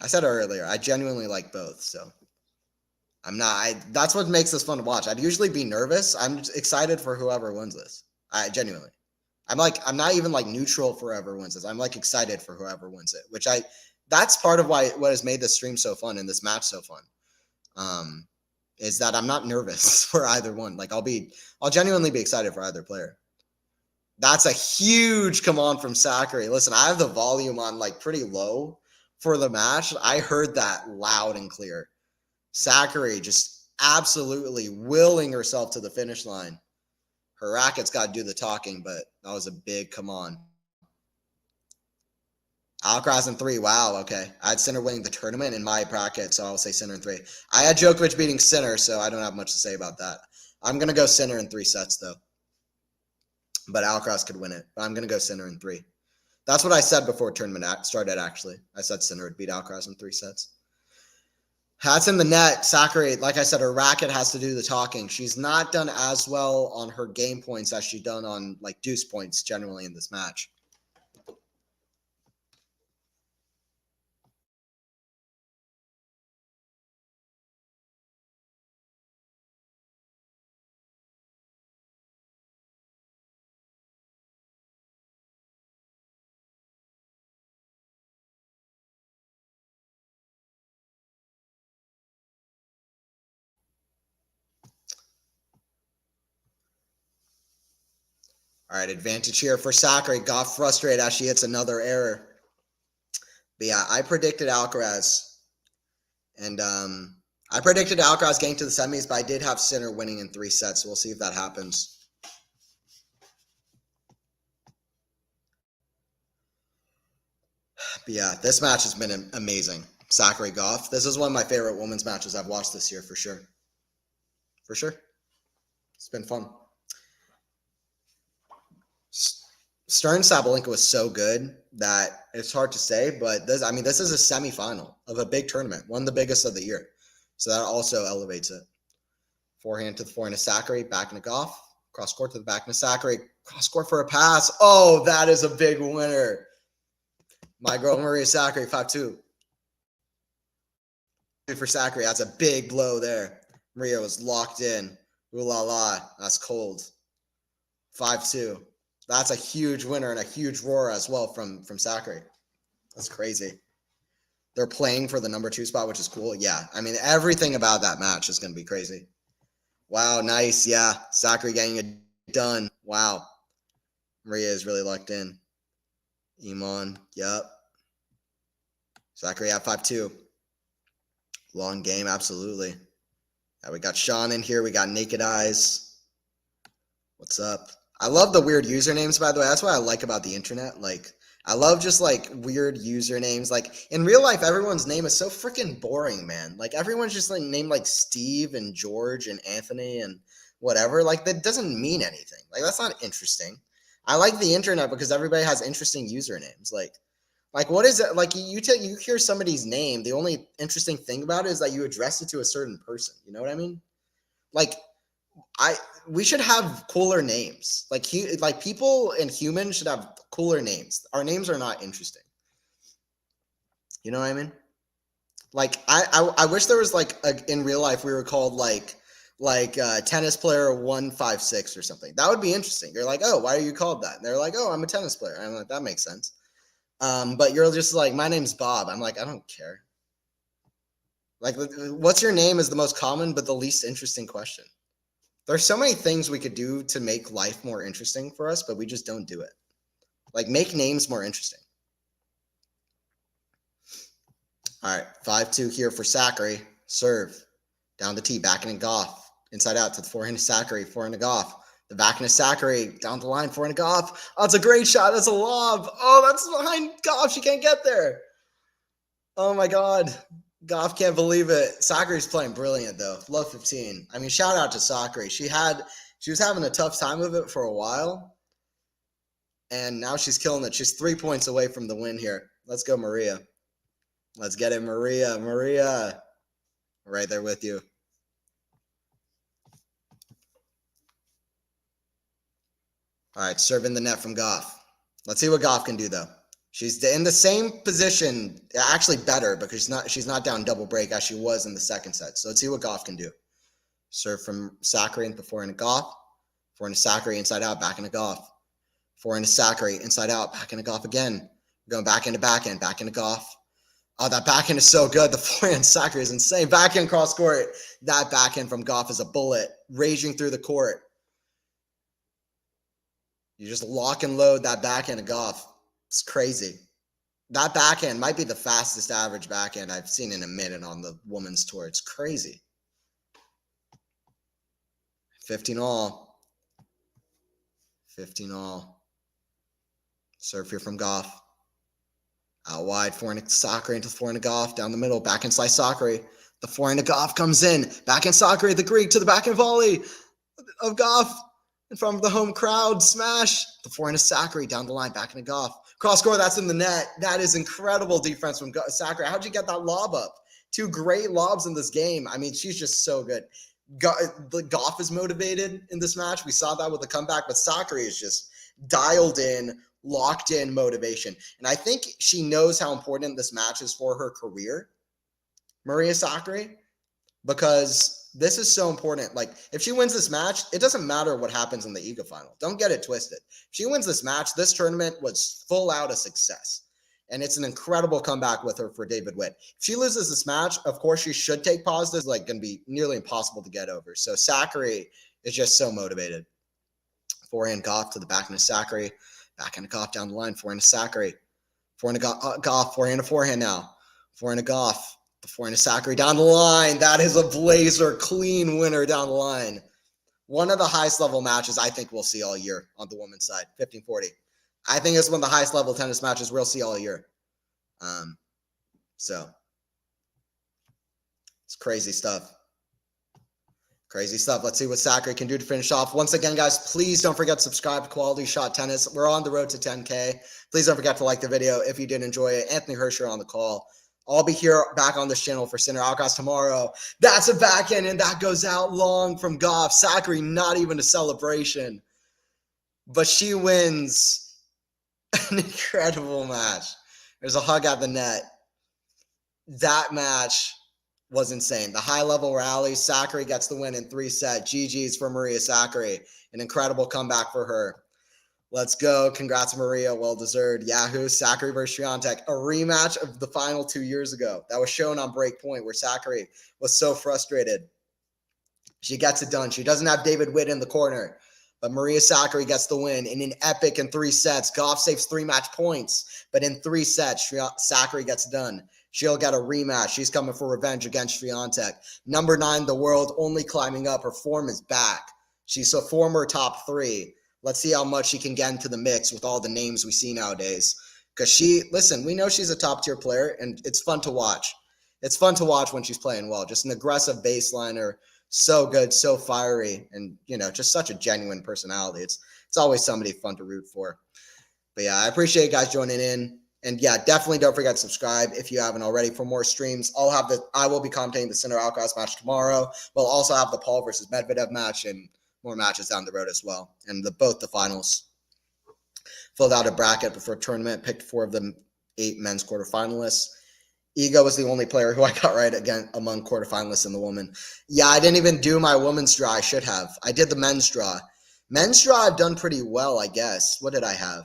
I said it earlier. I genuinely like both, so that's what makes this fun to watch. I'd usually be nervous. I'm excited for whoever wins this. Genuinely. I'm not even like neutral for whoever wins this. I'm like excited for whoever wins it, that's part of what has made this stream so fun and this match so fun. Is that I'm not nervous for either one. Like I'll genuinely be excited for either player. That's a huge come on from Sakkari. Listen, I have the volume on like pretty low for the match. I heard that loud and clear. Sakkari just absolutely willing herself to the finish line. Her racket's got to do the talking, but that was a big come on. Alcaraz in 3. Wow, okay. I had Sinner winning the tournament in my bracket, so I'll say Sinner in 3. I had Djokovic beating Sinner, so I don't have much to say about that. I'm going to go Sinner in 3 sets, though. But Alcaraz could win it. But I'm going to go Sinner in 3. That's what I said before tournament started, actually. I said Sinner would beat Alcaraz in 3 sets. That's in the net. Sakkari, like I said, her racket has to do the talking. She's not done as well on her game points as she's done on like deuce points generally in this match. All right, advantage here for Sakkari. Got frustrated as she hits another error. But yeah, I predicted Alcaraz. And I predicted Alcaraz getting to the semis, but I did have Sinner winning in 3 sets. So we'll see if that happens. But yeah, this match has been amazing. Sakkari Gauff. This is one of my favorite women's matches I've watched this year for sure. For sure. It's been fun. Stern Sabalenka was so good that it's hard to say, but this is a semifinal of a big tournament, one of the biggest of the year. So that also elevates it. Forehand to the forehand of Sakkari, back into Gauff. Cross court to the back. Sakkari. Cross court for a pass. Oh, that is a big winner. My girl, Maria Sakkari, 5-2. For Sakkari, that's a big blow there. Maria was locked in. Ooh la la. That's cold. 5-2. That's a huge winner and a huge roar as well from Sakkari. That's crazy. They're playing for the number 2 spot, which is cool. Yeah. I mean, everything about that match is going to be crazy. Wow. Nice. Yeah. Sakkari getting it done. Wow. Maria is really locked in. Iman. Yep. Sakkari at 5-2. Long game. Absolutely. Yeah, we got Sean in here. We got Naked Eyes. What's up? I love the weird usernames, by the way. That's what I like about the internet. Like, I love just like weird usernames. Like in real life, everyone's name is so freaking boring, man. Like everyone's just like named like Steve and George and Anthony and whatever. Like that doesn't mean anything. Like that's not interesting. I like the internet because everybody has interesting usernames. Like what is it? Like you hear somebody's name. The only interesting thing about it is that you address it to a certain person. You know what I mean? Like we should have cooler names. Like people and humans should have cooler names. Our names are not interesting. You know what I mean? Like I wish there was like in real life we were called like tennis player 156 or something. That would be interesting. You're like, oh, why are you called that? And they're like, oh, I'm a tennis player. I'm like, that makes sense. But you're just like, my name's Bob. I'm like, I don't care. Like, what's your name is the most common but the least interesting question. There's so many things we could do to make life more interesting for us, but we just don't do it. Like, make names more interesting. All right, 5-2 here for Sakkari. Serve. Down the tee, backhand and Gauff. Inside out to the forehand of Sakkari, forehand of Gauff. The backhand of Sakkari, down the line, forehand of Gauff. Oh, it's a great shot. That's a lob. Oh, that's behind Gauff. She can't get there. Oh, my God. Gauff can't believe it. Sakkari's playing brilliant, though. Love 15. I mean, shout out to Sakkari. She was having a tough time of it for a while, and now she's killing it. She's 3 points away from the win here. Let's go, Maria. Let's get it, Maria. Maria. Right there with you. All right, serving the net from Gauff. Let's see what Gauff can do, though. She's in the same position, actually better, because she's not down double break as she was in the second set. So let's see what Gauff can do. Serve from Sakkari into forehand to Gauff. Forehand to Sakkari, inside out, back into Gauff. Forehand to Sakkari, inside out, back into Gauff again. Going back into backhand, back into Gauff. Oh, that backhand is so good. The forehand Sakkari is insane. Backhand cross court. That backhand from Gauff is a bullet, raging through the court. You just lock and load that backhand of Gauff. It's crazy. That backhand might be the fastest average backhand I've seen in a minute on the women's tour. It's crazy. 15 all. 15 all. Serve here from Gauff. Out wide, forehand to Sakkari into the forehand to Gauff. Down the middle, backhand slice Sakkari. The forehand to Gauff comes in. Backhand Sakkari, the Greek to the backhand volley of Gauff. In front of the home crowd, smash. The forehand to Sakkari, down the line, backhand to Gauff. Cross court, that's in the net. That is incredible defense from Sakkari. How'd you get that lob up? 2 great lobs in this game. I mean, she's just so good. Gauff is motivated in this match. We saw that with the comeback, but Sakkari is just dialed in, locked in motivation. And I think she knows how important this match is for her career, Maria Sakkari, because this is so important. Like, if she wins this match, it doesn't matter what happens in the EGA final. Don't get it twisted. If she wins this match, this tournament was full out a success. And it's an incredible comeback with her for David Witt. If she loses this match, of course, she should take positives, like going to be nearly impossible to get over. So Sakkari is just so motivated. Forehand Gauff to the backhand of Sakkari. Backhand to Gauff down the line. Forehand to Sakkari. Forehand to Gauff. Forehand to forehand now. Forehand to Gauff. The forehand to Sakkari down the line. That is a blazer. Clean winner down the line. One of the highest level matches I think we'll see all year on the women's side. 15-40. I think it's one of the highest level tennis matches we'll see all year. So it's crazy stuff. Crazy stuff. Let's see what Sakkari can do to finish off. Once again, guys, please don't forget to subscribe to Quality Shot Tennis. We're on the road to 10K. Please don't forget to like the video if you did enjoy it. Anthony Hersher on the call. I'll be here back on this channel for center outcross tomorrow. That's a backhand, and that goes out long from Gauff. Sakkari, not even a celebration. But she wins an incredible match. There's a hug at the net. That match was insane. The high-level rally, Sakkari gets the win in 3 sets. GG's for Maria Sakkari. An incredible comeback for her. Let's go. Congrats, Maria. Well-deserved. Yahoo! Sakkari versus Swiatek. A rematch of the final 2 years ago. That was shown on Breakpoint where Sakkari was so frustrated. She gets it done. She doesn't have David Witt in the corner. But Maria Sakkari gets the win in an epic in 3 sets. Gauff saves 3 match points. But in 3 sets, Sakkari gets done. She'll get a rematch. She's coming for revenge against Swiatek. Number 9 in the world, only climbing up. Her form is back. She's a former top 3. Let's see how much she can get into the mix with all the names we see nowadays. Because we know she's a top-tier player, and it's fun to watch. It's fun to watch when she's playing well. Just an aggressive baseliner, so good, so fiery, and, just such a genuine personality. It's always somebody fun to root for. But, yeah, I appreciate you guys joining in. And, yeah, definitely don't forget to subscribe if you haven't already for more streams. I will be commentating the center outcross match tomorrow. We'll also have the Paul versus Medvedev match and more matches down the road as well. And both the finals. Filled out a bracket before tournament, picked 4 of the 8 men's quarterfinalists. Iga was the only player who I got right again among quarterfinalists in the women. Yeah, I didn't even do my women's draw. I should have. I did the men's draw. Men's draw I've done pretty well, I guess. What did I have?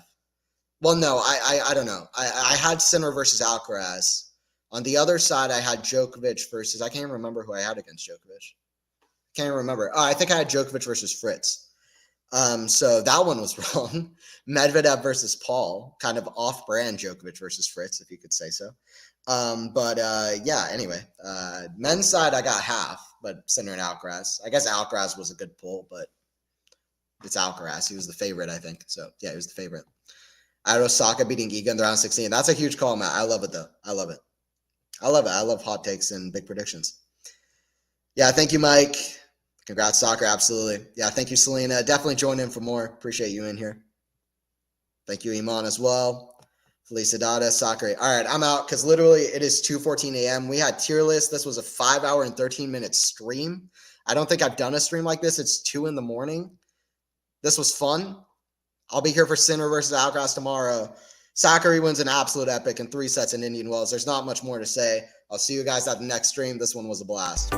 Well, no, I don't know. I had Sinner versus Alcaraz. On the other side, I had Djokovic versus, I can't even remember who I had against Djokovic. Can't even remember. Oh, I think I had Djokovic versus Fritz. So that one was wrong. Medvedev versus Paul, kind of off-brand Djokovic versus Fritz, if you could say so. Yeah, anyway, men's side, I got half, but Sinner and Alcaraz. I guess Alcaraz was a good pull, but it's Alcaraz. He was the favorite, I think. So, yeah, he was the favorite. I had Osaka beating Iga in the round 16. That's a huge call, Matt. I love it, though. I love it. I love hot takes and big predictions. Yeah, thank you, Mike. Congrats, soccer. Absolutely. Yeah, thank you, Selena. Definitely join in for more. Appreciate you in here. Thank you, Iman, as well. Felicidades, soccer. All right, I'm out because literally it is 2:14 a.m. We had tier list. This was a 5-hour and 13-minute stream. I don't think I've done a stream like this. It's 2 in the morning. This was fun. I'll be here for Sinner versus Alcaraz tomorrow. Sakkari wins an absolute epic in 3 sets in Indian Wells. There's not much more to say. I'll see you guys at the next stream. This one was a blast.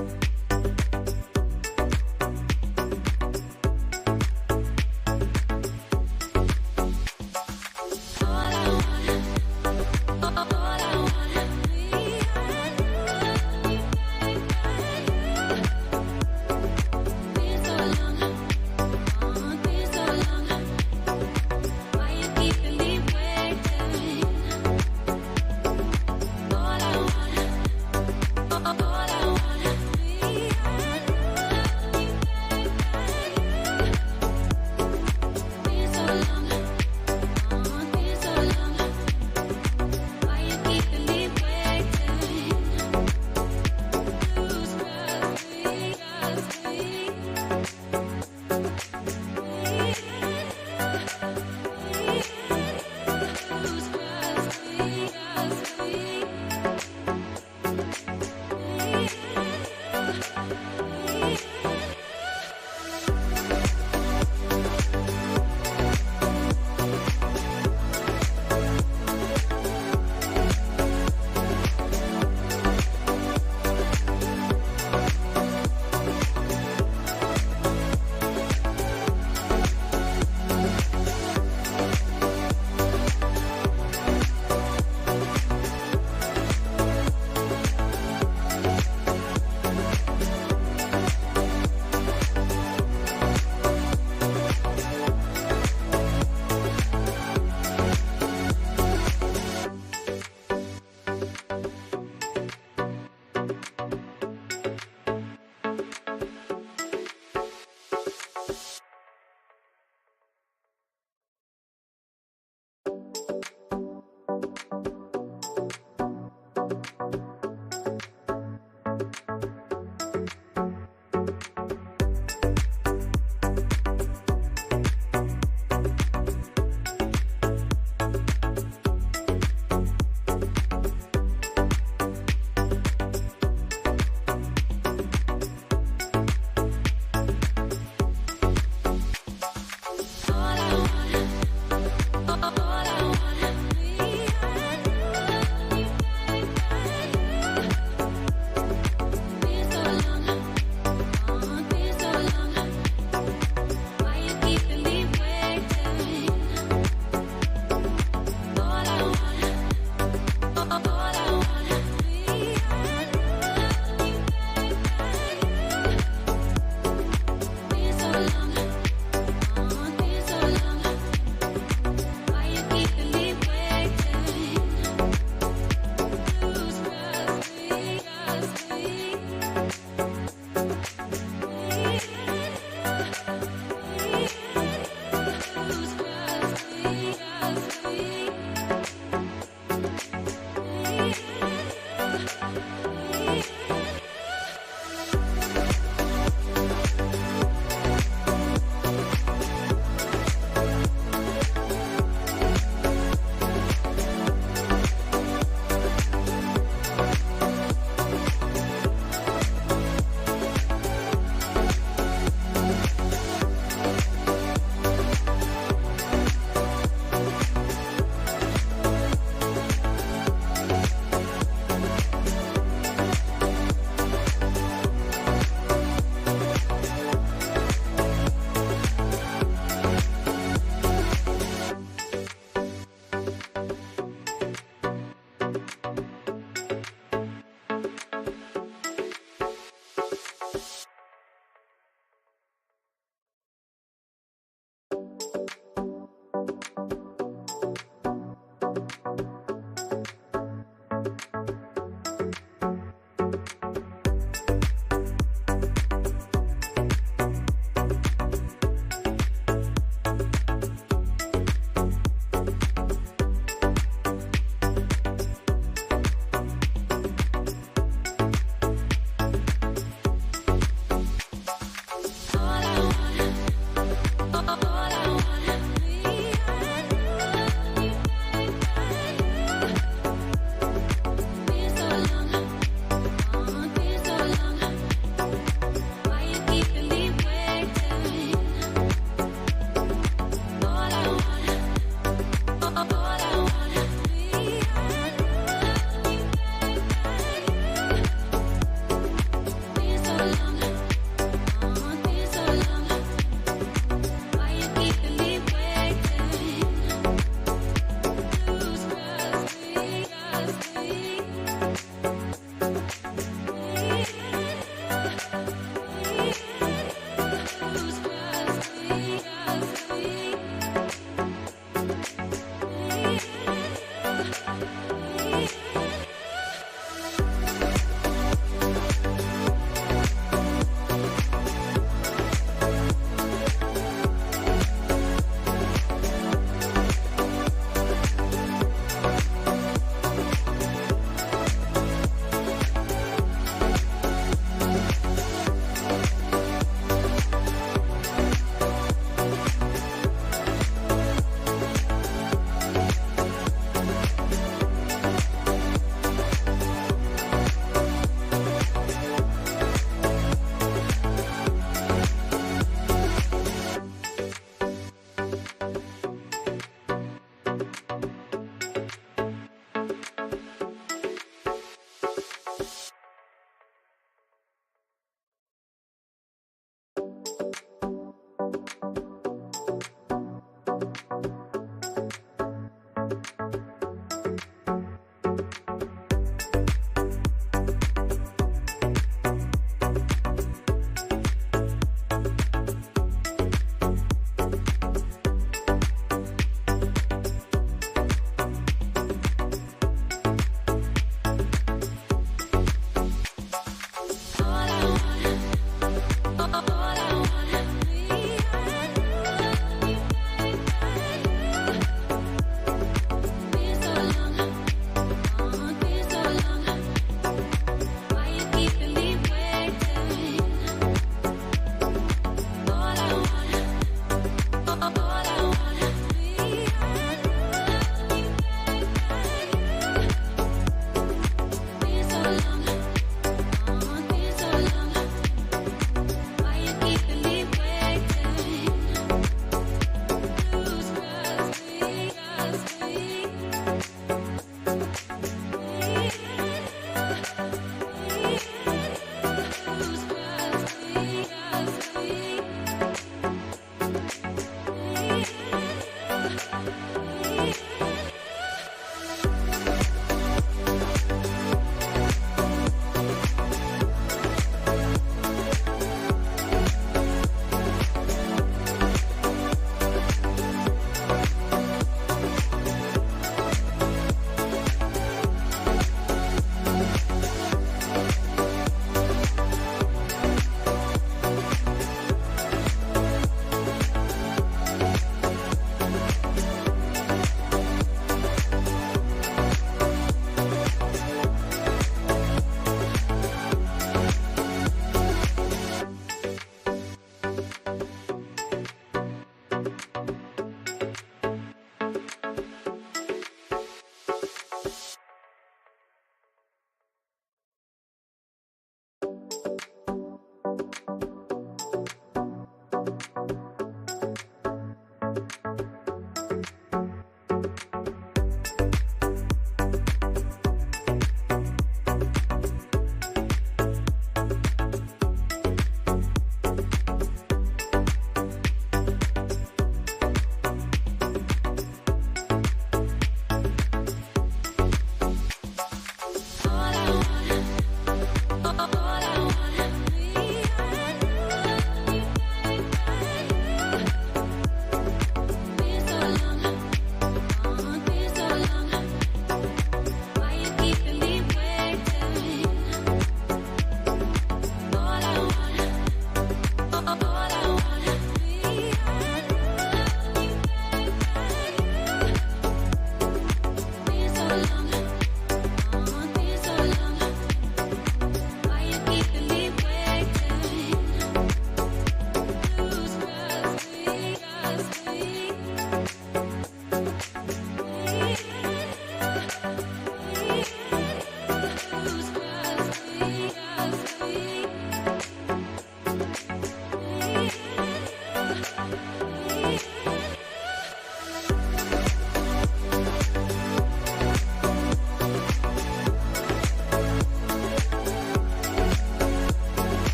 love.